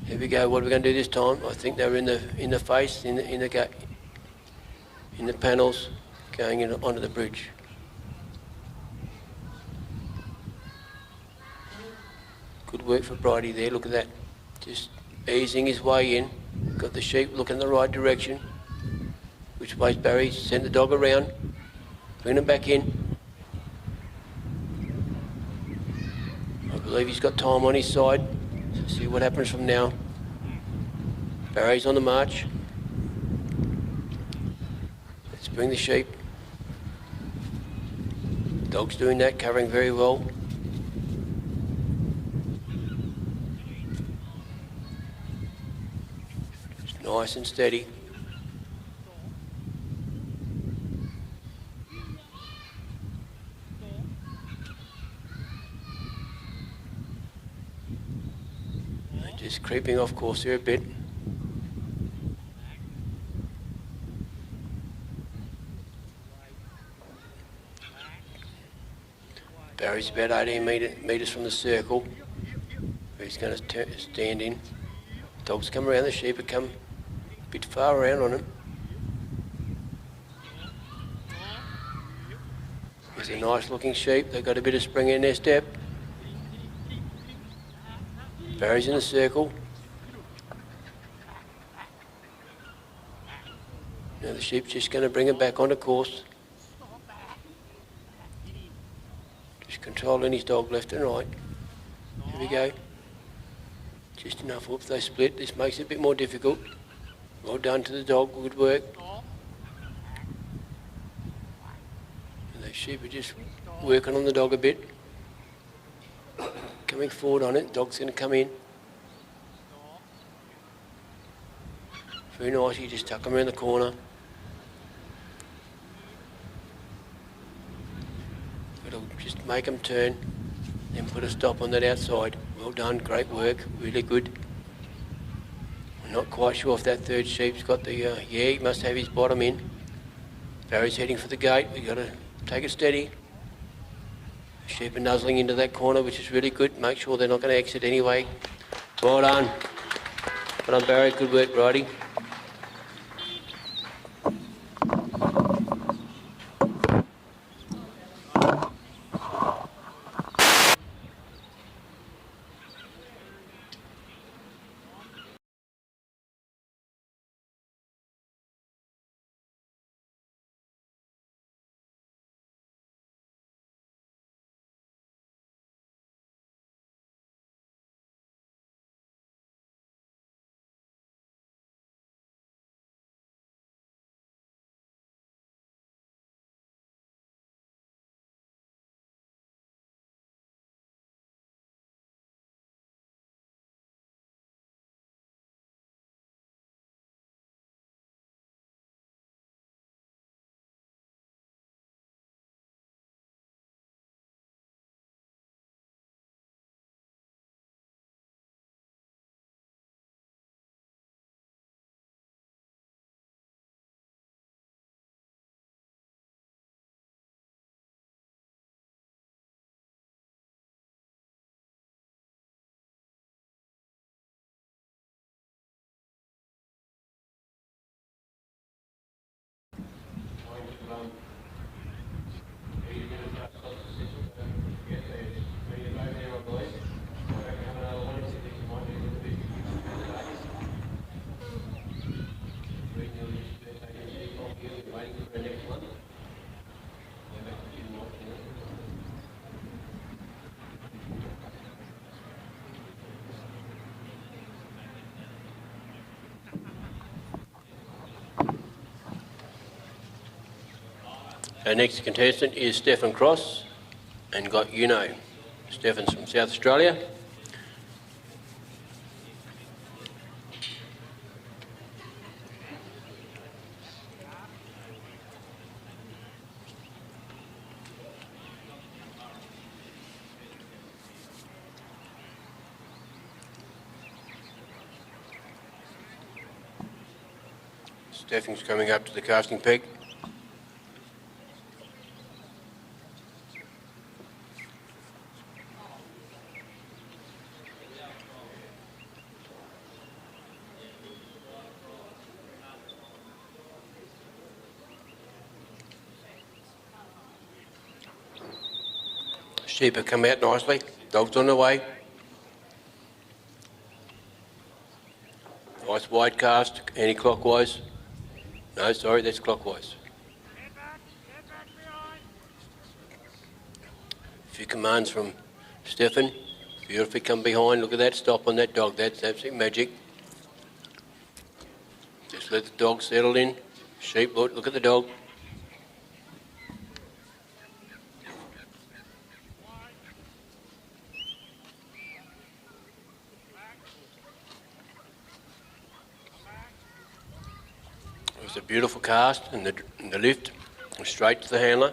Here we go. What are we going to do this time? I think they were in the face, in the panels, going onto the bridge. Good work for Bridie there, look at that. Just easing his way in. Got the sheep looking the right direction. Which way's Barry? Send the dog around. Bring him back in. I believe he's got time on his side. So see what happens from now. Barry's on the march. Let's bring the sheep. Dog's doing that, covering very well. Nice and steady. Just creeping off course here a bit. Barry's about 18 metres from the circle. He's going to stand in. Dogs come around the sheep, but come a bit far around on him. He's a nice looking sheep. They've got a bit of spring in their step. Barry's in the circle. Now the sheep's just going to bring him back onto course. Just controlling his dog left and right. Here we go. Just enough up. They split. This makes it a bit more difficult. Well done to the dog. Good work. And the sheep are just working on the dog a bit. Coming forward on it. Dog's going to come in. Very nice. You just tuck him around the corner. It'll just make them turn. Then put a stop on that outside. Well done. Great work. Really good. We're not quite sure if that third sheep's got the... yeah, he must have his bottom in. Barry's heading for the gate. We've got to take it steady. Sheep are nuzzling into that corner, which is really good. Make sure they're not going to exit anyway. Well done. Well done, Barry. Good work, riding. Our next contestant is Stefan Cross and got you know. Stefan's from South Australia. Stefan's coming up to the casting peg. Sheep have come out nicely. Dog's on the way. Nice wide cast, anti-clockwise. No, sorry, that's clockwise. A few commands from Stefan. Beautifully come behind. Look at that stop on that dog. That's absolute magic. Just let the dog settle in. Sheep, look at the dog. Just a beautiful cast and the lift straight to the handler.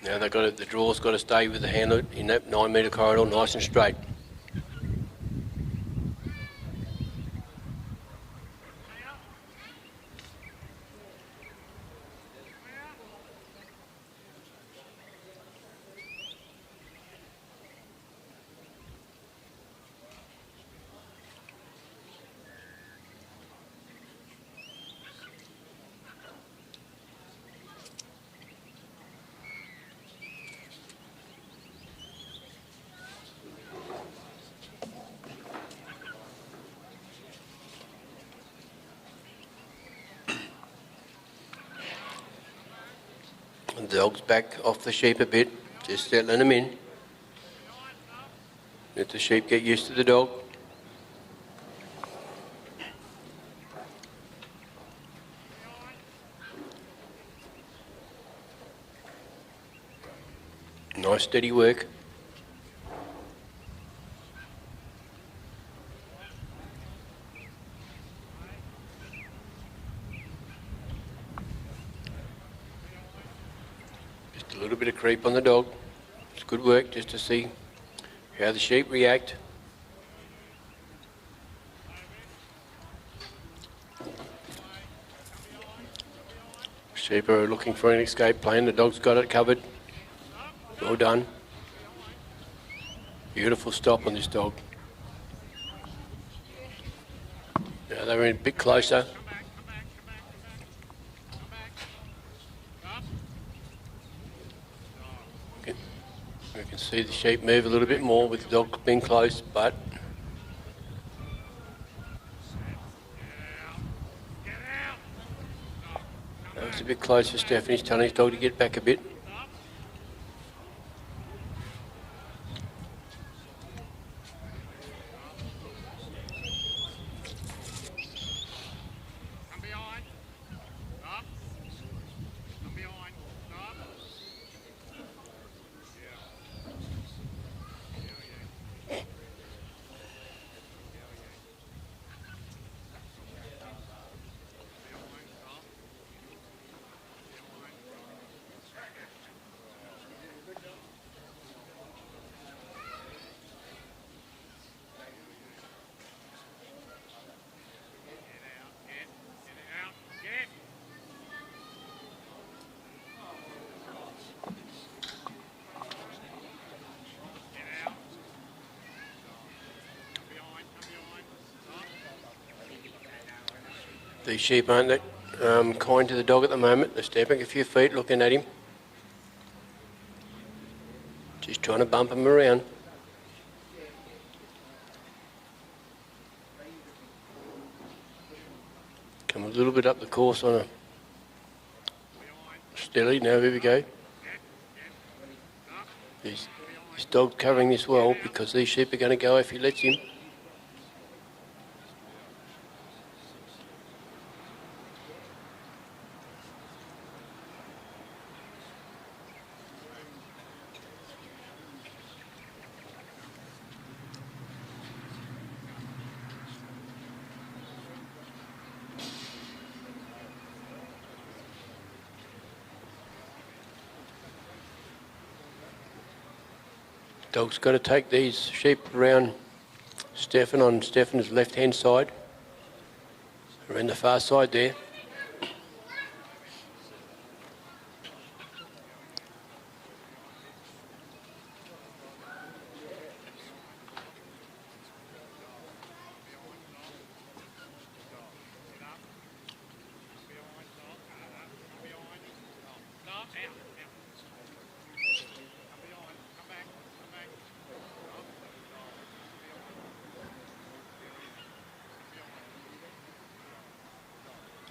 Now they've got the draw's got to stay with the handler in that 9 metre corridor, nice and straight. The dog's back off the sheep a bit, just settling them in. Let the sheep get used to the dog. Nice steady work. Just a little bit of creep on the dog. It's good work just to see how the sheep react. Sheep are looking for an escape plan. The dog's got it covered. Well done. Beautiful stop on this dog. Now they're in a bit closer. We can see the sheep move a little bit more with the dog being close, but that was a bit close for Stefan. He's telling his dog to get back a bit. These sheep aren't that kind to the dog at the moment. They're stepping a few feet, looking at him. Just trying to bump him around. Come a little bit up the course on a steady. Now here we go. This dog's covering this well because these sheep are going to go if he lets him. Dog's got to take these sheep around Stefan on Stefan's left-hand side, around the far side there.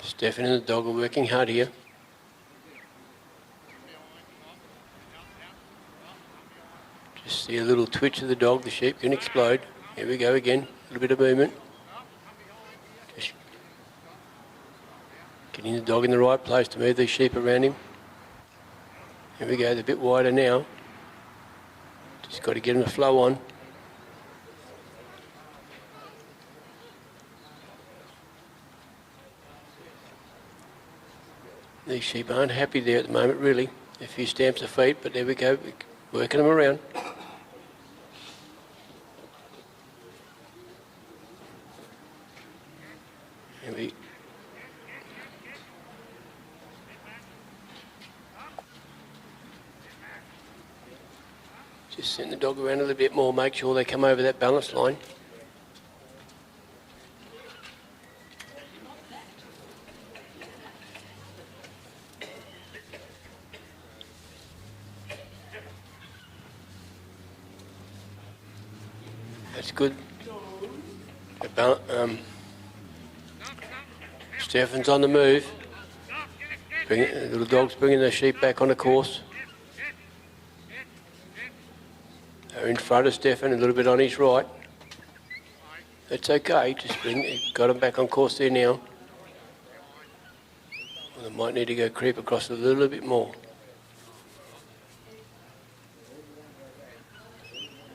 Stefan and the dog are working hard here. Just see a little twitch of the dog, the sheep can explode. Here we go again, a little bit of movement. Just getting the dog in the right place to move these sheep around him. Here we go, they're a bit wider now. Just got to get them to flow on. These sheep aren't happy there at the moment, really. A few stamps of feet, but there we go, working them around. Maybe. Just send the dog around a little bit more, make sure they come over that balance line. That's good. Stefan's on the move. The little dog's bringing the sheep back on the course. They're in front of Stefan, a little bit on his right. That's okay, got them back on course there now. Well, they might need to go creep across a little bit more.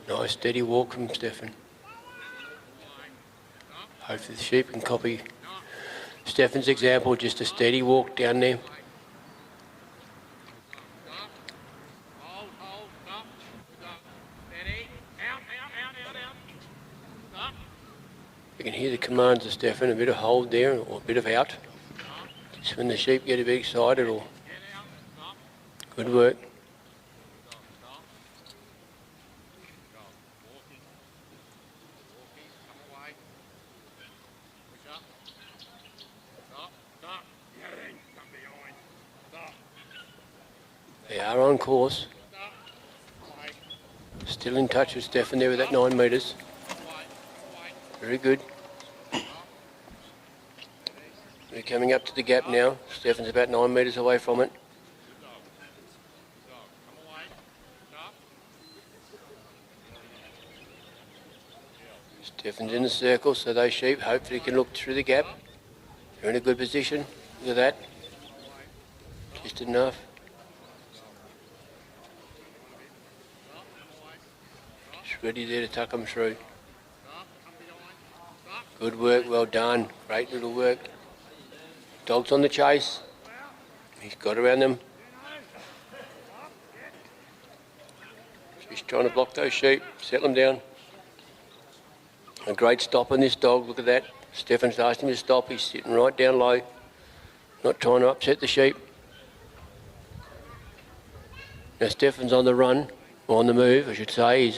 Nice steady walk from Stefan. Hopefully the sheep can copy Stefan's example, just a steady walk down there. You can hear the commands of Stefan, a bit of hold there or a bit of out. Just when the sheep get a bit excited or good work. They are on course. Still in touch with Stefan there with that 9 metres. Very good. We're coming up to the gap now. Stefan's about 9 metres away from it. Stefan's in the circle, so those sheep hopefully can look through the gap. They're in a good position. Look at that. Just enough. Just ready there to tuck them through. Good work, well done. Great little work. Dog's on the chase. He's got around them. He's trying to block those sheep, settle them down. A great stop on this dog, look at that. Stefan's asked him to stop, he's sitting right down low. Not trying to upset the sheep. Now Stefan's on the run, or on the move I should say.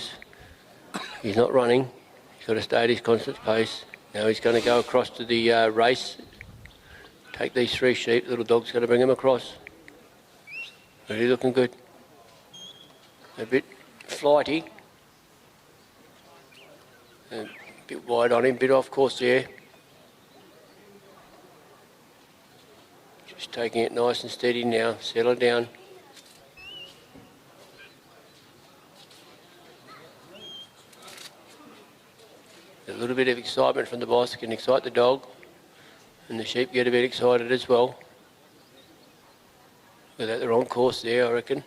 He's not running. He's got to stay at his constant pace. Now he's going to go across to the race. Take these 3 sheep, little dog's going to bring them across. Really looking good. A bit flighty. A bit wide on him, bit off course there. Just taking it nice and steady now, settle down. A little bit of excitement from the boss can excite the dog, and the sheep get a bit excited as well. Look at that, they're on course there, I reckon.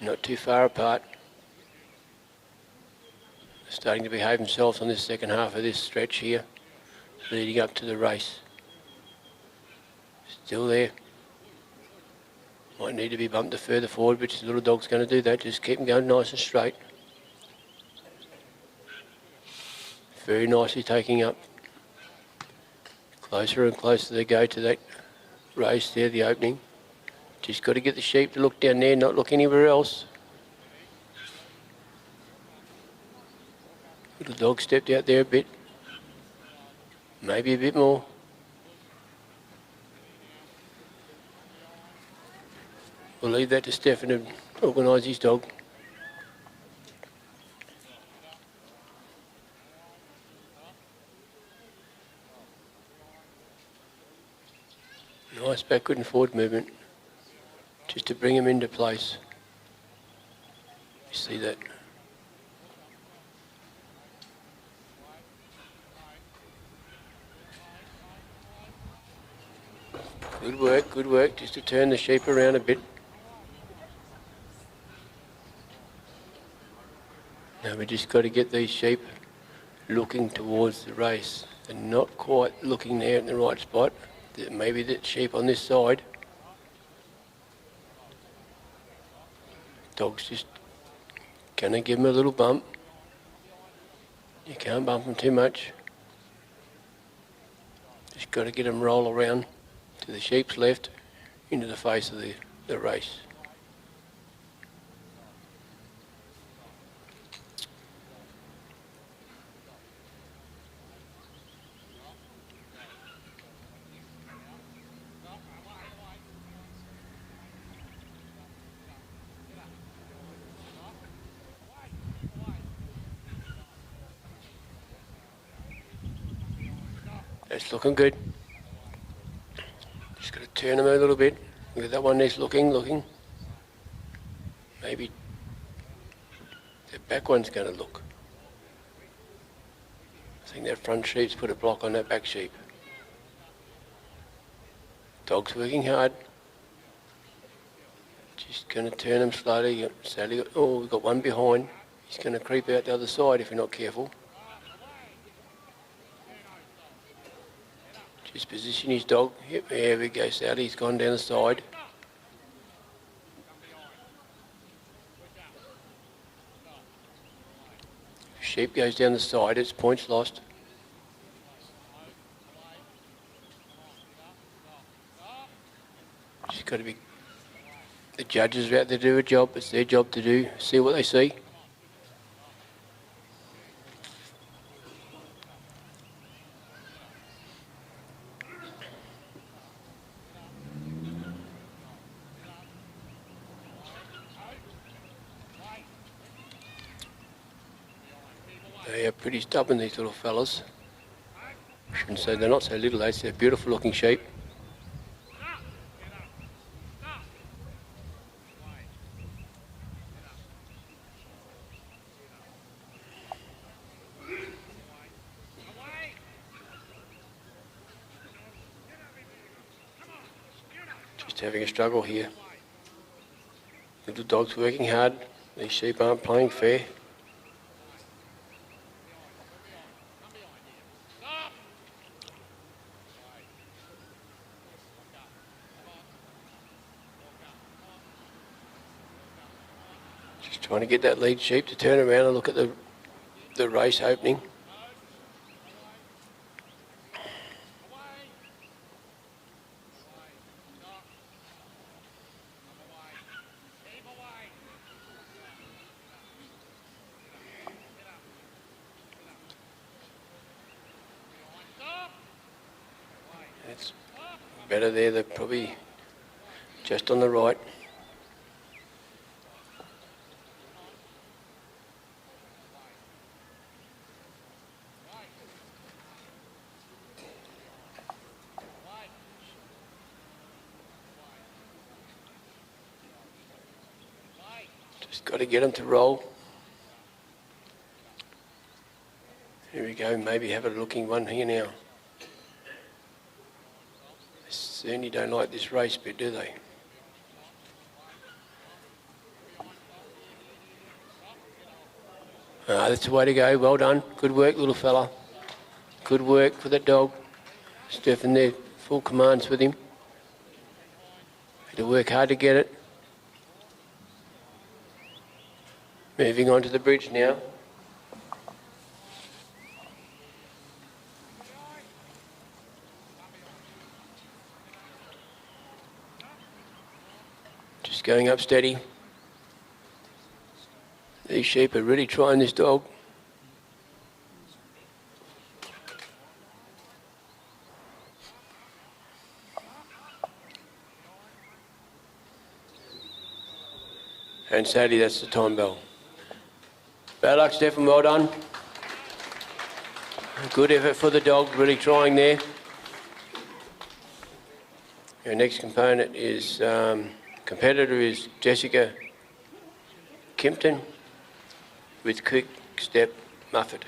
Not too far apart. They're starting to behave themselves on this second half of this stretch here, leading up to the race. Still there. Might need to be bumped further forward, which the little dog's going to do that. Just keep them going nice and straight. Very nicely taking up. Closer and closer they go to that race there, the opening. Just got to get the sheep to look down there, not look anywhere else. Little dog stepped out there a bit. Maybe a bit more. We'll leave that to Stefan to organise his dog. Nice backward and forward movement, just to bring him into place. You see that? Good work, just to turn the sheep around a bit. Now we just got to get these sheep looking towards the race and not quite looking there in the right spot. maybe the sheep on this side. Dog's just gonna give him a little bump. You can't bump him too much. Just got to get him roll around to the sheep's left into the face of the race. That's looking good. Just got to turn him a little bit. Look at that one there's looking. Maybe the back one's going to look. I think that front sheep's put a block on that back sheep. Dog's working hard. Just going to turn him slowly. Oh, we've got one behind. He's going to creep out the other side if you're not careful. Just position his dog. Yep, there we go, Sally. He's gone down the side. If sheep goes down the side, it's points lost. Just got to be... The judges are out there to do a job. It's their job to do. See what they see. They are pretty stubborn, these little fellas. I shouldn't say they're not so little, they're beautiful looking sheep. Just having a struggle here. Little dog's working hard. These sheep aren't playing fair. Trying to get that lead sheep to turn around and look at the race opening. It's better there, they're probably just on the right. Just got to get them to roll. Here we go, maybe have a looking one here now. They certainly don't like this race bit, do they? That's the way to go, well done. Good work, little fella. Good work for that dog. Stefan there, full commands with him. Had to work hard to get it. Moving on to the bridge now. Just going up steady. These sheep are really trying this dog. And sadly, that's the time bell. Bad luck, Stefan, well done. Good effort for the dog, really trying there. Your next competitor is Jessica Kimpton with Quick Step Muffet.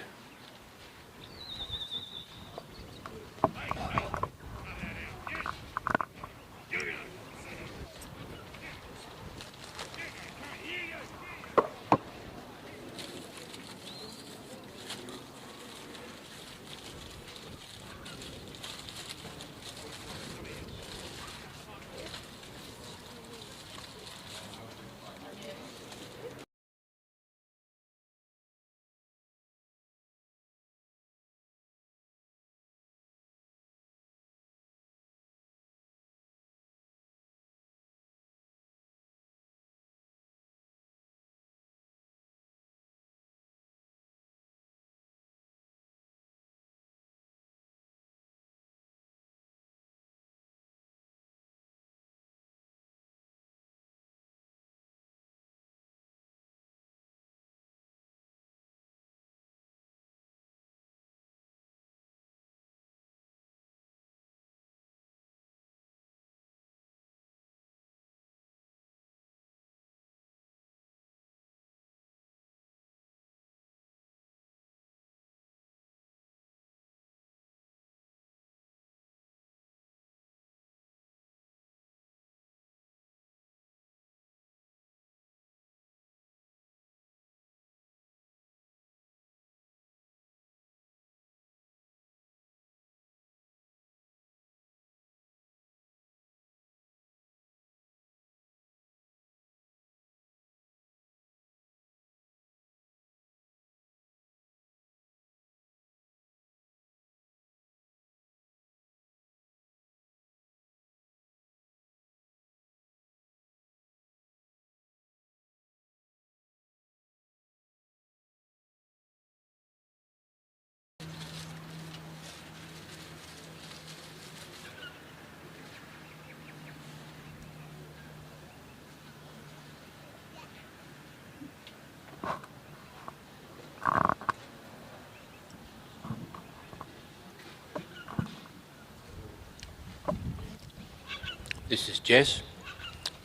This is Jess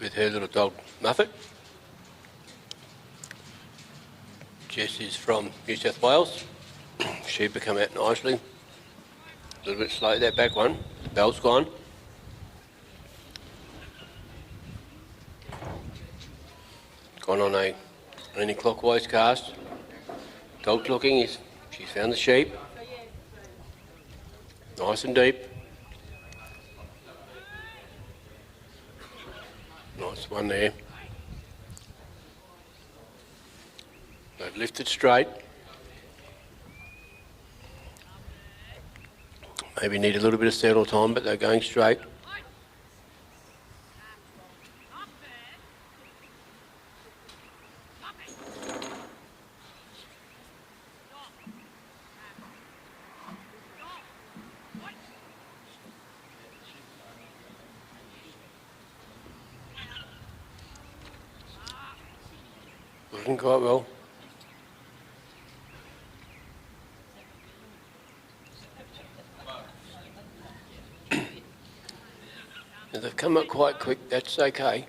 with her little dog Muffet. Jess is from New South Wales. Sheep have come out nicely. A little bit slow, that back one. The bell's gone. Gone on a anti-clockwise cast. Dog's looking, she's found the sheep. Nice and deep. Nice one there. They've lifted straight. Maybe need a little bit of settle time, but they're going straight. Looking quite well. They've come up quite quick, that's okay.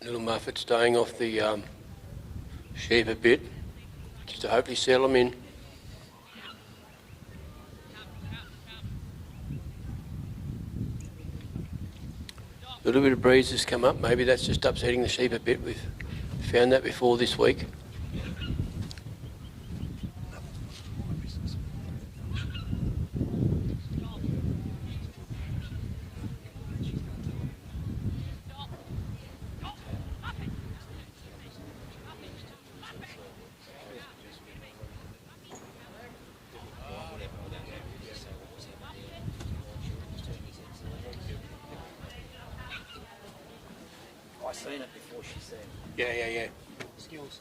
Little Muffet staying off the sheep a bit, just to hopefully settle them in. A little bit of breeze has come up, maybe that's just upsetting the sheep a bit. We've found that before this week. I've seen it before she said. Yeah. Skills.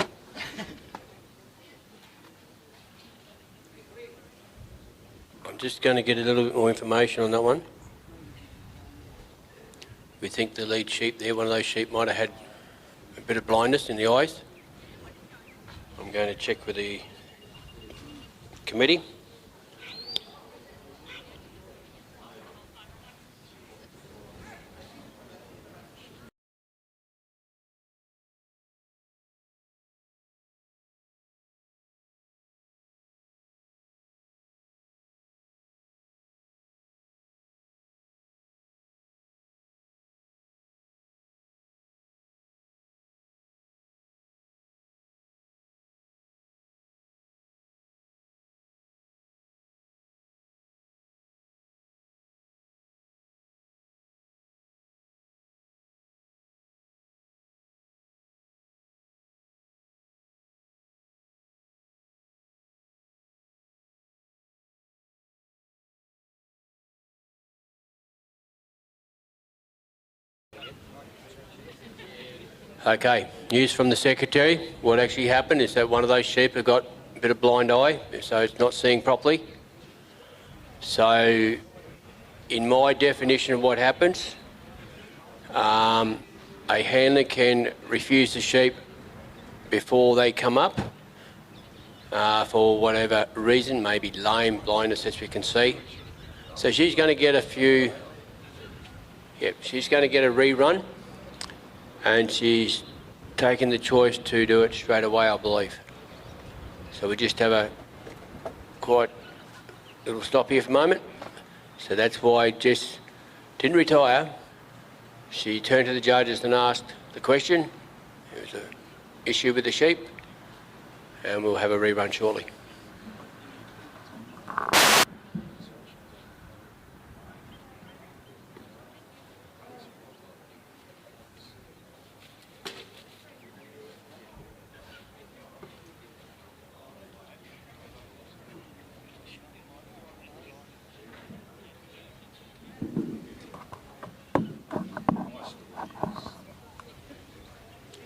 I'm just going to get a little bit more information on that one. We think the lead sheep there, one of those sheep might have had a bit of blindness in the eyes. I'm going to check with the committee. Okay, news from the Secretary. What actually happened is that one of those sheep have got a bit of blind eye, so it's not seeing properly. So, in my definition of what happens, a handler can refuse the sheep before they come up for whatever reason, maybe lame, blindness, as we can see. So she's going to get she's going to get a rerun. And she's taken the choice to do it straight away, I believe. So we just have a quite little stop here for a moment. So that's why Jess didn't retire. She turned to the judges and asked the question. There was an issue with the sheep, and we'll have a rerun shortly.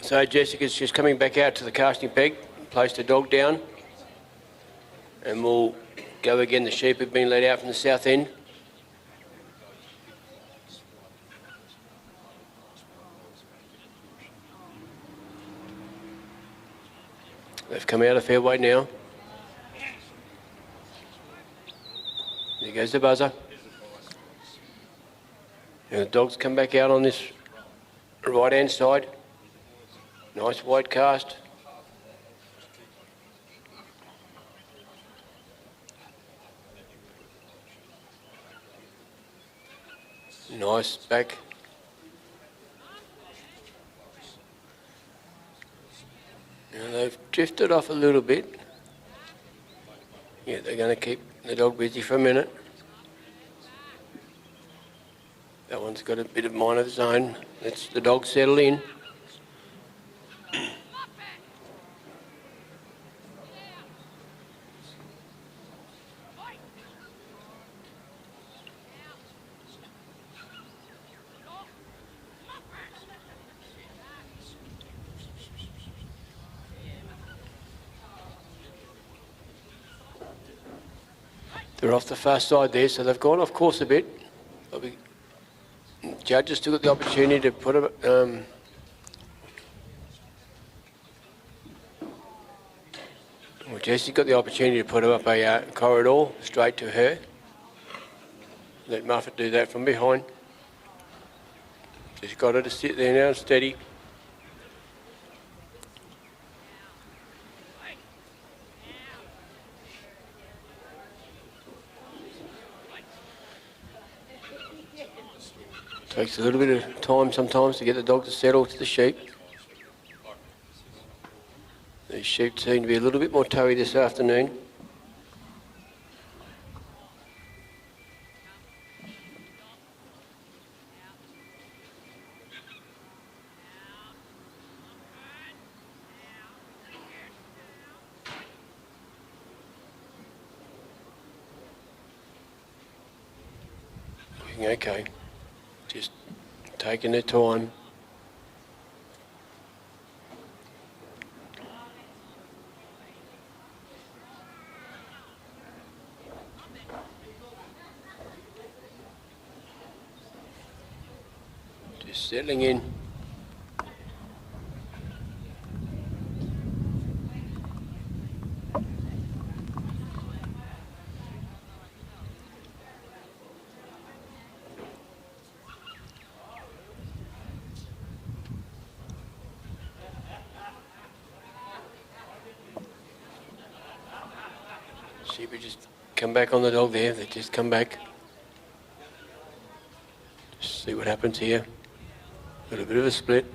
So Jessica's just coming back out to the casting peg, placed her dog down, and we'll go again. The sheep have been let out from the south end. They've come out a fair way now. There goes the buzzer. And the dogs come back out on this right-hand side. Nice wide cast. Nice back. Now they've drifted off a little bit. Yeah, they're going to keep the dog busy for a minute. That one's got a bit of mind of its own. Let's the dog settle in. They're off the far side there, so they've gone off course a bit. Judges took the opportunity to put a, well, Jessie got the opportunity to put up a corridor straight to her. Let Muffet do that from behind. She's got her to sit there now, steady. Takes a little bit of time sometimes to get the dog to settle to the sheep. These sheep seem to be a little bit more toey this afternoon. Looking okay. Just taking their time. Just settling in. Sheep just come back on the dog there. They just come back. Just see what happens here. Got a bit of a split.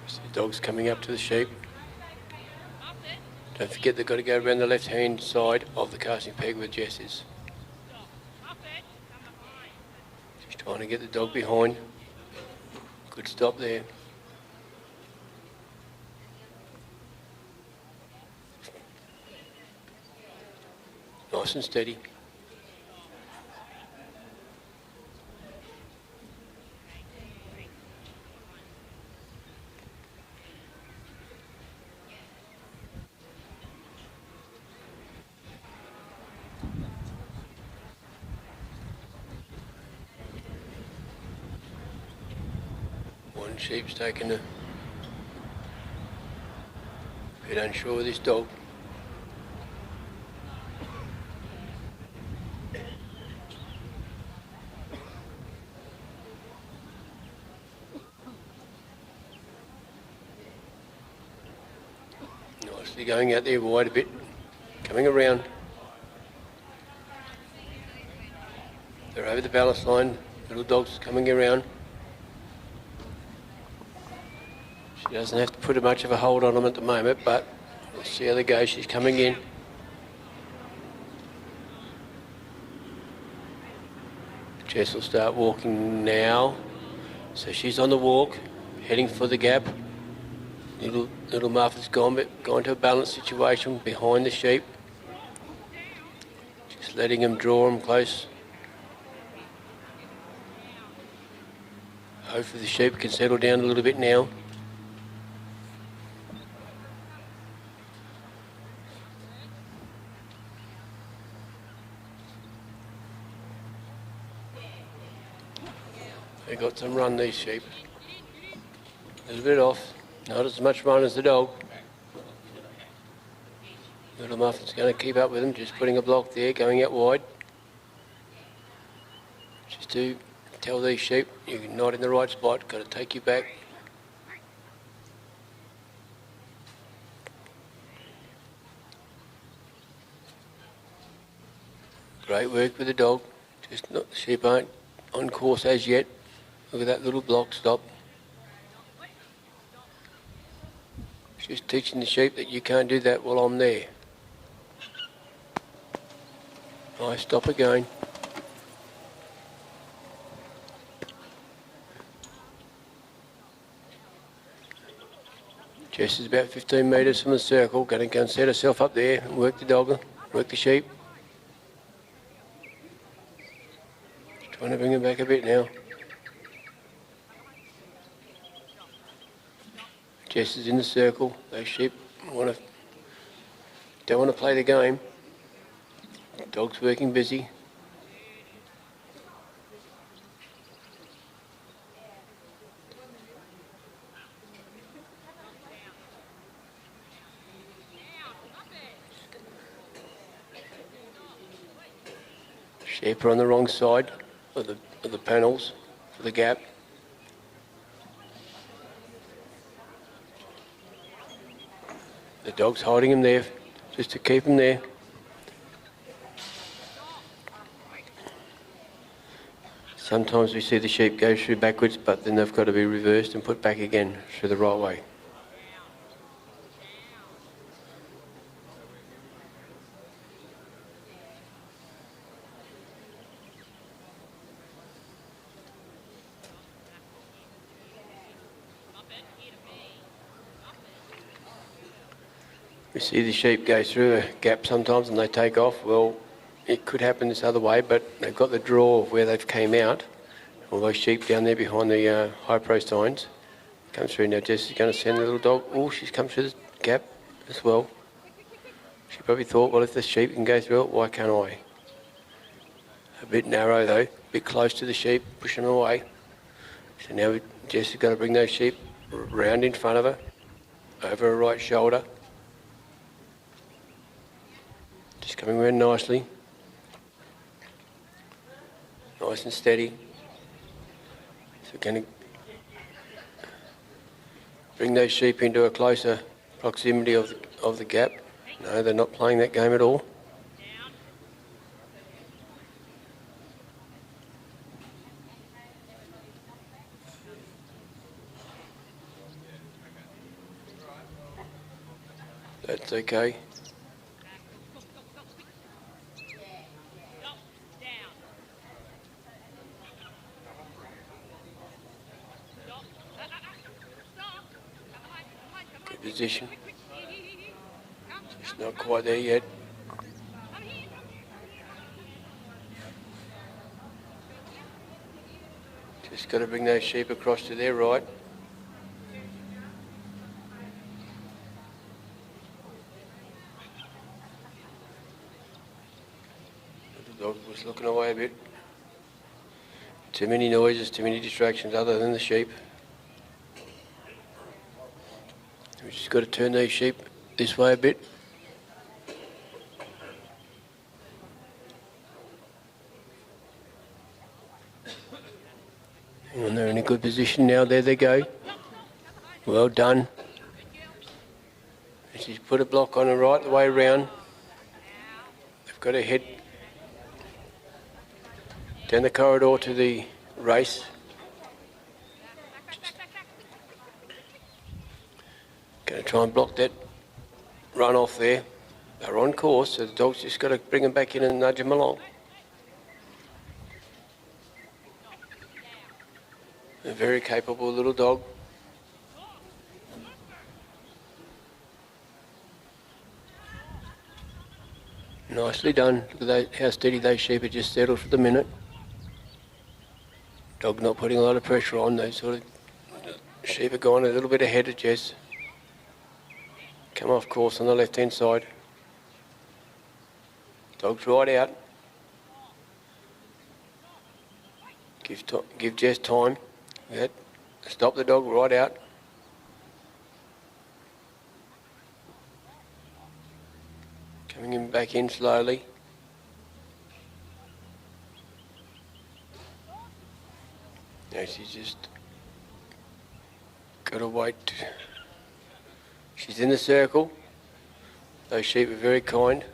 See the dogs coming up to the sheep. Don't forget they've got to go around the left-hand side of the casting peg where Jess is. She's trying to get the dog behind. Good stop there. Nice and steady. One sheep's taken a bit unsure with this dog. Nicely going out there wide a bit, coming around. They're over the balance line, little dog's coming around. She doesn't have to put much of a hold on them at the moment, but let's see how they go. She's coming in. Jess will start walking now. So she's on the walk, heading for the gap. Little Muffet's gone to a balanced situation behind the sheep. Just letting him draw him close. Hopefully the sheep can settle down a little bit now. They got some run, these sheep. A little bit off, not as much run as the dog. Little Muffin's going to keep up with him, just putting a block there, going out wide. Just to tell these sheep, you're not in the right spot, got to take you back. Great work with the dog, just not, the sheep aren't on course as yet. Look at that little block stop. Just teaching the sheep that you can't do that while I'm there. Nice stop again. Jess is about 15 metres from the circle, going to go and set herself up there and work the dog, work the sheep. Trying to bring him back a bit now. Jess is in the circle. Those sheep don't want to play the game. Dog's working busy. Sheep are on the wrong side of the panels for the gap. The dog's hiding him there just to keep him there. Sometimes we see the sheep go through backwards, but then they've got to be reversed and put back again through the right way. We see the sheep go through a gap sometimes and they take off. Well, it could happen this other way, but they've got the draw of where they've came out. All those sheep down there behind the high pro signs come through. Now Jess is going to send the little dog. Oh, she's come through the gap as well. She probably thought, well, if the sheep can go through it, why can't I? A bit narrow though, a bit close to the sheep, pushing them away. So now Jess is going to bring those sheep round in front of her, over her right shoulder. Just coming around nicely. Nice and steady. So we're going to bring those sheep into a closer proximity of the gap. No, they're not playing that game at all. That's okay. Position. It's not quite there yet. Just got to bring those sheep across to their right. The dog was looking away a bit. Too many noises, too many distractions other than the sheep. We've just got to turn these sheep this way a bit. And they're in a good position now. There they go. Well done. She's put a block on her right the way round. They've got to head down the corridor to the race. Going to try and block that run off there. They're on course, so the dog's just got to bring them back in and nudge them along. A very capable little dog. Nicely done. Look at how steady those sheep are just settled for the minute. Dog not putting a lot of pressure on. They sort of sheep are going a little bit ahead of Jess. Come off course on the left-hand side. Dog's right out. Give Jess time. Yep. Stop the dog right out. Coming in back in slowly. Now she's just got to wait. She's in the circle. Those sheep are very kind.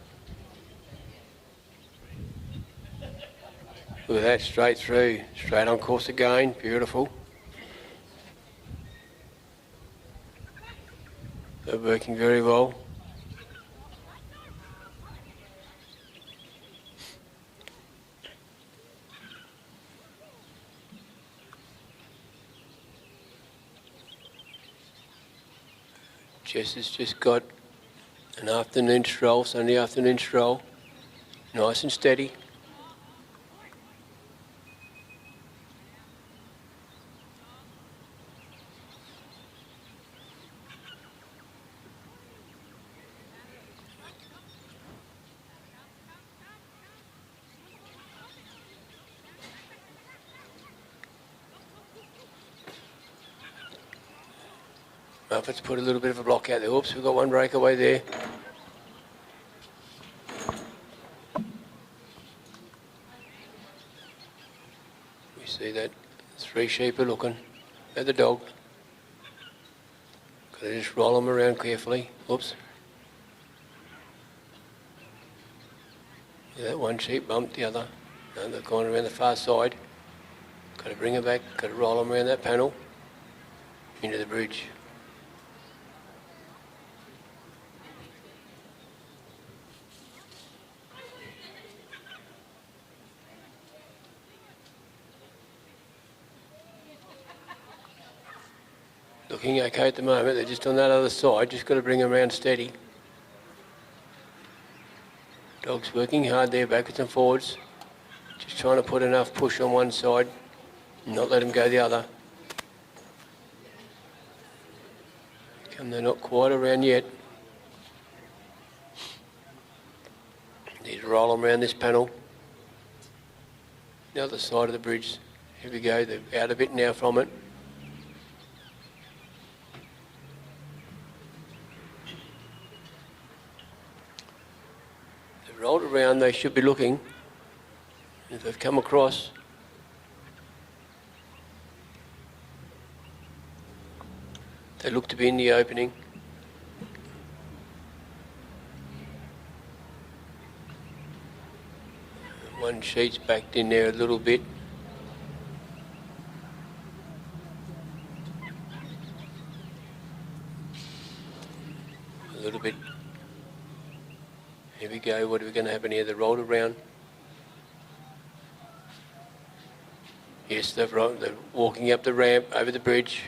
Look at that, straight through, straight on course again, beautiful. They're working very well. Jess has just got an afternoon stroll, Sunday afternoon stroll, nice and steady. Let's put a little bit of a block out there. Oops, we've got one breakaway there. We see that 3 sheep are looking at the dog. Got to just roll them around carefully. Oops. Yeah, that one sheep bumped the other. No, they're going around the far side. Got to bring her back. Got to roll them around that panel into the bridge. Looking okay at the moment, they're just on that other side, just got to bring them around steady. Dog's working hard there, backwards and forwards. Just trying to put enough push on one side and not let him go the other. And they're not quite around yet. Need to roll them around this panel. The other side of the bridge. Here we go, they're out a bit now from it. Rolled around, they should be looking. If they've come across, they look to be in the opening. One sheet's backed in there a little bit. A little bit. Here we go, what are we going to happen here? They're rolled around. Yes, they're walking up the ramp, over the bridge.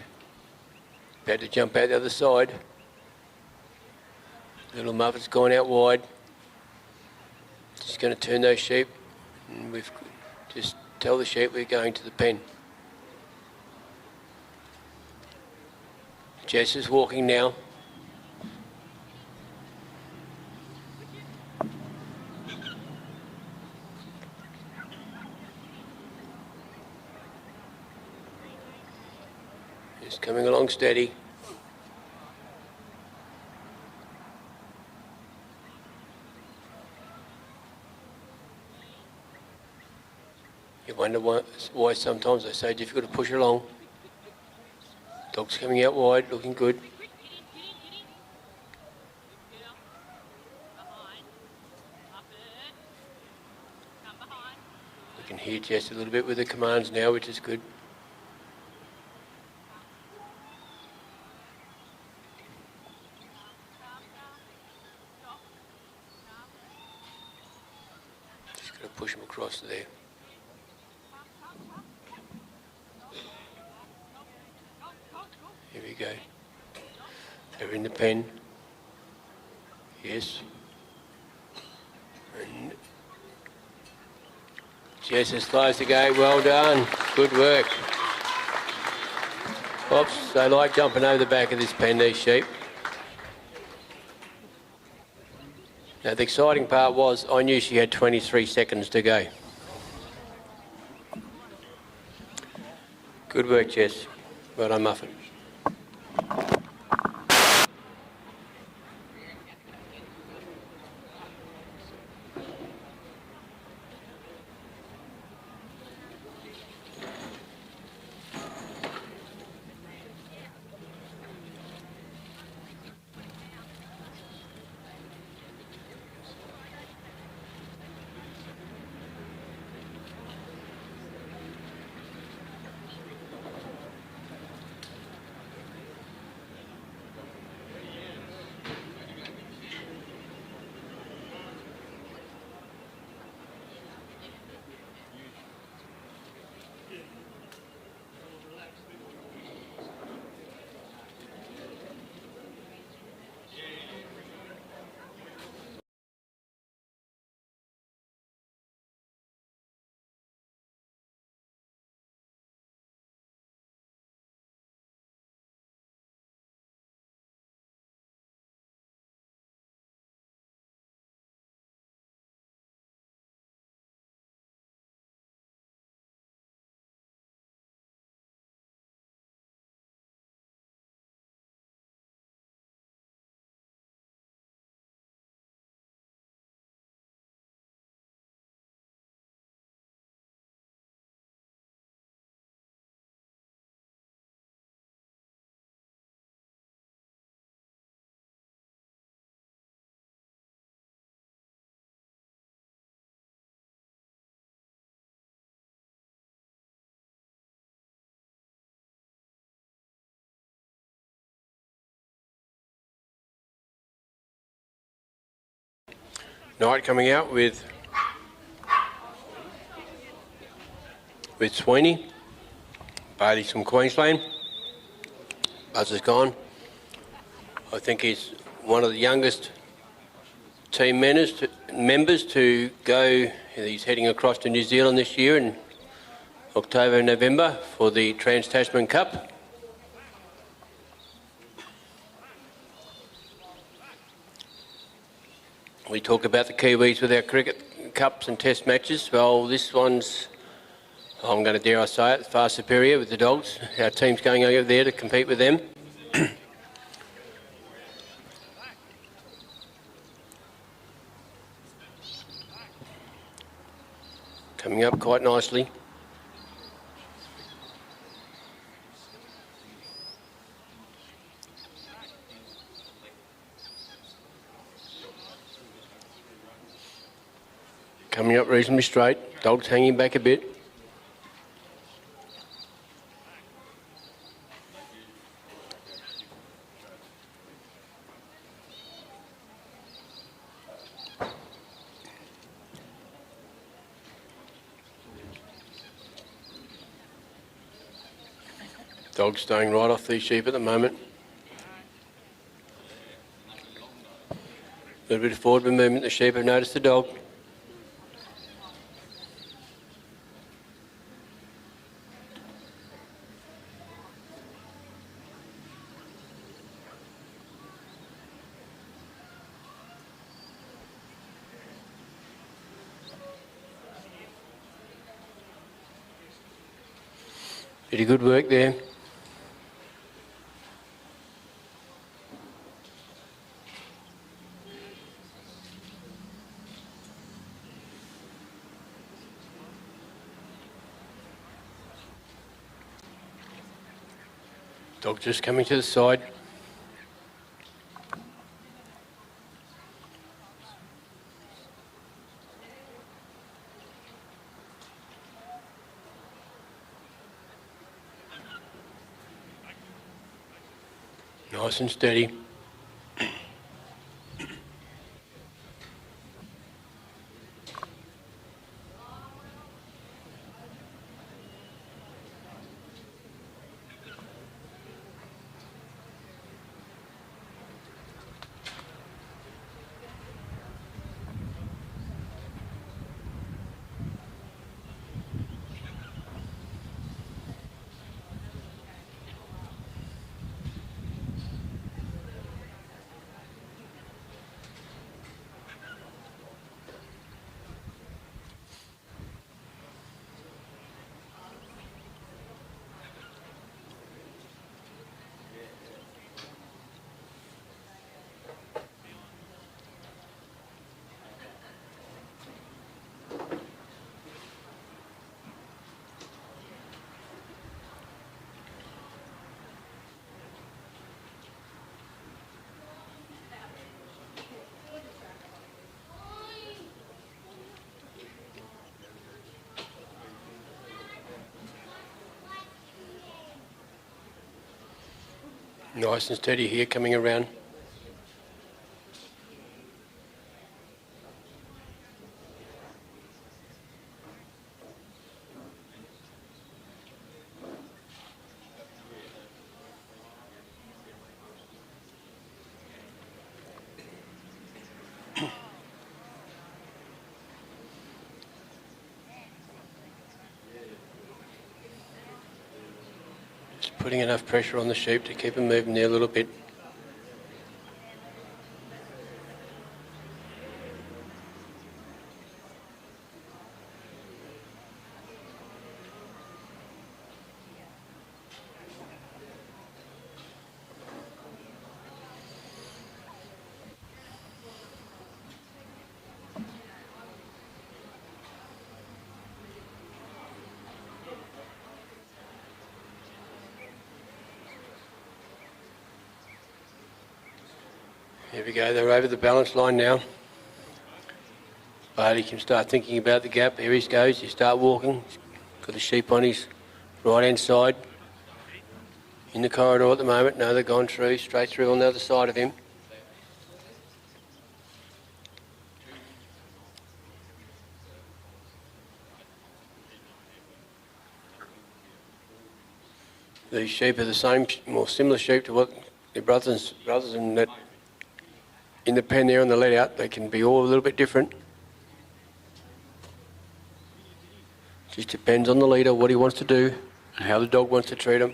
About to jump out the other side. Little Muffet's gone out wide. Just going to turn those sheep. And we've just tell the sheep we're going to the pen. Jess is walking now. Just coming along steady. You wonder why sometimes they say difficult to push along. Dog's coming out wide, looking good. We can hear Jess a little bit with the commands now, which is good. Just got to push him across there. Here we go. They're in the pen. Yes. And Jess has closed the gate, well done, good work. Oops, they like jumping over the back of this pen, these sheep. Now the exciting part was I knew she had 23 seconds to go. Good work, Jess. Well done, Muffin. Knight coming out with Sweeney. Bailey's from Queensland. Buzz is gone. I think he's one of the youngest team members to go. He's heading across to New Zealand this year in October and November for the Trans-Tasman Cup. We talk about the Kiwis with our cricket cups and test matches. Well, this one's, I'm going to dare I say it, far superior with the Dogs. Our team's going over there to compete with them. Coming up quite nicely. Coming up reasonably straight. Dogs hanging back a bit. Dogs staying right off these sheep at the moment. A little bit of forward movement. The sheep have noticed the dog. Pretty good work there. Dog just coming to the side. Nice and steady. Nice and steady here coming around. Just putting enough pressure on the sheep to keep them moving there a little bit. Here we go, they're over the balance line now. Bailey can start thinking about the gap. Here he goes, you start walking. Got the sheep on his right hand side. In the corridor at the moment. No, they've gone through, straight through on the other side of him. These sheep are the same, more similar sheep to what their brothers in that in the pen there on the let out. They can be all a little bit different. Just depends on the leader, what he wants to do and how the dog wants to treat him.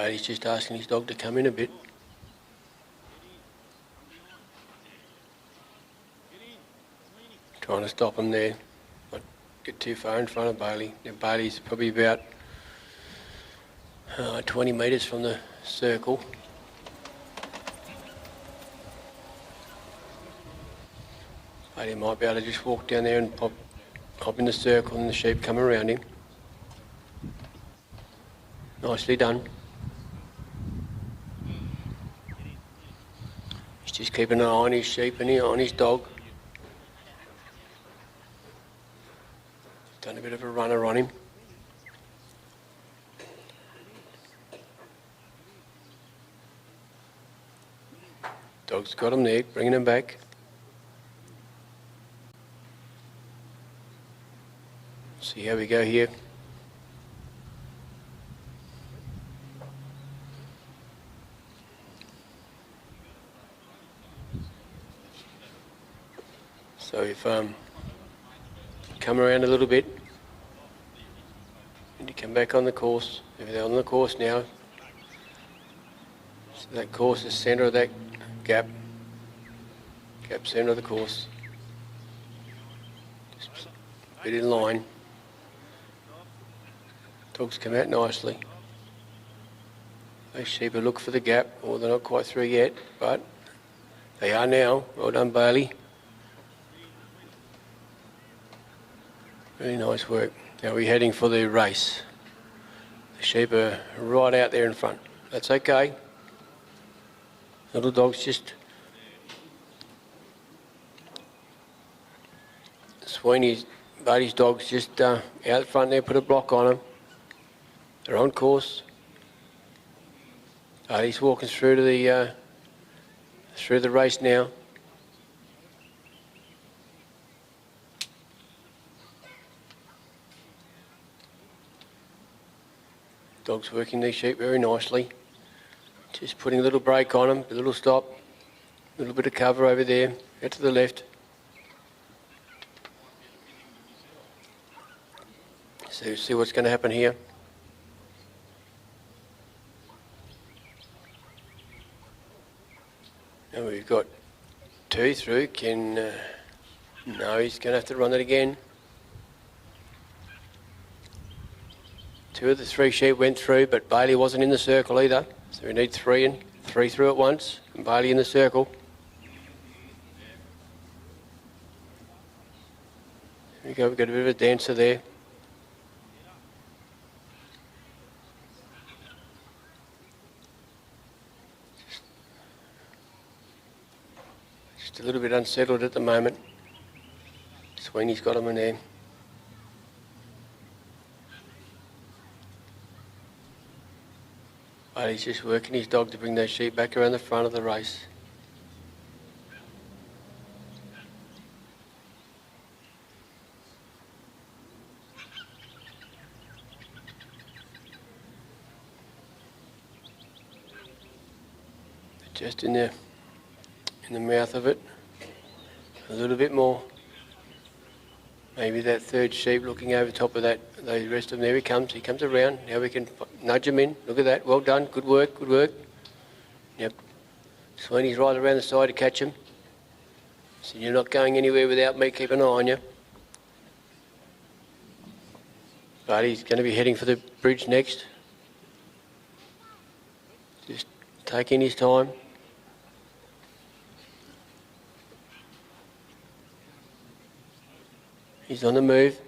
He's just asking his dog to come in a bit. Trying to stop him there. Not get too far in front of Bailey. Now Bailey's probably about 20 metres from the circle. Bailey might be able to just walk down there and hop in the circle and the sheep come around him. Nicely done. He's just keeping an eye on his sheep and on his dog. Done a bit of a runner on him. Dog's got him there, bringing him back. See how we go here. So if come around a little bit and you come back on the course. If they're on the course now, so that course is centre of that gap centre of the course. Just a bit in line. Dogs come out nicely. Those sheep will look for the gap, or they're not quite through yet, but they are now. Well done, Bailey. Really nice work. Now we're heading for the race. The sheep are right out there in front. That's okay. Little dog's just... Sweeney's, Bailey's dog's just out front there, put a block on them. They're on course. Bailey's walking through to the race now. Dog's working these sheep very nicely. Just putting a little brake on them, a little stop, a little bit of cover over there, out to the left. So see what's going to happen here. And we've got two through. No, he's going to have to run it again. Two of the three sheep went through, but Bailey wasn't in the circle either. So we need three through at once, and Bailey in the circle. There we go, we've got a bit of a dancer there. Just a little bit unsettled at the moment. Sweeney's got him in there. But he's just working his dog to bring those sheep back around the front of the race. Just in the mouth of it, a little bit more. Maybe that third sheep looking over top of that, the rest of them. There he comes around. Now we can nudge him in. Look at that, well done, good work, good work. Yep, Sweeney's right around the side to catch him. So you're not going anywhere without me keeping an eye on you. But he's going to be heading for the bridge next. Just taking his time. He's on the move.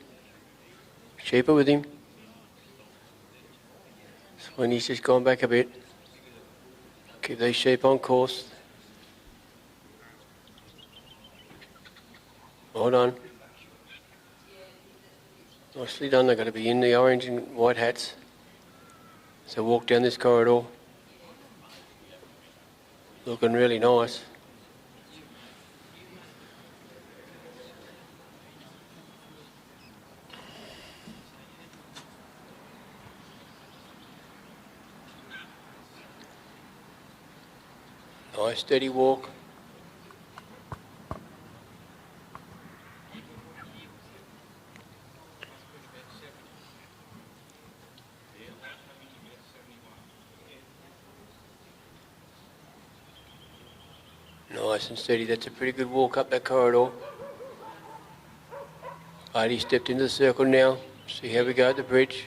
Sheep are with him. Sweeney's just gone back a bit. Keep these sheep on course. Well done. Nicely done. They've got to be in the orange and white hats. So walk down this corridor. Looking really nice. Nice steady walk. Nice and steady. That's a pretty good walk up that corridor. Right, he stepped into the circle now. See how we go at the bridge.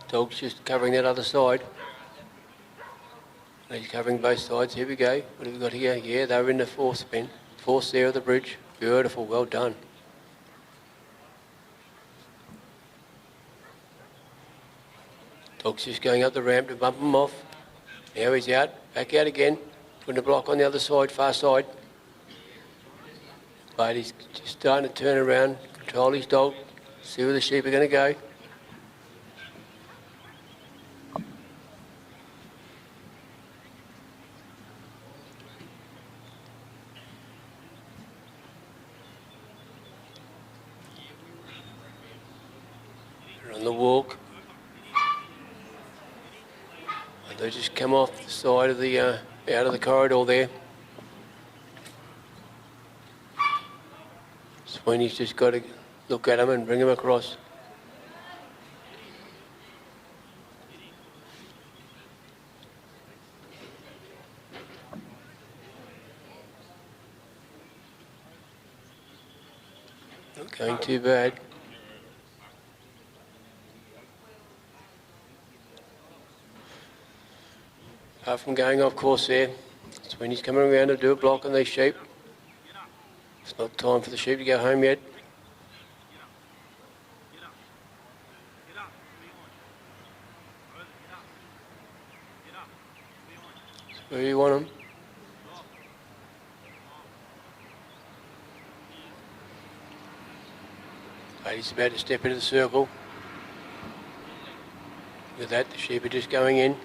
Dog's just covering that other side. He's covering both sides. Here we go. What have we got here? Yeah, they were in the fourth spin. Fourth there of the bridge. Beautiful. Well done. Dog's just going up the ramp to bump him off. Now he's out. Back out again. Putting a block on the other side, far side. But he's just starting to turn around, control his dog, see where the sheep are going to go. They're on the walk. And they just come off the side of the, out of the corridor there. Sweeney's just got to look at him and bring him across. Not going too bad. Apart from going off course there, Sweeney's coming around to do a block on these sheep. It's not time for the sheep to go home yet. It's where you want them. He's about to step into the circle. With that, the sheep are just going in.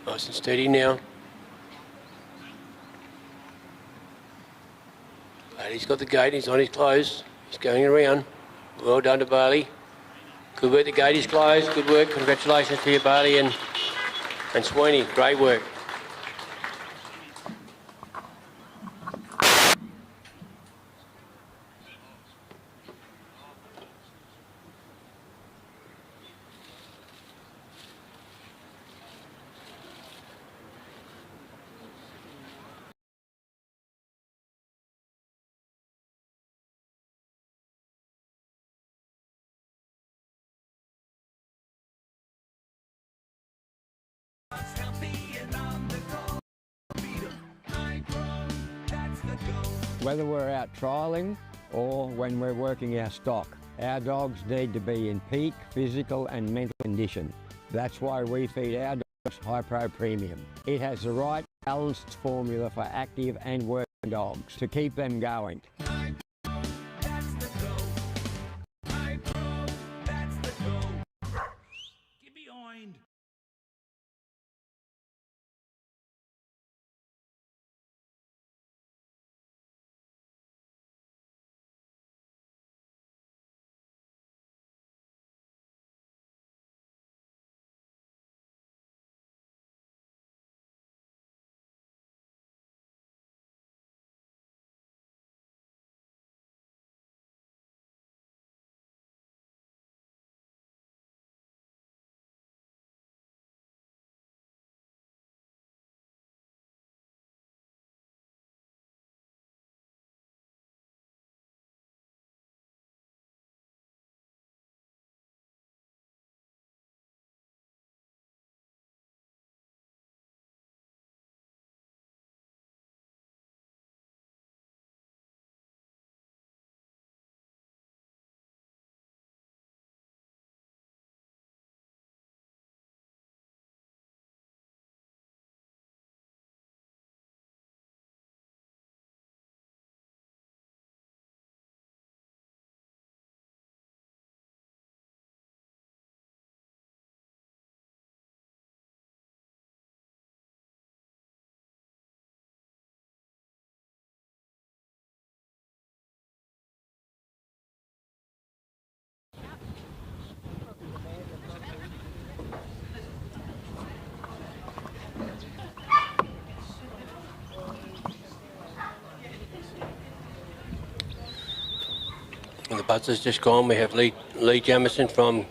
Nice and steady now. But he's got the gate, he's on his clothes. He's going around. Well done to Barley. Good work, the gate is closed. Good work, congratulations to you, Barley and Sweeney. Great work. Whether we're out trialling or when we're working our stock, our dogs need to be in peak physical and mental condition. That's why we feed our dogs High Pro Premium. It has the right balanced formula for active and working dogs to keep them going. That's the go. High Pro, that's the go. Get behind. And the buzz has just gone. We have Lee Jamison from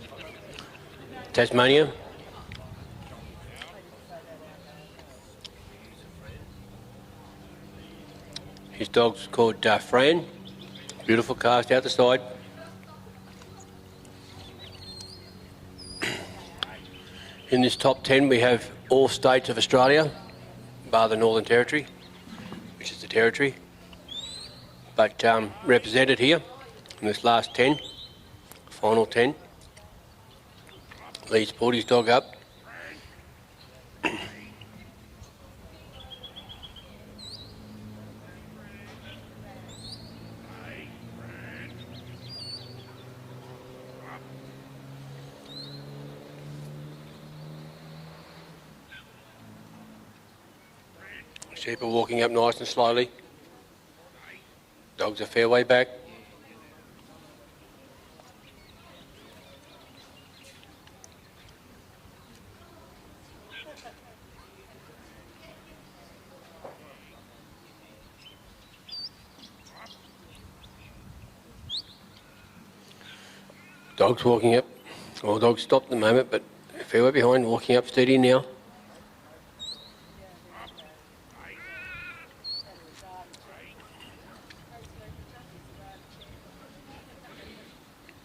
Tasmania. His dog's called Fran. Beautiful cast out the side. In this top 10 we have all states of Australia, bar the Northern Territory, which is the territory, but represented here in this last 10, final 10. Lee's pulled his dog up. Sheep are walking up nice and slowly. Dog's a fair way back. Dog's walking up. Well, dog's stopped at the moment, but a fair way behind, walking up steady now.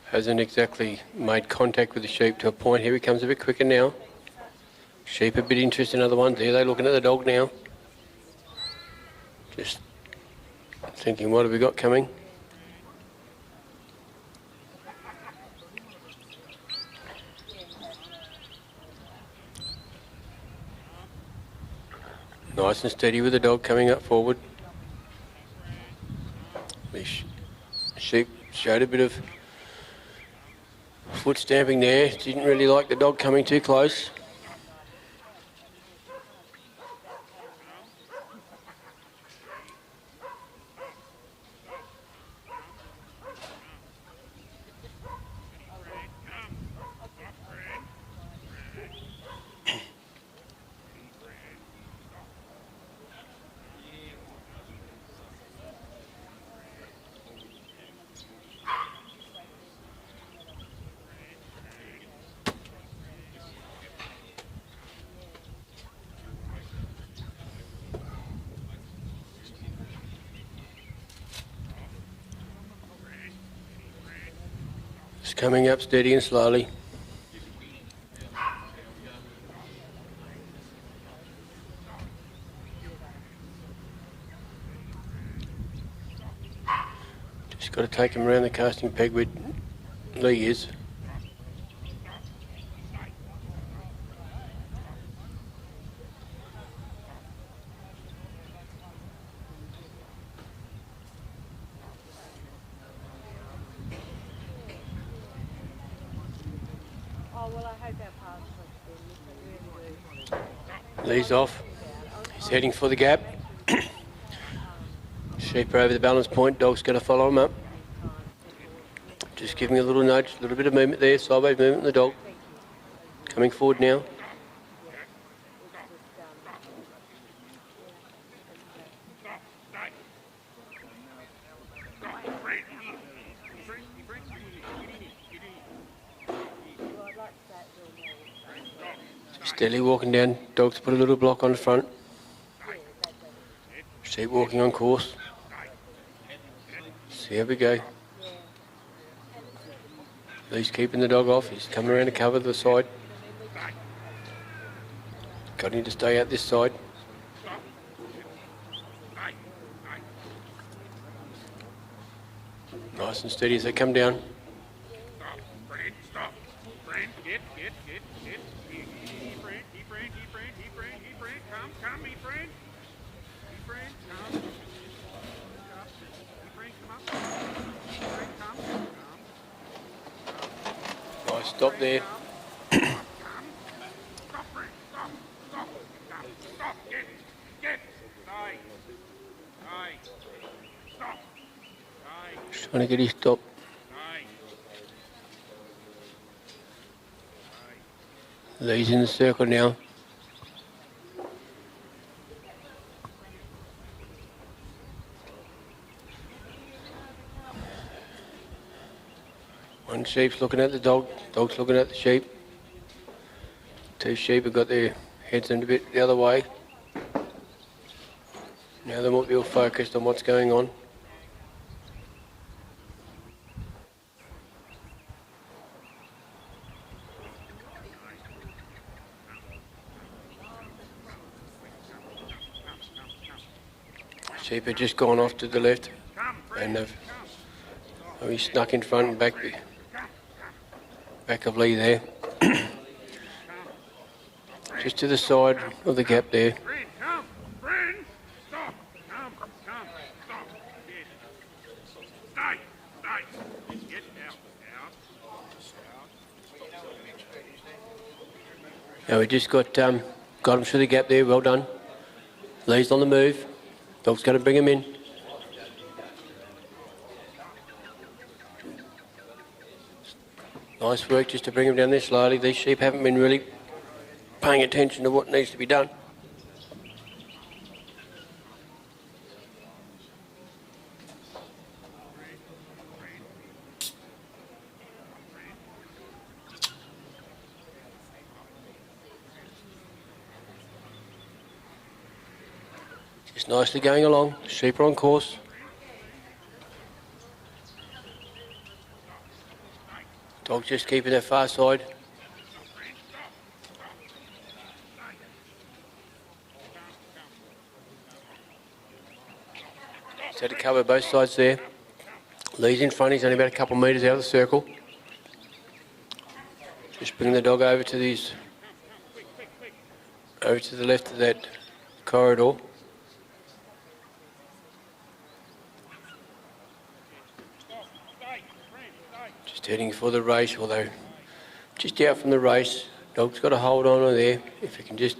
Hasn't exactly made contact with the sheep to a point. Here he comes a bit quicker now. Sheep a bit interested in other ones. There they're looking at the dog now. Just thinking, what have we got coming? Nice and steady with the dog coming up forward. The sheep showed a bit of foot stamping there. Didn't really like the dog coming too close. Just coming up steady and slowly. Just got to take him around the casting peg where Lee is. Oh, well, I hope our paths cross then. I really do. Leads off. He's heading for the gap. Sheep are over the balance point. Dog's going to follow him up. Just giving a little nudge, a little bit of movement there, sideways movement in the dog. Coming forward now. Steadily walking down. Dog's put a little block on the front. Sheep walking on course. See how we go. He's keeping the dog off. He's coming around to cover the side. Got him to stay out this side. Nice and steady as they come down. Nice stop there. Trying to get his stop. He's in the circle now. One sheep's looking at the dog, dog's looking at the sheep. Two sheep have got their heads in a bit the other way. Now they might be all focused on what's going on. Sheep have just gone off to the left and we snuck in front and back of Lee there. Just to the side of the gap there. Now we just got him through the gap there, well done. Lee's on the move. Dog's going to bring him in. Nice work just to bring him down there slowly. These sheep haven't been really paying attention to what needs to be done. Just nicely going along. Sheep are on course. Dog's just keeping their far side. Just had to cover both sides there. Lee's in front, he's only about a couple of metres out of the circle. Just bringing the dog over to the left of that corridor. Heading for the race, although just out from the race. Dog's got a hold on her there. If you can just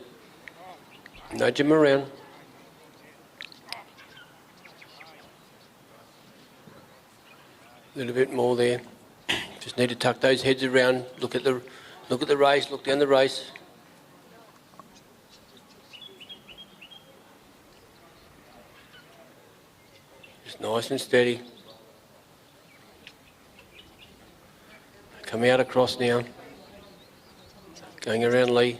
nudge him around. A little bit more there. Just need to tuck those heads around. Look at the race. Look down the race. Just nice and steady. Coming out across now, going around Lee.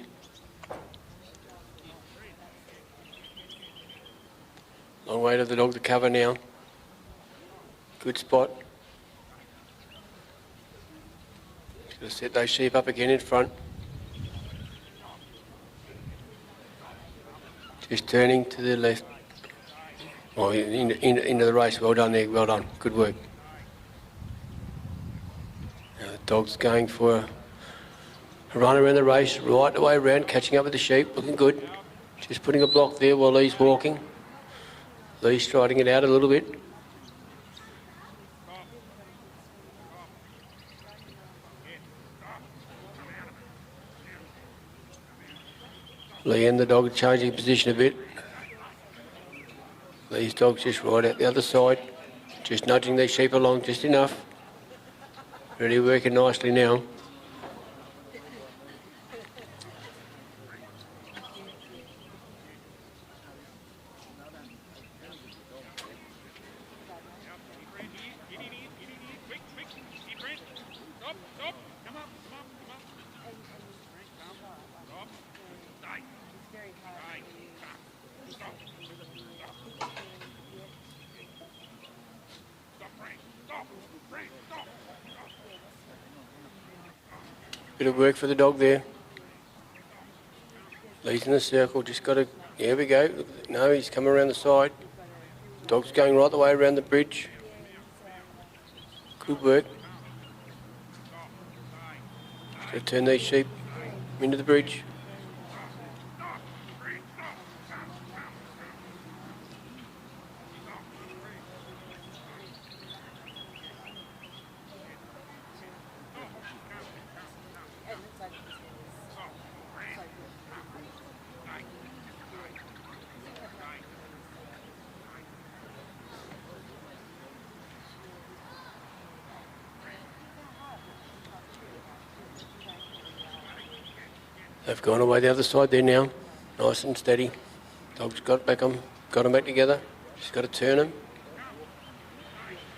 Long way to the dog to cover now. Good spot. Just going to set those sheep up again in front. Just turning to the left. Oh, into the race. Well done there, well done. Good work. Dog's going for a run around the race, right the way around, catching up with the sheep, looking good. Just putting a block there while Lee's walking. Lee's striding it out a little bit. Lee and the dog changing position a bit. Lee's dog's just right out the other side, just nudging these sheep along just enough. Really working nicely now. Bit of work for the dog there. Lee's in the circle, just got to, here we go. No, he's coming around the side. Dog's going right the way around the bridge. Good work. Just got to turn these sheep into the bridge. They've gone away the other side there now, nice and steady. Dog's got them back together. Just got to turn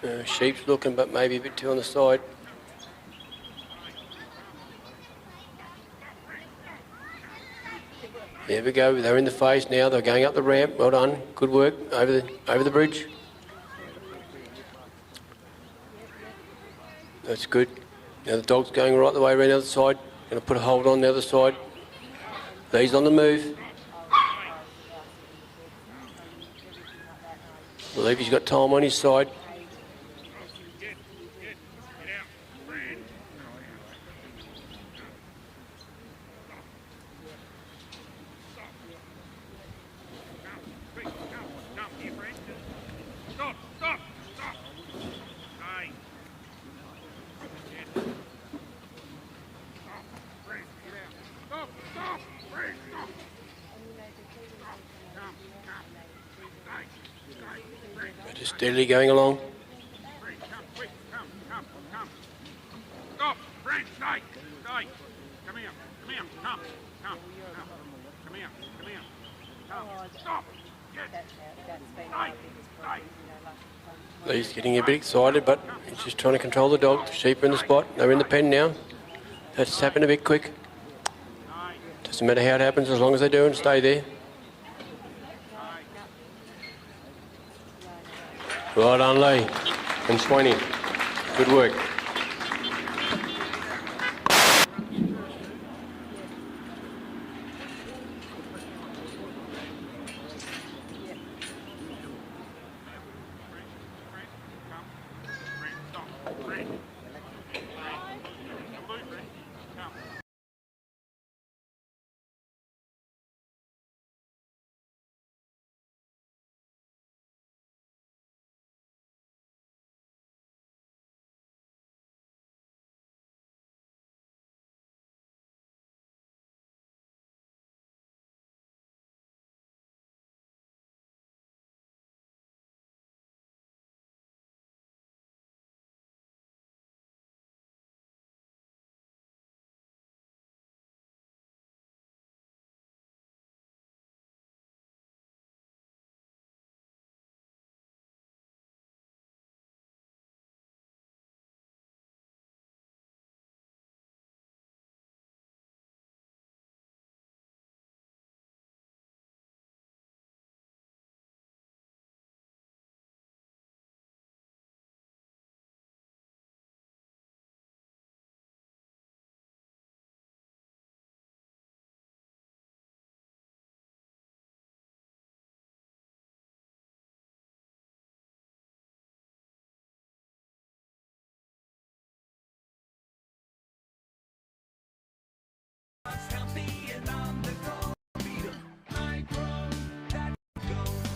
them. Sheep's looking, but maybe a bit too on the side. There we go. They're in the face now. They're going up the ramp. Well done. Good work over the bridge. That's good. Now the dog's going right the way around the other side. Going to put a hold on the other side. He's on the move. I believe he's got time on his side. Just steadily going along. Stop! Frank, stay! Stay! Come here! Come here! Come! Come! Come here! Come here! Come! Stop! Get! Stay! He's getting a bit excited, but he's just trying to control the dog. The sheep are in the spot. They're in the pen now. That's happened a bit quick. Doesn't matter how it happens as long as they do and stay there. Right on, Lee and Sweeney. Good work.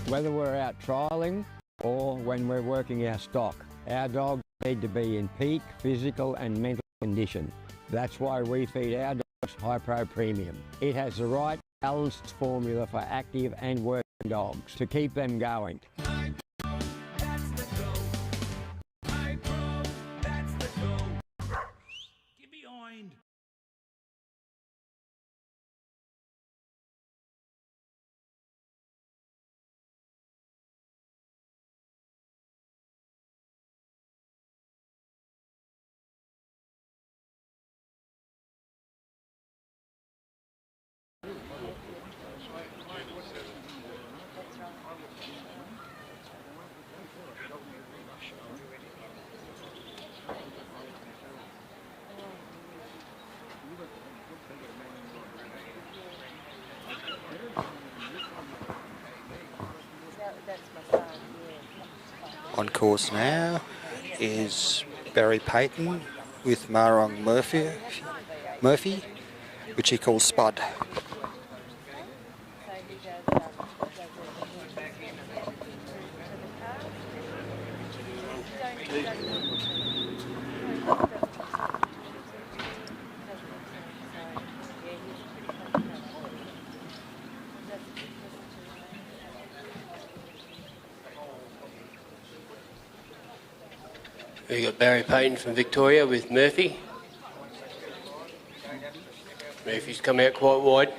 Whether we're out trialling or when we're working our stock, our dogs need to be in peak physical and mental condition. That's why we feed our dogs High Pro Premium. It has the right balanced formula for active and working dogs to keep them going. That's the go. High Pro, that's the go. Get behind. On course now is Barry Payton with Marong Murphy, which he calls Spud. We've got Barry Payton from Victoria with Murphy. Murphy's come out quite wide.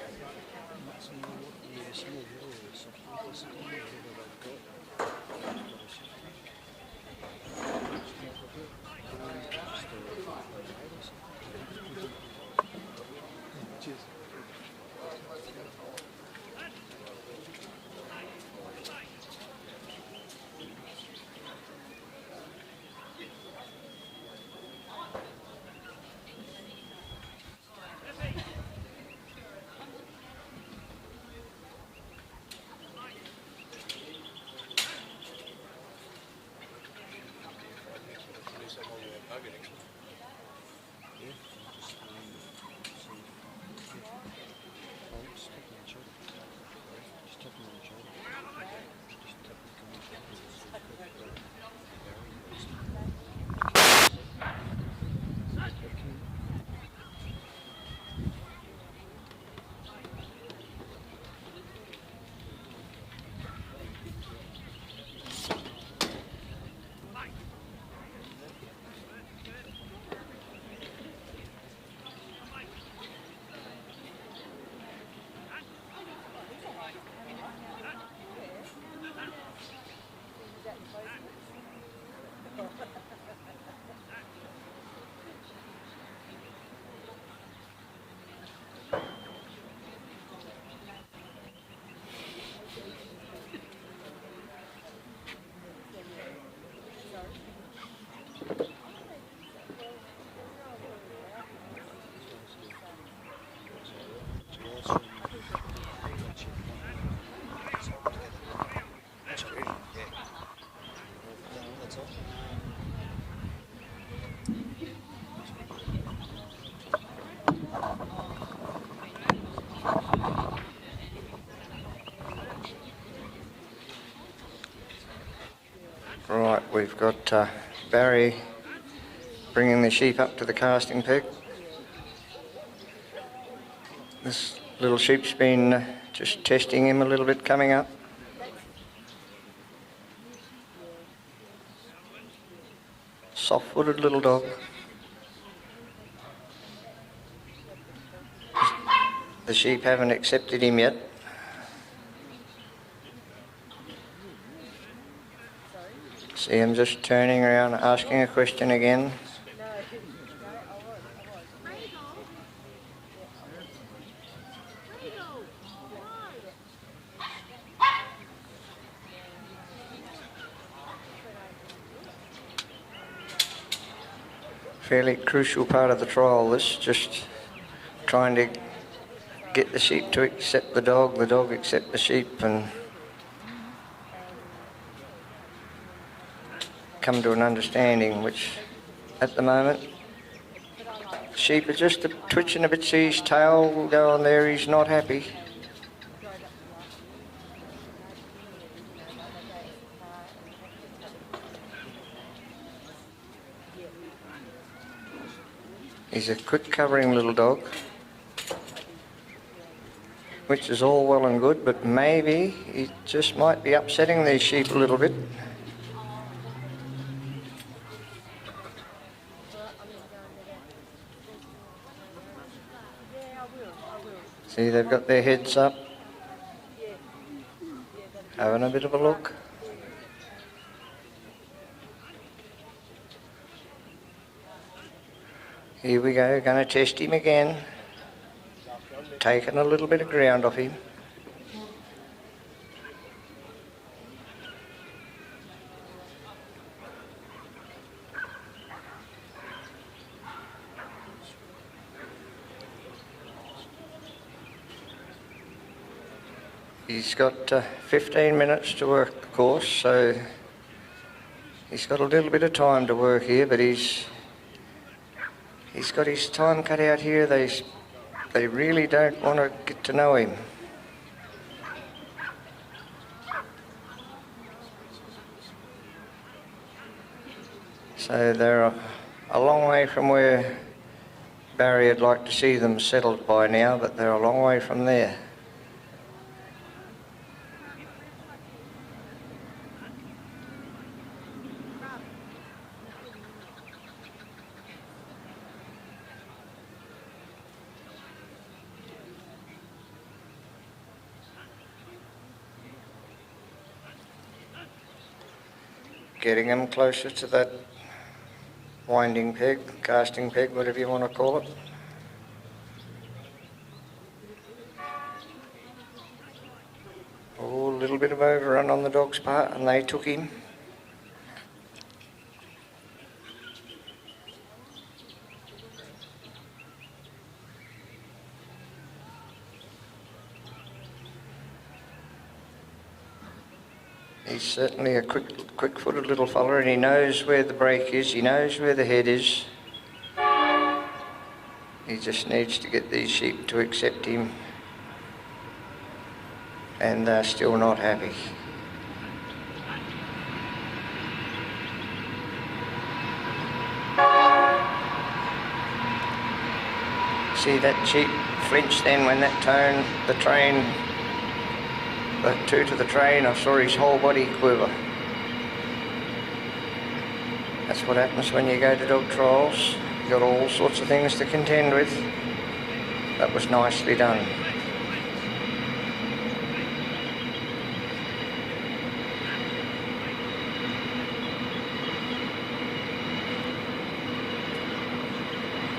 Right, we've got Barry bringing the sheep up to the casting peg. This little sheep's been just testing him a little bit coming up. Soft-footed little dog. The sheep haven't accepted him yet. See him just turning around, asking a question again. Fairly crucial part of the trial, this, just trying to get the sheep to accept the dog accept the sheep, and come to an understanding, which at the moment sheep are just twitching a bit. See his tail go on there, he's not happy. He's a quick covering little dog. which is all well and good, but maybe he just might be upsetting these sheep a little bit. See, they've got their heads up, having a bit of a look. Here we go, going to test him again. Taking a little bit of ground off him. He's got 15 minutes to work the course, so he's got a little bit of time to work here, but he's got his time cut out here. They really don't want to get to know him. So they're a long way from where Barry would like to see them settled by now, but they're a long way from there. Getting him closer to that winding peg, casting peg, whatever you want to call it. Oh, a little bit of overrun on the dog's part, and they took him. He's certainly a quick-footed little fella, and he knows where the break is, he knows where the head is. He just needs to get these sheep to accept him, and they're still not happy. See that sheep flinch then when that toot of the train, I saw his whole body quiver. That's what happens when you go to dog trials. You've got all sorts of things to contend with. That was nicely done.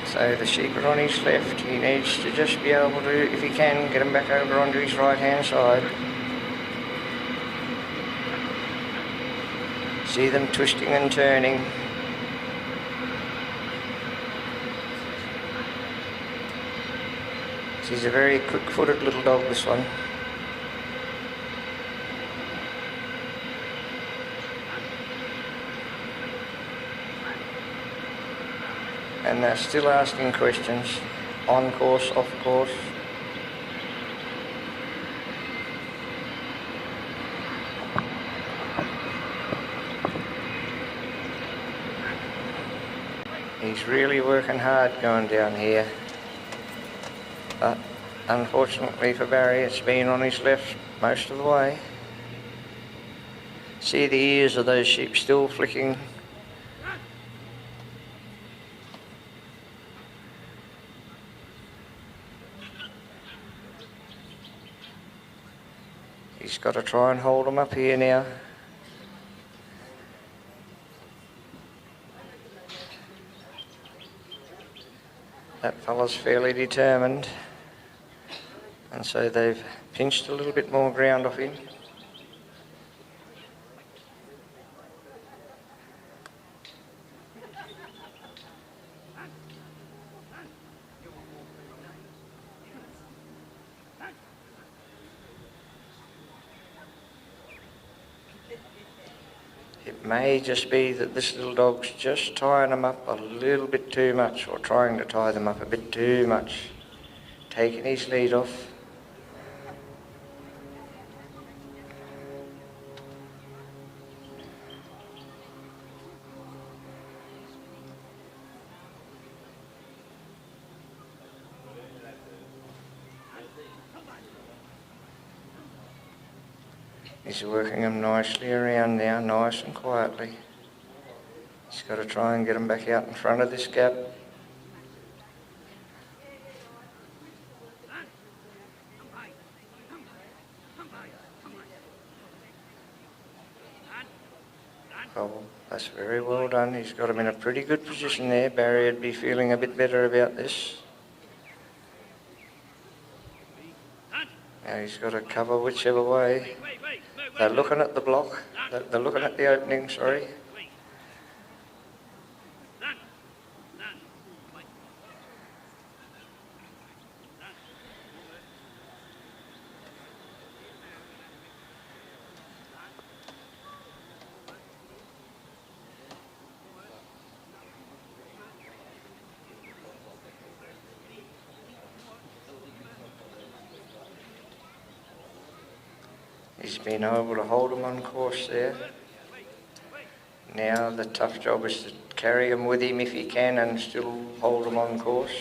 So the sheep are on his left. He needs to just be able to, if he can, get him back over onto his right-hand side. See them twisting and turning. He's a very quick-footed little dog, this one. And they're still asking questions, on course, off course. He's really working hard going down here, but unfortunately for Barry, it's been on his left most of the way. See the ears of those sheep still flicking. He's got to try and hold them up here now. That fella's fairly determined, and so they've pinched a little bit more ground off him. It may just be that this little dog's just tying them up a little bit too much, or trying to tie them up a bit too much, taking his lead off. He's working him nicely around now, nice and quietly. He's got to try and get him back out in front of this gap. Oh, that's very well done. He's got him in a pretty good position there. Barry would be feeling a bit better about this. Now he's got to cover whichever way. They're looking at the block. They're looking at the opening, sorry. He's been able to hold him on course there. Now the tough job is to carry him with him if he can and still hold him on course.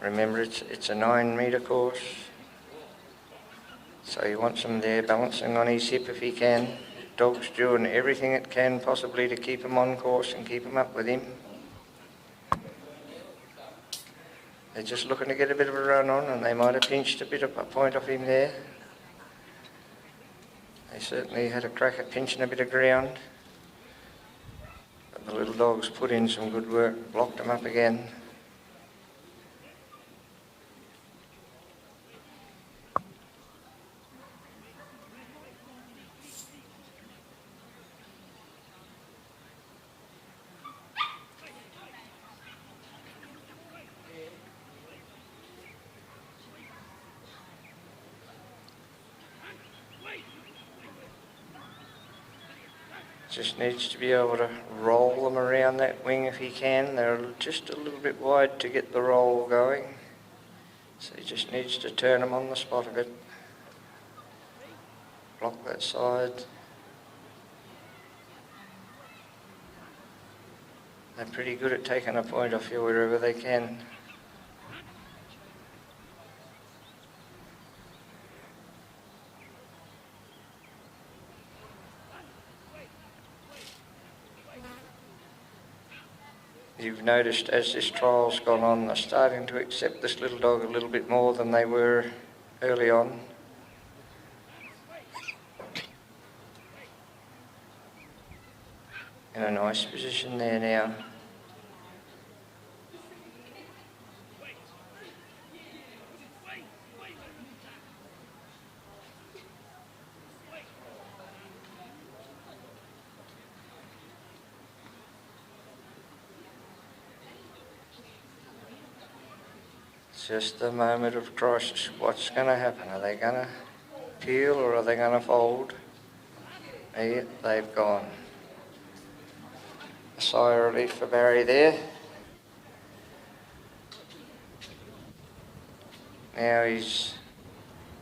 Remember, it's a 9-metre course, so he wants him there balancing on his hip if he can. Dog's doing everything it can possibly to keep him on course and keep him up with him. They're just looking to get a bit of a run on, and they might have pinched a bit of a point off him there. They certainly had a crack at pinching a bit of ground. But the little dog's put in some good work, blocked him up again. Just needs to be able to roll them around that wing if he can. They're just a little bit wide to get the roll going. So he just needs to turn them on the spot a bit. Block that side. They're pretty good at taking a point off you wherever they can. You've noticed as this trial's gone on, they're starting to accept this little dog a little bit more than they were early on. In a nice position there now. Just a moment of crisis. What's going to happen? Are they going to peel or are they going to fold? Yeah, they've gone. A sigh of relief for Barry there. Now he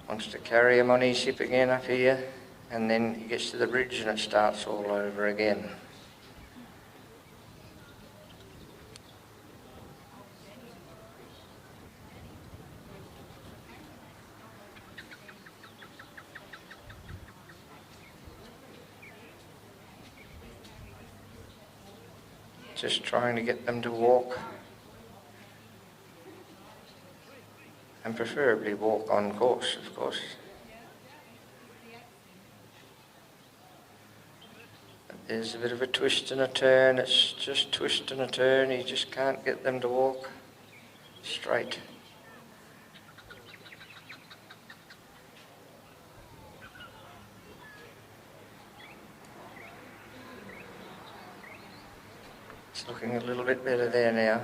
wants to carry him on his hip again up here, and then he gets to the bridge and it starts all over again. Just trying to get them to walk, and preferably walk on course, of course. But there's a bit of a twist and a turn. It's just twist and a turn. You just can't get them to walk straight. It's looking a little bit better there now.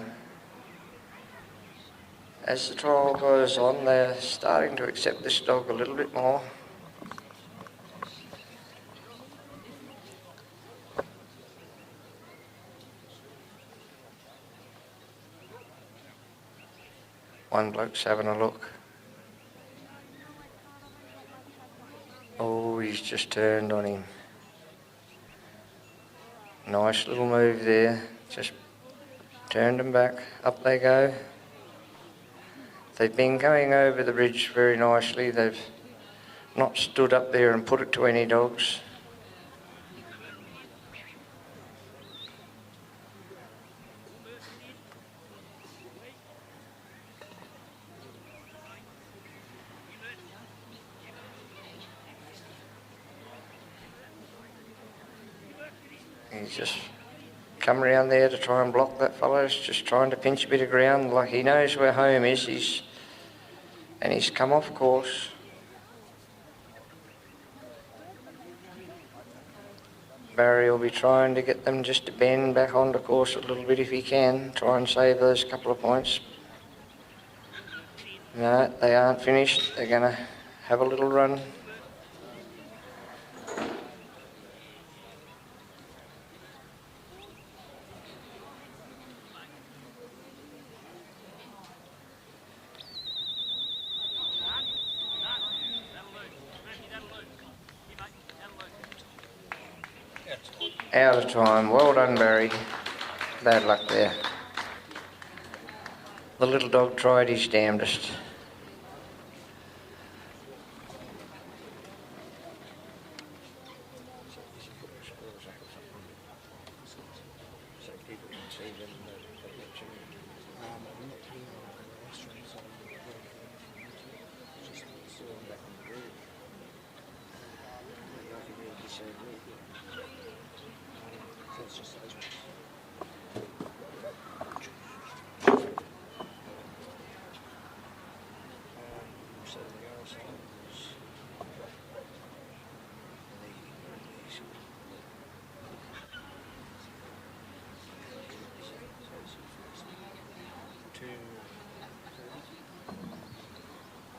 As the trial goes on, they're starting to accept this dog a little bit more. One bloke's having a look. Oh, he's just turned on him. Nice little move there. Just turned him back. Up they go. They've been going over the bridge very nicely. They've not stood up there and put it to any dogs. He's just come around there to try and block that fellow. He's just trying to pinch a bit of ground, like he knows where home is. And he's come off course. Barry will be trying to get them just to bend back onto course a little bit if he can, try and save those couple of points. No, they aren't finished. They're going to have a little run. Out of time. Well done, Barry. Bad luck there. The little dog tried his damnedest.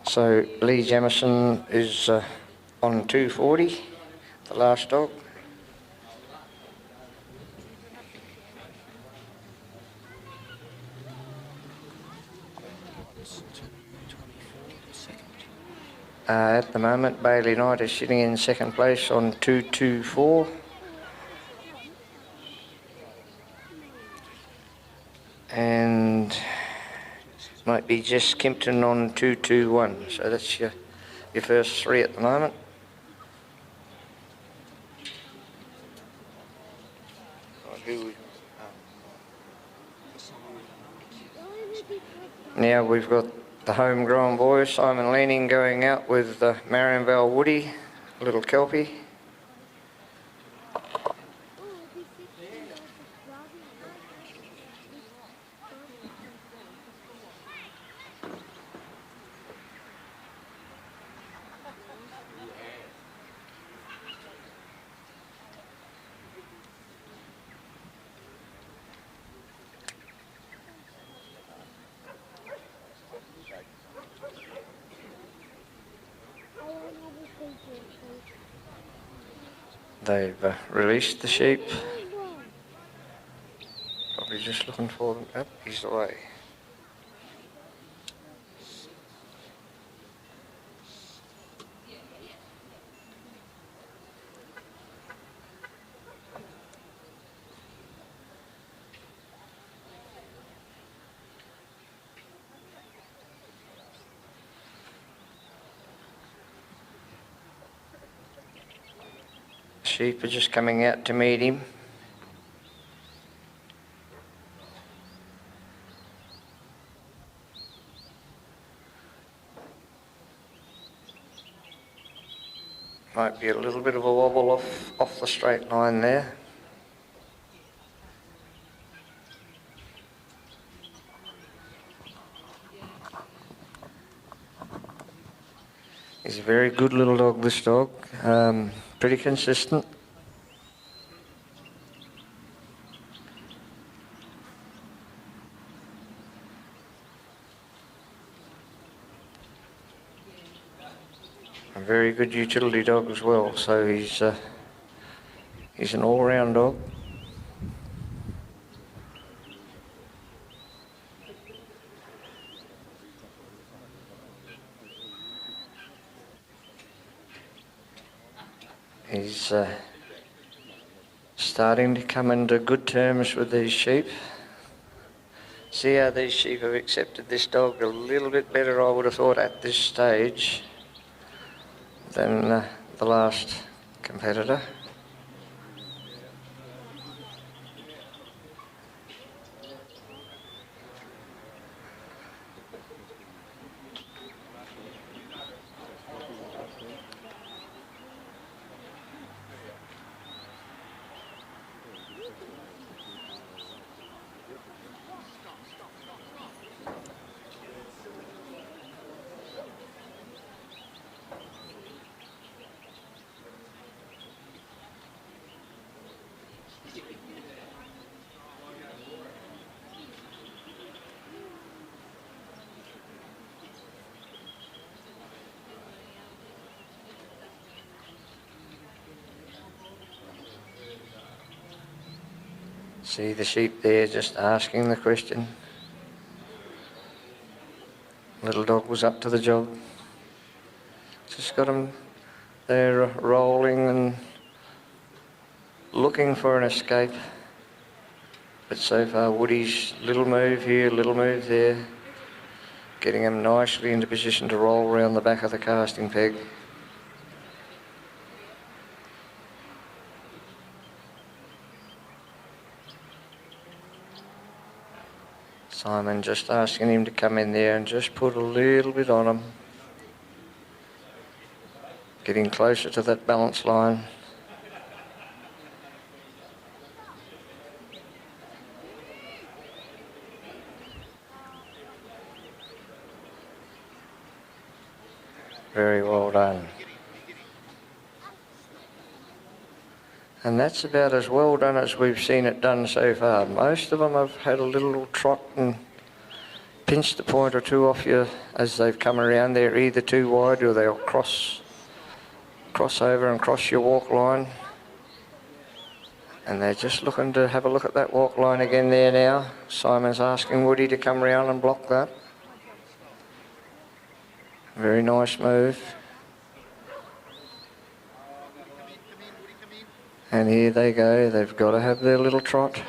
So Lee Jamison is on 240, the last dog. At the moment, Bailey Knight is sitting in second place on 224. And might be Jess Kimpton on 221. So that's your first three at the moment. Now we've got the homegrown boy, Simon Leaning, going out with Marion Woody, a little Kelpie. They've released the sheep. Probably just looking for them. Oh, he's away. Sheep are just coming out to meet him. Might be a little bit of a wobble off the straight line there. He's a very good little dog, this dog. Pretty consistent. A very good utility dog as well, so he's an all-round dog. He's starting to come into good terms with these sheep. See how these sheep have accepted this dog a little bit better, I would have thought, at this stage than the last competitor. See the sheep there just asking the question. Little dog was up to the job. Just got them there rolling and looking for an escape. But so far Woody's little move here, little move there, getting him nicely into position to roll around the back of the casting peg. Simon just asking him to come in there and just put a little bit on him. Getting closer to that balance line. Very well done. And that's about as well done as we've seen it done so far. Most of them have had a little trot and pinched a point or two off you as they've come around. They're either too wide or they'll cross over and cross your walk line. And they're just looking to have a look at that walk line again there now. Simon's asking Woody to come around and block that. Very nice move. And here they go, they've got to have their little trot.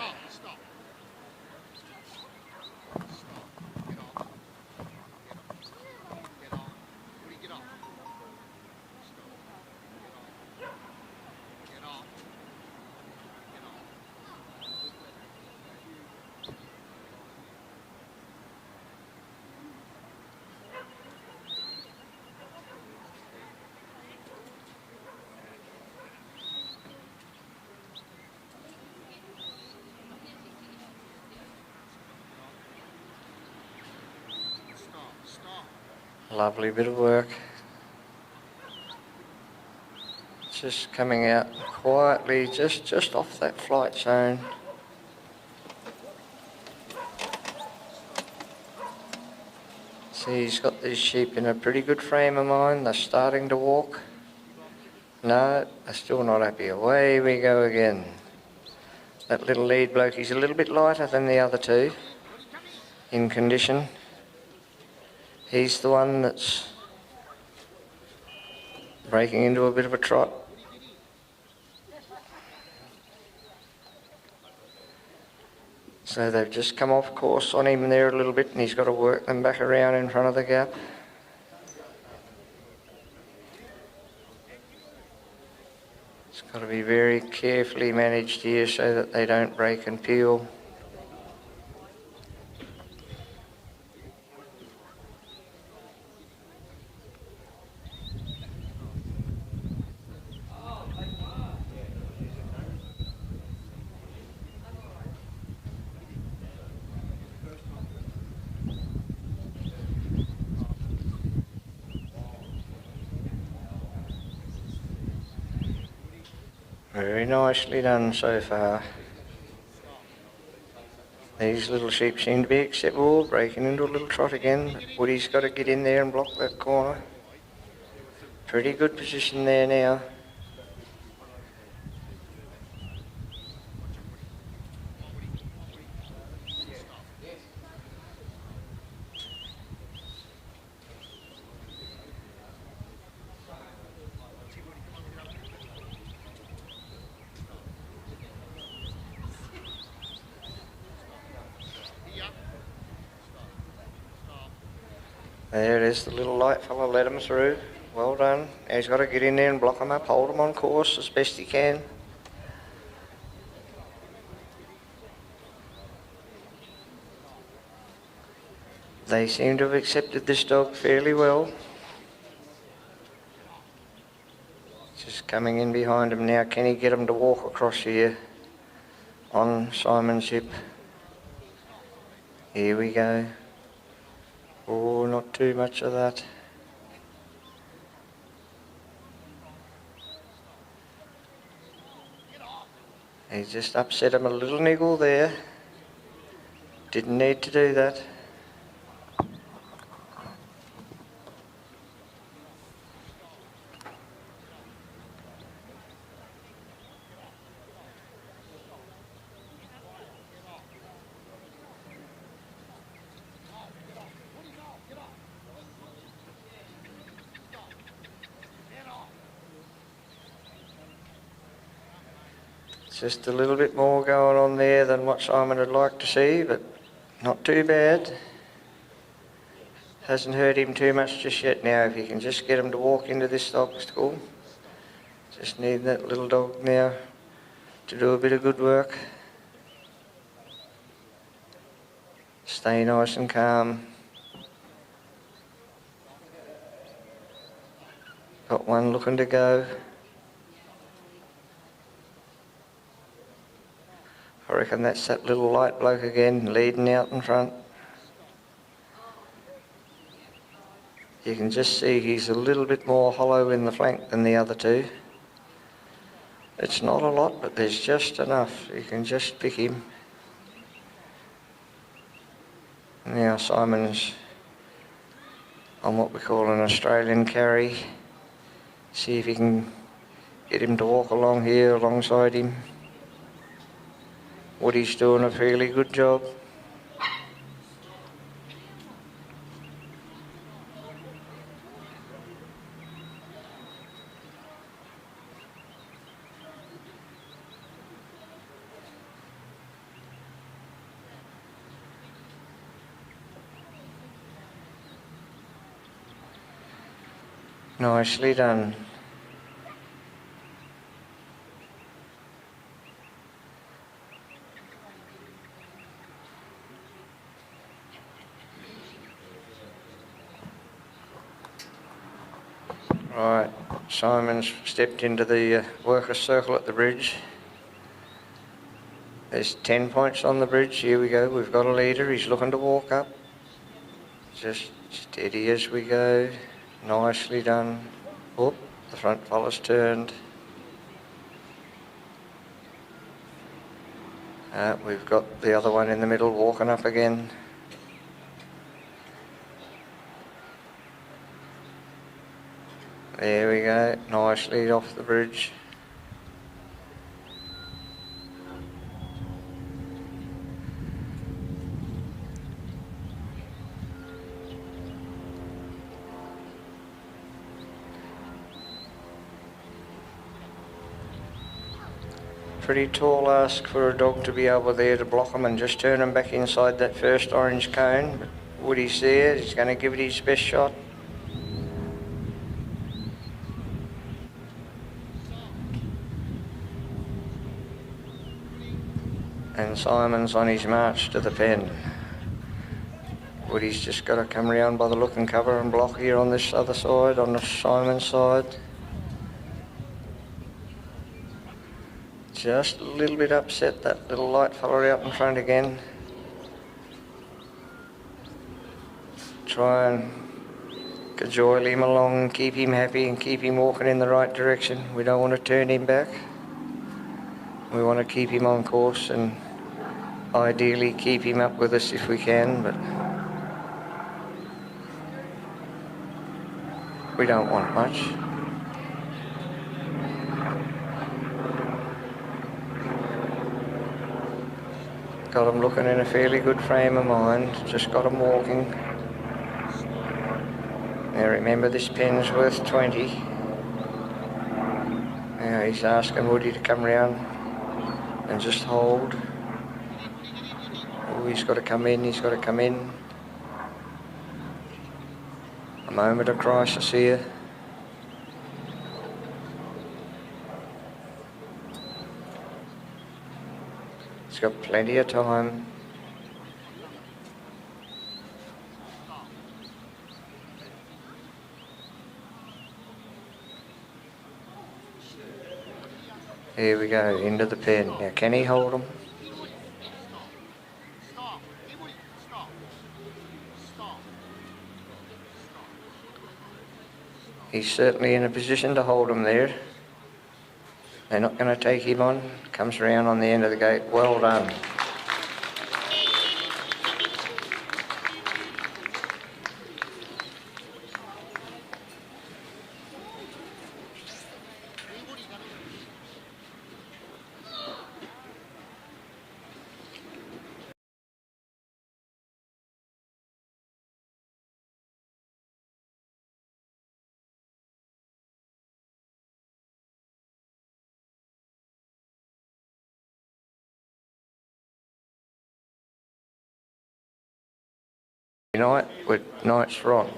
Lovely bit of work. Just coming out quietly, just off that flight zone. See, he's got these sheep in a pretty good frame of mind. They're starting to walk. No, they're still not happy. Away we go again. That little lead bloke, he's a little bit lighter than the other two in condition. He's the one that's breaking into a bit of a trot. So they've just come off course on him there a little bit and he's got to work them back around in front of the gap. It's got to be very carefully managed here so that they don't break and peel. Very nicely done so far. These little sheep seem to be acceptable, breaking into a little trot again. Woody's got to get in there and block that corner. Pretty good position there now. There it is, the little light fella let him through. Well done. Now he's got to get in there and block him up, hold him on course as best he can. They seem to have accepted this dog fairly well. Just coming in behind him now. Can he get him to walk across here on Simon's hip? Here we go. Oh, not too much of that. He just upset him a little niggle there. Didn't need to do that. Just a little bit more going on there than what Simon would like to see, but not too bad. Hasn't hurt him too much just yet now. If you can just get him to walk into this obstacle. Just need that little dog now to do a bit of good work. Stay nice and calm. Got one looking to go. I reckon that's that little light bloke again, leading out in front. You can just see he's a little bit more hollow in the flank than the other two. It's not a lot, but there's just enough. You can just pick him. Now Simon's on what we call an Australian carry. See if you can get him to walk along here alongside him. Woody's doing a fairly good job. Nicely done. Right, Simon's stepped into the workers' circle at the bridge. There's 10 points on the bridge. Here we go. We've got a leader. He's looking to walk up. Just steady as we go. Nicely done. Oh, the front fella's turned. We've got the other one in the middle walking up again. There we go, nice lead off the bridge. Pretty tall ask for a dog to be able there to block him and just turn him back inside that first orange cone. But Woody's there, he's going to give it his best shot. And Simon's on his march to the pen. Woody's just got to come round by the look and cover and block here on this other side, on the Simon's side. Just a little bit upset, that little light fella out in front again. Try and cajole him along, keep him happy and keep him walking in the right direction. We don't want to turn him back. We want to keep him on course and ideally keep him up with us if we can, but we don't want much. Got him looking in a fairly good frame of mind, just got him walking. Now remember, this pen's worth 20. Now he's asking Woody to come round and just hold. Oh, he's got to come in, he's got to come in. Moment of crisis here. He's got plenty of time. Here we go, into the pen. Now, can he hold him? He's certainly in a position to hold him there. They're not going to take him on. Comes around on the end of the gate. Well done. Night with Knight's Ron.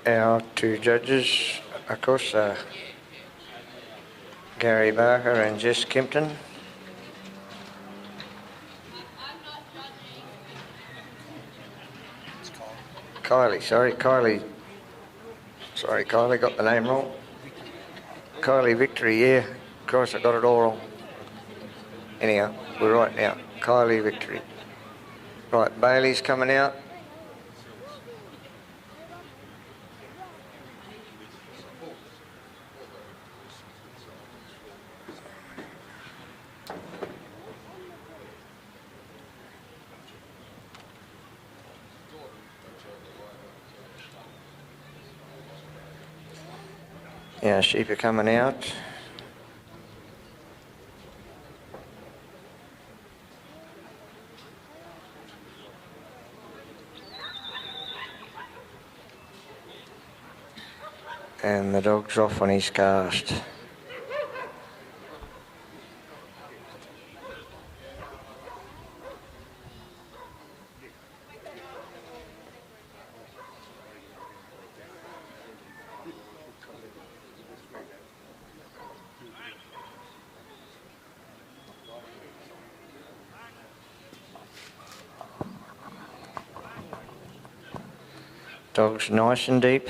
Our two judges, of course, Gary Barker and Jess Kimpton. Kylie, got the name wrong. Kylie Victory, yeah. Of course, I got it all wrong. Anyhow, we're right now. Kylie Victory. Right, Bailey's coming out. Yeah, sheep are coming out. And the dog's off on his cast. Dog's nice and deep.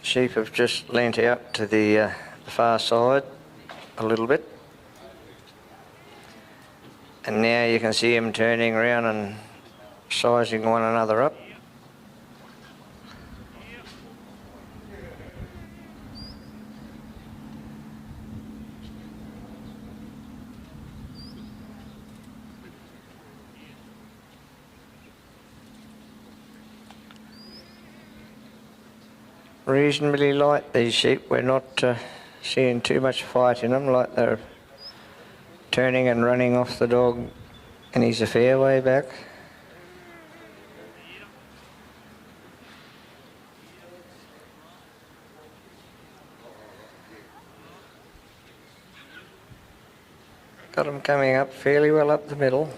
Sheep have just leant out to the far side a little bit. And now you can see them turning around and sizing one another up. Reasonably light, these sheep. We're not seeing too much fight in them, like they're turning and running off the dog, and he's a fair way back. Got him coming up fairly well up the middle.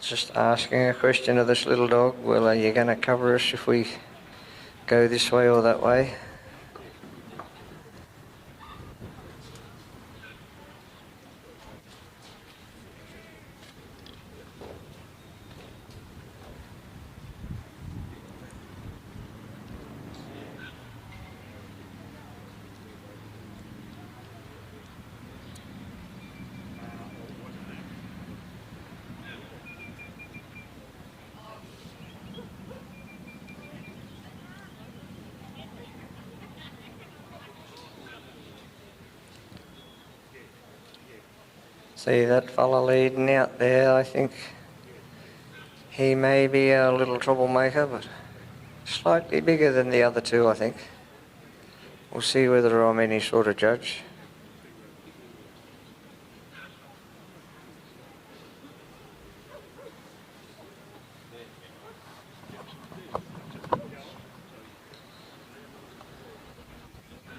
Just asking a question of this little dog. Well, are you going to cover us if we go this way or that way? See that fella leading out there? I think he may be a little troublemaker, but slightly bigger than the other two, I think. We'll see whether I'm any sort of judge.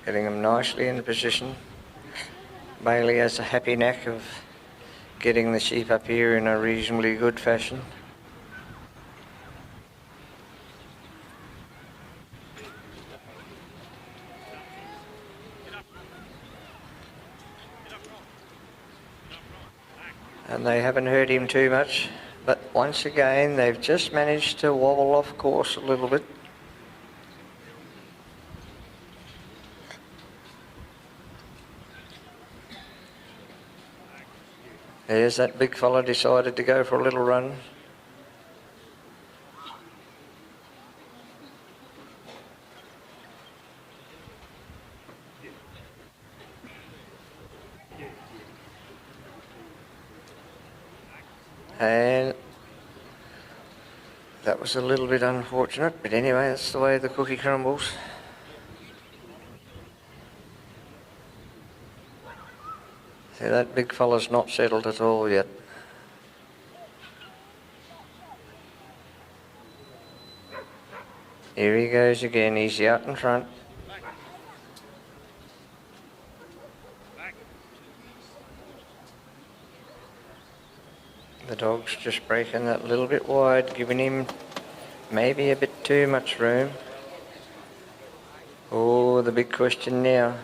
Getting him nicely in position. Bailey has a happy knack of getting the sheep up here in a reasonably good fashion. And they haven't hurt him too much, but once again they've just managed to wobble off course a little bit. There's that big fella decided to go for a little run. And that was a little bit unfortunate, but anyway, that's the way the cookie crumbles. See, that big fella's not settled at all yet. Here he goes again, he's out in front. The dog's just breaking that little bit wide, giving him maybe a bit too much room. Oh, the big question now.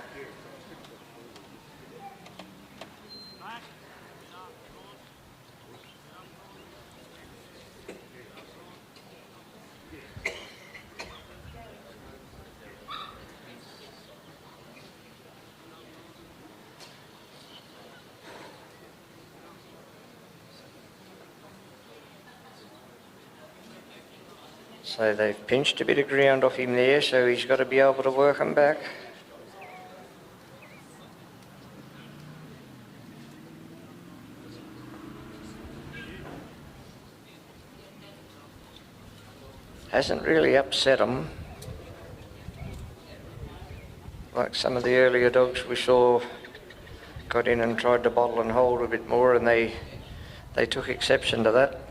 So they've pinched a bit of ground off him there, so he's got to be able to work him back. Hasn't really upset him. Like some of the earlier dogs we saw got in and tried to bottle and hold a bit more, and they took exception to that.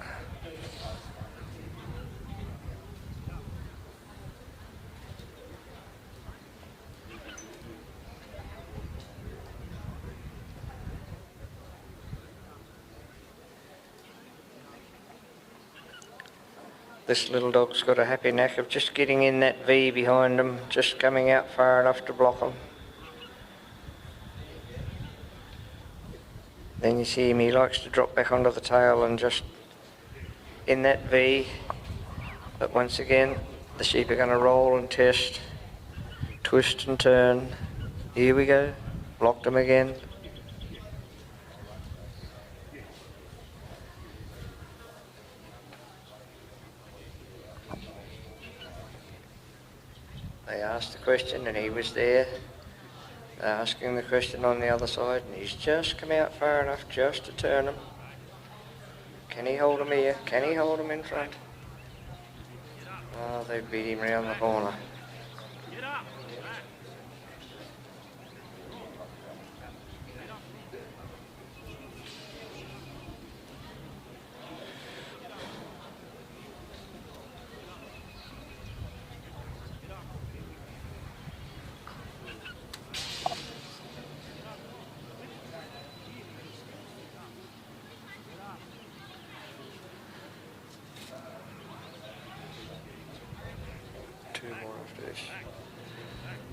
This little dog's got a happy knack of just getting in that V behind him, just coming out far enough to block him. Then you see him, he likes to drop back onto the tail and just in that V. But once again, the sheep are going to roll and test, twist and turn. Here we go, blocked him again. They asked the question and he was there. They're asking the question on the other side and he's just come out far enough just to turn him. Can he hold him here? Can he hold him in front? Oh, they beat him round the corner.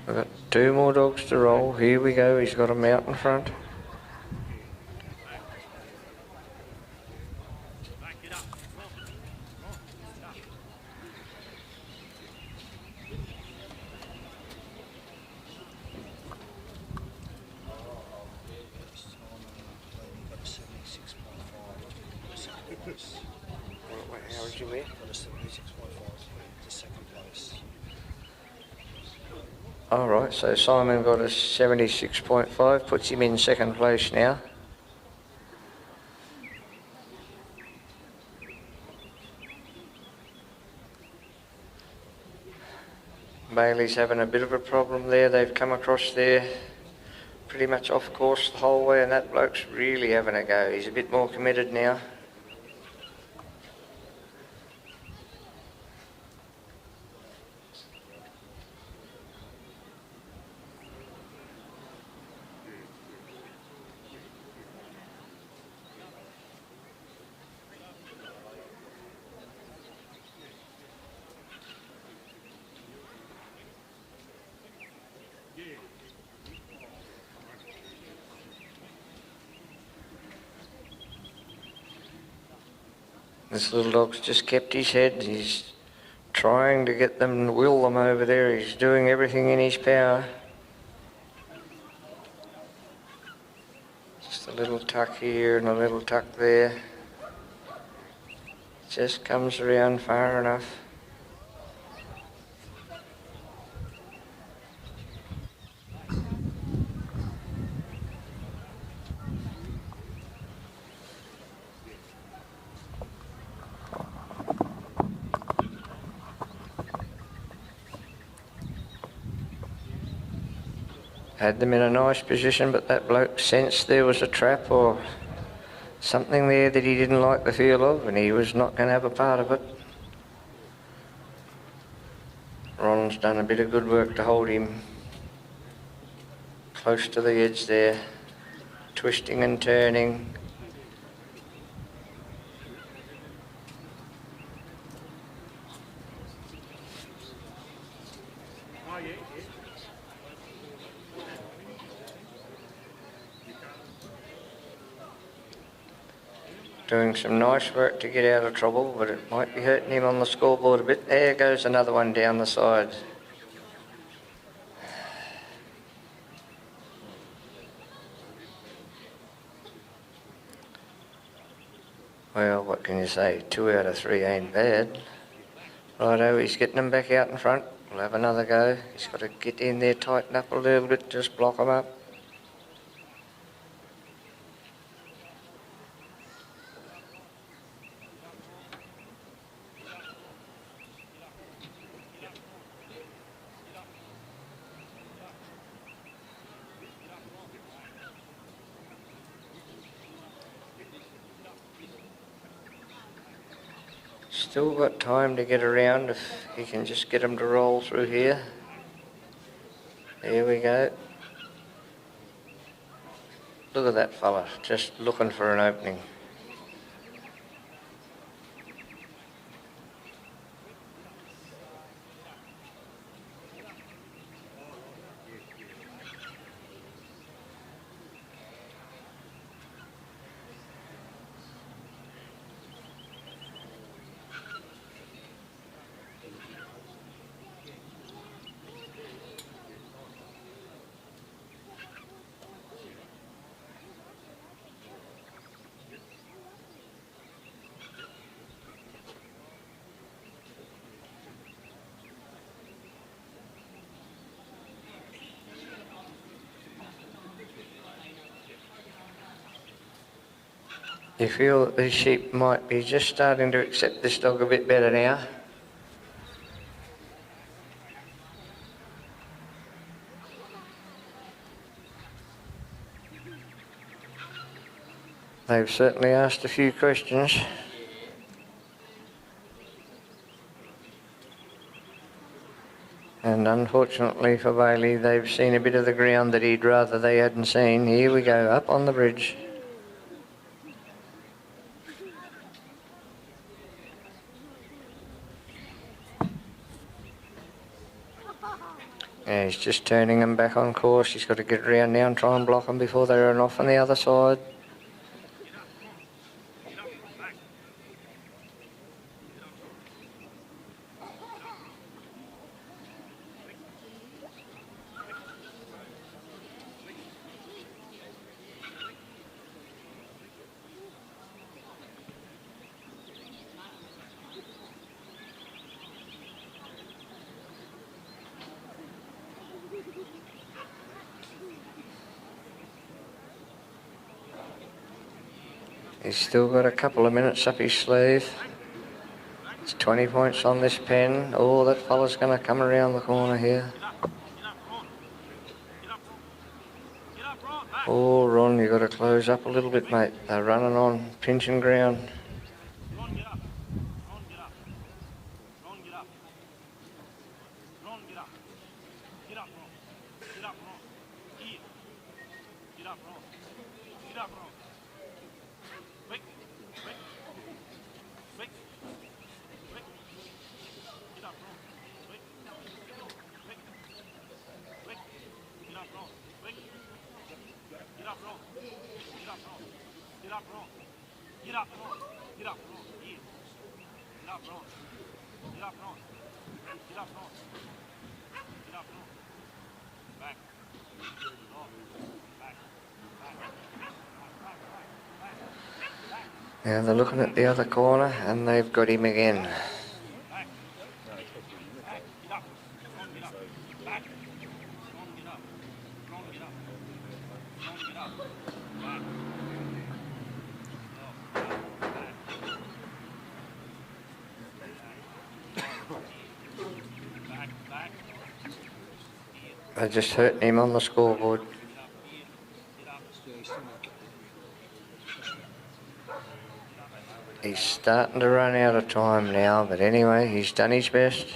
We've got 2 more dogs to roll. Here we go. He's got 'em out in front. How was you with? Got a 76.5 to second place. Alright, so Simon got a 76.5, puts him in second place now. Bailey's having a bit of a problem there. They've come across there pretty much off course the whole way, and that bloke's really having a go. He's a bit more committed now. This little dog's just kept his head. He's trying to get them, will them over there. He's doing everything in his power. Just a little tuck here and a little tuck there. Just comes around far enough. Had them in a nice position, but that bloke sensed there was a trap or something there that he didn't like the feel of, and he was not going to have a part of it. Ron's done a bit of good work to hold him close to the edge there, twisting and turning. Doing some nice work to get out of trouble, but it might be hurting him on the scoreboard a bit. There goes another one down the side. Well, what can you say? 2 out of 3 ain't bad. Righto, he's getting them back out in front. We'll have another go. He's got to get in there, tighten up a little bit, just block them up. Still got time to get around if he can just get them to roll through here. There we go. Look at that fella, just looking for an opening. You feel that these sheep might be just starting to accept this dog a bit better now. They've certainly asked a few questions. And unfortunately for Bailey, they've seen a bit of the ground that he'd rather they hadn't seen. Here we go, up on the bridge. Yeah, he's just turning them back on course. He's got to get around now and try and block them before they run off on the other side. He's still got a couple of minutes up his sleeve. It's 20 points on this pen. Oh, that fella's going to come around the corner here. Oh, Ron, you've got to close up a little bit, mate. They're running on pinching ground. Now they're looking at the other corner and they've got him again. They're just hurting him on the scoreboard. He's starting to run out of time now, but anyway, he's done his best.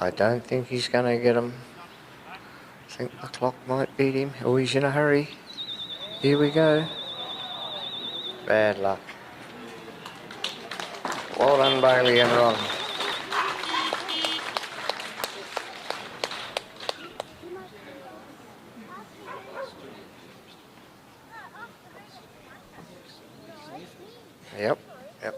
I don't think he's going to get him. I think the clock might beat him. Oh, he's in a hurry. Here we go. Bad luck. Well done, Bailey and Ron. Yep, yep.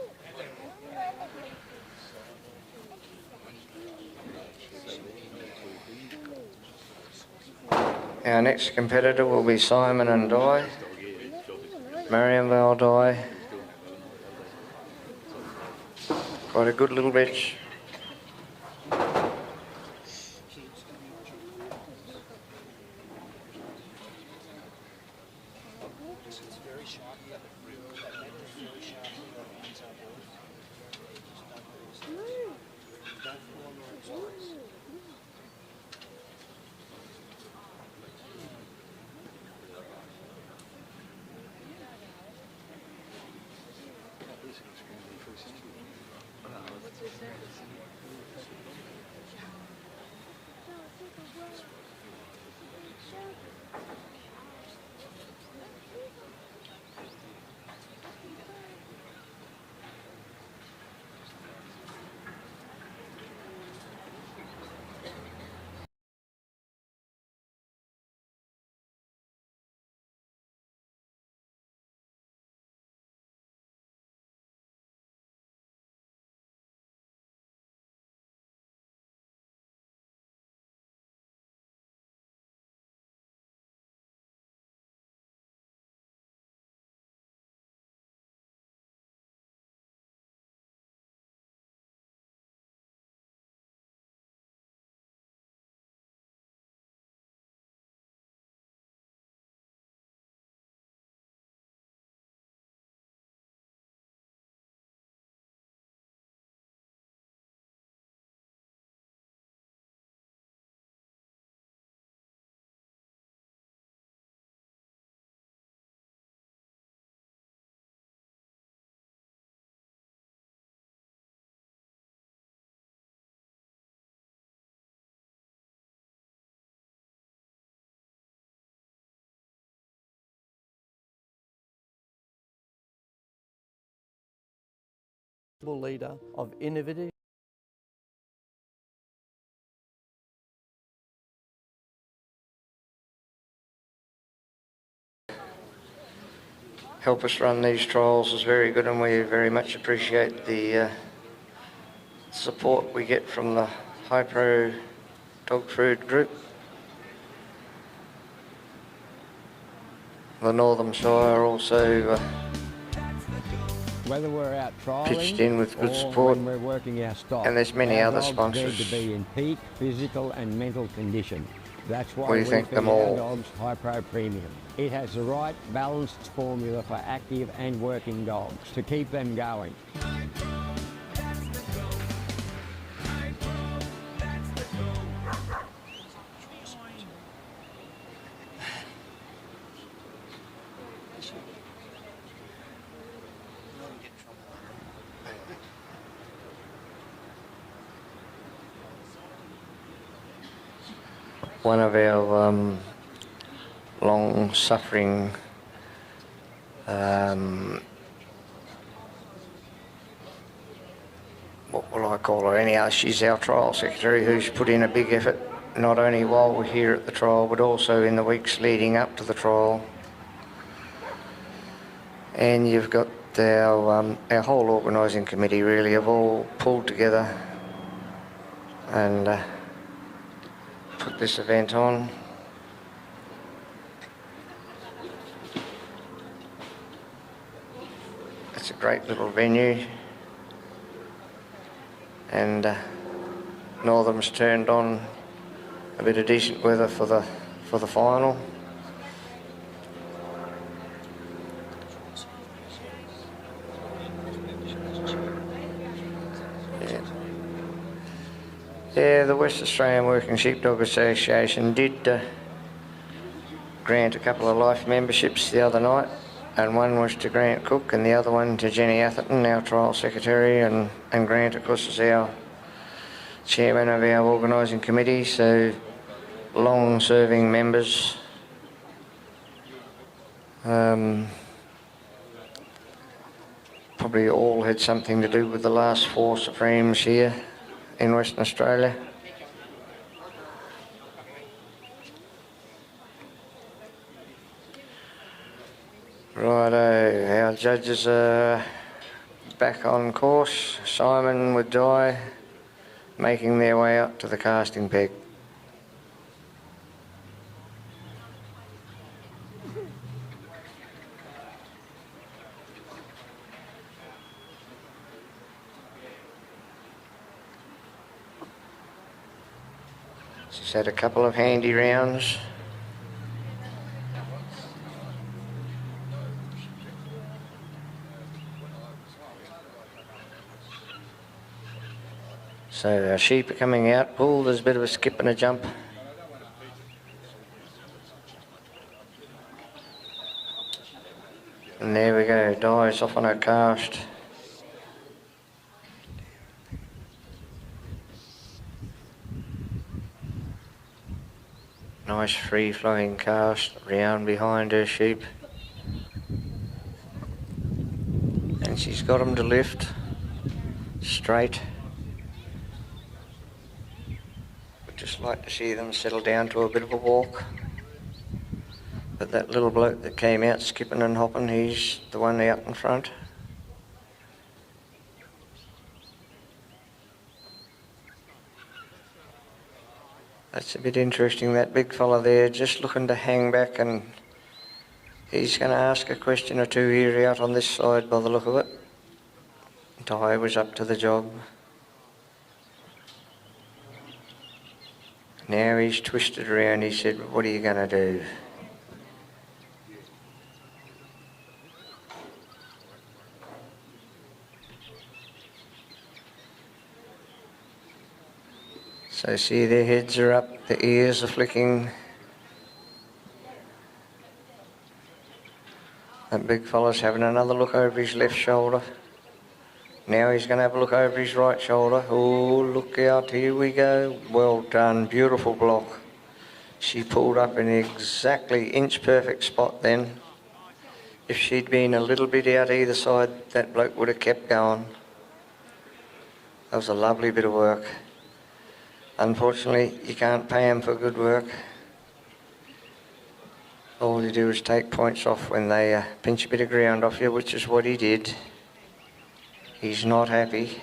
Our next competitor will be Simon and Di. Marianvale Di. Quite a good little bitch. leader of innovative help us run these trials is very good, and we very much appreciate the support we get from the Hi-Pro Dog Food Group. The Northern Shire also whether we're out trialling pitched in with good or support, when we're working our stock. and there's many our other dogs sponsors. need to be in peak physical and mental condition. That's why We thank feed them our all. dogs Hi-Pro Premium. It has the right balanced formula for active and working dogs to keep them going. One of our long-suffering what will I call her anyhow, she's our trial secretary who's put in a big effort, not only while we're here at the trial but also in the weeks leading up to the trial. And you've got our whole organising committee really have all pulled together and put this event on. It's a great little venue, and Northam's turned on a bit of decent weather for the final. Yeah, the West Australian Working Sheepdog Association did grant a couple of life memberships the other night, and one was to Grant Cook and the other one to Jenny Atherton, our trial secretary, and Grant, of course, is our chairman of our organising committee, so long-serving members. Probably all had something to do with the last 4 Supremes here in Western Australia. Righto, our judges are back on course. Simon with Di making their way up to the casting peg. She's had a couple of handy rounds. So our sheep are coming out. Pull, there's a bit of a skip and a jump. And there we go, Di's off on her cast. Nice free-flowing cast round behind her sheep. And she's got them to lift straight. We'd just like to see them settle down to a bit of a walk. But that little bloke that came out skipping and hopping, he's the one out in front. That's a bit interesting, that big fella there, just looking to hang back, and he's going to ask a question or two here out on this side by the look of it. Di was up to the job. Now he's twisted around, he said, "What are you going to do?" So see, their heads are up, the ears are flicking. That big fella's having another look over his left shoulder. Now he's going to have a look over his right shoulder. Oh, look out, here we go. Well done, beautiful block. She pulled up in exactly inch-perfect spot then. If she'd been a little bit out either side, that bloke would have kept going. That was a lovely bit of work. Unfortunately, you can't pay him for good work. All you do is take points off when they pinch a bit of ground off you, which is what he did. He's not happy.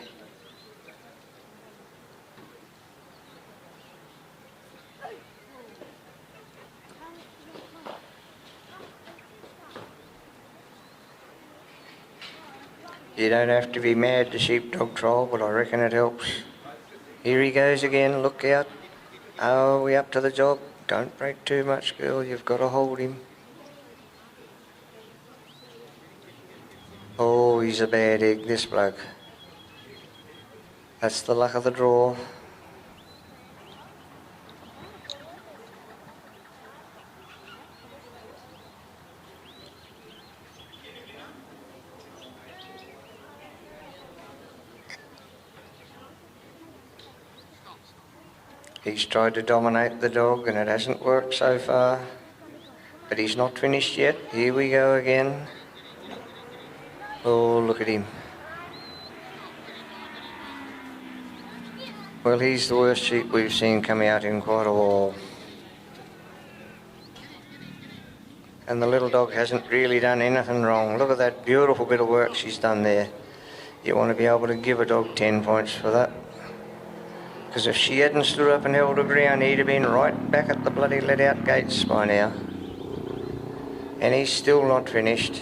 You don't have to be mad to sheepdog trial, but I reckon it helps. Here he goes again, look out. Oh, we up to the job. Don't break too much, girl, you've got to hold him. Oh, he's a bad egg, this bloke. That's the luck of the draw. He's tried to dominate the dog and it hasn't worked so far. But he's not finished yet. Here we go again. Oh, look at him. Well, he's the worst sheep we've seen come out in quite a while. And the little dog hasn't really done anything wrong. Look at that beautiful bit of work she's done there. You want to be able to give a dog 10 points for that. Because if she hadn't stood up and held her ground, he'd have been right back at the bloody let-out gates by now. And he's still not finished.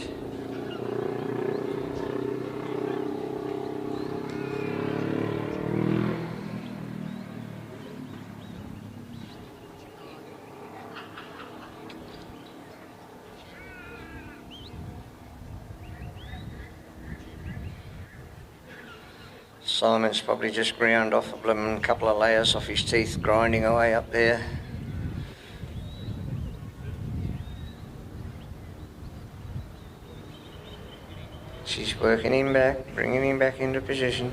Simon's probably just ground off a blooming couple of layers off his teeth, grinding away up there. She's working him back, bringing him back into position.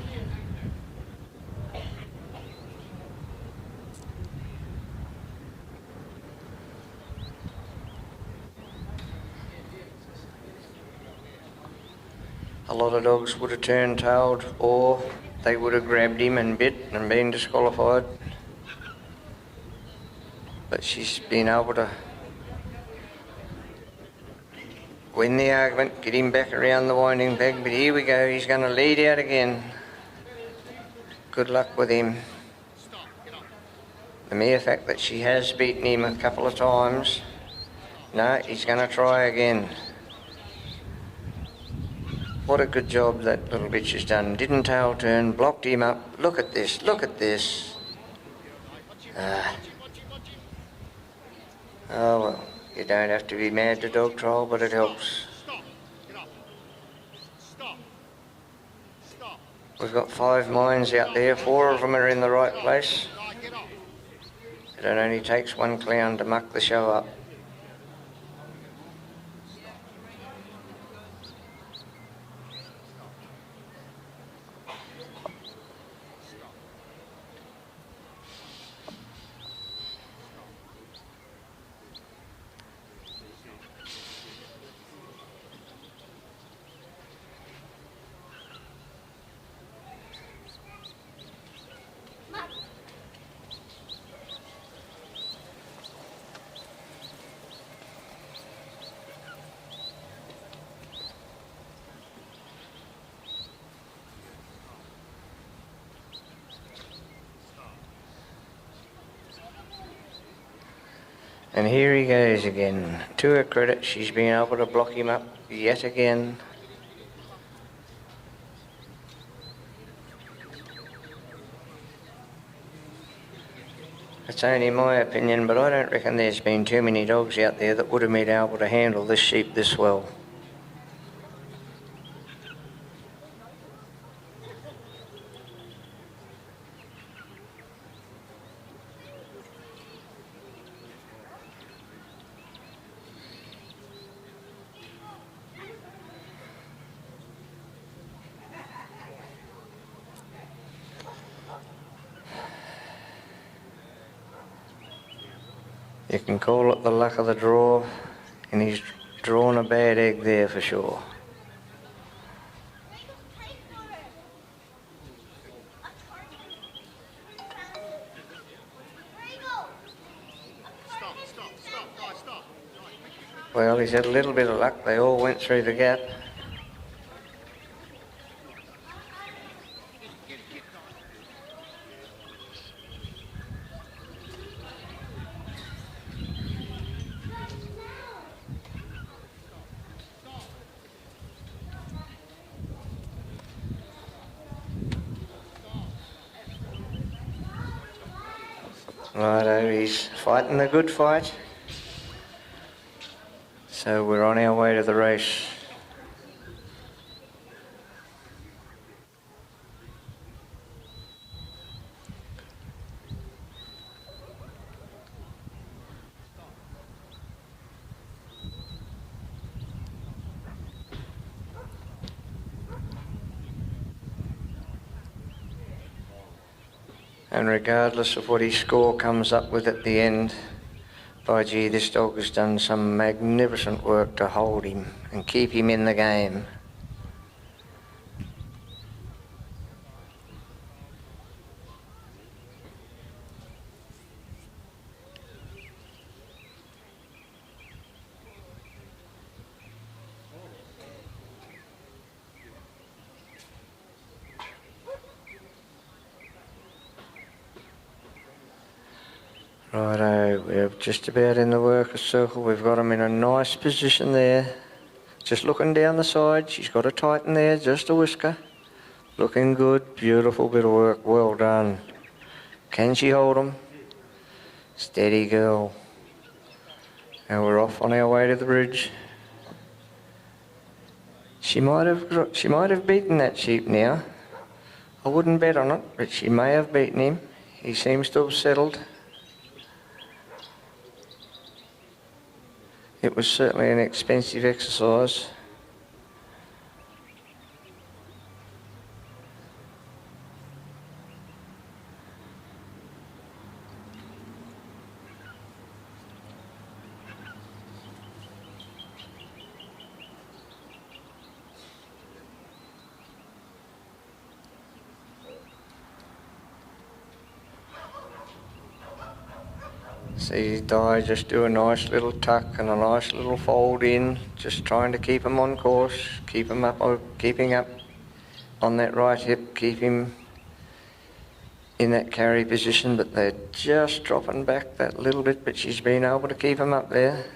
A lot of dogs would have turned tailed, or they would have grabbed him and bit and been disqualified. But she's been able to win the argument, get him back around the winding peg. But here we go, he's going to lead out again. Good luck with him. The mere fact that she has beaten him a couple of times, no, he's going to try again. What a good job that little bitch has done. Didn't tail turn, blocked him up. Look at this, look at this. Oh well, you don't have to be mad to dog trial, but it helps. We've got 5 mines out there, 4 of them are in the right place. It only takes one clown to muck the show up. And here he goes again. To her credit, she's been able to block him up yet again. It's only my opinion, but I don't reckon there's been too many dogs out there that would have been able to handle this sheep this well. You can call it the luck of the draw, and he's drawn a bad egg there for sure. Well, he's had a little bit of luck. They all went through the gap. Righto, he's fighting the good fight. So we're on our way to the race. And regardless of what his score comes up with at the end, by gee, this dog has done some magnificent work to hold him and keep him in the game. Righto, we're just about in the worker circle. We've got him in a nice position there. Just looking down the side. She's got a tighten there, just a whisker. Looking good, beautiful bit of work, well done. Can she hold him? Steady girl. Now we're off on our way to the bridge. She might have beaten that sheep now. I wouldn't bet on it, but she may have beaten him. He seems to have settled. It was certainly an expensive exercise. See Di just do a nice little tuck and a nice little fold in, just trying to keep him on course, keep him up, keeping up on that right hip, keep him in that carry position, but they're just dropping back that little bit, but she's been able to keep him up there.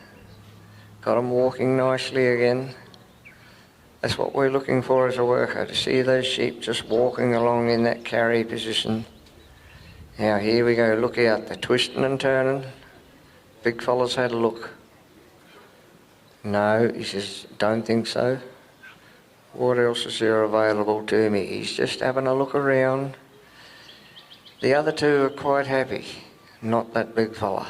Got him walking nicely again. That's what we're looking for as a worker, to see those sheep just walking along in that carry position. Now here we go, look out, they're twisting and turning. Big fella's had a look. No, he says, don't think so. What else is there available to me? He's just having a look around. The other two are quite happy, not that big fella.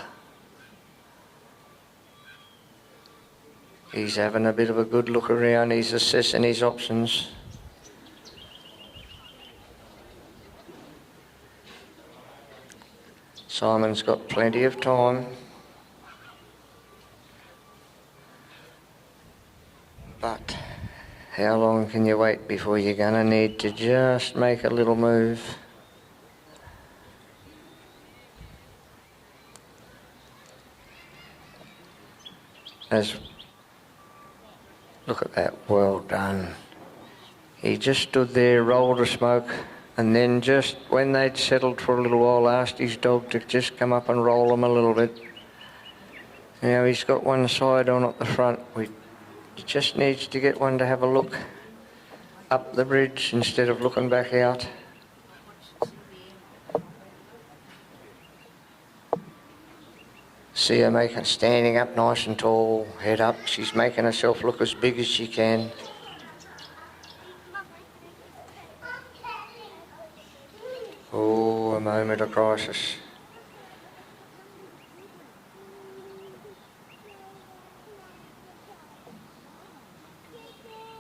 He's having a bit of a good look around, he's assessing his options. Simon's got plenty of time. But how long can you wait before you're going to need to just make a little move? Look at that, well done. He just stood there, rolled a smoke, and then just when they'd settled for a little while, asked his dog to just come up and roll him a little bit. Now he's got one side on at the front. He just needs to get one to have a look up the bridge instead of looking back out. See her standing up nice and tall, head up. She's making herself look as big as she can. Oh, a moment of crisis.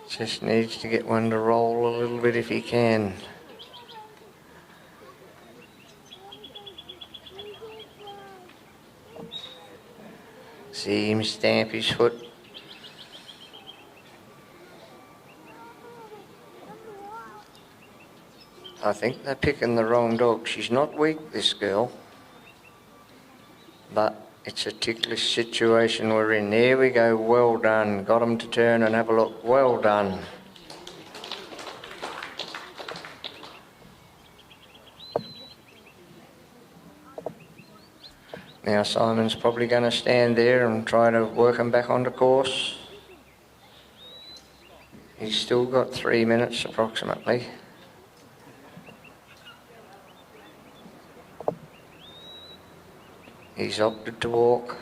Just needs to get one to roll a little bit if he can. See him stamp his foot. I think they're picking the wrong dog. She's not weak, this girl, but It's a ticklish situation we're in. There we go, well done. Got him to turn and have a look. Well done. Now Simon's probably going to stand there and try to work him back onto course. He's still got 3 minutes approximately. He's opted to walk.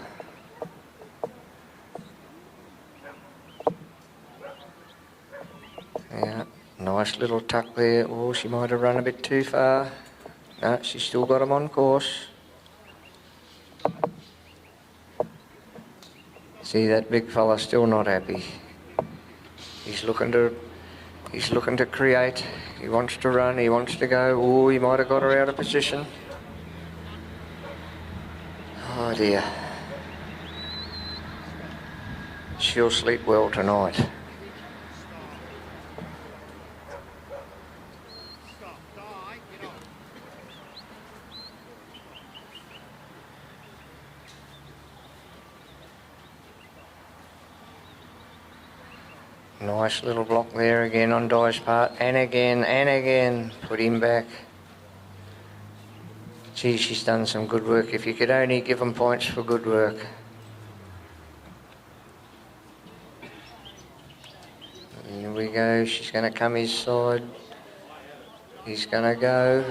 Yeah, nice little tuck there. Oh, she might have run a bit too far. No, she's still got him on course. See, that big fella still not happy. He's looking to create. He wants to run, he wants to go. Oh, he might have got her out of position. Oh dear. She'll sleep well tonight. Nice little block there again on Di's part, and again, put him back. Gee, she's done some good work. If you could only give them points for good work. Here we go, she's going to come his side. He's going to go.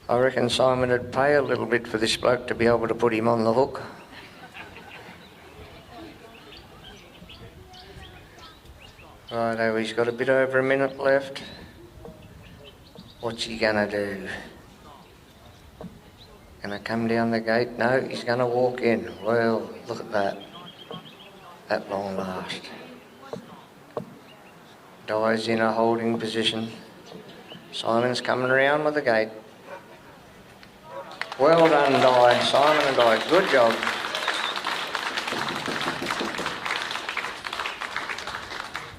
I reckon Simon would pay a little bit for this bloke to be able to put him on the hook. Righto, he's got a bit over a minute left. What's he gonna do? Gonna come down the gate? No, he's gonna walk in. Well, look at that. At long last. Di's in a holding position. Simon's coming around with the gate. Well done, Di. Simon and Di, good job.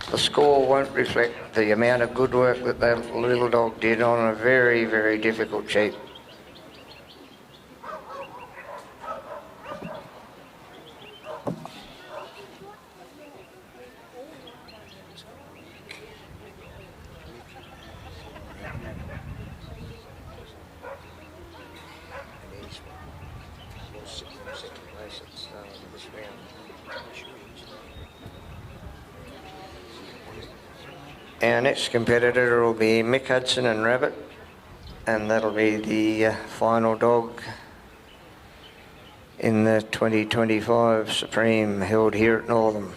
The score won't reflect the amount of good work that that little dog did on a very, very difficult sheep. Our next competitor will be Mick Hudson and Rabbit, and that'll be the final dog in the 2025 Supreme held here at Northam.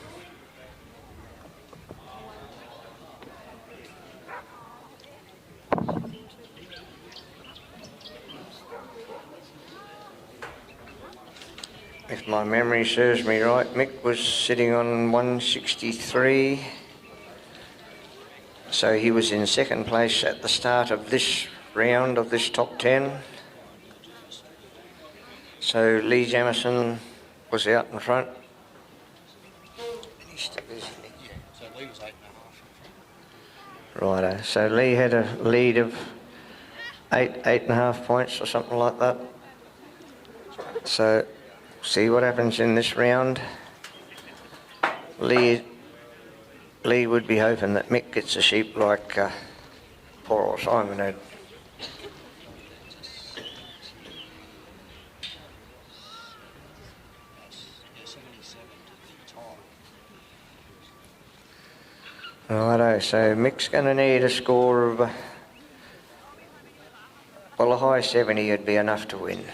If my memory serves me right, Mick was sitting on 163. So he was in second place at the start of this round of this top 10. So Lee Jamison was out in front. Righto, so Lee had a lead of 8.5 points or something like that. So see what happens in this round. Lee would be hoping that Mick gets a sheep like poor old Simon had. Righto, so Mick's going to need a score of, well, a high 70 would be enough to win.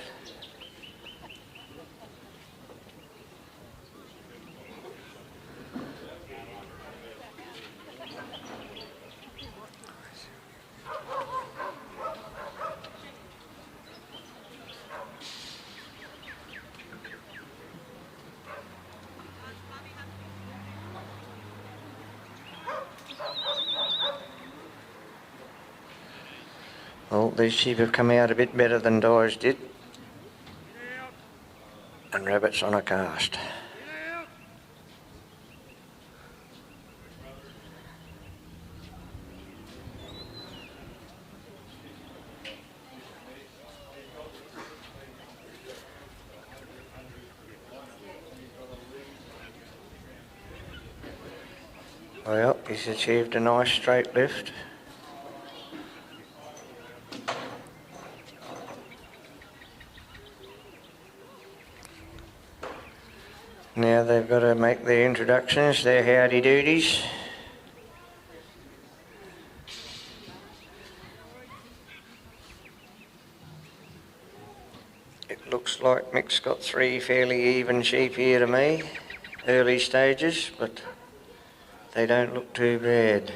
Well, these sheep have come out a bit better than Di's did. and Rabbit's on a cast. Well, he's achieved a nice straight lift. Now they've got to make their introductions, their howdy-doodies. It looks like Mick's got 3 fairly even sheep here to me, early stages, but they don't look too bad.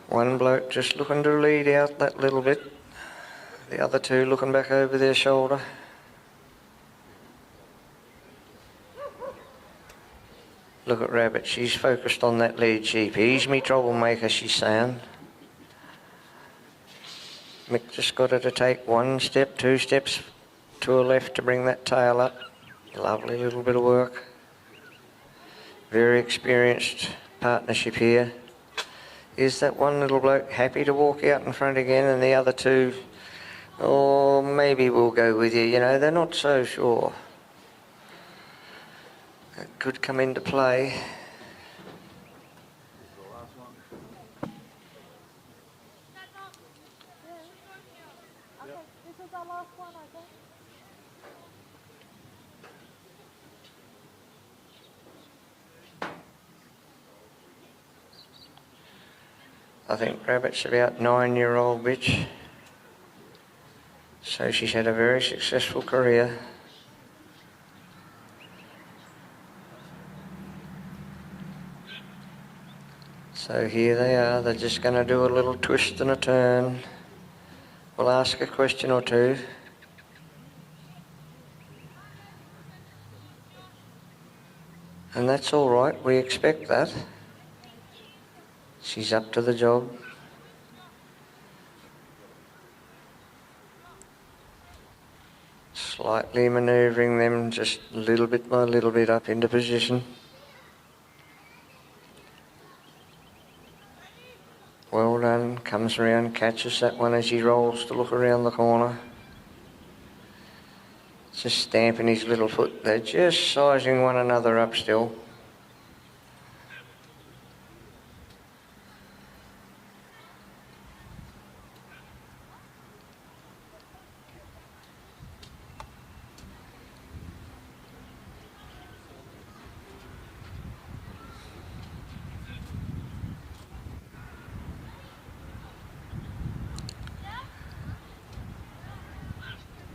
One bloke just looking to lead out that little bit, the other 2 looking back over their shoulder. Look at Rabbit, she's focused on that lead sheep. He's me troublemaker, she's saying. Mick just got her to take 1 step, 2 steps to her left to bring that tail up. Lovely little bit of work. Very experienced partnership here. Is that one little bloke happy to walk out in front again, and the other 2, oh, maybe we'll go with you, you know, they're not so sure. It could come into play. I think Rabbit's about 9-year-old bitch. So she's had a very successful career. So here they are, they're just going to do a little twist and a turn. We'll ask a question or 2. And that's all right, we expect that. She's up to the job. Slightly manoeuvring them just a little bit by little bit up into position. Well done, comes around, catches that one as he rolls to look around the corner. Just stamping his little foot. They're just sizing one another up still.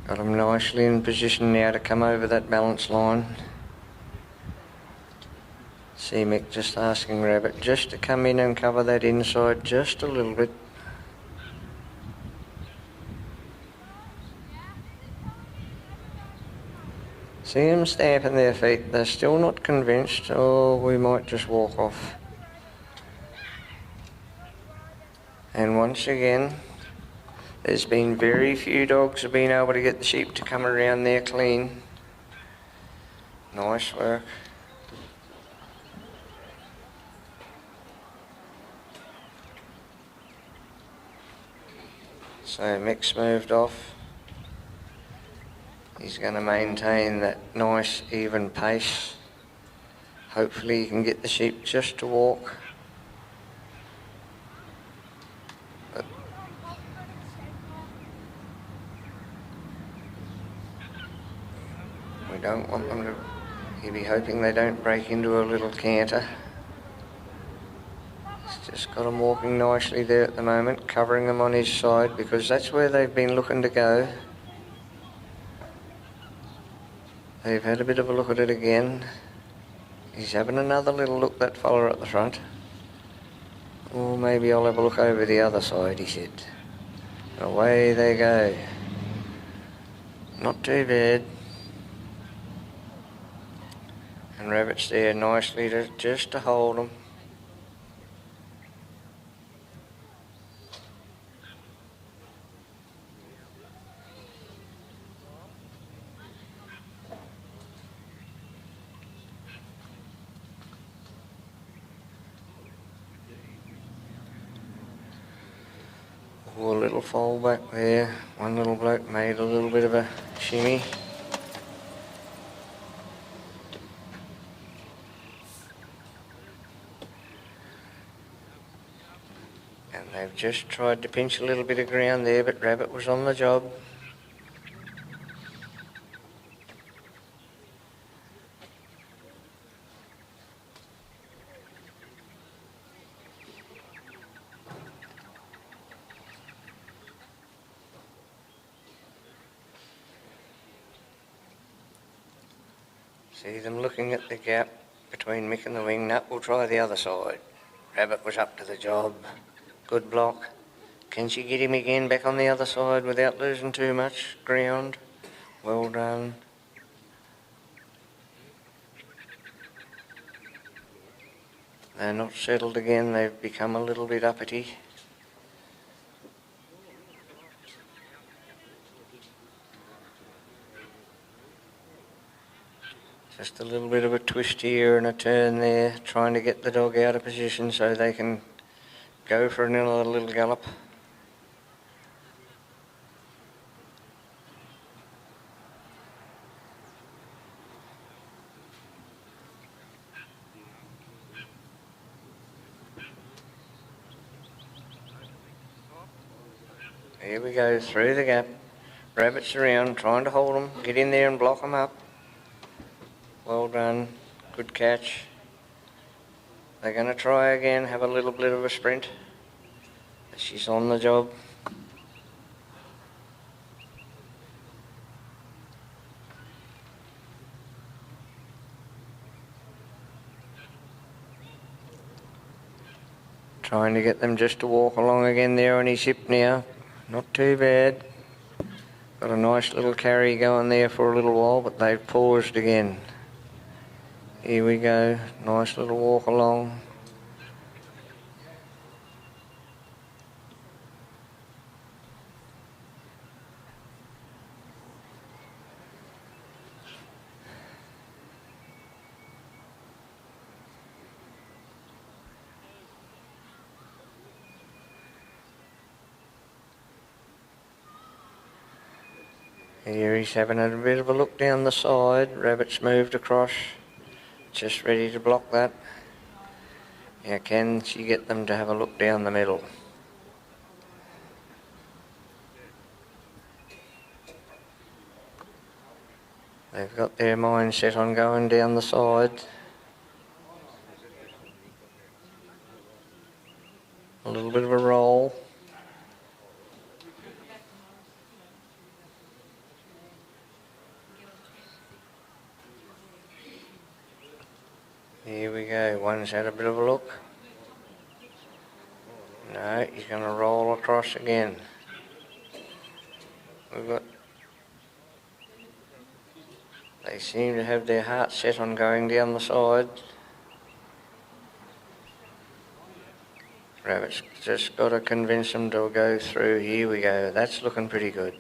Got him nicely in position now to come over that balance line. See Mick just asking Rabbit just to come in and cover that inside just a little bit. See them stamping their feet, they're still not convinced. Oh, we might just walk off. And once again, there's been very few dogs who've been able to get the sheep to come around there clean. Nice work. So Mick's moved off. He's going to maintain that nice even pace. Hopefully he can get the sheep just to walk. We don't want them to, he'll be hoping they don't break into a little canter. He's just got them walking nicely there at the moment, covering them on his side because that's where they've been looking to go. They've had a bit of a look at it again. He's having another little look, that fella at the front. Or maybe I'll have a look over the other side, he said. Away they go. Not too bad. And Rabbit's there nicely just to hold them. Oh, a little fall back there. One little bloke made a little bit of a shimmy. And they've just tried to pinch a little bit of ground there, but Rabbit was on the job. See them looking at the gap between Mick and the wing nut. We'll try the other side. Rabbit was up to the job. Good block. Can she get him again back on the other side without losing too much ground? Well done. They're not settled again. They've become a little bit uppity. Just a little bit of a twist here and a turn there, trying to get the dog out of position so they can go for another little gallop. Here we go, through the gap. Rabbits around, trying to hold them, get in there and block them up. Well done, good catch. They're going to try again, have a little bit of a sprint. She's on the job. Trying to get them just to walk along again there on his hip now. Not too bad. Got a nice little carry going there for a little while, but they've paused again. Here we go, nice little walk along. Here he's having a bit of a look down the side. Rabbit's moved across. Just ready to block that. Now can she get them to have a look down the middle? They've got their mind set on going down the side. A little bit of a roll. Here we go, one's had a bit of a look. No, he's going to roll across again. They seem to have their heart set on going down the side. Rabbit's just got to convince them to go through. Here we go, that's looking pretty good.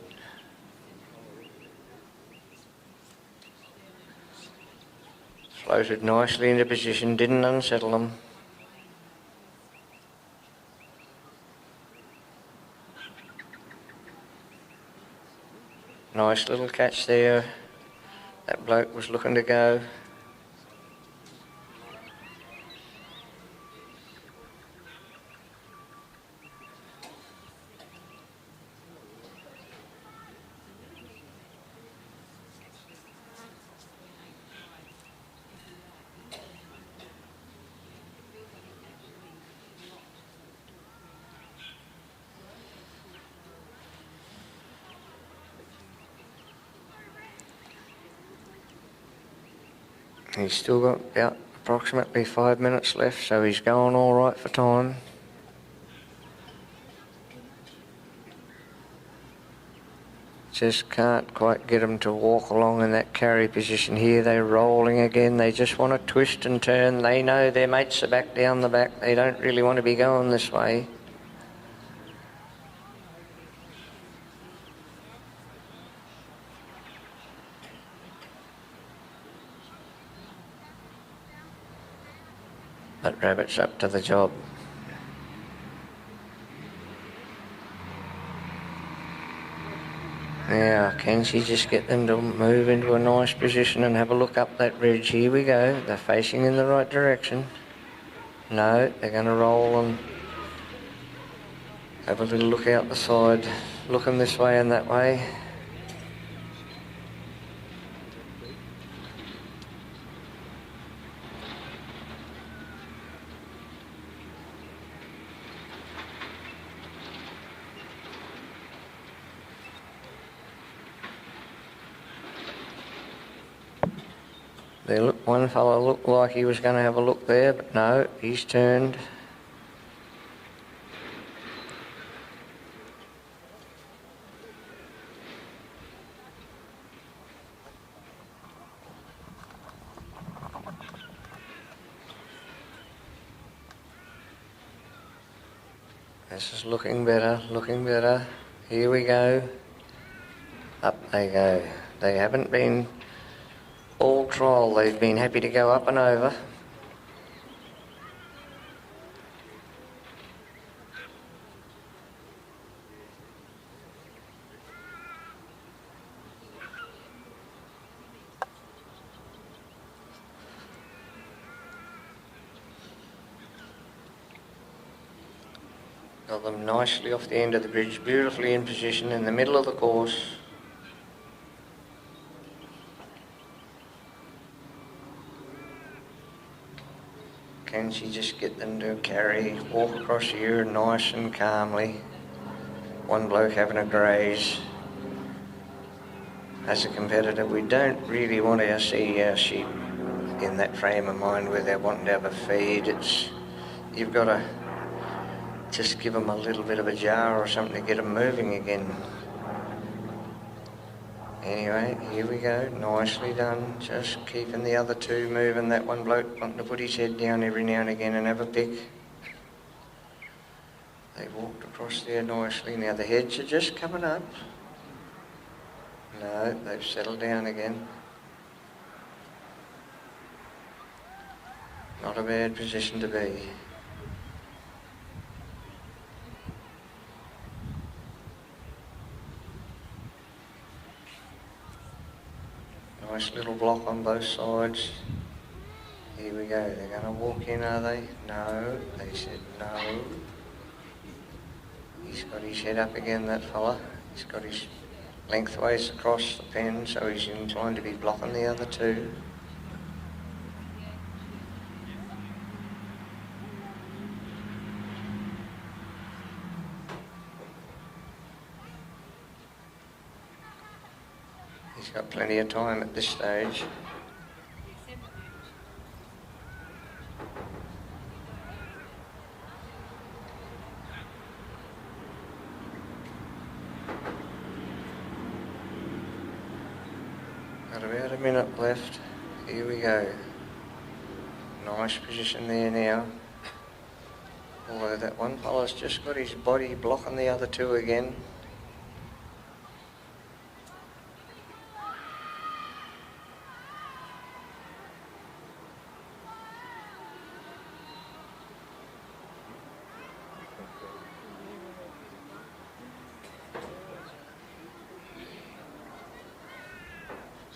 Floated nicely into position, didn't unsettle them. Nice little catch there. That bloke was looking to go. He's still got about approximately 5 minutes left, so he's going all right for time. Just can't quite get them to walk along in that carry position here. They're rolling again. They just want to twist and turn. They know their mates are back down the back. They don't really want to be going this way. But Rabbit's up to the job. Now, can she just get them to move into a nice position and have a look up that ridge? Here we go. They're facing in the right direction. No, they're going to roll and have a little look out the side, looking this way and that way. One fellow looked like he was going to have a look there, but no, he's turned. This is looking better, looking better. Here we go. Up they go. They haven't been all trial, they've been happy to go up and over. Got them nicely off the end of the bridge, beautifully in position in the middle of the course. Can she just get them to carry, walk across here nice and calmly? One bloke having a graze. As a competitor, we don't really want to see our sheep in that frame of mind where they're wanting to have a feed. You've got to just give them a little bit of a jar or something to get them moving again. Anyway, here we go, nicely done. Just keeping the other two moving. That one bloke wanting to put his head down every now and again and have a pick. They walked across there nicely. Now the heads are just coming up. No, they've settled down again. Not a bad position to be. Nice little block on both sides. Here we go. They're going to walk in, are they? No. They said no. He's got his head up again, that fella. He's got his lengthways across the pen, so he's inclined to be blocking the other two. He's got plenty of time at this stage. Got about a minute left. Here we go. Nice position there now. Although that one fella's just got his body blocking the other two again.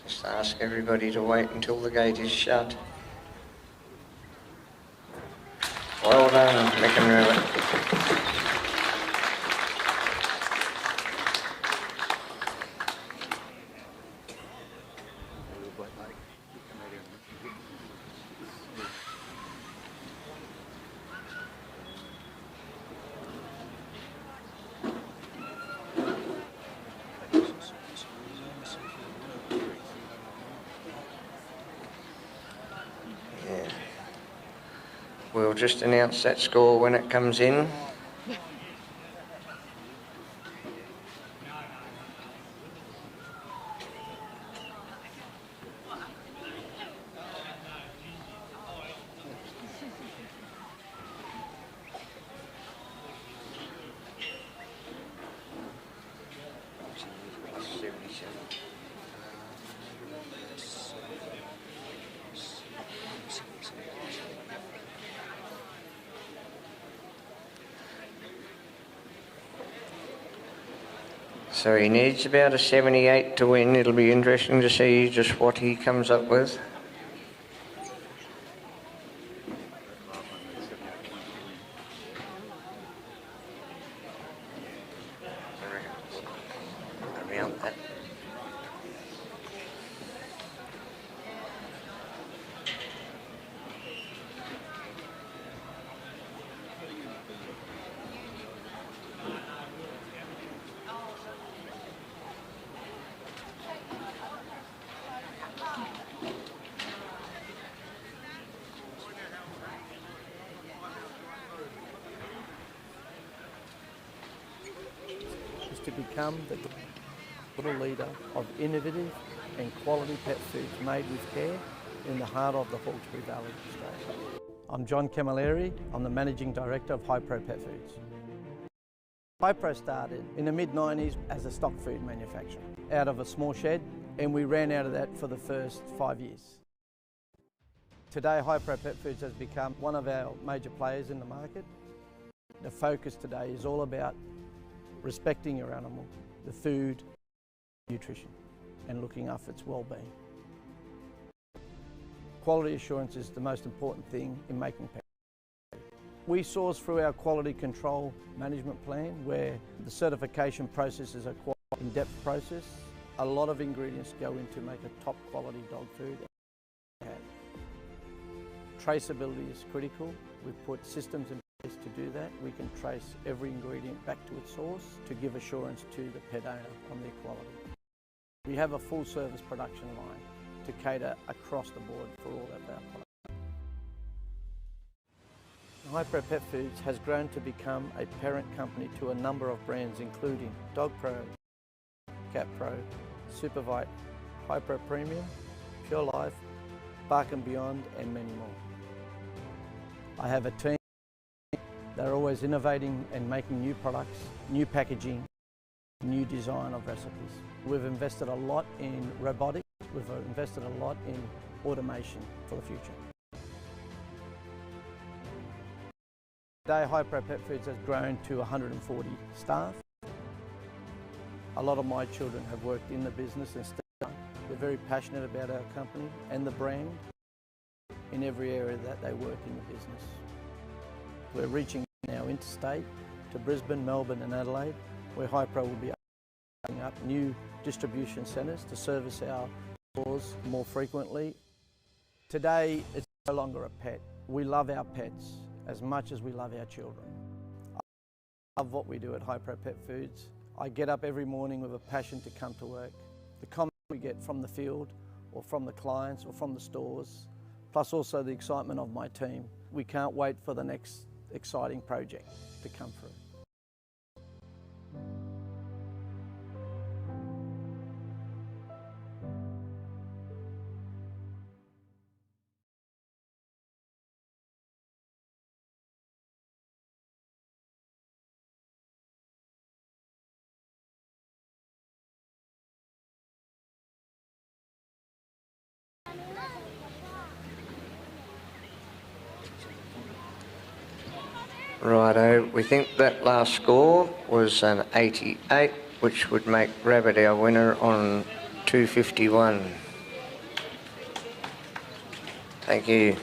Just ask everybody to wait until the gate is shut. Well done, Mick and Rabbit. We'll just announce that score when it comes in. So he needs about a 78 to win. It'll be interesting to see just what he comes up with. Around that. To become the global leader of innovative and quality pet foods made with care in the heart of the Hawkesbury Valley, Australia. I'm John Camilleri. I'm the Managing Director of Hypro Pet Foods. Hypro started in the mid-90s as a stock food manufacturer out of a small shed, and we ran out of that for the first 5 years. Today, Hypro Pet Foods has become one of our major players in the market. The focus today is all about respecting your animal, the food, nutrition, and looking after its well-being. Quality assurance is the most important thing in making pet food. We source through our quality control management plan, where the certification process is a quite in-depth process. A lot of ingredients go into make a top quality dog food. Traceability is critical. We've put systems in place to do that. We can trace every ingredient back to its source to give assurance to the pet owner on their quality. We have a full service production line to cater across the board for all of our products. Hypro Pet Foods has grown to become a parent company to a number of brands including DogPro, CatPro, Supervite, Hypro Premium, Pure Life, Bark & Beyond and many more. I have a team. They're always innovating and making new products, new packaging, new design of recipes. We've invested a lot in robotics. We've invested a lot in automation for the future. Today, Hypro Pet Foods has grown to 140 staff. A lot of my children have worked in the business and still. They're very passionate about our company and the brand in every area that they work in the business. We're reaching now interstate to Brisbane, Melbourne and Adelaide, where Hypro will be opening up new distribution centres to service our stores more frequently. Today, it's no longer a pet. We love our pets as much as we love our children. I love what we do at Hypro Pet Foods. I get up every morning with a passion to come to work. The comments we get from the field or from the clients or from the stores, plus also the excitement of my team. We can't wait for the next exciting project to come through. Righto, we think that last score was an 88, which would make Rabbit our winner on 251. Thank you.